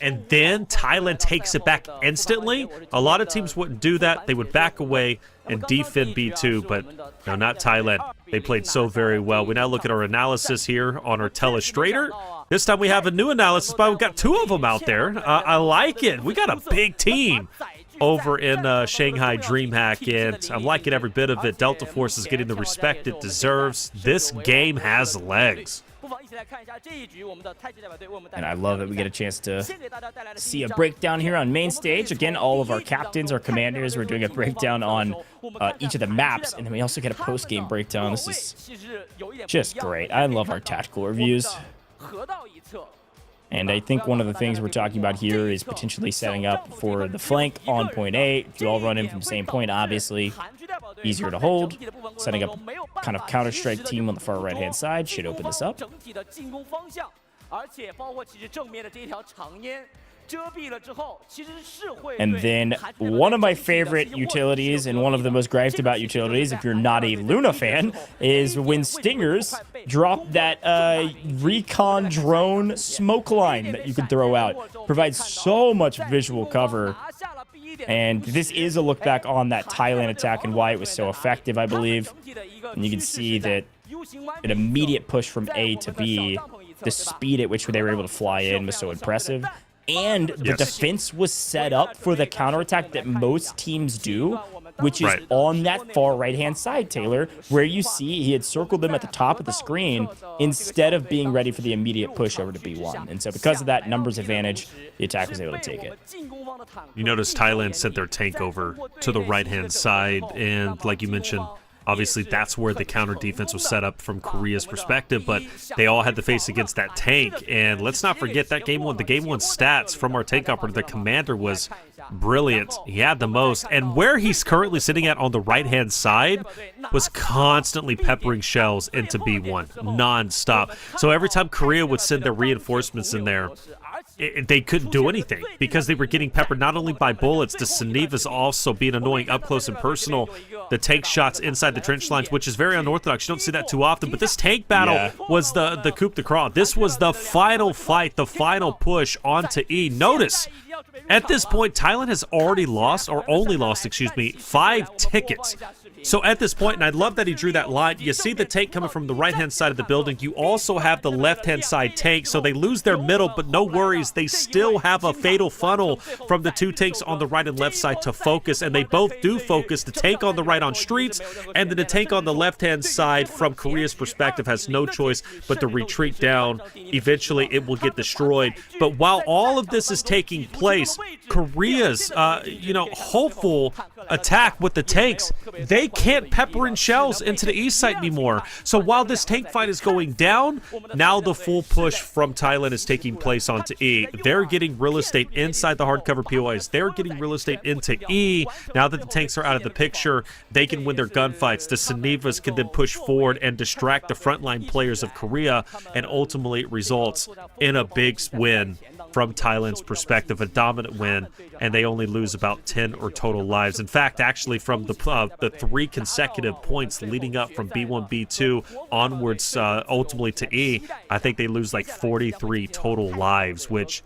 and then Thailand takes it back instantly. A lot of teams wouldn't do that. They would back away and defend B2, but no, not Thailand. They played so very well. We now look at our analysis here on our telestrator. This time we have a new analysis, but we've got two of them out there. I like it. We got a big team over in Shanghai DreamHack, and I'm liking every bit of it. Delta Force is getting the respect it deserves. This game has legs. And I love that we get a chance to see a breakdown here on main stage. Again, all of our captains, our commanders, we're doing a breakdown on each of the maps, and then we also get a post-game breakdown. This is just great. I love our tactical reviews. And I think one of the things we're talking about here is potentially setting up for the flank on point A. If you all run in from the same point, obviously easier to hold. Setting up kind of counter-strike team on the far right-hand side should open this up. And then one of my favorite utilities, and one of the most griped about utilities, if you're not a Luna fan, is when Stingers drop that recon drone smoke line that you can throw out. Provides so much visual cover. And this is a look back on that Thailand attack and why it was so effective, I believe. And you can see that an immediate push from A to B, the speed at which they were able to fly in was so impressive. And the defense was set up for the counterattack that most teams do, which is on that far right-hand side, Taylor, where you see he had circled them at the top of the screen instead of being ready for the immediate push over to B1. And so because of that numbers advantage, the attack was able to take it. You notice Thailand sent their tank over to the right-hand side, and like you mentioned, obviously, that's where the counter defense was set up from Korea's perspective, but they all had to face against that tank. And let's not forget that the game one stats from our tank operator, the commander, was brilliant. He had the most. And where he's currently sitting at on the right-hand side was constantly peppering shells into B1 non-stop. So every time Korea would send their reinforcements in there, they couldn't do anything because they were getting peppered not only by bullets, the Sneva's also being annoying up close and personal, the tank shots inside the trench lines, which is very unorthodox. You don't see that too often, but this tank battle was the coup de grace. This was the final fight, the final push onto E. Notice, at this point, Thailand has already lost, or only lost, excuse me, 5 tickets So at this point, and I love that he drew that line, you see the tank coming from the right-hand side of the building. You also have the left-hand side tank, so they lose their middle, but no worries. They still have a fatal funnel from the two tanks on the right and left side to focus, and they both do focus. The tank on the right on streets, and then the tank on the left-hand side from Korea's perspective has no choice but to retreat down. Eventually, it will get destroyed. But while all of this is taking place, Korea's, hopeful attack with the tanks, they can't pepper in shells into the east side anymore. So while this tank fight is going down, now the full push from Thailand is taking place onto E. They're getting real estate inside the hardcover POIs. They're getting real estate into E. Now that the tanks are out of the picture, they can win their gunfights. The Sanivas can then push forward and distract the frontline players of Korea, and ultimately it results in a big win from Thailand's perspective, a dominant win, and they only lose about 10 or total lives. In fact, actually, from the 3 consecutive points leading up from B1, B2 onwards, ultimately to E, I think they lose like 43 total lives, which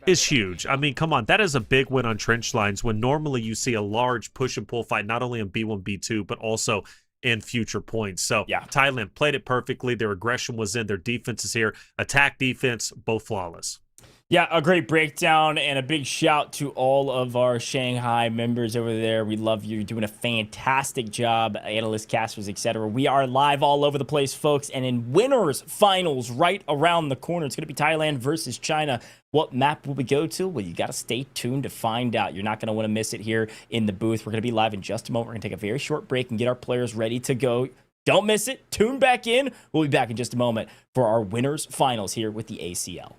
is huge. I mean, come on, that is a big win on trench lines when normally you see a large push and pull fight, not only in B1, B2, but also in future points. So yeah, Thailand played it perfectly. Their aggression was in, their defense is here. Attack, defense, both flawless. Yeah, a great breakdown and a big shout to all of our Shanghai members over there. We love you. You're doing a fantastic job, analysts, casters, etc. We are live all over the place, folks, and in winners finals right around the corner. It's going to be Thailand versus China. What map will we go to? Well, you got to stay tuned to find out. You're not going to want to miss it here in the booth. We're going to be live in just a moment. We're going to take a very short break and get our players ready to go. Don't miss it. Tune back in. We'll be back in just a moment for our winners finals here with the ACL.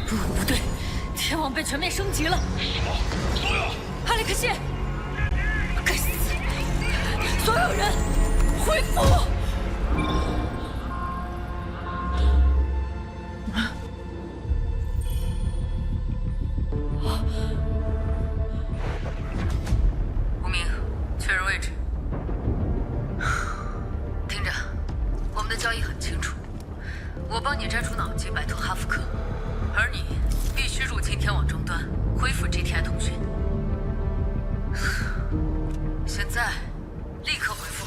不对，天网被全面升级了。什么？所有！哈里克谢！该死！所有人恢复！无名，确认位置。听着，我们的交易很清楚，我帮你摘除脑机，摆脱哈福克，而你必须入侵天网终端，恢复 GTI 通讯。现在，立刻恢复。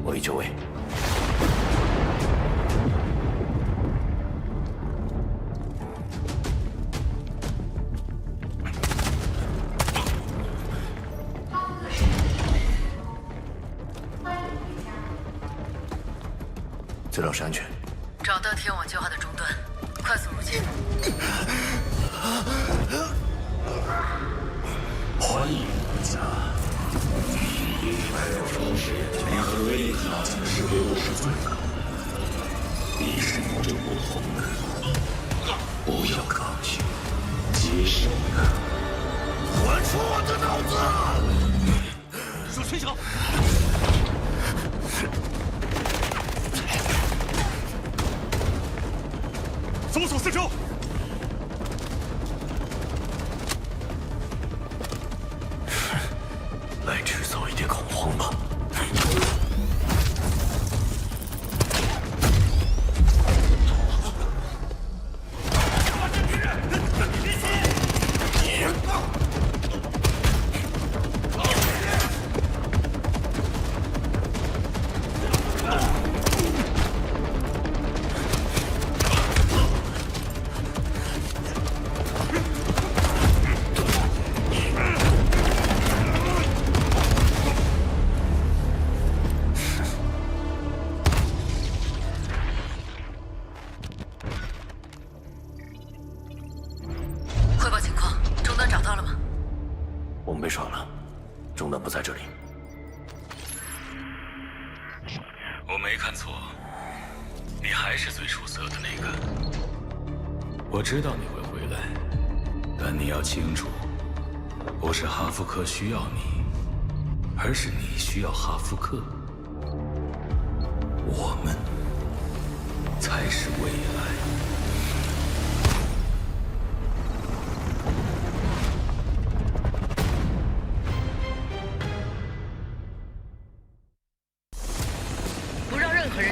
我已就位。资料是安全。找到天网计划的终端，快速入侵。欢迎回家。你和瑞丽塔讲的是对我是最高，你是某种不同的，不要抗拒，接受它。还出我的脑子！手吹响。搜索四周。来制造一点恐慌吧。被耍了，终端不在这里。我没看错，你还是最出色的那个。我知道你会回来，但你要清楚，不是哈福克需要你，而是你需要哈福克。我们才是未来。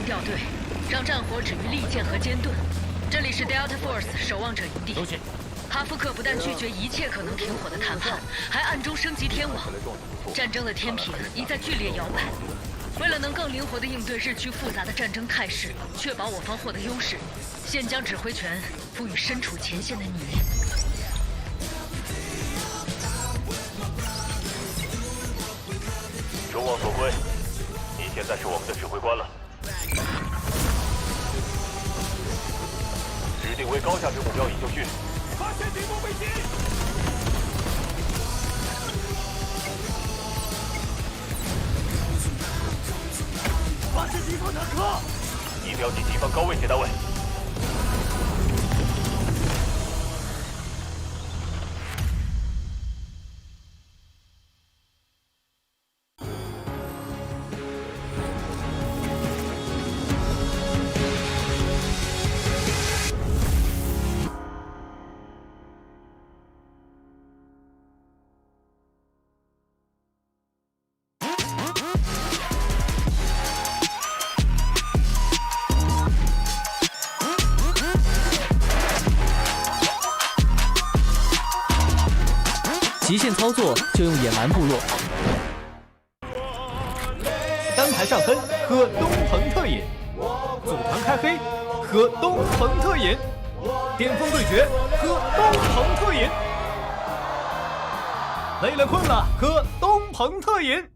掉队，让战火止于利剑和尖盾。这里是 Delta Force 守望者营地。哈夫克不但拒绝一切可能停火的谈判，还暗中升级天网。战争的天平已在剧烈摇摆。为了能更灵活地应对日趋复杂的战争态势，确保我方获得优势，现将指挥权赋予身处前线的你。 众望所归，你现在是我们的指挥官了。指定为高价值目标已就绪。发现敌方飞机。发现敌方坦克。已标记敌方高位接单位。 极限操作就用野蛮部落。单排上分喝东鹏特饮，组团开黑喝东鹏特饮，巅峰对决喝东鹏特饮，累了困了喝东鹏特饮。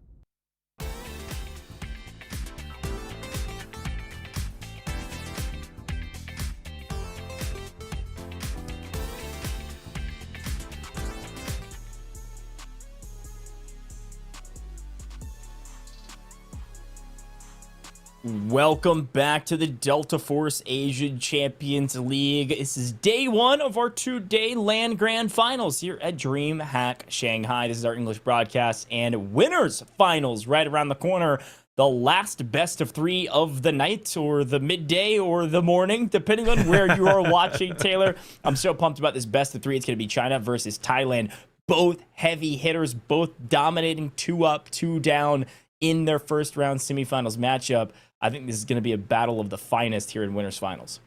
Welcome back to the Delta Force Asian Champions League. This is day one of our 2-day LAN Grand Finals here at DreamHack Shanghai. This is our English broadcast and winners finals right around the corner. The last best of 3 of the night or the midday or the morning, depending on where you are watching, Taylor. I'm so pumped about this best of 3. It's going to be China versus Thailand. Both heavy hitters, both dominating 2 up, 2 down in their first round semifinals matchup. I think this is going to be a battle of the finest here in winners finals.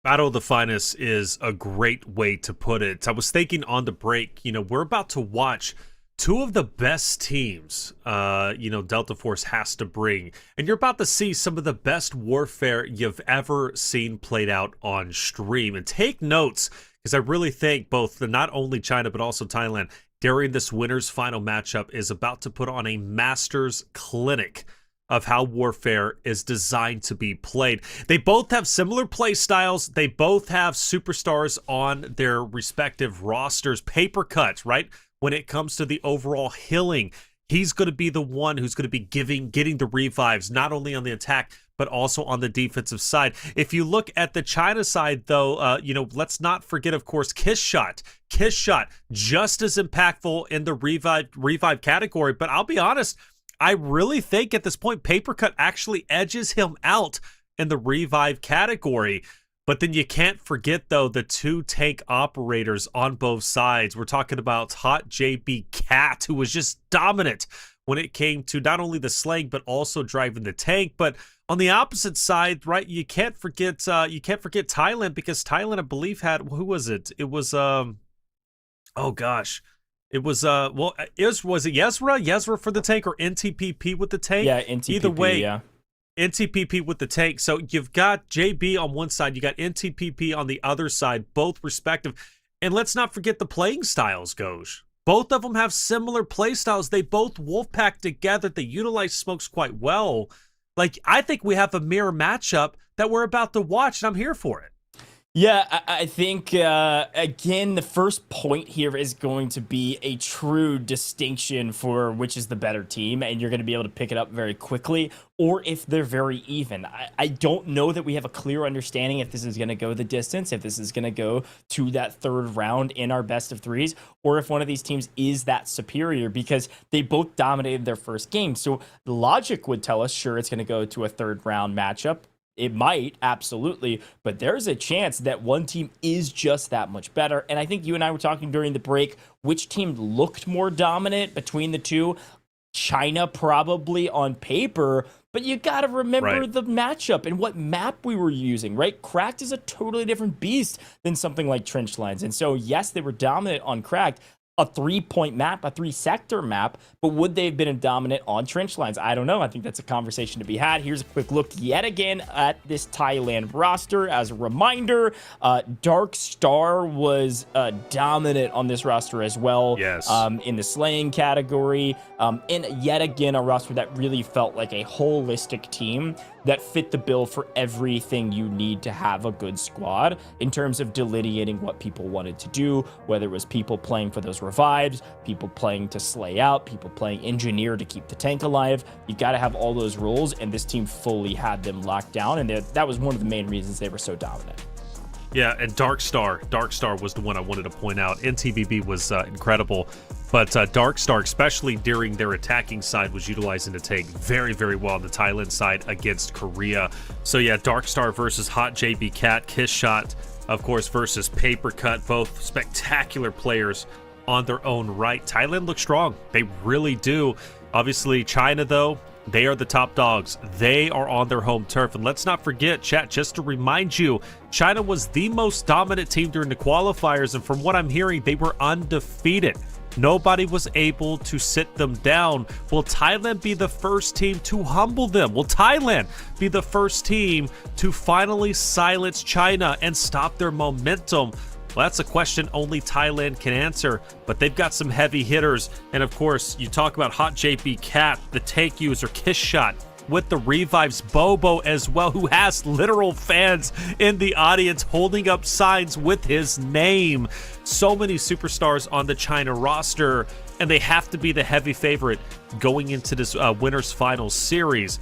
Battle of the finest is a great way to put it. I was thinking on the break, we're about to watch 2 of the best teams, Delta Force has to bring. And you're about to see some of the best warfare you've ever seen played out on stream. And take notes, because I really think both not only China, but also Thailand, during this winners final matchup is about to put on a master's clinic of how warfare is designed to be played. They both have similar play styles. They both have superstars on their respective rosters. Paper Cut, right? When it comes to the overall healing, he's going to be the one who's going to be getting the revives, not only on the attack, but also on the defensive side. If you look at the China side, though, let's not forget, of course, Kiss Shot. Kiss Shot, just as impactful in the revive category. But I'll be honest, I really think at this point, Paper Cut actually edges him out in the revive category. But then you can't forget, though, the 2 tank operators on both sides. We're talking about Hot JB Cat, who was just dominant when it came to not only the slaying, but also driving the tank. But on the opposite side, right, you can't forget Thailand, because Thailand, I believe, had, who was it? It was oh gosh. It was was it Yezra for the tank, or NTPP with the tank? Yeah, NTPP. Either way, yeah. NTPP with the tank. So you've got JB on one side, you got NTPP on the other side, both respective. And let's not forget the playing styles, Goj. Both of them have similar play styles. They both wolfpack together. They utilize smokes quite well. Like, I think we have a mirror matchup that we're about to watch, and I'm here for it. Yeah, I think, again, the first point here is going to be a true distinction for which is the better team, and you're going to be able to pick it up very quickly, or if they're very even. I don't know that we have a clear understanding if this is going to go the distance, if this is going to go to that 3rd round in our best of 3s, or if one of these teams is that superior, because they both dominated their first game. So logic would tell us, sure, it's going to go to a 3rd round matchup. It might, absolutely, but there's a chance that one team is just that much better. And I think you and I were talking during the break, which team looked more dominant between the 2? China probably on paper, but you got to remember the matchup and what map we were using, right? Cracked is a totally different beast than something like Trench Lines. And so, yes, they were dominant on Cracked, a 3-point map, a 3-sector map, but would they have been dominant on Trench Lines? I don't know. I think that's a conversation to be had. Here's a quick look yet again at this Thailand roster. As a reminder, Dark Star was dominant on this roster as well. Yes. In the slaying category. And yet again, a roster that really felt like a holistic team that fit the bill for everything you need to have a good squad in terms of delineating what people wanted to do, whether it was people playing for those revives, people playing to slay out, people playing engineer to keep the tank alive. You got to have all those roles, and this team fully had them locked down, and that was one of the main reasons they were so dominant. Yeah, and Dark Star was the one I wanted to point out. NTBB was incredible, but Dark Star, especially during their attacking side, was utilizing the tank very, very well on the Thailand side against Korea. So yeah, Dark Star versus Hot JB Cat, Kiss Shot, of course, versus Paper Cut, both spectacular players on their own right. Thailand looks strong. They really do. Obviously, China, though, they are the top dogs. They are on their home turf. And let's not forget, chat, just to remind you, China was the most dominant team during the qualifiers. And from what I'm hearing, they were undefeated. Nobody was able to sit them down. Will Thailand be the first team to humble them? Will Thailand be the first team to finally silence China and stop their momentum? Well, that's a question only Thailand can answer, but they've got some heavy hitters. And of course, you talk about Hot JB Cat, the tank user, Kiss Shot, with the revives, Bobo as well, who has literal fans in the audience holding up signs with his name. So many superstars on the China roster, and they have to be the heavy favorite going into this winners finals series.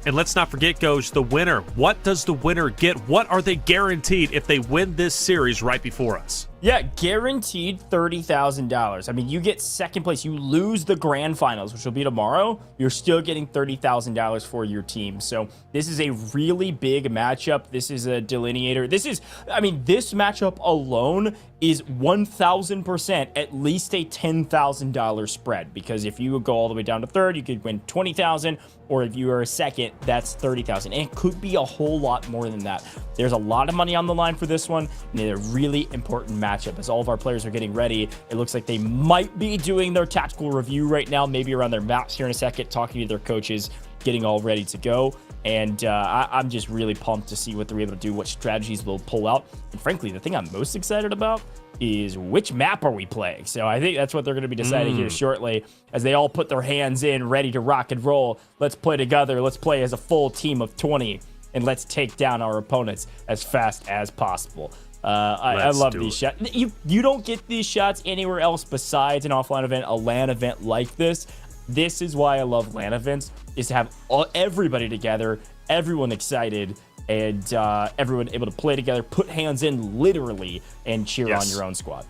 And let's not forget, Goj, the winner. What does the winner get? What are they guaranteed if they win this series right before us? Yeah, guaranteed $30,000. I mean, you get second place. You lose the grand finals, which will be tomorrow. You're still getting $30,000 for your team. So this is a really big matchup. This is a delineator. This matchup alone is 1,000% at least a $10,000 spread, because if you would go all the way down to third, you could win $20,000, or if you are a second, that's $30,000. And it could be a whole lot more than that. There's a lot of money on the line for this one, and it's a really important matchup. As all of our players are getting ready, it looks like they might be doing their tactical review right now, maybe around their maps here in a second, talking to their coaches, getting all ready to go. And I'm just really pumped to see what they're able to do, what strategies they'll pull out. And frankly, the thing I'm most excited about is which map are we playing. So I think that's what they're going to be deciding here shortly, as they all put their hands in, ready to rock and roll. Let's play together. Let's play as a full team of 20, and let's take down our opponents as fast as possible. I love these shots. You don't get these shots anywhere else besides an offline event, a LAN event like this. This is why I love LAN events, is to have everybody together, everyone excited, and everyone able to play together, put hands in literally, and cheer on your own squad.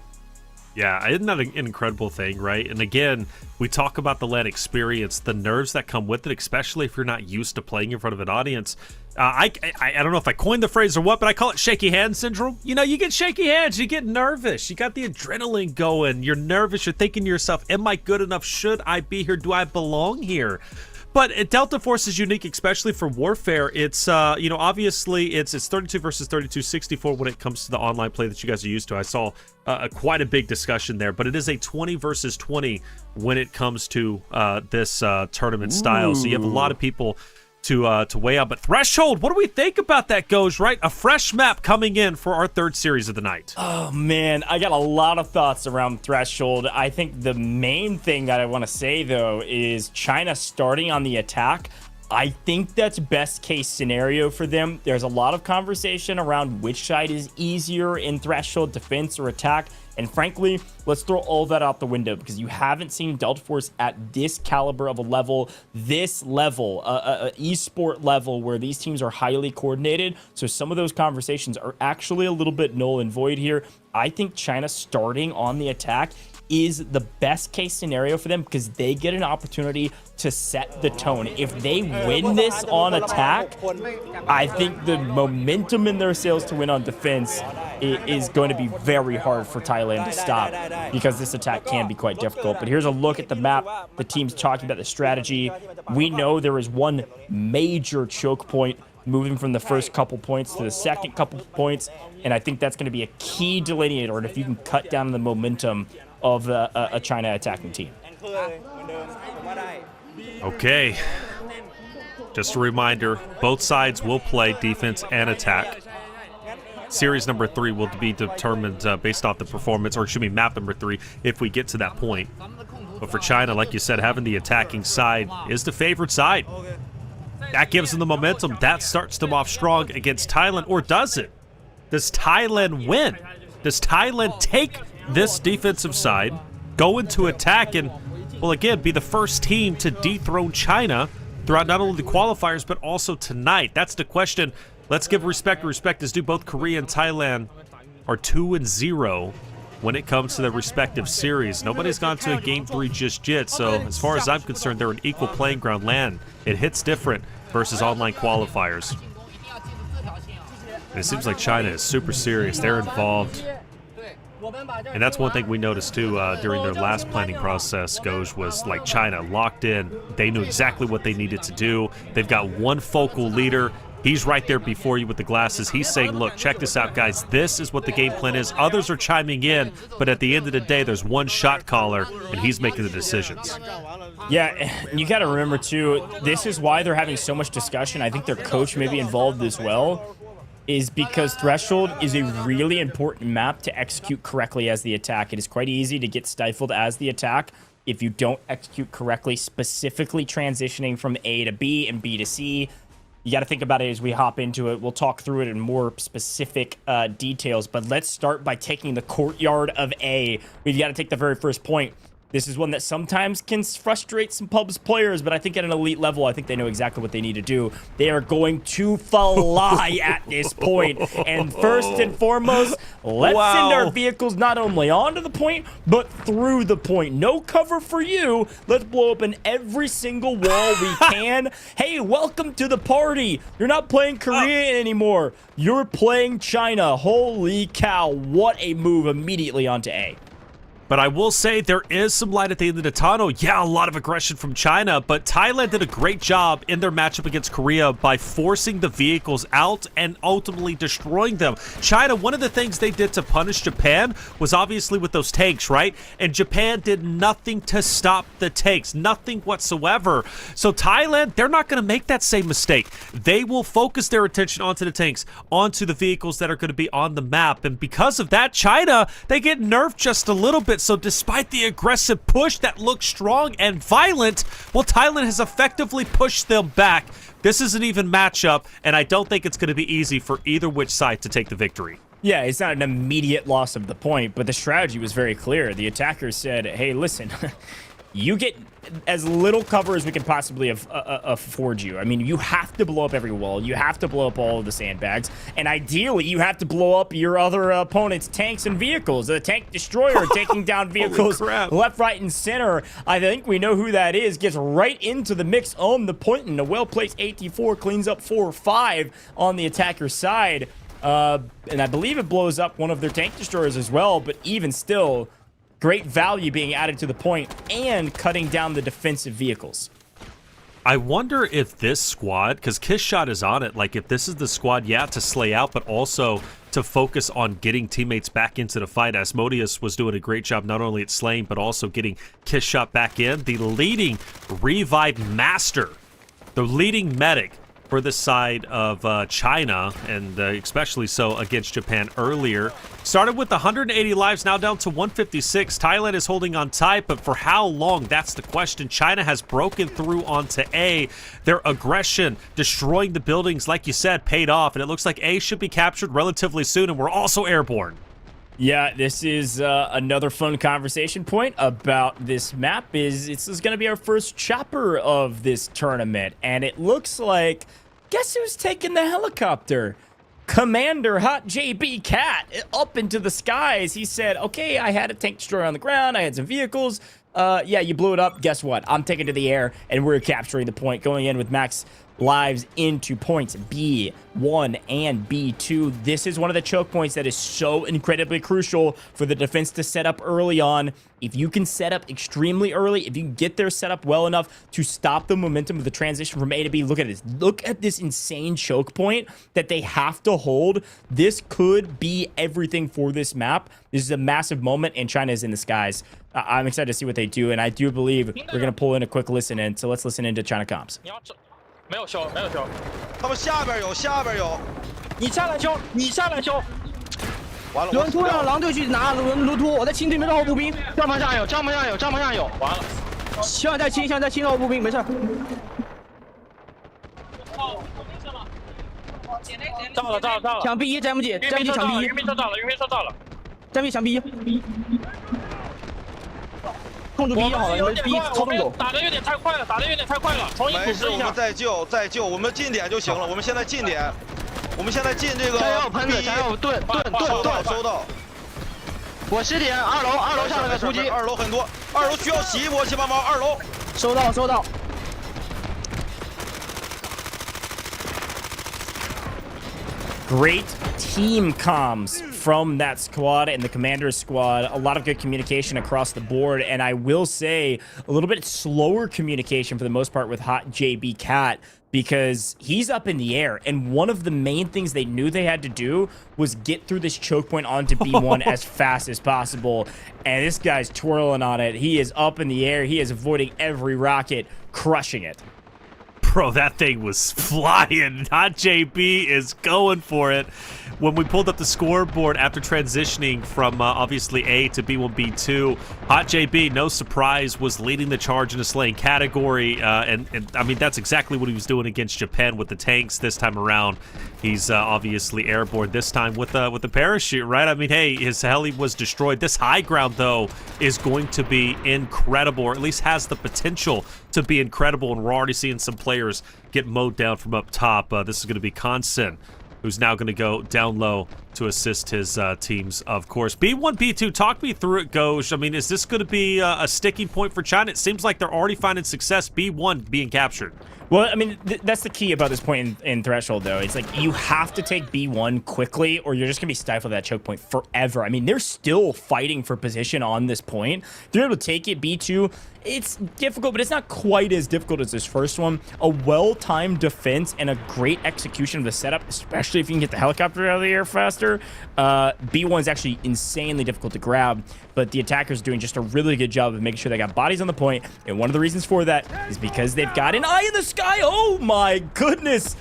Yeah, isn't that an incredible thing, right? And again, we talk about the LAN experience, the nerves that come with it, especially if you're not used to playing in front of an audience. I don't know if I coined the phrase or what, but I call it shaky hand syndrome. You know, you get shaky hands, you get nervous, you got the adrenaline going, you're nervous, you're thinking to yourself, am I good enough? Should I be here? Do I belong here? But Delta Force is unique, especially for Warfare. It's, obviously it's 32 versus 32, 64 when it comes to the online play that you guys are used to. I saw quite a big discussion there, but it is a 20 versus 20 when it comes to this tournament style. So you have a lot of people to weigh out. But Threshold, what do we think about that, Goj, right? A fresh map coming in for our third series of the night. Oh, man, I got a lot of thoughts around Threshold. I think the main thing that I want to say, though, is China starting on the attack. I think that's best case scenario for them. There's a lot of conversation around which side is easier in Threshold, defense or attack. And frankly, let's throw all that out the window, because you haven't seen Delta Force at this caliber of a level, esport level, where these teams are highly coordinated. So some of those conversations are actually a little bit null and void here. I think China starting on the attack is the best case scenario for them, because they get an opportunity to set the tone. If they win this on attack, I think the momentum in their sails to win on defense is going to be very hard for Thailand to stop, because this attack can be quite difficult. But here's a look at the map. The team's talking about the strategy. We know there is one major choke point moving from the first couple points to the second couple points, and I think that's going to be a key delineator, and if you can cut down the momentum of a China attacking team. Okay. Just a reminder, both sides will play defense and attack. Series number 3 will be determined based off the performance, or excuse me, map number 3, if we get to that point. But for China, like you said, having the attacking side is the favored side. That gives them the momentum. That starts them off strong against Thailand, or does it? Does Thailand win? Does Thailand take this defensive side, go into attack, and, well, again, be the first team to dethrone China throughout not only the qualifiers, but also tonight? That's the question. Let's give respect where respect is due. Both Korea and Thailand are 2-0 when it comes to their respective series. Nobody's gone to a Game 3 just yet, so as far as I'm concerned, they're an equal playing ground. LAN, it hits different versus online qualifiers. And it seems like China is super serious. They're involved. And that's one thing we noticed too during their last planning process, Goj, was like China locked in. They knew exactly what they needed to do. They've got one focal leader. He's right there before you with the glasses. He's saying, look, check this out, guys. This is what the game plan is. Others are chiming in, but at the end of the day, there's one shot caller, and he's making the decisions. Yeah, you got to remember, too, this is why they're having so much discussion. I think their coach may be involved as well, is because Threshold is a really important map to execute correctly as the attack. It is quite easy to get stifled as the attack if you don't execute correctly, specifically transitioning from A to B and B to C. You got to think about it as we hop into it. We'll talk through it in more specific details, but let's start by taking the courtyard of A. We've got to take the very first point. This is one that sometimes can frustrate some pubs players, but I think at an elite level, I think they know exactly what they need to do. They are going to fly at this point. And first and foremost, let's send our vehicles not only onto the point, but through the point. No cover for you. Let's blow open every single wall we can. Hey, welcome to the party. You're not playing Korea anymore. You're playing China. Holy cow. What a move immediately onto A. But I will say there is some light at the end of the tunnel. Yeah, a lot of aggression from China, but Thailand did a great job in their matchup against Korea by forcing the vehicles out and ultimately destroying them. China, one of the things they did to punish Japan was obviously with those tanks, right? And Japan did nothing to stop the tanks, nothing whatsoever. So Thailand, they're not going to make that same mistake. They will focus their attention onto the tanks, onto the vehicles that are going to be on the map. And because of that, China, they get nerfed just a little bit. So despite the aggressive push that looks strong and violent, well, Thailand has effectively pushed them back. This is an even matchup, and I don't think it's going to be easy for either which side to take the victory. Yeah, it's not an immediate loss of the point, but the strategy was very clear. The attackers said, hey, listen, you get as little cover as we can possibly afford you. I mean, you have to blow up every wall. You have to blow up all of the sandbags. And ideally, you have to blow up your other opponent's tanks and vehicles. The tank destroyer taking down vehicles left, right, and center. I think we know who that is. Gets right into the mix on the point, and a well-placed AT-4 cleans up 4 or 5 on the attacker's side. And I believe it blows up one of their tank destroyers as well, but even still, great value being added to the point and cutting down the defensive vehicles. I wonder if this squad, because Kiss Shot is on it, like if this is the squad, yeah, to slay out, but also to focus on getting teammates back into the fight. Asmodeus was doing a great job not only at slaying, but also getting Kiss Shot back in. The leading revive master, the leading medic for the side of China, and especially so against Japan earlier. Started with 180 lives, now down to 156. Thailand is holding on tight, but for how long? That's the question. China has broken through onto A. Their aggression, destroying the buildings, like you said, paid off, and it looks like A should be captured relatively soon, and we're also airborne. Yeah, this is another fun conversation point about this map. This is going to be our first chopper of this tournament, and it looks like, guess who's taking the helicopter? Commander Hot JB Cat up into the skies. He said, okay, I had a tank destroyer on the ground, I had some vehicles. Yeah, you blew it up. Guess what? I'm taking to the air, and we're capturing the point, going in with max lives into points B1 and B2. This is one of the choke points that is so incredibly crucial for the defense to set up early on. If you can set up extremely early, if you can get there set up well enough to stop the momentum of the transition from A to B, look at this. Look at this insane choke point that they have to hold. This could be everything for this map. This is a massive moment, and China is in the skies. I'm excited to see what they do, and I do believe we're going to pull in a quick listen in. So let's listen into China comms. 没有修，没有修。他们下边有，下边有。你下来修，你下来修。完了。轮突让狼队去拿轮突，我在清对面的后步兵。帐篷上有，帐篷上有，帐篷上有。完了。现在在清，现在在清后步兵，没事。到了，到了，到了。墙壁一，詹姆姐，詹姆姐墙壁一。晕车到了，晕车到了。詹姆姐墙壁一。控制 B 好了，你们 B 操纵走。打的有点太快了，打的有点太快了。重新组织一下。没事，我们再救，再救，我们进点就行了。我们现在进点，我们现在进这个。加油，喷子，加油，盾，收到。我10点，2楼，2楼上了个突击，2楼很多，2楼需要洗一波，帮忙，2楼。收到，收到。 Great team comms from that squad and the commander's squad. A lot of good communication across the board. And I will say a little bit slower communication for the most part with Hot JB Cat because he's up in the air. And one of the main things they knew they had to do was get through this choke point onto B1 as fast as possible. And this guy's twirling on it. He is up in the air. He is avoiding every rocket, crushing it. Bro, that thing was flying. Hot JB is going for it. when we pulled up the scoreboard after transitioning from obviously A to B1, B2, Hot JB, no surprise, was leading the charge in the slaying category. And I mean, that's exactly what he was doing against Japan with the tanks this time around. He's obviously airborne this time with the parachute, right? I mean, hey, his heli was destroyed. This high ground, though, is going to be incredible, or at least has the potential to be incredible, and we're already seeing some players get mowed down from up top. This is going to be Constant, who's now going to go down low to assist his teams, of course. B1, B2, talk me through it, Goj. I mean, is this going to be a sticking point for China? It seems like they're already finding success, B1 being captured. Well, I mean, that's the key about this point in Threshold, though. It's like you have to take B1 quickly or you're just going to be stifled at that choke point forever. I mean, they're still fighting for position on this point. They're able to take it, B2. It's difficult, but it's not quite as difficult as this first one. A well-timed defense and a great execution of the setup, especially if you can get the helicopter out of the air faster. B1 is actually insanely difficult to grab, but the attackers are doing just a really good job of making sure they got bodies on the point, and one of the reasons for that is because they've got an eye in the sky. Oh my goodness!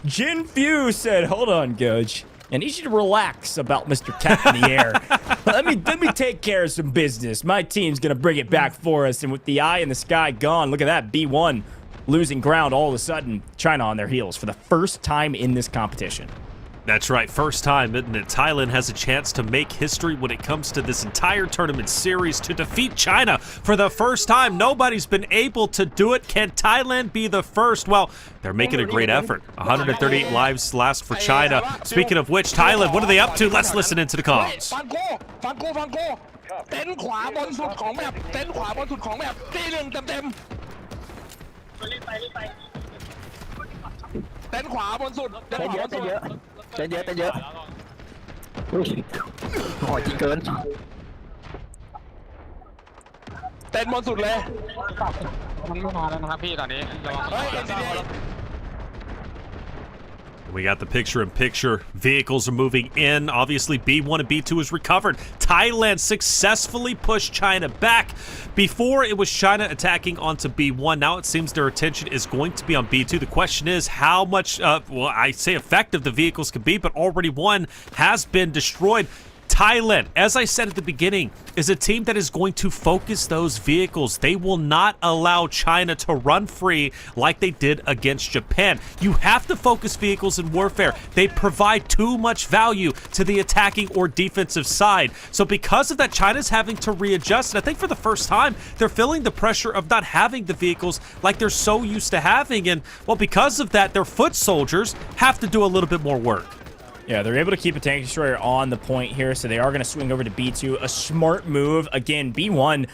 Jin Fu said, hold on, Goj. I need you to relax about Mr. Cat in the air. let me take care of some business. My team's gonna bring it back for us, and with the eye in the sky gone, look at that, B1 losing ground all of a sudden. China on their heels for the first time in this competition. That's right, first time, isn't it? Thailand has a chance to make history when it comes to this entire tournament series, to defeat China for the first time. Nobody's been able to do it. Can Thailand be the first? Well, they're making a great effort. 138 lives last for China. Speaking of which, Thailand, what are they up to? Let's listen into the comms. เต้นเยอะโหดจริงเกินเต้นบนสุดเลยมันไม่มาแล้วนะครับพี่ตอนนี้ระวัง We got the picture-in-picture. Vehicles are moving in. Obviously, B1 and B2 is recovered. Thailand successfully pushed China back. Before, it was China attacking onto B1. Now it seems their attention is going to be on B2. The question is how much, well, I say effective the vehicles can be, but already one has been destroyed. Thailand, as I said at the beginning, is a team that is going to focus those vehicles. They will not allow China to run free like they did against Japan. You have to focus vehicles in warfare. They provide too much value to the attacking or defensive side. So because of that, China's having to readjust. And I think for the first time, they're feeling the pressure of not having the vehicles like they're so used to having. And, well, because of that, their foot soldiers have to do a little bit more work. Yeah, they're able to keep a tank destroyer on the point here, so they are going to swing over to B2. A smart move. Again, B1,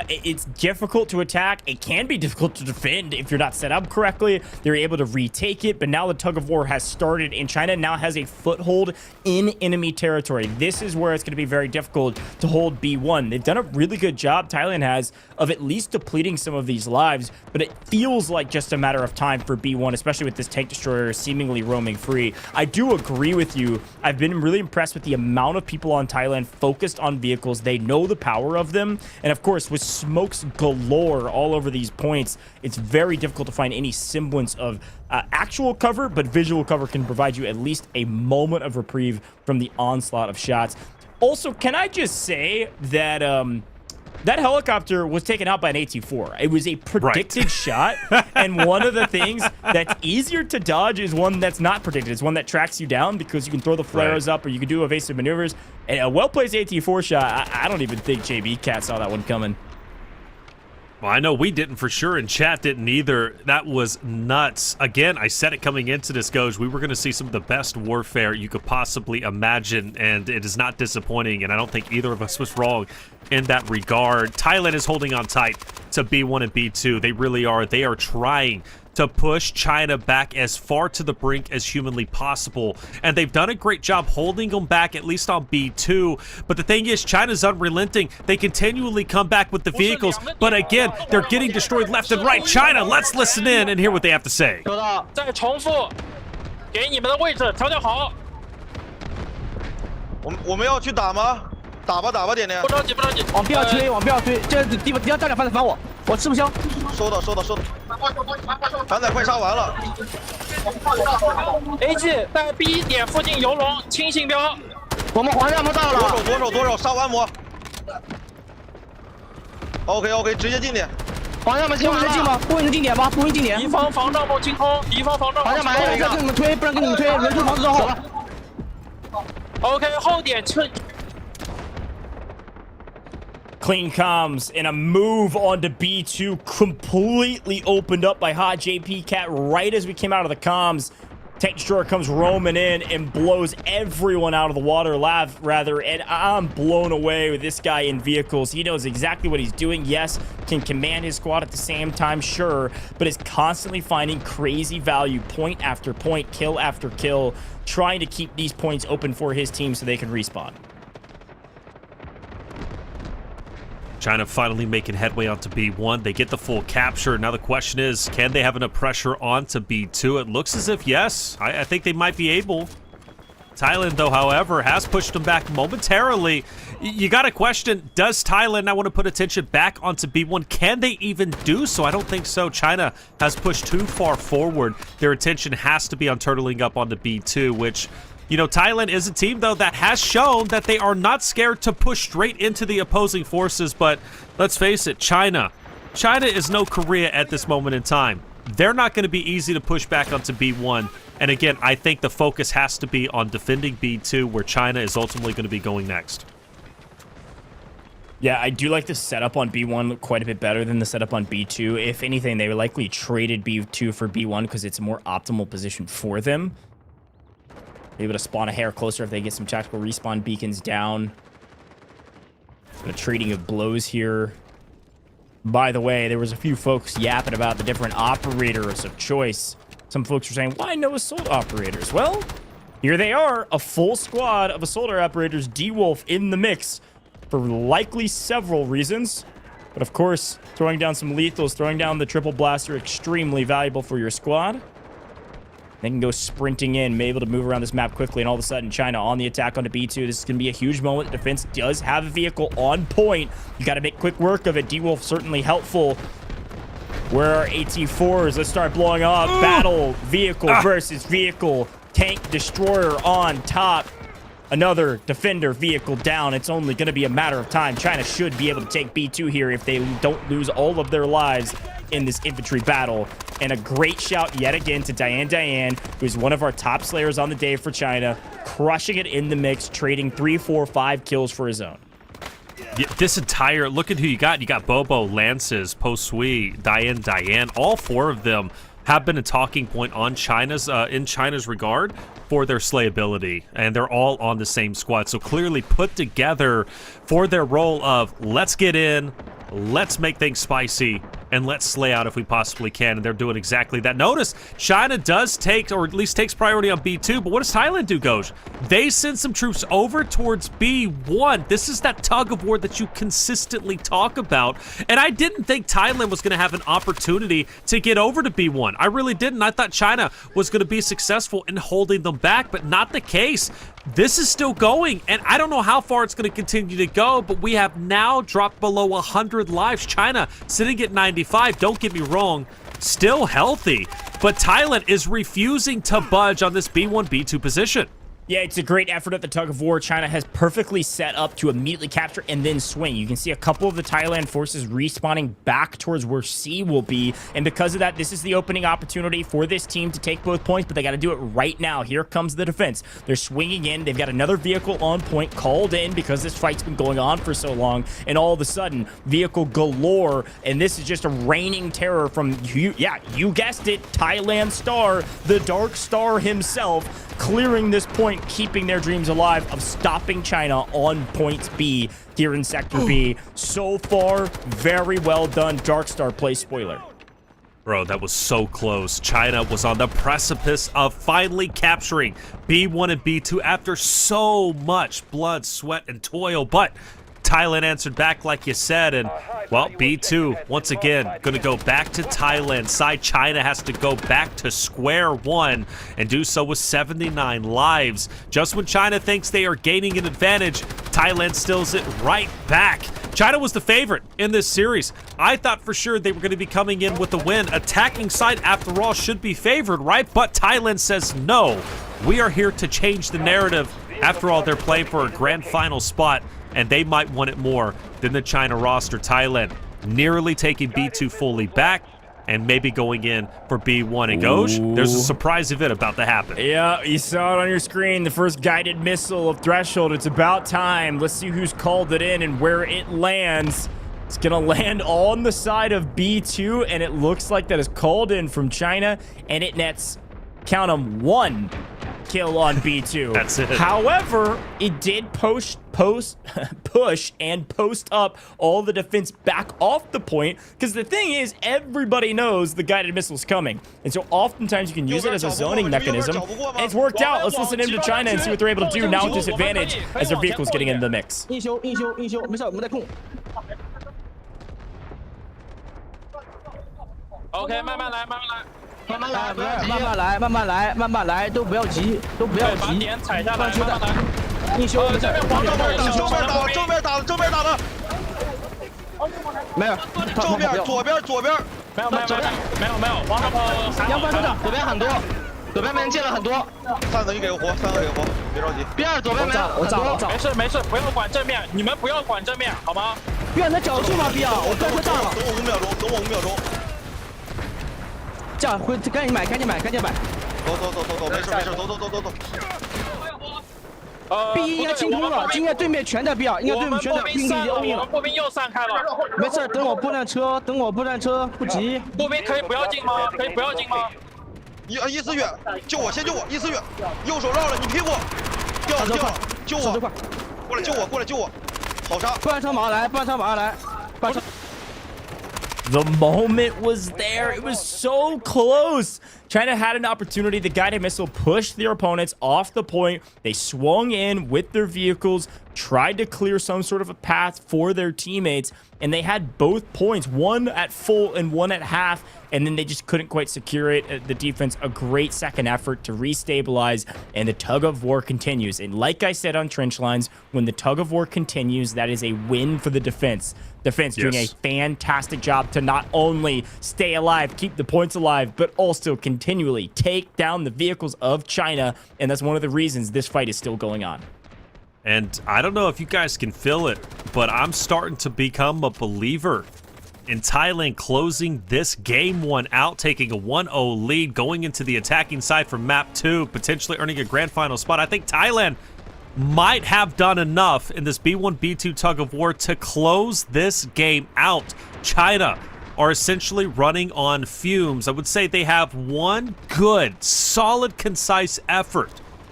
it's difficult to attack. It can be difficult to defend if you're not set up correctly. They're able to retake it, but now the tug of war has started, and China now has a foothold in enemy territory. This is where it's going to be very difficult to hold B1. They've done a really good job, Thailand has, of at least depleting some of these lives, but it feels like just a matter of time for B1, especially with this tank destroyer seemingly roaming free. I do agree with you. I've been really impressed with the amount of people on Thailand focused on vehicles. They know the power of them, and of course, with smokes galore all over these points, it's very difficult to find any semblance of actual cover, but visual cover can provide you at least a moment of reprieve from the onslaught of shots. Also, can I just say that that helicopter was taken out by an AT-4. It was a predicted shot, and one of the things that's easier to dodge is one that's not predicted. It's one that tracks you down because you can throw the flares up or you can do evasive maneuvers. And a well-placed AT-4 shot, I don't even think JB Cat saw that one coming. Well, I know we didn't for sure, and chat didn't either. That was nuts. Again, I said it coming into this, Goj. We were going to see some of the best warfare you could possibly imagine, and it is not disappointing, and I don't think either of us was wrong in that regard. Thailand is holding on tight to B1 and B2. They really are. They are trying to push China back as far to the brink as humanly possible. And they've done a great job holding them back, at least on B2. But the thing is, China's unrelenting. They continually come back with the vehicles. But again, they're getting destroyed left and right. China, let's listen in and hear what they have to say. 再重复，给你们的位置调整好。我们要去打吗？打吧，点点。不着急，往边上推，这地方敌方战略方向反我。我吃不消。收到。船仔快杀完了。AG 在 B 点附近游龙，清信标。我们皇家模到了。左手，杀完魔。OK， 直接进点。皇家们进吗？不会进点吗？不会进点。敌方防盗墓清空，敌方防盗墓。皇家们再跟你们推，不然跟你们推，人出房子之后。OK， 后点撤。 Clean comms and a move onto B2 completely opened up by Hot JP Cat right as we came out of the comms. Tank Destroyer comes roaming in and blows everyone out of the water, and I'm blown away with this guy in vehicles. He knows exactly what he's doing. Yes, can command his squad at the same time, sure, but is constantly finding crazy value point after point, kill after kill, trying to keep these points open for his team so they can respawn. China finally making headway onto B1. They get the full capture. Now the question is, can they have enough pressure onto B2? It looks as if yes. I think they might be able. Thailand, though, however, has pushed them back momentarily. You got to question, does Thailand now want to put attention back onto B1? Can they even do so? I don't think so. China has pushed too far forward. Their attention has to be on turtling up onto B2, which... You know, Thailand is a team, though, that has shown that they are not scared to push straight into the opposing forces. But let's face it, China is no Korea at this moment in time. They're not going to be easy to push back onto B1. And again, I think the focus has to be on defending B2, where China is ultimately going to be going next. Yeah, I do like the setup on B1 quite a bit better than the setup on B2. If anything, they likely traded B2 for B1 because it's a more optimal position for them. Able to spawn a hair closer if they get some tactical respawn beacons down. A trading of blows here. By the way, there was a few folks yapping about the different operators of choice. Some folks were saying, why no assault operators? Well, here they are, a full squad of assault operators, D-Wolf in the mix for likely several reasons. But of course, throwing down some lethals, throwing down the triple blaster, extremely valuable for your squad. They can go sprinting in, able to move around this map quickly, and all of a sudden, China on the attack onto B2. This is going to be a huge moment. Defense does have a vehicle on point. You got to make quick work of it. D-Wolf certainly helpful. Where are AT4s? Let's start blowing up. Battle, vehicle versus vehicle. Tank Destroyer on top. Another defender vehicle down. It's only going to be a matter of time. China should be able to take B2 here if they don't lose all of their lives in this infantry battle. And a great shout yet again to Diane, who's one of our top slayers on the day for China, crushing it in the mix, trading 3, 4, 5 kills for his own. Yeah, this entire, look at who you got. You got Bobo, Lances, Po Sui, Diane. All 4 of them have been a talking point on China's in China's regard for their slayability, and they're all on the same squad. So clearly put together for their role of let's get in, let's make things spicy, and let's slay out if we possibly can, and they're doing exactly that. Notice, China does take, or at least takes priority on B2, but what does Thailand do, Goj? They send some troops over towards B1. This is that tug of war that you consistently talk about, and I didn't think Thailand was going to have an opportunity to get over to B1. I really didn't. I thought China was going to be successful in holding them back, but not the case. This is still going, and I don't know how far it's going to continue to go, but we have now dropped below 100 lives. China sitting at 95, don't get me wrong, still healthy, but Thailand is refusing to budge on this B1, B2 position. Yeah, it's a great effort at the tug of war. China has perfectly set up to immediately capture and then swing. You can see a couple of the Thailand forces respawning back towards where C will be. And because of that, this is the opening opportunity for this team to take both points, but they got to do it right now. Here comes the defense. They're swinging in. They've got another vehicle on point called in because this fight's been going on for so long. And all of a sudden, vehicle galore. And this is just a reigning terror from, you guessed it, Thailand Star, the Dark Star himself, clearing this point, keeping their dreams alive of stopping China on points B here in Sector B. So far, very well done. Darkstar play spoiler. Bro, that was so close. China was on the precipice of finally capturing B1 and B2 after so much blood, sweat, and toil, but Thailand answered back like you said, and, well, B2, once again, going to go back to Thailand. Side China has to go back to square one and do so with 79 lives. Just when China thinks they are gaining an advantage, Thailand steals it right back. China was the favorite in this series. I thought for sure they were going to be coming in with the win. Attacking side, after all, should be favored, right? But Thailand says, no, we are here to change the narrative. After all, they're playing for a grand final spot, and they might want it more than the China roster. Thailand nearly taking B2 fully back and maybe going in for B1. And Goj, there's a surprise event about to happen. Yeah, you saw it on your screen. The first guided missile of Threshold. It's about time. Let's see who's called it in and where it lands. It's going to land on the side of B2, and it looks like that is called in from China, and it nets, count them, 1 kill on B2. That's it. However, it did push and post up all the defense back off the point, because the thing is, everybody knows the guided missile's coming, and so oftentimes you can use it as a zoning mechanism, and it's worked out. Let's listen in to China and see what they're able to do now with disadvantage as their vehicle's getting into the mix. OK， 慢慢来，慢慢来。慢慢来，慢慢来，慢慢来，慢慢来，都不要急，都不要急。把点踩下来，慢慢来。英雄，这边黄正面打，正面打，正面打的。没有，正面，左边，左边。没有，黄正面。杨帆队长，左边很多，左边被人进了很多。3个你给个活，3个给个活，别着急。边上左边没有，我找。没事，不要管正面，你们不要管正面，好吗？边能找住吗？边，我快炸了。等我5秒钟，等我5秒钟。这样会赶紧买，赶紧买，赶紧买。走，没事，走。B 应该清空了，应该对面全在 B 2，应该对面全在 B 2已经 all in 了。步兵又散开了。没事，等我步战车，不急。步兵可以不要进吗？一思远，救我，先救我，一思远，右手绕了，你屁股掉了，救我，过来救我，好杀。步战车马上来，The moment was there. It was so close. China had an opportunity. The guided missile pushed their opponents off the point. They swung in with their vehicles, tried to clear some sort of a path for their teammates, and they had both points, one at full and one at half, and then they just couldn't quite secure it. The defense, a great second effort to restabilize, and the tug of war continues. And like I said on Trench Lines, when the tug of war continues, that is a win for the defense. Defense doing a fantastic job to not only stay alive, keep the points alive, but also continually take down the vehicles of China, and that's one of the reasons this fight is still going on. And I don't know if you guys can feel it, but I'm starting to become a believer in Thailand closing this game 1 out, taking a 1-0 lead, going into the attacking side from map 2, potentially earning a grand final spot. I think Thailand might have done enough in this B1, B2 tug of war to close this game out. China are essentially running on fumes. I would say they have one good, solid, concise effort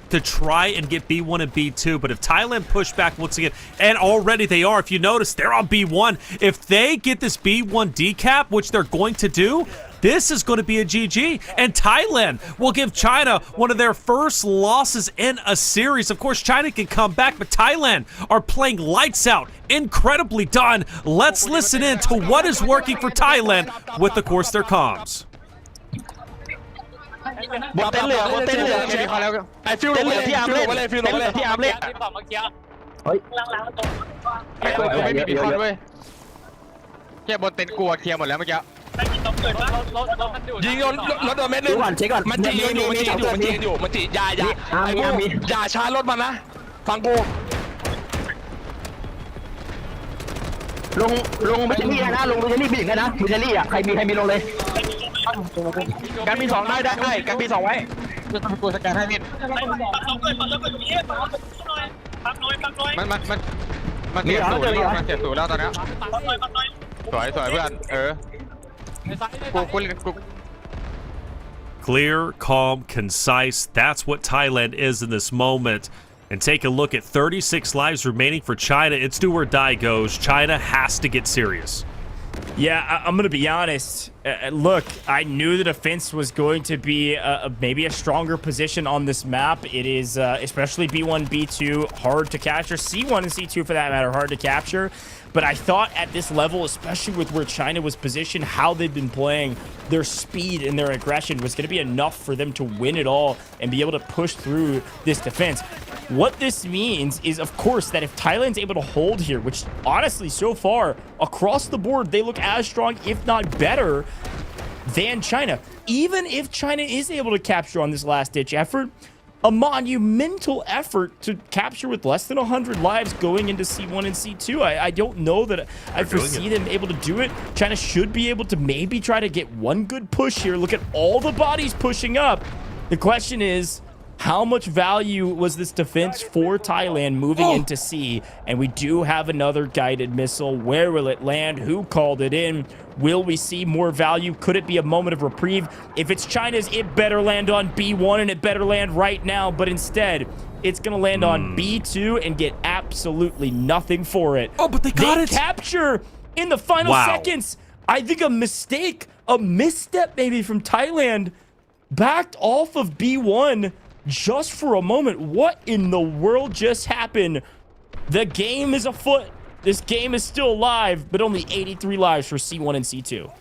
to try and get B1 and B2, but if Thailand push back once again, and already they are, if you notice, they're on B1. If they get this B1 decap, which they're going to do, this is going to be a GG, and Thailand will give China one of their first losses in a series. Of course, China can come back, but Thailand are playing lights out. Incredibly done. Let's listen in to what is working for Thailand with, of course, their comms. บนเต็นท์เหลืองบนเต็นท์เหลืองไอ้ฟิวลงไปเลยพี่อาร์มเล่นฟิวลงไปเลยพี่อาร์มเล่นเฮ้ยไม่มีบีคอนเว้ยแค่บนเต็นท์กลัวเคลียร์หมดแล้วเมื่อกี้ยิงรถโดนเม็ดนึงมันจีอย่าช้ารถมันนะฟังกูลงมิเชลี่นะลงมิเชลี่บีกันนะมิเชลี่อ่ะใครมีลงเลยการมี2ได้การมี2ไว้จะต้องตัวสแกนให้นิดมันเสียสูตรแล้วตอนนี้สวยเพื่อนกู Clear, calm, concise. That's what Thailand is in this moment. And take a look at 36 lives remaining for China. It's do or die goes. China has to get serious. Yeah, I'm going to be honest. Look, I knew the defense was going to be maybe a stronger position on this map. It is, especially B1, B2, hard to capture. C1 and C2, for that matter, hard to capture. But I thought at this level, especially with where China was positioned, how they've been playing, their speed and their aggression was going to be enough for them to win it all and be able to push through this defense. what this means is, of course, that if Thailand's able to hold here, which honestly, so far, across the board, they look as strong, if not better, than China. Even if China is able to capture on this last-ditch effort, a monumental effort to capture with less than 100 lives going into C1 and C2. I don't know that I foresee them able to do it. China should be able to maybe try to get one good push here. Look at all the bodies pushing up. The question is, how much value was this defense for Thailand moving into C? And we do have another guided missile. Where will it land? Who called it in? Will we see more value? Could it be a moment of reprieve? If it's China's, it better land on B1, and it better land right now. But instead, it's going to land on B2 and get absolutely nothing for it. Oh, but they got it. Capture in the final seconds. I think a mistake, a misstep maybe from Thailand, backed off of B1 just for a moment. What in the world just happened? The game is afoot. This game is still alive, but only 83 lives for C1 and C2.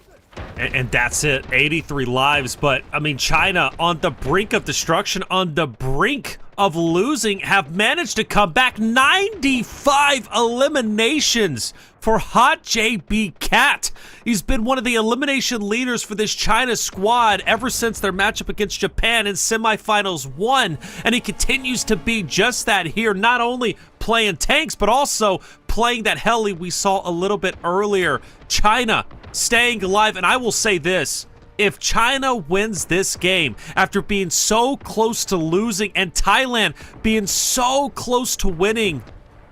And that's it, 83 lives. But, I mean, China on the brink of destruction, on the brink of losing, have managed to come back. 95 eliminations for Hot JB Cat. He's been one of the elimination leaders for this China squad ever since their matchup against Japan in semifinals 1. And he continues to be just that here, not only playing tanks, but also playing that heli we saw a little bit earlier. China staying alive, and I will say this. If China wins this game after being so close to losing and Thailand being so close to winning,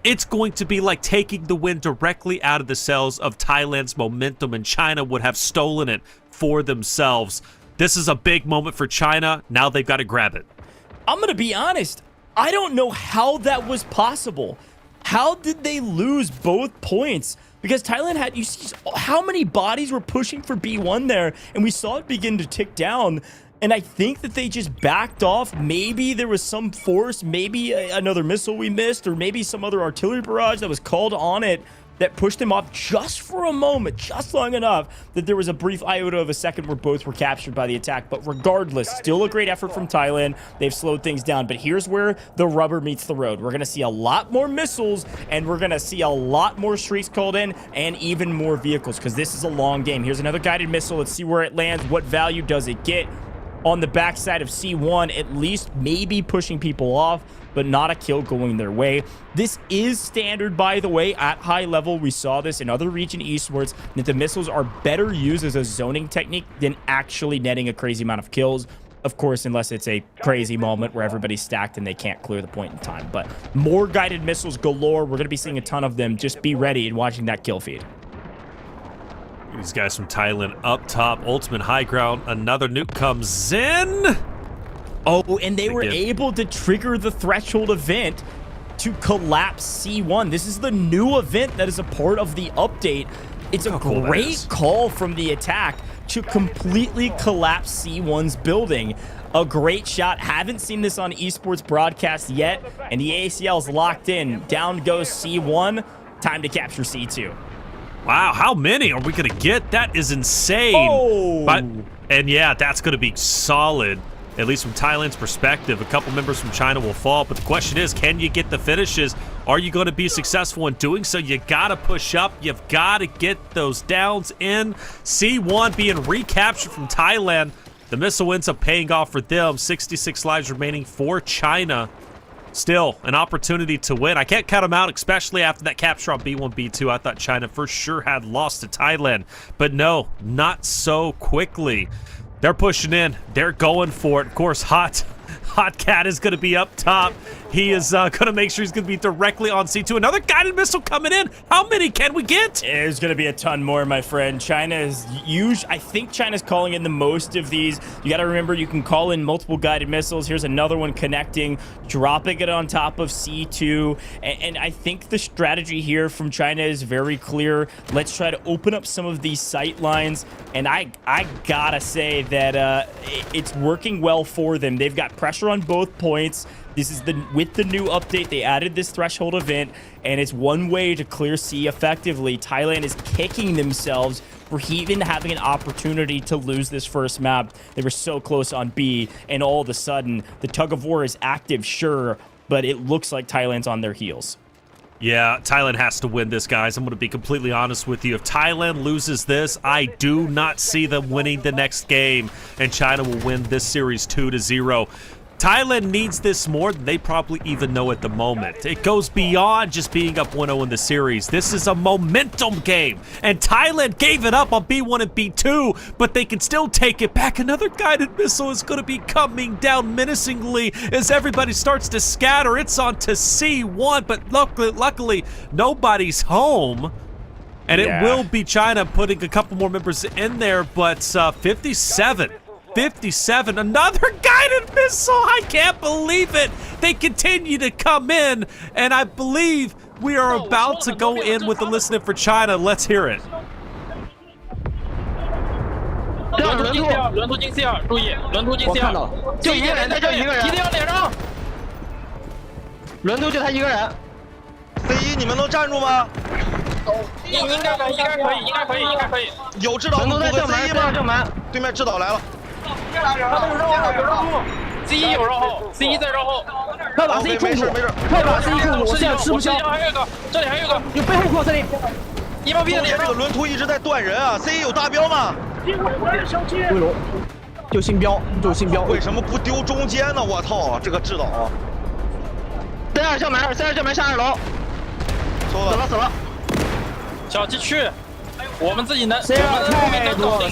it's going to be like taking the win directly out of the cells of Thailand's momentum, and China would have stolen it for themselves. This is a big moment for China. Now they've got to grab it. I'm going to be honest. I don't know how that was possible. How did they lose both points? Because Thailand had, you see how many bodies were pushing for B1 there, and we saw it begin to tick down. And I think that they just backed off. Maybe there was some force, maybe another missile we missed, or maybe some other artillery barrage that was called on it that pushed them off just for a moment, just long enough that there was a brief iota of a second where both were captured by the attack. But regardless, still a great effort from Thailand. They've slowed things down. But here's where the rubber meets the road. We're going to see a lot more missiles, and we're going to see a lot more streaks called in, and even more vehicles, because this is a long game. Here's another guided missile. Let's see where it lands. What value does it get? On the backside of C1, at least maybe pushing people off, but not a kill going their way. This is standard, by the way, at high level. We saw this in other region esports, that the missiles are better used as a zoning technique than actually netting a crazy amount of kills. Of course, unless it's a crazy moment where everybody's stacked and they can't clear the point in time. But more guided missiles galore. We're going to be seeing a ton of them. Just be ready and watching that kill feed. These guys from Thailand up top, ultimate high ground. Another nuke comes in. Oh, and they were able to trigger the threshold event to collapse C1. This is the new event that is a part of the update. It's a great call from the attack to completely collapse C1's building. A great shot. Haven't seen this on esports broadcast yet, and the ACL's locked in. Down goes C1. Time to capture C2. Wow, how many are we going to get? That is insane. Oh. And yeah, that's going to be solid, at least from Thailand's perspective. A couple members from China will fall, but the question is, can you get the finishes? Are you going to be successful in doing so? You got to push up. You've got to get those downs in. C1 being recaptured from Thailand. The missile ends up paying off for them. 66 lives remaining for China. Still, an opportunity to win. I can't count them out, especially after that capture on B1, B2. I thought China for sure had lost to Thailand. But no, not so quickly. They're pushing in. They're going for it. Of course, Hot Cat is going to be up top. He is going to make sure he's going to be directly on C2. Another guided missile coming in. How many can we get? There's going to be a ton more, my friend. China is huge. I think China's calling in the most of these. You got to remember, you can call in multiple guided missiles. Here's another one connecting, dropping it on top of C2. And I think the strategy here from China is very clear. Let's try to open up some of these sight lines. And I got to say that it's working well for them. They've got pressure on both points. This is with the new update, they added this threshold event, and it's one way to clear C effectively. Thailand is kicking themselves for even having an opportunity to lose this first map. They were so close on B, and all of a sudden, the tug of war is active, sure, but it looks like Thailand's on their heels. Yeah, Thailand has to win this, guys. I'm going to be completely honest with you. If Thailand loses this, I do not see them winning the next game, and China will win this series 2-0. Thailand needs this more than they probably even know at the moment. It goes beyond just being up 1-0 in the series. This is a momentum game, and Thailand gave it up on B1 and B2, but they can still take it back. Another guided missile is going to be coming down menacingly as everybody starts to scatter. It's on to C1, but luckily nobody's home. And it will be China putting a couple more members in there, but 57, another guided missile. I can't believe it. They continue to come in, and I believe we are about to go in with the listening for China. Let's hear it. 轮突进 C2， 注意，轮突进 C2， 就一个人，他就一个人，一定要脸上。轮突就他一个人。C1， 你们能站住吗？应该可以，应该可以。有制导部和 C1 吗？正门，对面制导来了。他有绕后 ，C1 有绕后 ，C1 在绕后。快把 C1 控住，快把 C1 控住，我现在吃不消。还有一个，这里还有一个，有背后扩这里。一帮 B 的脸上，这个轮突一直在断人啊 ！C1 有大标吗？归龙，就新标，为什么不丢中间呢？我操，这个制导啊！32校门上2楼，走了。小鸡去，我们自己能，我们后面能搞定。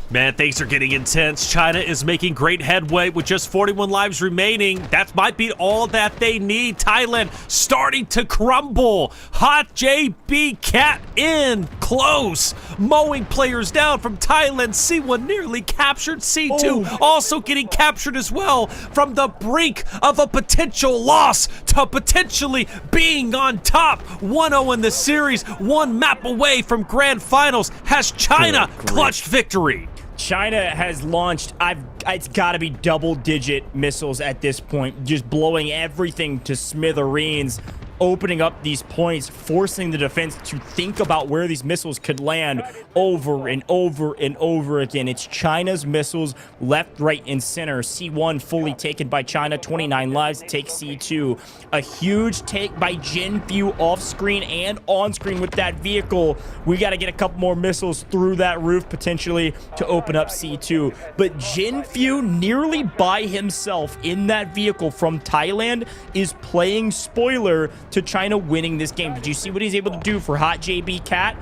Man, things are getting intense. China is making great headway with just 41 lives remaining. That might be all that they need. Thailand starting to crumble. Hot JB Cat in close. Mowing players down from Thailand. C1 nearly captured. C2 also getting captured as well, from the brink of a potential loss to potentially being on top. 1-0 in the series. One map away from grand finals. Has China clutched victory? China has launched, it's got to be double-digit missiles at this point, just blowing everything to smithereens, opening up these points, forcing the defense to think about where these missiles could land over and over and over again. It's China's missiles left, right, and center. C1 fully taken by China, 29 lives, take C2. A huge take by Jinfu off-screen and on-screen with that vehicle. We got to get a couple more missiles through that roof potentially to open up C2. But Jinfu nearly by himself in that vehicle from Thailand is playing spoiler to China winning this game. Did you see what he's able to do for Hot JB Cat?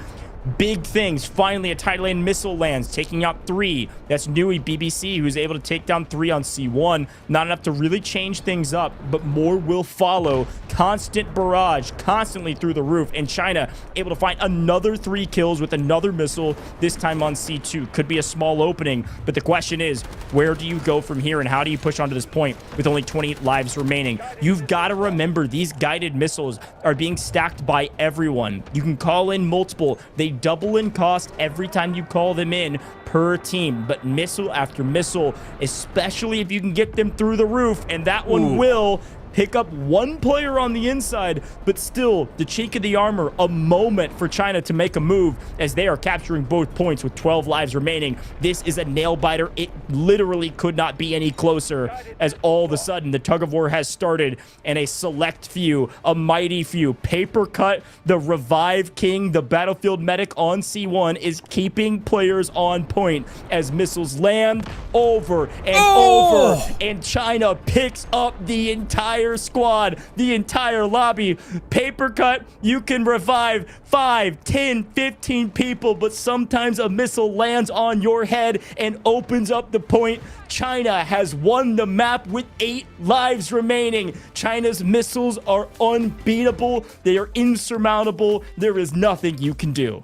Big things. Finally, a Thailand missile lands, taking out 3. That's Nui BBC, who's able to take down 3 on C1. Not enough to really change things up, but more will follow. Constant barrage, constantly through the roof, and China able to find another 3 kills with another missile, this time on C2. Could be a small opening, but the question is, where do you go from here, and how do you push onto this point with only 20 lives remaining? You've got to remember, these guided missiles are being stacked by everyone. You can call in multiple. They double in cost every time you call them in per team, but missile after missile, especially if you can get them through the roof, and that one will pick up 1 player on the inside, but still the chink of the armor, a moment for China to make a move as they are capturing both points with 12 lives remaining. This is a nail biter. It literally could not be any closer, as all of a sudden the tug of war has started, and a select few, a mighty few, Paper Cut, the Revive King, the Battlefield Medic on C1 is keeping players on point as missiles land over and over, and China picks up the entire squad, the entire lobby. Paper Cut, you can revive 5, 10, 15 people, but sometimes a missile lands on your head and opens up the point. China has won the map with 8 lives remaining. China's missiles are unbeatable. They are insurmountable. There is nothing you can do.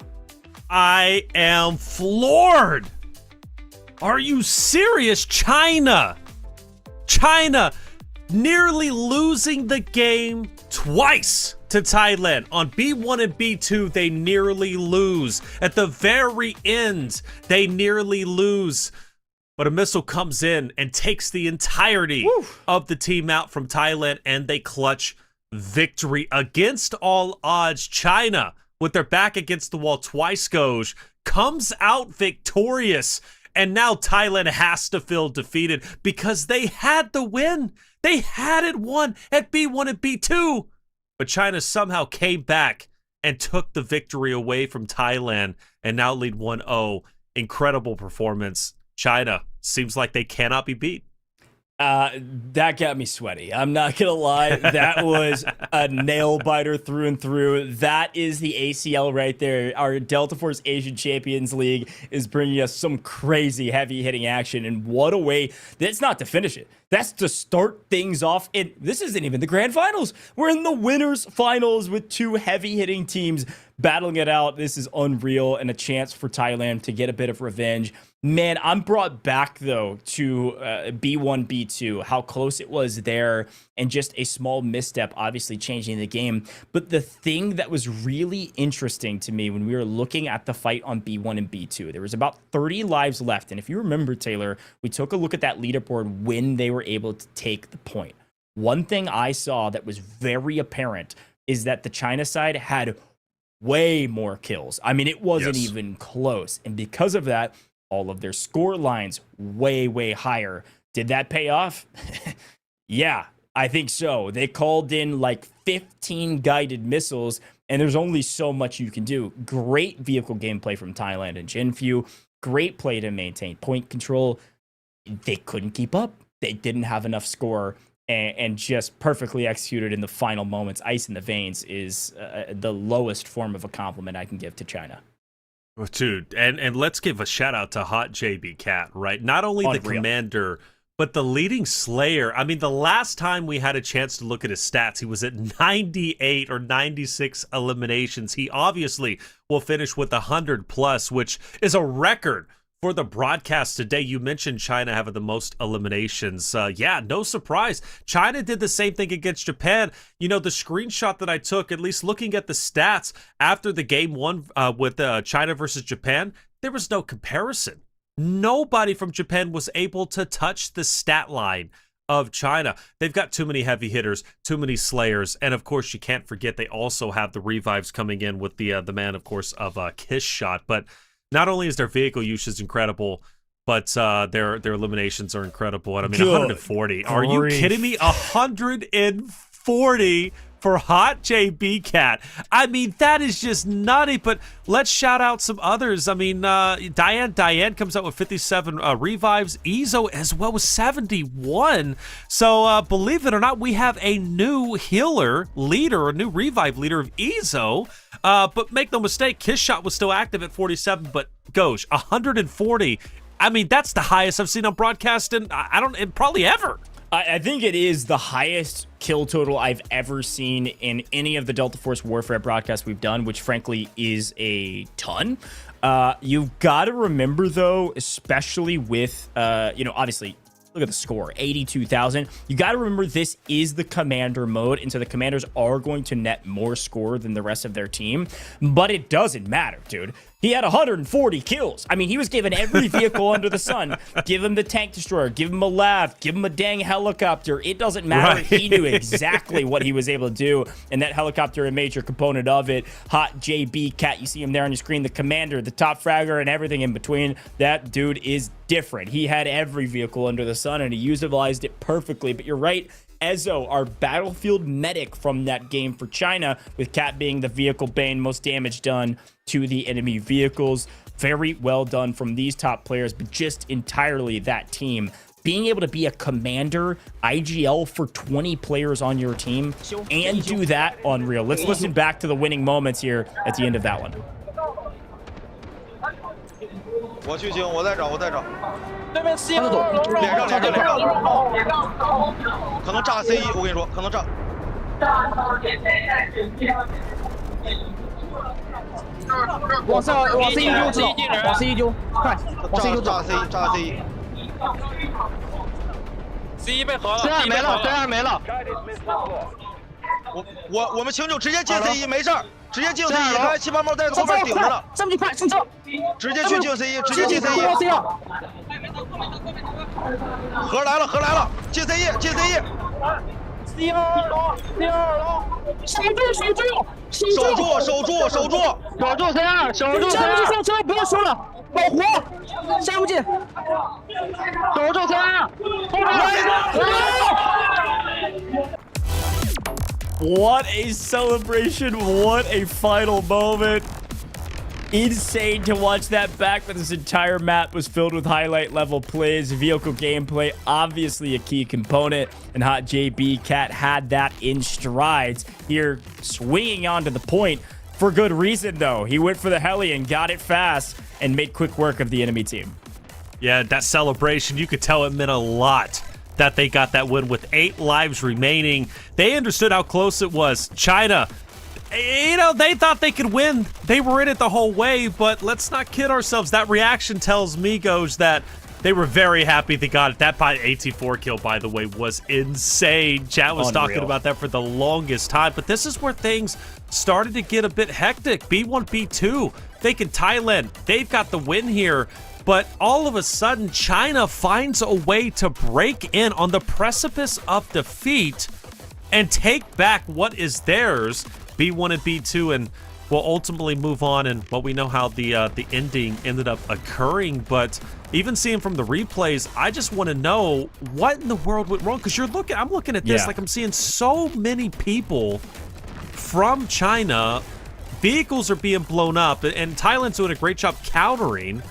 I am floored. Are you serious? China nearly losing the game twice to Thailand. On B1 and B2, they nearly lose. At the very end, they nearly lose. But a missile comes in and takes the entirety of the team out from Thailand, and they clutch victory against all odds. China, with their back against the wall twice, comes out victorious. And now Thailand has to feel defeated because they had the win. They had it won at B1 and B2. But China somehow came back and took the victory away from Thailand and now lead 1-0. Incredible performance. China seems like they cannot be beat. That got me sweaty. I'm not going to lie. That was a nail biter through and through. That is the ACL right there. Our Delta Force Asian Champions League is bringing us some crazy heavy hitting action. And what a way. That's not to finish it. That's to start things off. And this isn't even the grand finals. We're in the winners finals with two heavy hitting teams battling it out. This is unreal and a chance for Thailand to get a bit of revenge. Man, I'm brought back, though, to B1, B2, how close it was there, and just a small misstep, obviously changing the game. But the thing that was really interesting to me when we were looking at the fight on B1 and B2, there was about 30 lives left. And if you remember, Taylor, we took a look at that leaderboard when they were able to take the point. One thing I saw that was very apparent is that the China side had way more kills. I mean, it wasn't even close. And because of that, all of their score lines way, way higher. Did that pay off? Yeah, I think so. They called in like 15 guided missiles, and there's only so much you can do. Great vehicle gameplay from Thailand and Jinfu. Great play to maintain point control. They couldn't keep up. They didn't have enough score, and just perfectly executed in the final moments. Ice in the veins is the lowest form of a compliment I can give to China. Dude, and let's give a shout out to Hot JB Cat, right? Not only the commander, but the leading slayer. I mean, the last time we had a chance to look at his stats, he was at 98 or 96 eliminations. He obviously will finish with 100 plus, which is a record for the broadcast today. You mentioned China having the most eliminations. Yeah, no surprise. China did the same thing against Japan. You know, the screenshot that I took, at least looking at the stats after the game one with China versus Japan, there was no comparison. Nobody from Japan was able to touch the stat line of China. They've got too many heavy hitters, too many slayers, and of course you can't forget they also have the revives coming in with the man, of course, of Kiss Shot. But not only is their vehicle usage incredible, but their eliminations are incredible. And I mean, 140. Are you kidding me? 140 for Hot JB Cat. I mean, that is just nutty. But let's shout out some others. I mean, Diane comes out with 57 revives. Ezo as well with 71. So believe it or not, we have a new healer leader, a new revive leader of Ezo. But make no mistake, Kiss Shot was still active at 47. But gosh, 140. I mean, that's the highest I've seen on broadcast in probably ever. I think it is the highest kill total I've ever seen in any of the Delta Force Warfare broadcasts we've done, which frankly is a ton. You've got to remember, though, especially with, obviously, look at the score, 82,000. You got to remember this is the commander mode, and so the commanders are going to net more score than the rest of their team, but it doesn't matter, dude. He had 140 kills. I mean, he was given every vehicle under the sun. Give him the tank destroyer, give him a lav, give him a dang helicopter. It doesn't matter. Right. He knew exactly what he was able to do, and that helicopter, a major component of it. Hot JB Cat, you see him there on your screen, the commander, the top fragger, and everything in between. That dude is different. He had every vehicle under the sun, and he utilized it perfectly. But you're right, Ezo, our battlefield medic from that game for China, with Cat being the vehicle bane, most damage done to the enemy vehicles. Very well done from these top players, but just entirely that team. Being able to be a commander, IGL for 20 players on your team, and do that, unreal. Let's listen back to the winning moments here at the end of that one. 我去警，我在找，对面 C 脸上，可能炸 C1，我跟你说，可能炸。往 C1 丢，知道？往 C1 丢，快，往 C1 丢，炸 C1。C1 被合了 ，C2 没了，C2 没了。我们清楚，直接进 C1 没事儿，直接进 C1，刚才78猫在后面顶着呢。这么快，上车！直接去进 C1，直接进 C1。盒来了，进 C1，第二楼，第二楼，守住，守住，守住，守住，守住，守住3-2，守住3-2，下不去上车，不要输了，保活，下不去，守住3-2，What a celebration! What a final moment! Insane to watch that back, but this entire map was filled with highlight level plays. Vehicle gameplay, obviously a key component, and Hot JB Cat had that in strides here, swinging onto the point for good reason though. He went for the heli and got it fast and made quick work of the enemy team. Yeah, that celebration, you could tell it meant a lot that they got that win with 8 lives remaining. They understood how close it was. China, you know, they thought they could win. They were in it the whole way, but let's not kid ourselves. That reaction tells me, Goes, that they were very happy they got it. That 84 kill, by the way, was insane. Chat was talking about that for the longest time, but this is where things started to get a bit hectic. B1, B2, thinking Thailand, they've got the win here, but all of a sudden, China finds a way to break in on the precipice of defeat and take back what is theirs. B1 and B2, and will ultimately move on, and well, we know how the ending ended up occurring, but even seeing from the replays, I just want to know what in the world went wrong, because I'm looking at this like I'm seeing so many people from China, vehicles are being blown up, and Thailand's doing a great job countering,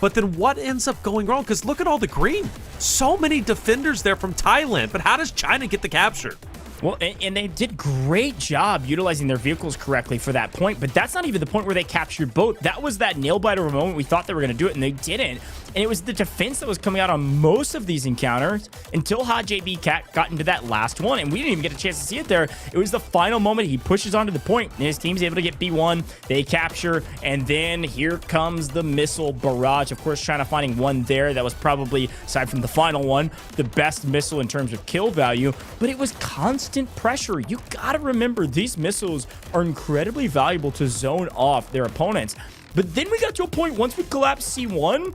but then what ends up going wrong? Because look at all the green. So many defenders there from Thailand, but how does China get the capture? Well, and they did great job utilizing their vehicles correctly for that point, but that's not even the point where they captured both. That was that nail-biter moment we thought they were going to do it, and they didn't. And it was the defense that was coming out on most of these encounters until Hot JB Cat got into that last one, and we didn't even get a chance to see it there. It was the final moment. He pushes onto the point, and his team's able to get B1. They capture, and then here comes the missile barrage. Of course, China finding one there. That was probably, aside from the final one, the best missile in terms of kill value, but it was constant pressure. You gotta remember, these missiles are incredibly valuable to zone off their opponents. But then we got to a point, once we collapsed C1,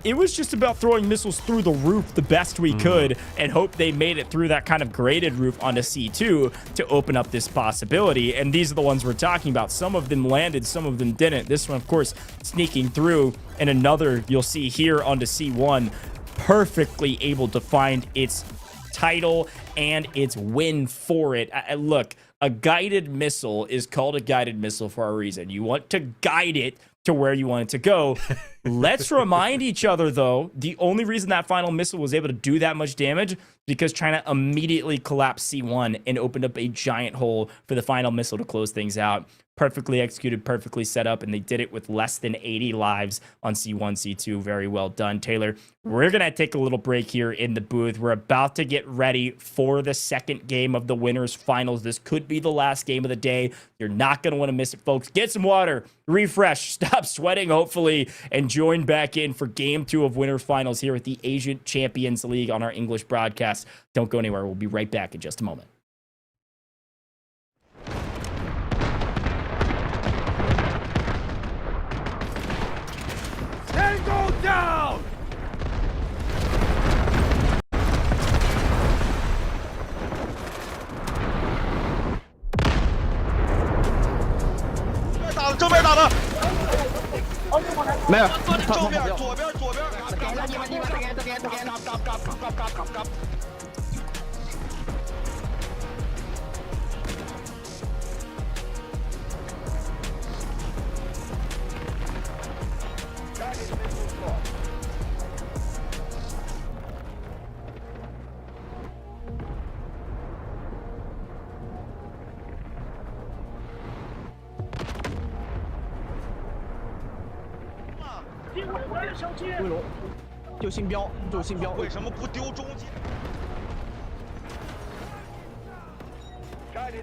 it was just about throwing missiles through the roof the best we could and hope they made it through that kind of graded roof onto C2 to open up this possibility. And these are the ones we're talking about. Some of them landed, some of them didn't. This one, of course, sneaking through, and another you'll see here onto C1, perfectly able to find its title and its win for it. Look, a guided missile is called a guided missile for a reason. You want to guide it to where you want it to go. Let's remind each other, though, the only reason that final missile was able to do that much damage because China immediately collapsed C1 and opened up a giant hole for the final missile to close things out. Perfectly executed, perfectly set up, and they did it with less than 80 lives on C1, C2. Very well done, Taylor. We're going to take a little break here in the booth. We're about to get ready for the second game of the winners finals. This could be the last game of the day. You're not going to want to miss it, folks. Get some water, refresh, stop sweating, hopefully, and join back in for game 2 of winners finals here at the Asian Champions League on our English broadcast. Don't go anywhere. We'll be right back in just a moment. Tango down!正面打的，没有，正面左边。归龙，就新标，为什么不丢中间？ Got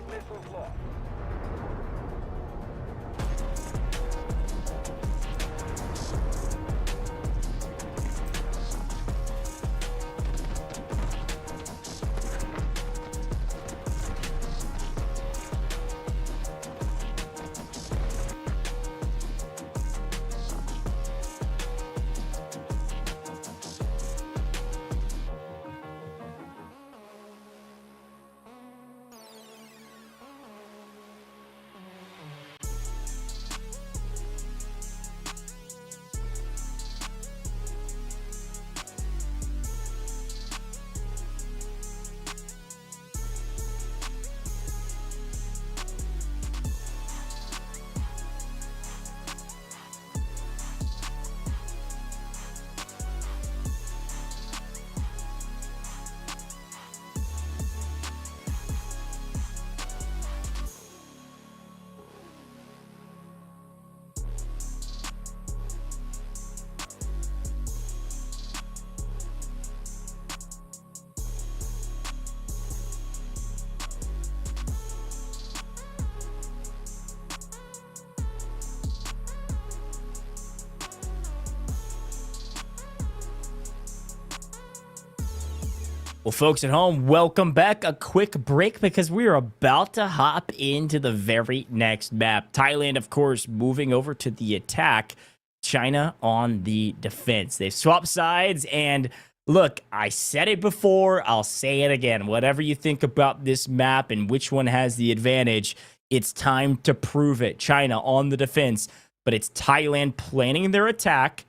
Well, folks at home, welcome back. A quick break because we are about to hop into the very next map. Thailand, of course, moving over to the attack. China on the defense. They've swapped sides, and look, I said it before, I'll say it again. Whatever you think about this map and which one has the advantage, it's time to prove it. China on the defense, but it's Thailand planning their attack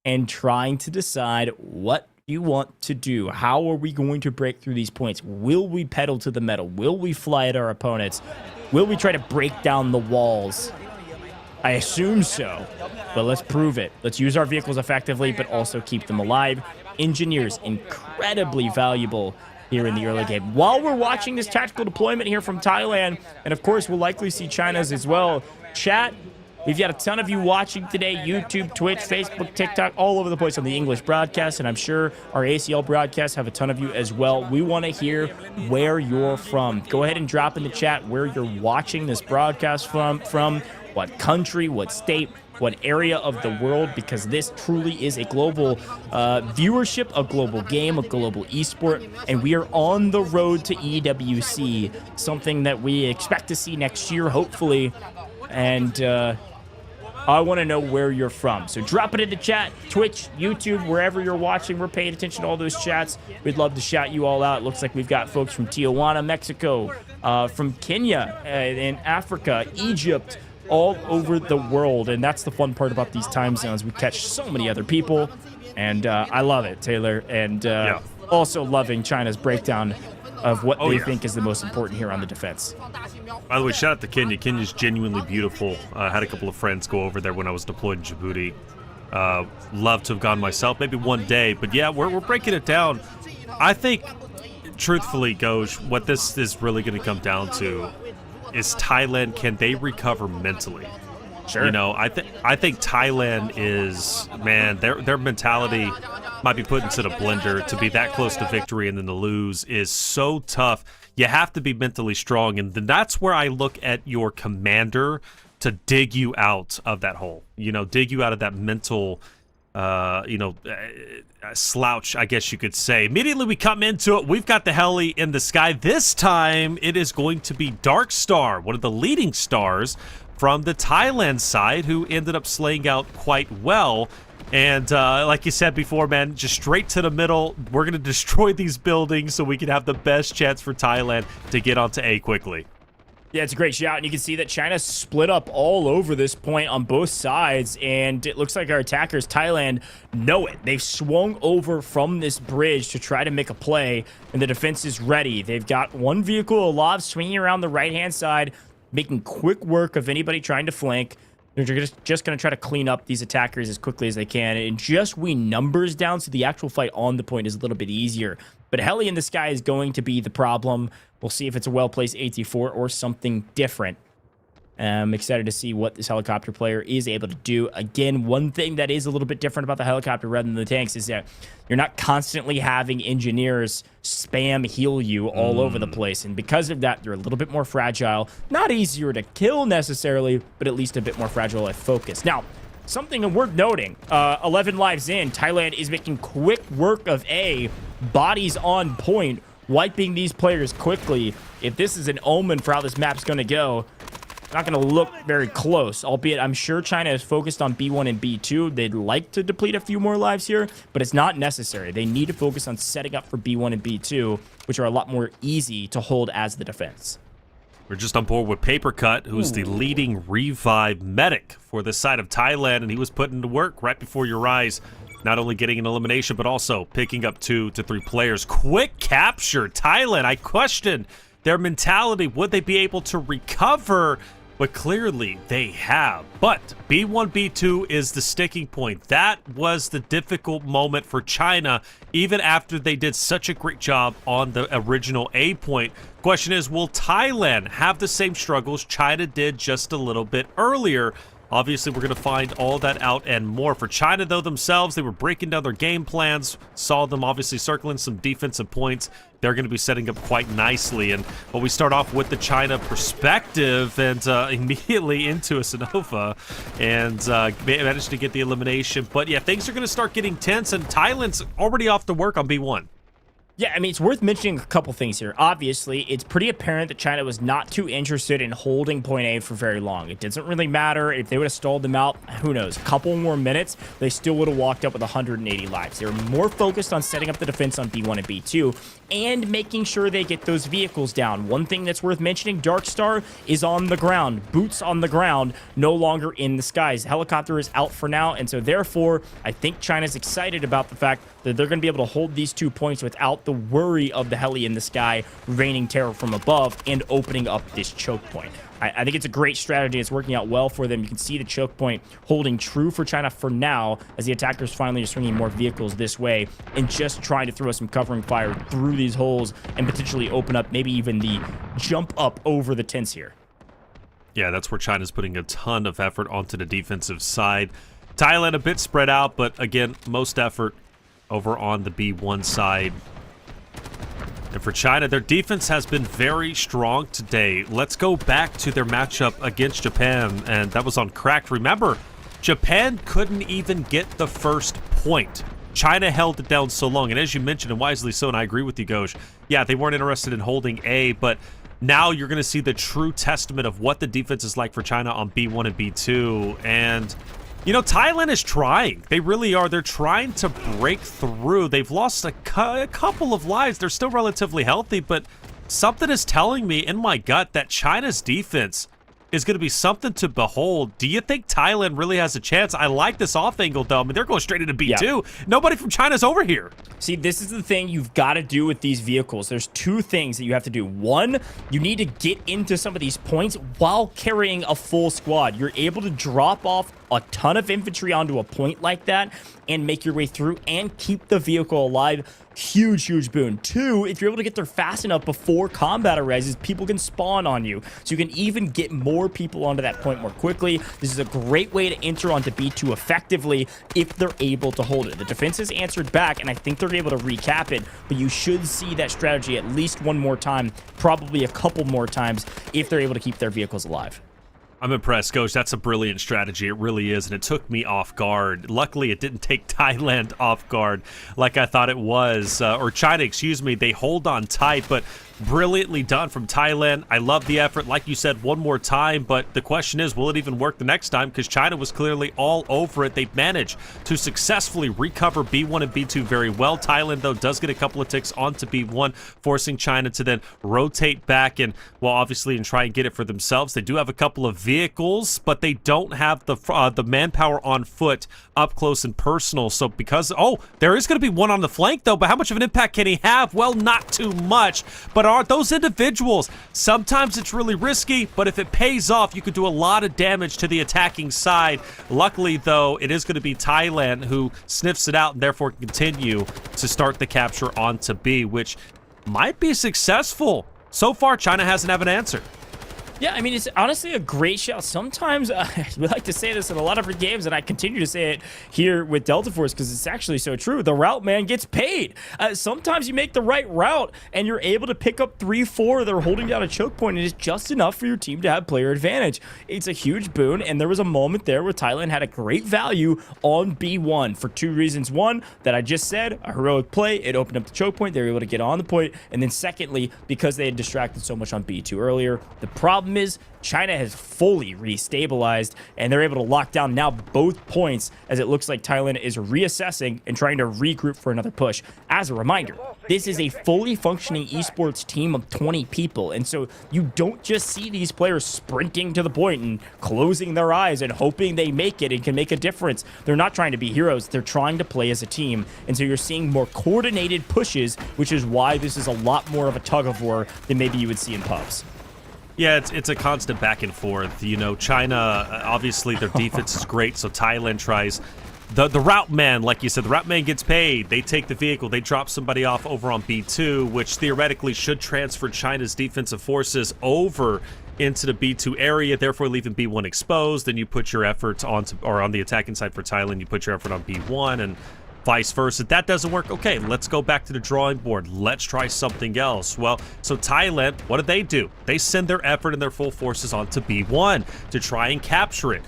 and trying to decide what you want to do. How are we going to break through these points? Will we pedal to the metal? Will we fly at our opponents? Will we try to break down the walls? I assume so, but let's prove it. Let's use our vehicles effectively, but also keep them alive. Engineers, incredibly valuable here in the early game. While we're watching this tactical deployment here from Thailand, and of course, we'll likely see China's as well. Chat, we've got a ton of you watching today. YouTube, Twitch, Facebook, TikTok, all over the place on the English broadcast, and I'm sure our ACL broadcasts have a ton of you as well. We want to hear where you're from. Go ahead and drop in the chat where you're watching this broadcast from what country, what state, what area of the world, because this truly is a global viewership, a global game, a global esport, and we are on the road to EWC, something that we expect to see next year, hopefully, and I want to know where you're from. So drop it in the chat, Twitch, YouTube, wherever you're watching. We're paying attention to all those chats. We'd love to shout you all out. It looks like we've got folks from Tijuana, Mexico, from Kenya, in Africa, Egypt, all over the world, and that's the fun part about these time zones. We catch so many other people, and I love it, Taylor, and also loving China's breakdown of what they think is the most important here on the defense. By the way, shout out to Kenya. Kenya's genuinely beautiful. I had a couple of friends go over there when I was deployed in Djibouti. Love to have gone myself, maybe one day, but yeah, we're breaking it down. I think, truthfully, Goj, what this is really going to come down to is Thailand, can they recover mentally? Sure. You know, I think Thailand is, man, their mentality might be put into the blender. To be that close to victory and then to lose is so tough. You have to be mentally strong, and then that's where I look at your commander to dig you out of that hole. You know, dig you out of that mental slouch, I guess you could say. Immediately we come into it, we've got the heli in the sky. This time it is going to be Dark Star, one of the leading stars from the Thailand side, who ended up slaying out quite well. And like you said before, man, just straight to the middle. We're going to destroy these buildings so we can have the best chance for Thailand to get onto A quickly. Yeah, it's a great shot, and you can see that China split up all over this point on both sides, and it looks like our attackers, Thailand, know it. They've swung over from this bridge to try to make a play, and the defense is ready. They've got one vehicle alive swinging around the right-hand side, making quick work of anybody trying to flank. They're just going to try to clean up these attackers as quickly as they can and just wean numbers down so the actual fight on the point is a little bit easier. But heli in the sky is going to be the problem. We'll see if it's a well-placed AT-4 or something different. I'm excited to see what this helicopter player is able to do. Again, one thing that is a little bit different about the helicopter rather than the tanks is that you're not constantly having engineers spam heal you all over the place. And because of that, they're a little bit more fragile. Not easier to kill necessarily, but at least a bit more fragile at focus. Now, something worth noting, 11 lives in, Thailand is making quick work of A, bodies on point, wiping these players quickly. If this is an omen for how this map's going to go, not going to look very close, albeit I'm sure China is focused on B1 and B2. They'd like to deplete a few more lives here, but it's not necessary. They need to focus on setting up for B1 and B2, which are a lot more easy to hold as the defense. We're just on board with Papercut, who's the leading revive medic for the side of Thailand, and he was put into work right before your eyes, not only getting an elimination, but also picking up 2 to 3 players. Quick capture, Thailand. I question their mentality. Would they be able to recover? But clearly they have. But B1, B2 is the sticking point. That was the difficult moment for China, even after they did such a great job on the original A point. Question is, will Thailand have the same struggles China did just a little bit earlier? Obviously, we're going to find all that out and more. For China, though, themselves, they were breaking down their game plans, saw them obviously circling some defensive points. They're going to be setting up quite nicely. And we start off with the China perspective and immediately into a Sonova and managed to get the elimination. But yeah, things are going to start getting tense, and Thailand's already off to work on B1. Yeah, I mean, it's worth mentioning a couple things here. Obviously, it's pretty apparent that China was not too interested in holding point A for very long. It doesn't really matter if they would have stalled them out. Who knows? A couple more minutes, they still would have walked up with 180 lives. They were more focused on setting up the defense on B1 and B2 and making sure they get those vehicles down. One thing that's worth mentioning, Dark Star is on the ground. Boots on the ground, no longer in the skies. The helicopter is out for now, and so therefore, I think China's excited about the fact that they're going to be able to hold these 2 points without the worry of the heli in the sky raining terror from above and opening up this choke point. I think it's a great strategy. It's working out well for them. You can see the choke point holding true for China for now as the attackers finally are swinging more vehicles this way and just trying to throw some covering fire through these holes and potentially open up maybe even the jump up over the tents here. Yeah, that's where China's putting a ton of effort onto the defensive side. Thailand a bit spread out, but again, most effort over on the B1 side. And for China, their defense has been very strong today. Let's go back to their matchup against Japan, and that was on Cracked. Remember, Japan couldn't even get the first point. China held it down so long, and as you mentioned, and wisely so, and I agree with you, Ghosh, yeah, they weren't interested in holding A, but now you're going to see the true testament of what the defense is like for China on B1 and B2, and you know, Thailand is trying. They really are. They're trying to break through. They've lost a couple of lives. They're still relatively healthy, but something is telling me in my gut that China's defense is going to be something to behold. Do you think Thailand really has a chance? I like this off angle, though. I mean, they're going straight into B2. Yeah. Nobody from China's over here. See, this is the thing you've got to do with these vehicles. There's two things that you have to do. One, you need to get into some of these points while carrying a full squad. You're able to drop off a ton of infantry onto a point like that and make your way through and keep the vehicle alive. Huge, huge boon. Two, if you're able to get there fast enough before combat arises, people can spawn on you. So you can even get more people onto that point more quickly. This is a great way to enter onto B2 effectively if they're able to hold it. The defense has answered back, and I think they're able to recap it, but you should see that strategy at least one more time, probably a couple more times, if they're able to keep their vehicles alive. I'm impressed, Coach. That's a brilliant strategy. It really is, and it took me off guard. Luckily, it didn't take Thailand off guard like I thought it was. Or China, excuse me. They hold on tight, but brilliantly done from Thailand. I love the effort. Like you said, one more time, but the question is, will it even work the next time? Because China was clearly all over it. They managed to successfully recover B1 and B2 very well. Thailand, though, does get a couple of ticks onto B1, forcing China to then rotate back and, well, obviously, and try and get it for themselves. They do have a couple of vehicles, but they don't have the manpower on foot up close and personal. So because, oh, there is going to be one on the flank, though, but how much of an impact can he have? Well, not too much, but are those individuals, sometimes it's really risky, but if it pays off, you could do a lot of damage to the attacking side. Luckily, though, it is going to be Thailand who sniffs it out and therefore can continue to start the capture onto B, which might be successful. So far, China hasn't have an answer. Yeah, I mean, it's honestly a great shout. Sometimes we like to say this in a lot of our games, and I continue to say it here with Delta Force because it's actually so true. The route man gets paid. Sometimes you make the right route, and you're able to pick up 3-4 that are holding down a choke point, and it's just enough for your team to have player advantage. It's a huge boon, and there was a moment there where Thailand had a great value on B1 for two reasons. One, that I just said, a heroic play. It opened up the choke point. They were able to get on the point. And then secondly, because they had distracted so much on B2 earlier, the problem is China has fully restabilized, and they're able to lock down now both points as it looks like Thailand is reassessing and trying to regroup for another push. As a reminder, this is a fully functioning esports team of 20 people, and so you don't just see these players sprinting to the point and closing their eyes and hoping they make it and can make a difference. They're not trying to be heroes. They're trying to play as a team, and so you're seeing more coordinated pushes, which is why this is a lot more of a tug-of-war than maybe you would see in pubs. Yeah, it's a constant back and forth. You know, China, obviously their defense is great, so Thailand tries. The route man, like you said, the route man gets paid. They take the vehicle. They drop somebody off over on B2, which theoretically should transfer China's defensive forces over into the B2 area, therefore leaving B1 exposed. Then you put your efforts on the attacking side for Thailand, you put your effort on B1, and vice versa. That doesn't work. Okay, let's go back to the drawing board. Let's try something else. Well, so Thailand, what do? They send their effort and their full forces onto B1 to try and capture it.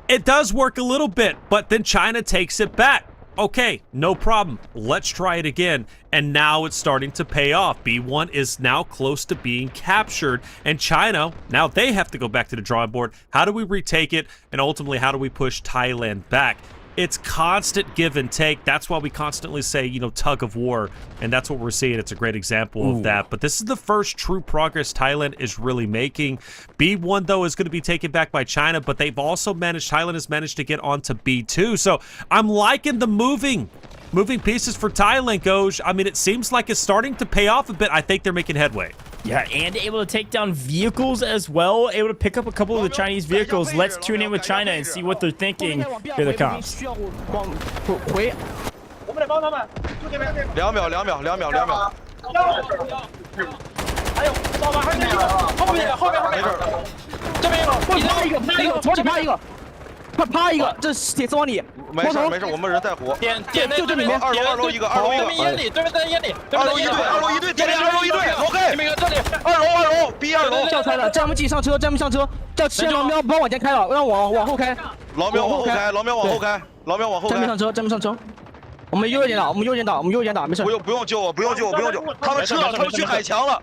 It does work a little bit, but then China takes it back. Okay, no problem. Let's try it again. And now it's starting to pay off. B1 is now close to being captured. And China, now they have to go back to the drawing board. How do we retake it? And ultimately, how do we push Thailand back? It's constant give and take. That's why we constantly say, you know, tug of war. And that's what we're seeing. It's a great example of that. But this is the first true progress Thailand is really making. B1, though, is going to be taken back by China. But they've also managed, Thailand has managed to get onto B2. So I'm liking the moving pieces for Thailand, Goj. I mean, it seems like it's starting to pay off a bit. I think they're making headway. Yeah, and able to take down vehicles as well. Able to pick up a couple of the Chinese vehicles. Let's tune in with China and see what they're thinking. Here they come. 2秒。还有，知道吗？后面，这边有，趴一个，左里趴一个。 快趴一个，这铁丝往里。没事，我们人在活。点就这里面，二楼一个，对面烟里，对面在烟里。二楼一队，点2楼一队 ，OK。你们看这里，二楼 ，B 2楼。叫开了，叫我们自己上车，叫切老喵不要往前开了，让往后开。老喵往后开。正面上车。我们右点打，没事。不用救我，他们去海墙了。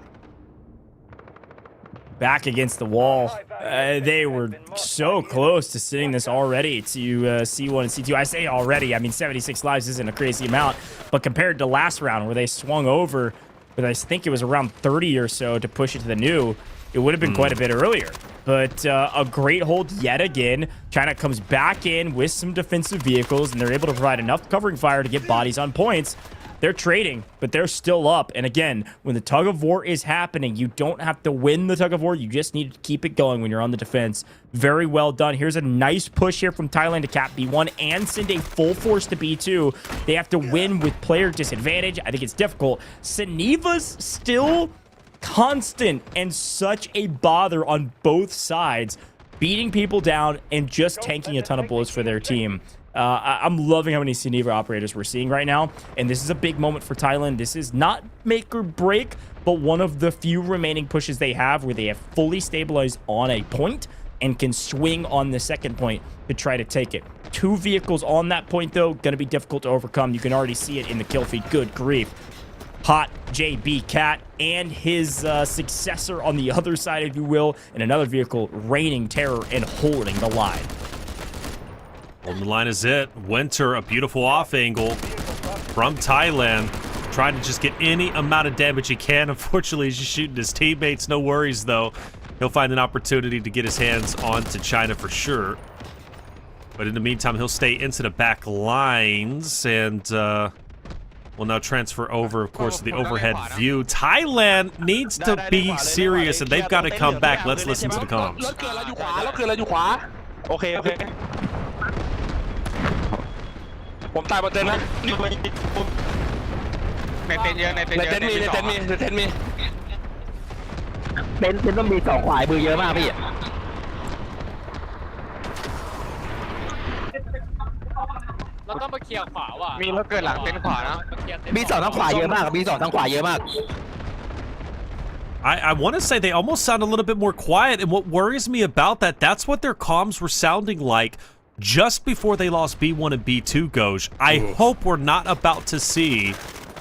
Back against the wall. They were so close to sitting this already to C1 and C2. I say already, I mean 76 lives isn't a crazy amount, but compared to last round where they swung over with I think it was around 30 or so to push it to the new, it would have been quite a bit earlier. But a great hold yet again. China comes back in with some defensive vehicles, and they're able to provide enough covering fire to get bodies on points. They're trading, but they're still up. And again, when the tug of war is happening, you don't have to win the tug of war. You just need to keep it going when you're on the defense. Very well done. Here's a nice push here from Thailand to cap B1 and send a full force to B2. They have to win with player disadvantage. I think it's difficult. Saniva's still constant and such a bother on both sides, beating people down and just tanking a ton of bullets for their team. I'm loving how many Siniva operators we're seeing right now, and this is a big moment for Thailand. This is not make or break, but one of the few remaining pushes they have where they have fully stabilized on a point and can swing on the second point to try to take it. 2 vehicles on that point, though, going to be difficult to overcome. You can already see it in the kill feed. Good grief. Hot JB Cat and his successor on the other side, if you will, and another vehicle raining terror and holding the line. Holding the line is it. Winter, a beautiful off angle from Thailand. Trying to just get any amount of damage he can. Unfortunately, he's just shooting his teammates. No worries, though. He'll find an opportunity to get his hands onto China for sure. But in the meantime, he'll stay into the back lines and will now transfer over, of course, to the overhead view. Thailand needs to be serious, and they've got to come back. Let's listen to the comms. Okay. ผมตายบนเต็นท์นะในเต็นท์เยอะในเต็นท์มีเต็นท์ต้องมี2 ขวายมือเยอะมากพี่เราต้องมาเคลียร์ขวาว่ะมีรถเกิดหลังเต็นท์ขวานะมี2 ทางขวาเยอะมากมี2 ทางขวาเยอะมาก I want to say they almost sound a little bit more quiet, and what worries me about that, that's what their comms were sounding like just before they lost B1 and B2, Goj. I hope we're not about to see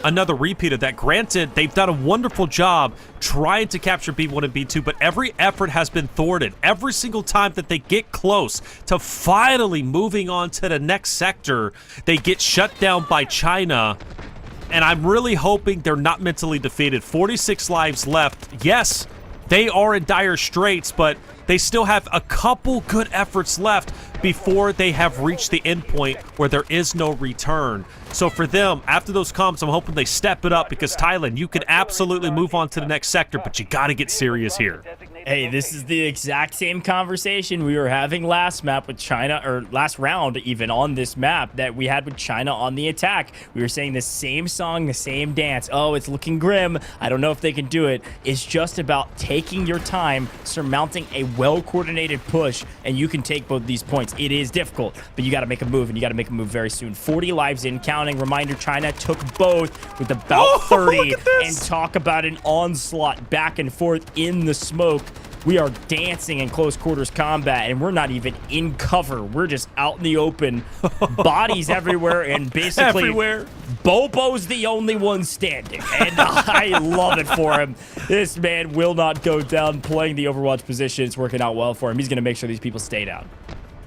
another repeat of that. Granted, they've done a wonderful job trying to capture B1 and B2, but every effort has been thwarted. Every single time that they get close to finally moving on to the next sector, they get shut down by China. And I'm really hoping they're not mentally defeated. 46 lives left. Yes, they are in dire straits, but they still have a couple good efforts left before they have reached the end point where there is no return. So for them, after those comms, I'm hoping they step it up, because Thailand, you can absolutely move on to the next sector, but you got to get serious here. Hey, this is the exact same conversation we were having last map with China, or last round even on this map that we had with China on the attack. We were saying the same song, the same dance. Oh, it's looking grim. I don't know if they can do it. It's just about taking your time, surmounting a well-coordinated push, and you can take both these points. It is difficult, but you got to make a move, and you got to make a move very soon. 40 lives in, counting. Reminder, China took both with about 30, and talk about an onslaught back and forth in the smoke We are dancing in close quarters combat, and we're not even in cover. We're just out in the open, bodies everywhere, and basically everywhere. Bobo's the only one standing, and I love it for him. This man will not go down playing the Overwatch position. It's working out well for him. He's going to make sure these people stay down.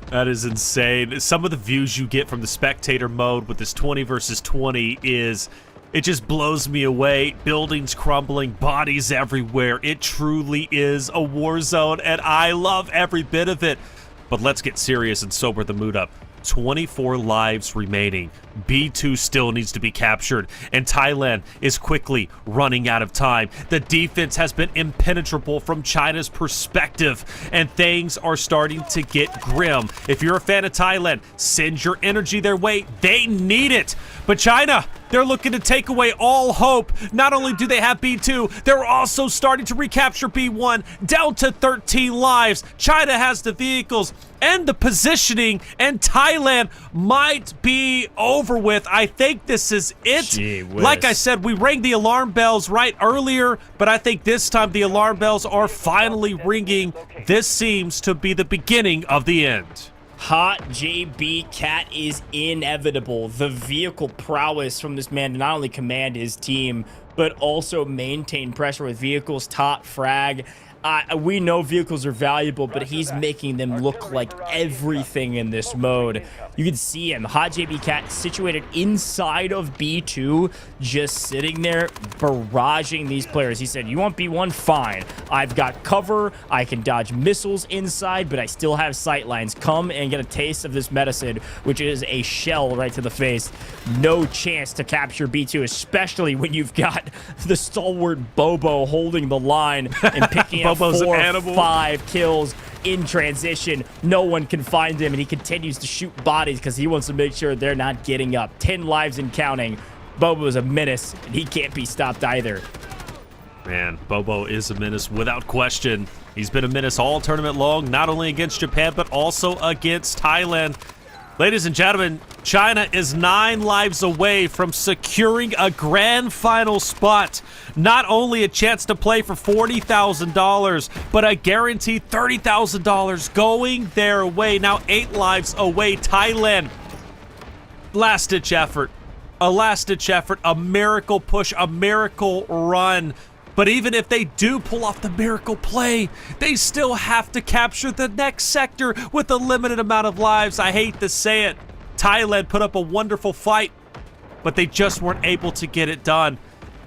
That is insane. Some of the views you get from the spectator mode with this 20 versus 20 is, it just blows me away. Buildings crumbling, bodies everywhere. It truly is a war zone, and I love every bit of it. But let's get serious and sober the mood up. 24 lives remaining. B2 still needs to be captured, and Thailand is quickly running out of time. The defense has been impenetrable from China's perspective, and things are starting to get grim. If you're a fan of Thailand, send your energy their way. They need it. But China, they're looking to take away all hope. Not only do they have B2, they're also starting to recapture B1, down to 13 lives. China has the vehicles and the positioning, and Thailand might be over with. I think this is it. Gee whiz. Like I said, we rang the alarm bells right earlier, but I think this time the alarm bells are finally ringing. This seems to be the beginning of the end. Hot JB Cat is inevitable. The vehicle prowess from this man to not only command his team, but also maintain pressure with vehicles, top frag. We know vehicles are valuable, but he's making them look like everything in this mode. You can see him, Hot JB Cat, situated inside of B2, just sitting there barraging these players. He said, you want B1? Fine. I've got cover. I can dodge missiles inside, but I still have sight lines. Come and get a taste of this medicine, which is a shell right to the face. No chance to capture B2, especially when you've got the stalwart Bobo holding the line and picking up 4 or 5 kills in transition. No one can find him, and he continues to shoot bodies because he wants to make sure they're not getting up. 10 lives and counting. Bobo is a menace, and he can't be stopped either. Man, Bobo is a menace without question. He's been a menace all tournament long, not only against Japan, but also against Thailand. Ladies and gentlemen, China is 9 lives away from securing a grand final spot. Not only a chance to play for $40,000, but a guaranteed $30,000 going their way. Now 8 lives away. Thailand, last-ditch effort. A last-ditch effort, a miracle push, a miracle run. But even if they do pull off the miracle play, they still have to capture the next sector with a limited amount of lives. I hate to say it. Thailand put up a wonderful fight, but they just weren't able to get it done.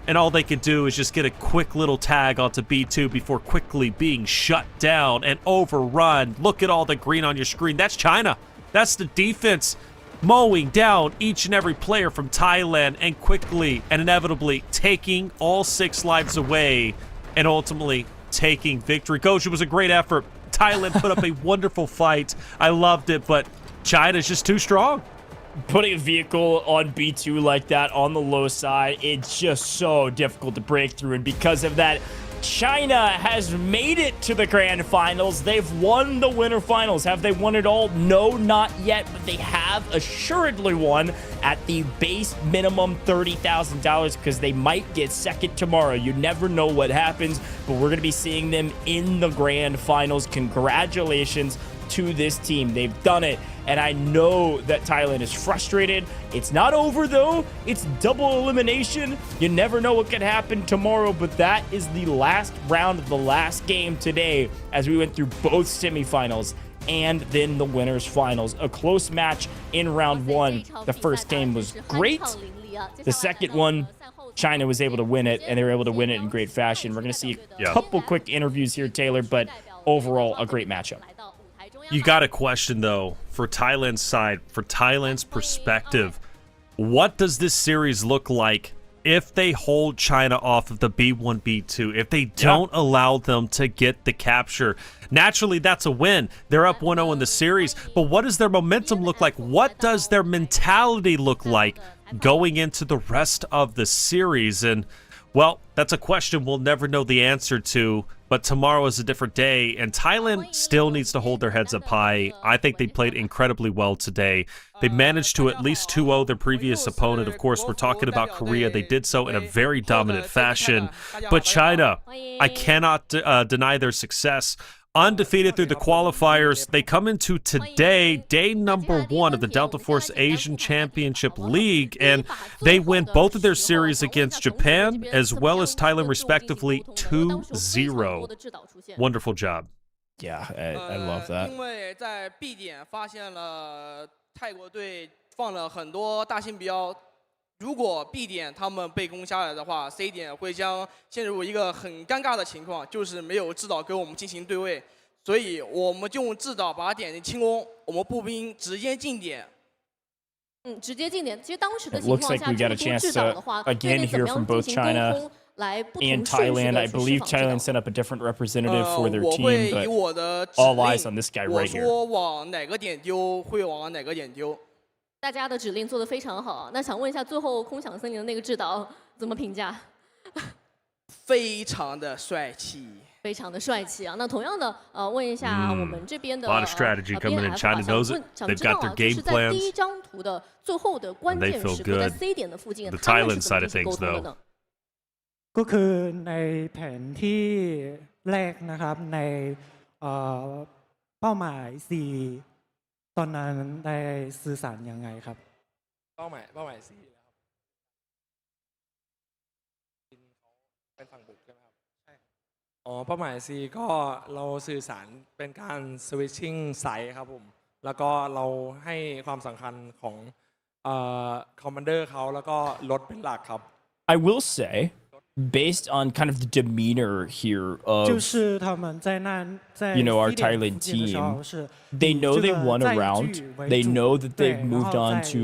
And all they could do is just get a quick little tag onto B2 before quickly being shut down and overrun. Look at all the green on your screen. That's China. That's the defense mowing down each and every player from Thailand and quickly and inevitably taking all 6 lives away and ultimately taking victory. Coach, it was a great effort. Thailand put up a wonderful fight. I loved it, but China's just too strong. Putting a vehicle on B2 like that on the low side, it's just so difficult to break through, and because of that, China has made it to the grand finals. They've won the winter finals. Have they won it all? No, not yet, but they have assuredly won at the base minimum $30,000 because they might get second tomorrow. You never know what happens, but we're going to be seeing them in the grand finals. Congratulations to this team. They've done it. And I know that Thailand is frustrated. It's not over, though. It's double elimination. You never know what could happen tomorrow, but that is the last round of the last game today as we went through both semifinals and then the winners finals. A close match in round 1. The first game was great. The second one, China was able to win it, and they were able to win it in great fashion. We're going to see a couple quick interviews here, Taylor, but overall, a great matchup. You got a question, though, for Thailand's side, for Thailand's perspective. What does this series look like if they hold China off of the B1, B2, if they don't allow them to get the capture? Naturally, that's a win. They're up 1-0 in the series, but what does their momentum look like? What does their mentality look like going into the rest of the series? And Well, that's a question we'll never know the answer to, but tomorrow is a different day, and Thailand still needs to hold their heads up high. I think they played incredibly well today. They managed to at least 2-0 their previous opponent. Of course, we're talking about Korea. They did so in a very dominant fashion. But China, I cannot deny their success. Undefeated through the qualifiers, they come into today, day number 1 of the Delta Force Asian Championship League, and they win both of their series against Japan as well as Thailand, respectively, 2-0. Wonderful job. Yeah, I love that. 因为在 B 点发现了泰国队放了很多大星标，如果 B 点他们被攻下来的话 ，C 点会将陷入一个很尴尬的情况，就是没有制导跟我们进行对位，所以我们就用制导把点清攻，我们步兵直接进点。直接进点。其实当时的 It 情 looks 况 like 下， we 这 got 个 a 多 chance 制导的 to 话，队 again 内怎 hear 么 from 样 both 进行沟 China 通，来不同 and 顺序 Thailand. 的 I 去释 believe 放制 Thailand 导。 set up a different representative for their 我会 team, 以 but 我的指 all eyes on 令， this guy 我 right here. 说往哪个点丢，会往哪个点丢。大家的指令做得非常好。那想问一下，最后空想森林的那个制导怎么评价？非常的帅气。 非常的帅气啊！那同样的，问一下我们这边的 A lot of strategy coming in. China knows it. They've got their game 在第 plans. 一张图的最后的关键时刻，在 C 点的附近， The 他们 Thailand 是怎 side 么 of 进行沟 things, 通的 though. 呢？ ก็คือในแผนที่แรกนะครับในเป้าหมาย C ตอนนั้นได้สื่อสารยังไงครับเป้าหมาย C เป็นฝั่งบุกใช่ไหมครับใช่เป้าหมาย C ก็เราสื่อสารเป็นการ switching site ครับผมแล้วก็เราให้ความสำคัญของcommander เขาแล้วก็รถเป็นหลักครับ I will say, based on kind of the demeanor here of, our Thailand team, they know they won a round. They know that they've moved on to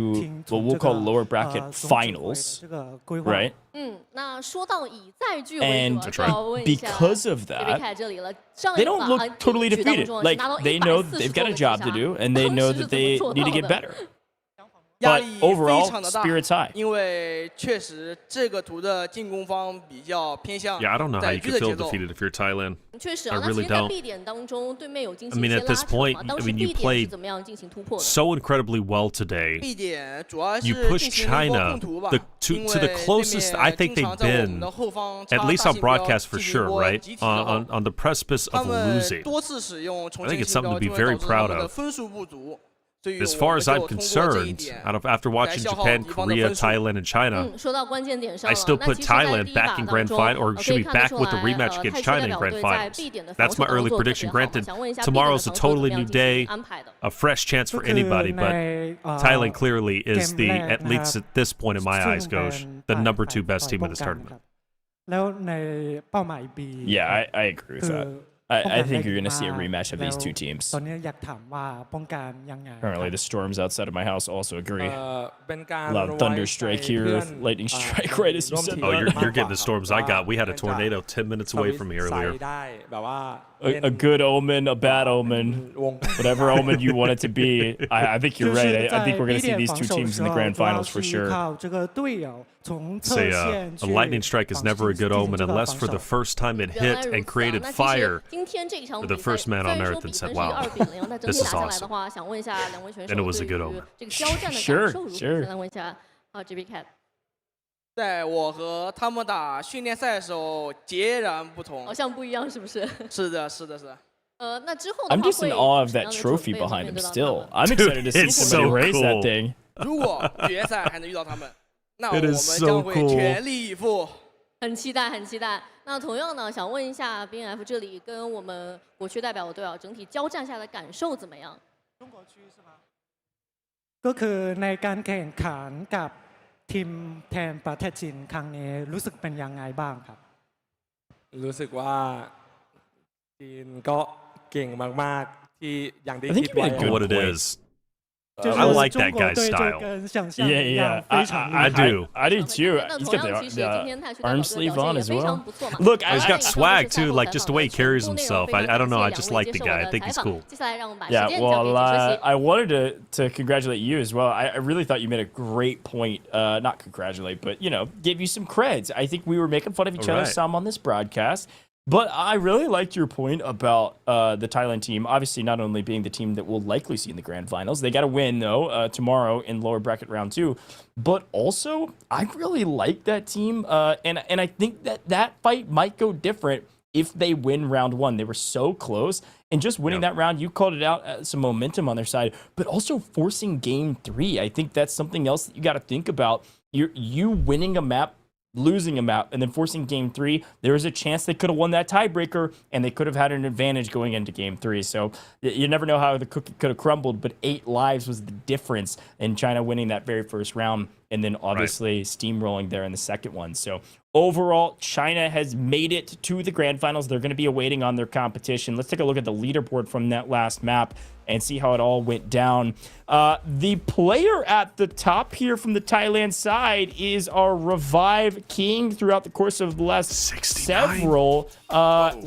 what we'll call lower bracket finals, right? 那说到以载具为 And 主，就要问一下 because of that, 凯这里了。上 they 一 don't 把 look totally 举当 defeated. 中 Like 拿到 they know 140 they've got a 多的 job 击 to 杀 do, and they 当 know 时是 that 怎么 they 做 need to 到 get 的 better. 压 But 力非 overall, 常的大， spirits high. 因为确实这个图的进攻方比较偏向 Yeah, I don't know how 载 you 具 could 的 feel 节奏。 defeated if you're Thailand. 确实 I 啊，那其 really 实，在 don't. B 点当中，对面有进 I 行一 mean, 些 at 拉 this 扯 point, 嘛。当 I 时 mean, B you 点是 played 怎么样进行突破的？ so incredibly well today. B 点主要 You 是 pushed 进行了一波 China 控图吧， to 因 the 为对 closest I 面 think 经 they've 常在我们 been, 的后方 at 插 least 大 on 信标 broadcast for 进行一 sure, 波 right? 集体的后 On the precipice 他 of 们 losing. 多次使用重 I think 建 it's 信 something 标， to be 就会 very 导致他 proud 们的 of. 分数不足。所以 As 我 far 们 as 就 I'm 通过这一 concerned, 点 after 来 watching 消耗 Japan, 敌方的 Korea, 分数。 Thailand, and China, 说到关键点上 I 了， still 那 put 其实在第 Thailand 一 back 把 in 当 grand 中 final, or 可 should 以 be 看得 back 出 with the 来， rematch 泰 against 式 China 代 in 表 grand 队在 finals. B 点的防 That's 守 my 当中 early 做得特 prediction. 别好。 Granted, 想问一下 B 点 tomorrow's 的 a 防守怎么 totally 样 new 进行 day, 安排的？ a fresh chance for anybody, but Thailand clearly is the, at least at this point in my eyes, goes the number 2 best team in this tournament. แล้วในเป้าหมาย B Yeah, I agree with that. I think you're going to see a rematch of these two teams. ตอนนี้อยากถามว่าป้องกันยังไง Apparently, the storms outside of my house also agree. เป็นการ Loud thunder strike here, lightning strike right as you said Oh, that. you're getting the storms I got. We had a tornado 10 minutes away from me earlier. ได้แบบว่า A good omen, a bad omen, whatever omen you want it to be. I think you're right. I think we're going to see these two teams in the grand finals for sure. Say a lightning strike is never a good omen unless for the first time it hit and created fire for the first man on earth and said, wow, this is awesome. And it was a good omen. 这个交战的感受如何？来问一下GB Cat。在我和他们打训练赛的时候截然不同，好像不一样，是不是？是的，是的，是的。那之后 I'm just in awe of that trophy behind him still. I'm excited to see somebody raise that thing. 如果决赛还能遇到他们，那我们将会全力以赴。很期待，很期待。那同样呢，想问一下 BNF 这里跟我们国区代表队啊，整体交战下的感受怎么样？中国区是吗？ก็คือในการแข่งขันกับทีมแทนประเทศจีนครั้งนี้รู้สึกเป็นยังไงบ้างครับรู้สึกว่าจีนก็เก่งมากๆที่อย่างที่คิดไว้ What it is. I like that guy's style. Yeah, I do too. He's got the arm sleeve on as well. Look, he's got swag too, like just the way he carries himself. I don't know, I just like the guy. I think he's cool. Yeah, well, I wanted to congratulate you as well. I really thought you made a great point. Not congratulate, but, give you some creds. I think we were making fun of each other some on this broadcast. But I really liked your point about the Thailand team, obviously not only being the team that we'll likely see in the grand finals. They got to win, though, tomorrow in lower bracket round 2. But also, I really like that team. And I think that fight might go different if they win round 1. They were so close. And just winning that round, you called it out, some momentum on their side. But also forcing game 3. I think that's something else that you got to think about. You winning a map, losing a map, and then forcing game 3, there was a chance they could have won that tiebreaker, and they could have had an advantage going into game 3. So you never know how the cookie could have crumbled, but 8 lives was the difference in China winning that very first round, and then obviously steamrolling there in the second one. So overall, China has made it to the grand finals. They're going to be awaiting on their competition. Let's take a look at the leaderboard from that last map and see how it all went down. The player at the top here from the Thailand side is our Revive King throughout the course of the last 69. several,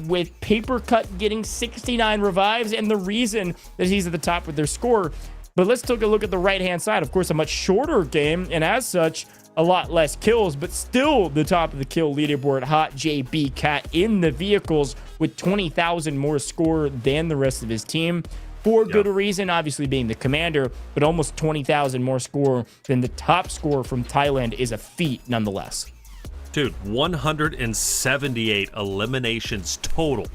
with Paper Cut getting 69 revives, and the reason that he's at the top with their score. But let's take a look at the right-hand side. Of course, a much shorter game, and as such, a lot less kills, but still the top of the kill leaderboard. Hot JB Cat in the vehicles with 20,000 more score than the rest of his team. For good reason, obviously being the commander, but almost 20,000 more score than the top scorer from Thailand is a feat nonetheless. Dude, 178 eliminations total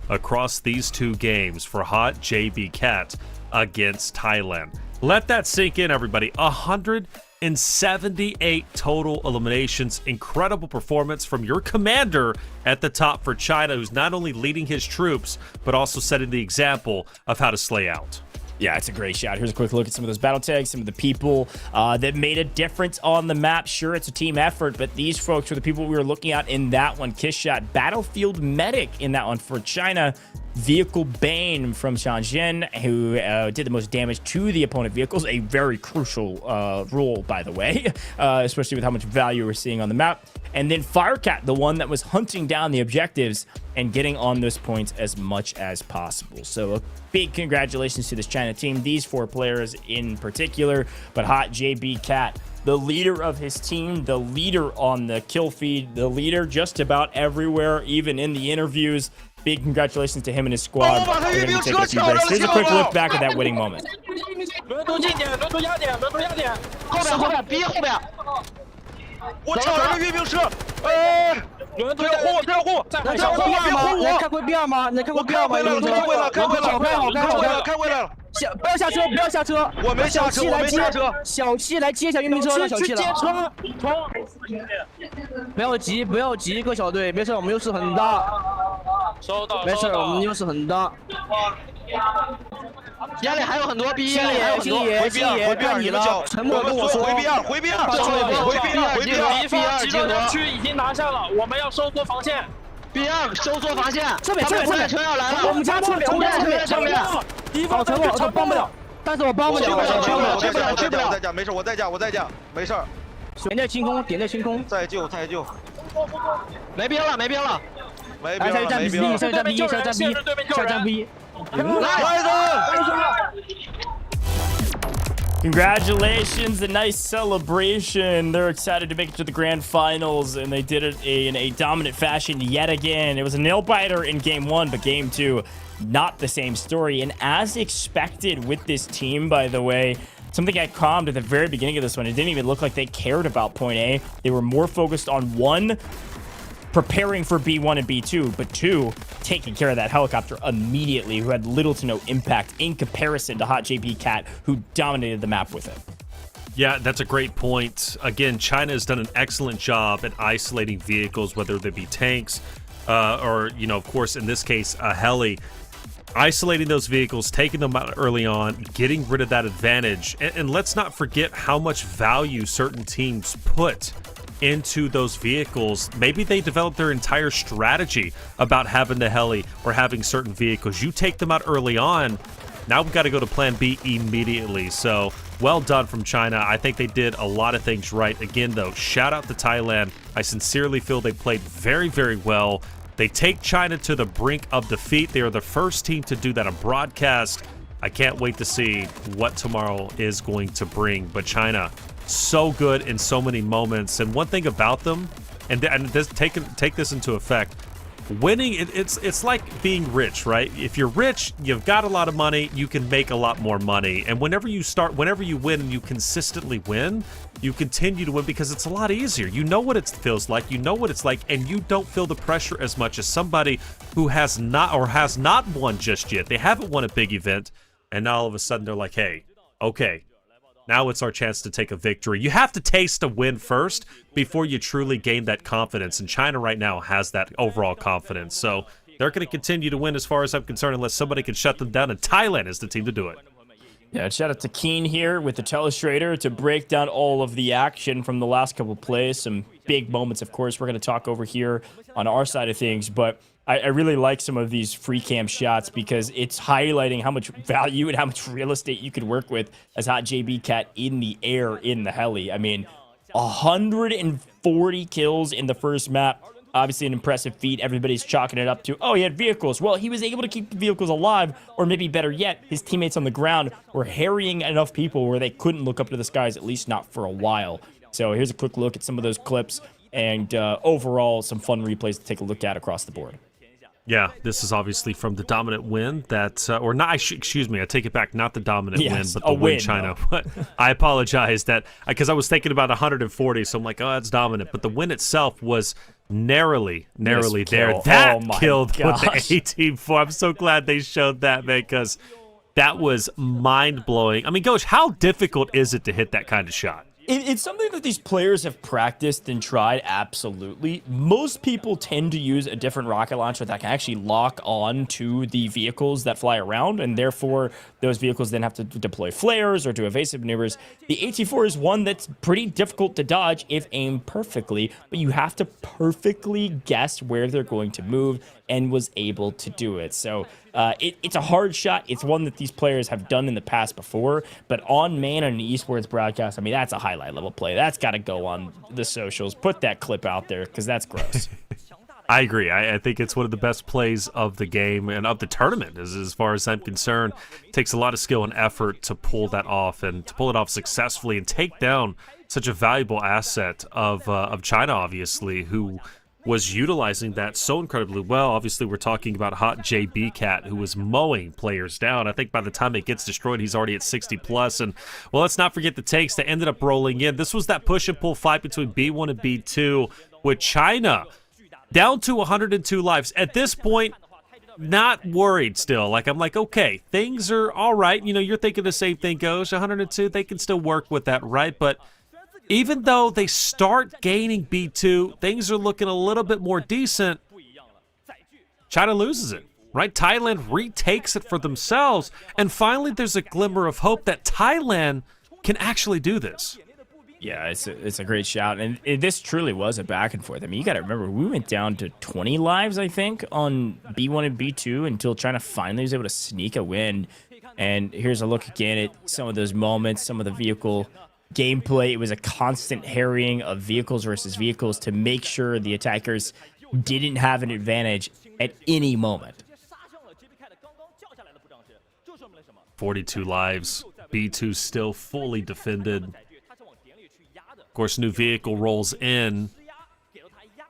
across these 2 games for Hot JB Cat against Thailand. Let that sink in, everybody. 178 total eliminations. Incredible performance from your commander at the top for China, who's not only leading his troops, but also setting the example of how to slay out. Yeah, it's a great shot. Here's a quick look at some of those battle tags, some of the people that made a difference on the map. Sure, it's a team effort, but these folks were the people we were looking at in that one. Kiss shot, Battlefield Medic in that one for China. Vehicle Bane from Shenzhen, who did the most damage to the opponent vehicles. A very crucial role, by the way, especially with how much value we're seeing on the map. And then Firecat, the one that was hunting down the objectives and getting on those points as much as possible. So a big congratulations to this China team, these 4 players in particular. But Hot JB Cat, the leader of his team, the leader on the kill feed, the leader just about everywhere, even in the interviews. Big congratulations to him and his squad. We're going to be taking a few breaks. Here's a quick look back at that winning moment.不要下车，不要下车！我没下车，我没下车。小七来接一下运兵车，让小七来。不要急，不要急，各小队，没事，我们优势很大。收到，没事，我们优势很大。压力还有很多，B 压力还有很多。回 B2， 看你了。沉默跟我说。回 B2， 回 B2， 回 B2， 回 B2。敌方集合人区已经拿下了，我们要收缩防线。B2 收缩防线，这边车要来了，我们家车边上面，敌方车我帮不了，但是我帮不了，去不了，在家没事，我在家，没事。点在清空，再救，没兵了，下站 B， 下站 B， Congratulations, a nice celebration. They're excited to make it to the grand finals, and they did it in a dominant fashion yet again. It was a nail-biter in game 1, but game 2, not the same story. And as expected with this team, by the way, something I calmed at the very beginning of this one. It didn't even look like they cared about point A. They were more focused on 1, preparing for B1 and B2, but 2, taking care of that helicopter immediately, who had little to no impact in comparison to Hot JB Cat, who dominated the map with it. Yeah, that's a great point. Again, China has done an excellent job at isolating vehicles, whether they be tanks or, of course, in this case, a heli. Isolating those vehicles, taking them out early on, getting rid of that advantage. And let's not forget how much value certain teams put into those vehicles. Maybe they develop their entire strategy about having the heli or having certain vehicles. You take them out early on, now we've got to go to plan B immediately. So Well done from China. I think they did a lot of things right. Again, though, shout out to Thailand. I sincerely feel they played very, very well. They take China to the brink of defeat. They are the first team to do that on broadcast. I can't wait to see what tomorrow is going to bring. But China, so good in so many moments. And one thing about them, and this, take this into effect, winning, it's like being rich, right? If you're rich, you've got a lot of money, you can make a lot more money. And whenever you win and you consistently win, you continue to win because it's a lot easier. You know what it feels like, you know what it's like, and you don't feel the pressure as much as somebody who has not won just yet. They haven't won a big event, and now all of a sudden they're like, hey, okay, now it's our chance to take a victory. You have to taste a win first before you truly gain that confidence. And China right now has that overall confidence. So they're going to continue to win as far as I'm concerned unless somebody can shut them down. And Thailand is the team to do it. Yeah, shout out to Keen here with the Telestrator to break down all of the action from the last couple plays. Some big moments, of course, we're going to talk over here on our side of things. But I really like some of these free cam shots because it's highlighting how much value and how much real estate you could work with as Hot JB Cat in the air in the heli. I mean, 140 kills in the first map. Obviously an impressive feat. Everybody's chalking it up to, oh, he had vehicles. Well, he was able to keep the vehicles alive, or maybe better yet, his teammates on the ground were harrying enough people where they couldn't look up to the skies, at least not for a while. So here's a quick look at some of those clips and overall some fun replays to take a look at across the board. Yeah, this is obviously from the dominant win that, or not, excuse me, I take it back, not the dominant win, but the win China. But I apologize that, because I was thinking about 140, so I'm like, oh, that's dominant. But the win itself was narrowly there. That killed with the 18-4. I'm so glad they showed that, man, because that was mind-blowing. I mean, Gosh, how difficult is it to hit that kind of shot? It's something that these players have practiced and tried, absolutely. Most people tend to use a different rocket launcher that can actually lock on to the vehicles that fly around, and therefore those vehicles then have to deploy flares or do evasive maneuvers. The AT-4 is one that's pretty difficult to dodge if aimed perfectly, but you have to perfectly guess where they're going to move, and was able to do it. So it's a hard shot. It's one that these players have done in the past before, but on man and an esports broadcast, I mean, that's a highlight level play. That's got to go on the socials. Put that clip out there because that's gross. I agree. I think it's one of the best plays of the game and of the tournament, as far as I'm concerned. It takes a lot of skill and effort to pull that off and to pull it off successfully and take down such a valuable asset of China, obviously, who was utilizing that so incredibly well. Obviously, we're talking about Hot JB Cat, who was mowing players down. I think by the time it gets destroyed, he's already at 60+. And, well, let's not forget the takes that ended up rolling in. This was that push-and-pull fight between B1 and B2 with China down to 102 lives. At this point, not worried still. Like, I'm like, okay, things are all right. You know, you're thinking the same thing goes. 102, they can still work with that, right? But even though they start gaining B2, things are looking a little bit more decent. China loses it, right? Thailand retakes it for themselves. And finally, there's a glimmer of hope that Thailand can actually do this. Yeah, it's a great shout. And this truly was a back and forth. I mean, you got to remember, we went down to 20 lives, I think, on B1 and B2 until China finally was able to sneak a win. And here's a look again at some of those moments, some of the vehicle gameplay. It was a constant harrying of vehicles versus vehicles to make sure the attackers didn't have an advantage at any moment. 42 lives. B2 still fully defended. Of course, new vehicle rolls in.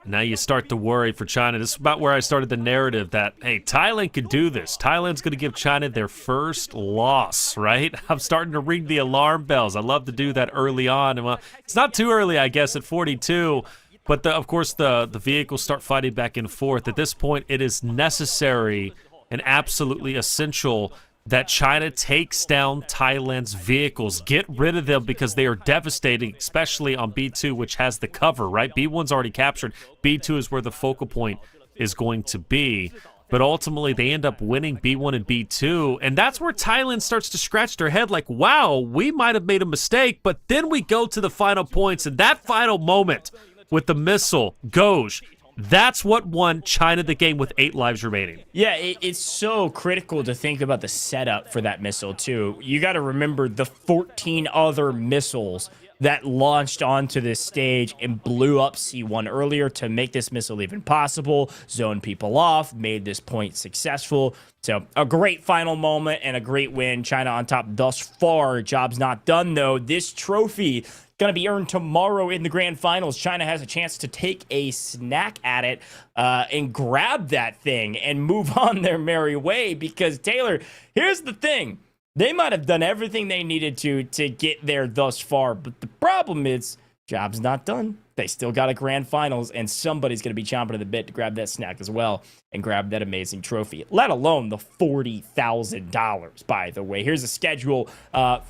Now you start to worry for China. This is about where I started the narrative that, hey, Thailand could do this. Thailand's going to give China their first loss, right? I'm starting to ring the alarm bells. I love to do that early on. And, well, it's not too early, I guess, at 42. But, of course, the vehicles start fighting back and forth. At this point, it is necessary and absolutely essential that China takes down Thailand's vehicles. Get rid of them because they are devastating, especially on B2, which has the cover, right? B1's already captured. B2 is where the focal point is going to be. But ultimately, they end up winning B1 and B2, and that's where Thailand starts to scratch their head like, wow, we might have made a mistake, but then we go to the final points, and that final moment with the missile, Goj, That's what won China the game with 8 lives remaining. Yeah, it's so critical to think about the setup for that missile, too. You got to remember the 14 other missiles that launched onto this stage and blew up C1 earlier to make this missile even possible, zone people off, made this point successful. So a great final moment and a great win. China on top thus far. Job's not done, though. This trophy going to be earned tomorrow in the grand finals. China has a chance to take a snack at it and grab that thing and move on their merry way, because, Taylor, here's the thing. They might have done everything they needed to get there thus far, but the problem is job's not done. They still got a grand finals, and somebody's going to be chomping at the bit to grab that snack as well and grab that amazing trophy, let alone the $40,000, by the way. Here's a schedule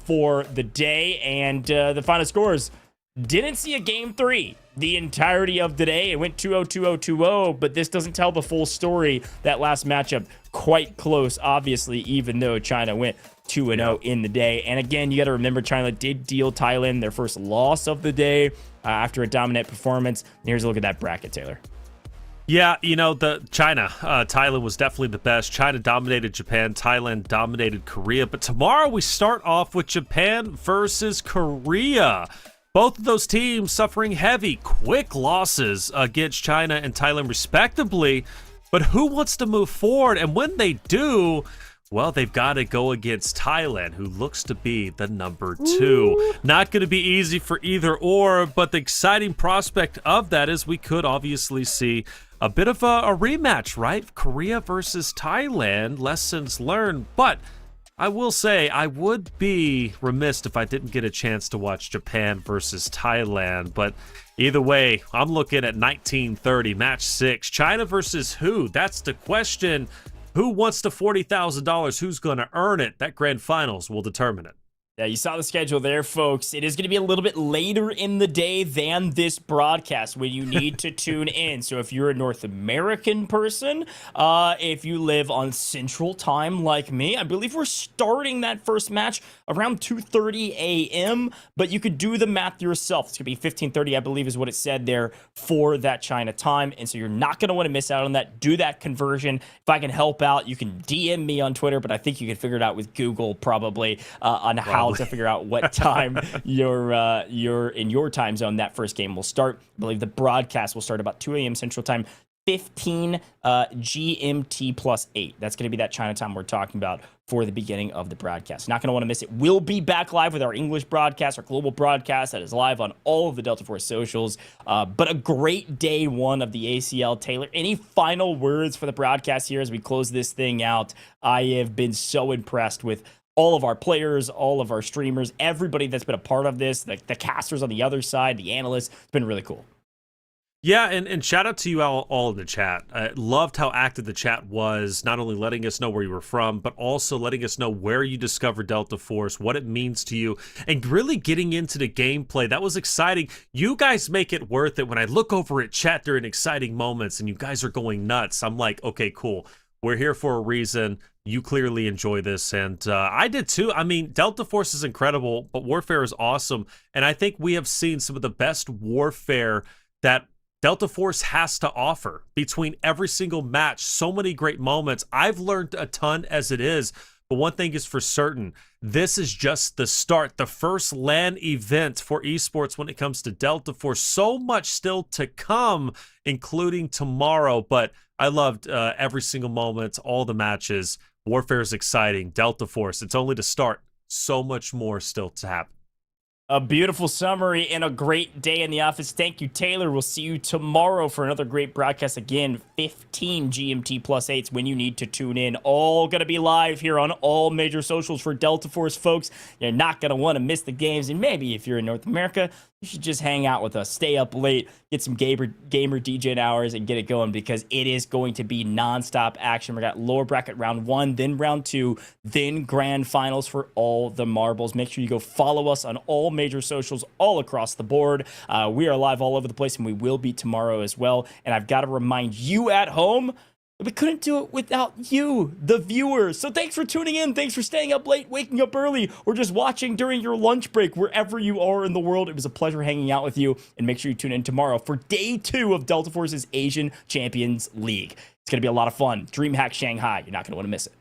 for the day, and the final scores. Didn't see a game 3 the entirety of the day. It went 2-0, 2-0, 2-0, but this doesn't tell the full story. That last matchup, quite close, obviously, even though China went 2-0 in the day. And again, you got to remember, China did deal Thailand their first loss of the day after a dominant performance. And here's a look at that bracket, Taylor. Yeah, you know, Thailand was definitely the best. China dominated Japan. Thailand dominated Korea. But tomorrow we start off with Japan versus Korea. Both of those teams suffering heavy, quick losses against China and Thailand, respectively. But who wants to move forward? And when they do, well, they've got to go against Thailand, who looks to be the number 2. Not going to be easy for either or, but the exciting prospect of that is we could obviously see a bit of a rematch, right? Korea versus Thailand, lessons learned. But I will say, I would be remiss if I didn't get a chance to watch Japan versus Thailand. But either way, I'm looking at 1930, match 6. China versus who? That's the question. Who wants the $40,000? Who's going to earn it? That grand finals will determine it. Yeah, you saw the schedule there, folks. It is going to be a little bit later in the day than this broadcast when you need to tune in. So if you're a North American person, if you live on Central Time like me, I believe we're starting that first match around 2:30 a.m., but you could do the math yourself. It's going to be 15:30, I believe is what it said there for that China time, and so you're not going to want to miss out on that. Do that conversion. If I can help out, you can DM me on Twitter, but I think you can figure it out with Google probably on how to figure out what time you're in your time zone that first game will start. I believe the broadcast will start about 2 a.m. Central Time, 15 GMT plus 8. That's going to be that China time we're talking about for the beginning of the broadcast. Not going to want to miss it. We'll be back live with our English broadcast, our global broadcast that is live on all of the Delta Force socials. But a great day 1 of the ACL. Taylor, any final words for the broadcast here as we close this thing out? I have been so impressed with all of our players, all of our streamers, everybody that's been a part of this, the casters on the other side, the analysts. It's been really cool. Yeah, and shout out to you all in the chat. I loved how active the chat was, not only letting us know where you were from, but also letting us know where you discovered Delta Force, what it means to you, and really getting into the gameplay. That was exciting. You guys make it worth it. When I look over at chat during exciting moments and you guys are going nuts, I'm like, okay, cool. We're here for a reason. You clearly enjoy this, and I did too. I mean, Delta Force is incredible, but Warfare is awesome, and I think we have seen some of the best Warfare that Delta Force has to offer between every single match. So many great moments. I've learned a ton as it is, but one thing is for certain, this is just the start, the first LAN event for esports when it comes to Delta Force. So much still to come, including tomorrow, but I loved every single moment, all the matches. Warfare is exciting. Delta Force, it's only to start. So much more still to happen. A beautiful summary and a great day in the office. Thank you, Taylor. We'll see you tomorrow for another great broadcast. Again, 15 GMT plus 8s when you need to tune in. All going to be live here on all major socials for Delta Force, folks. You're not going to want to miss the games. And maybe if you're in North America, you should just hang out with us. Stay up late, get some gamer DJ hours, and get it going because it is going to be nonstop action. We got lower bracket round 1, then round 2, then grand finals for all the marbles. Make sure you go follow us on all major socials all across the board. We are live all over the place, and we will be tomorrow as well. And I've got to remind you at home, We couldn't do it without you, the viewers. So thanks for tuning in. Thanks for staying up late, waking up early, or just watching during your lunch break, wherever you are in the world. It was a pleasure hanging out with you. And make sure you tune in tomorrow for day 2 of Delta Force's Asian Champions League. It's going to be a lot of fun. DreamHack Shanghai. You're not going to want to miss it.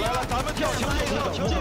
来了，咱们跳球，球，球！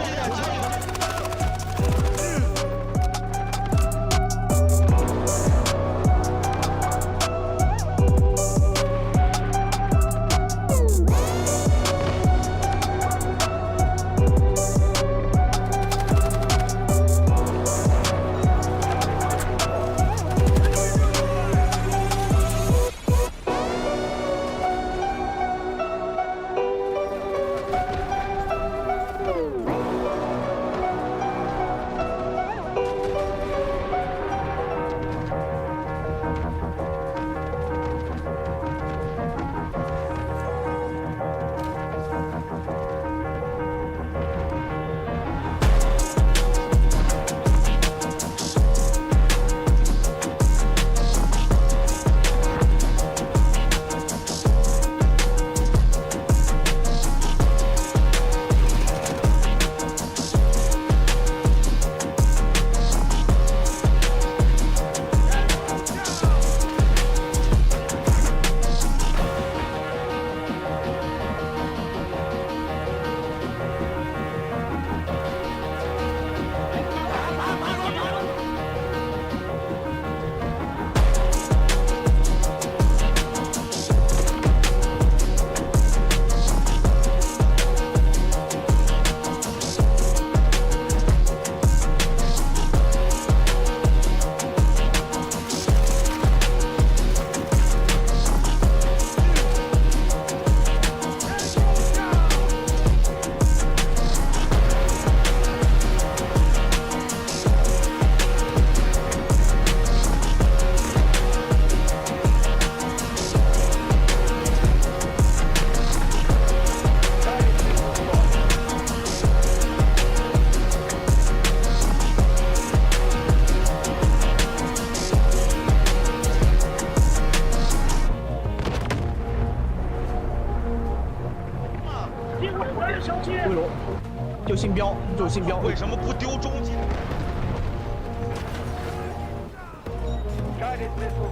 归龙，就信标，就信标。为什么不丢中间？ Guided missile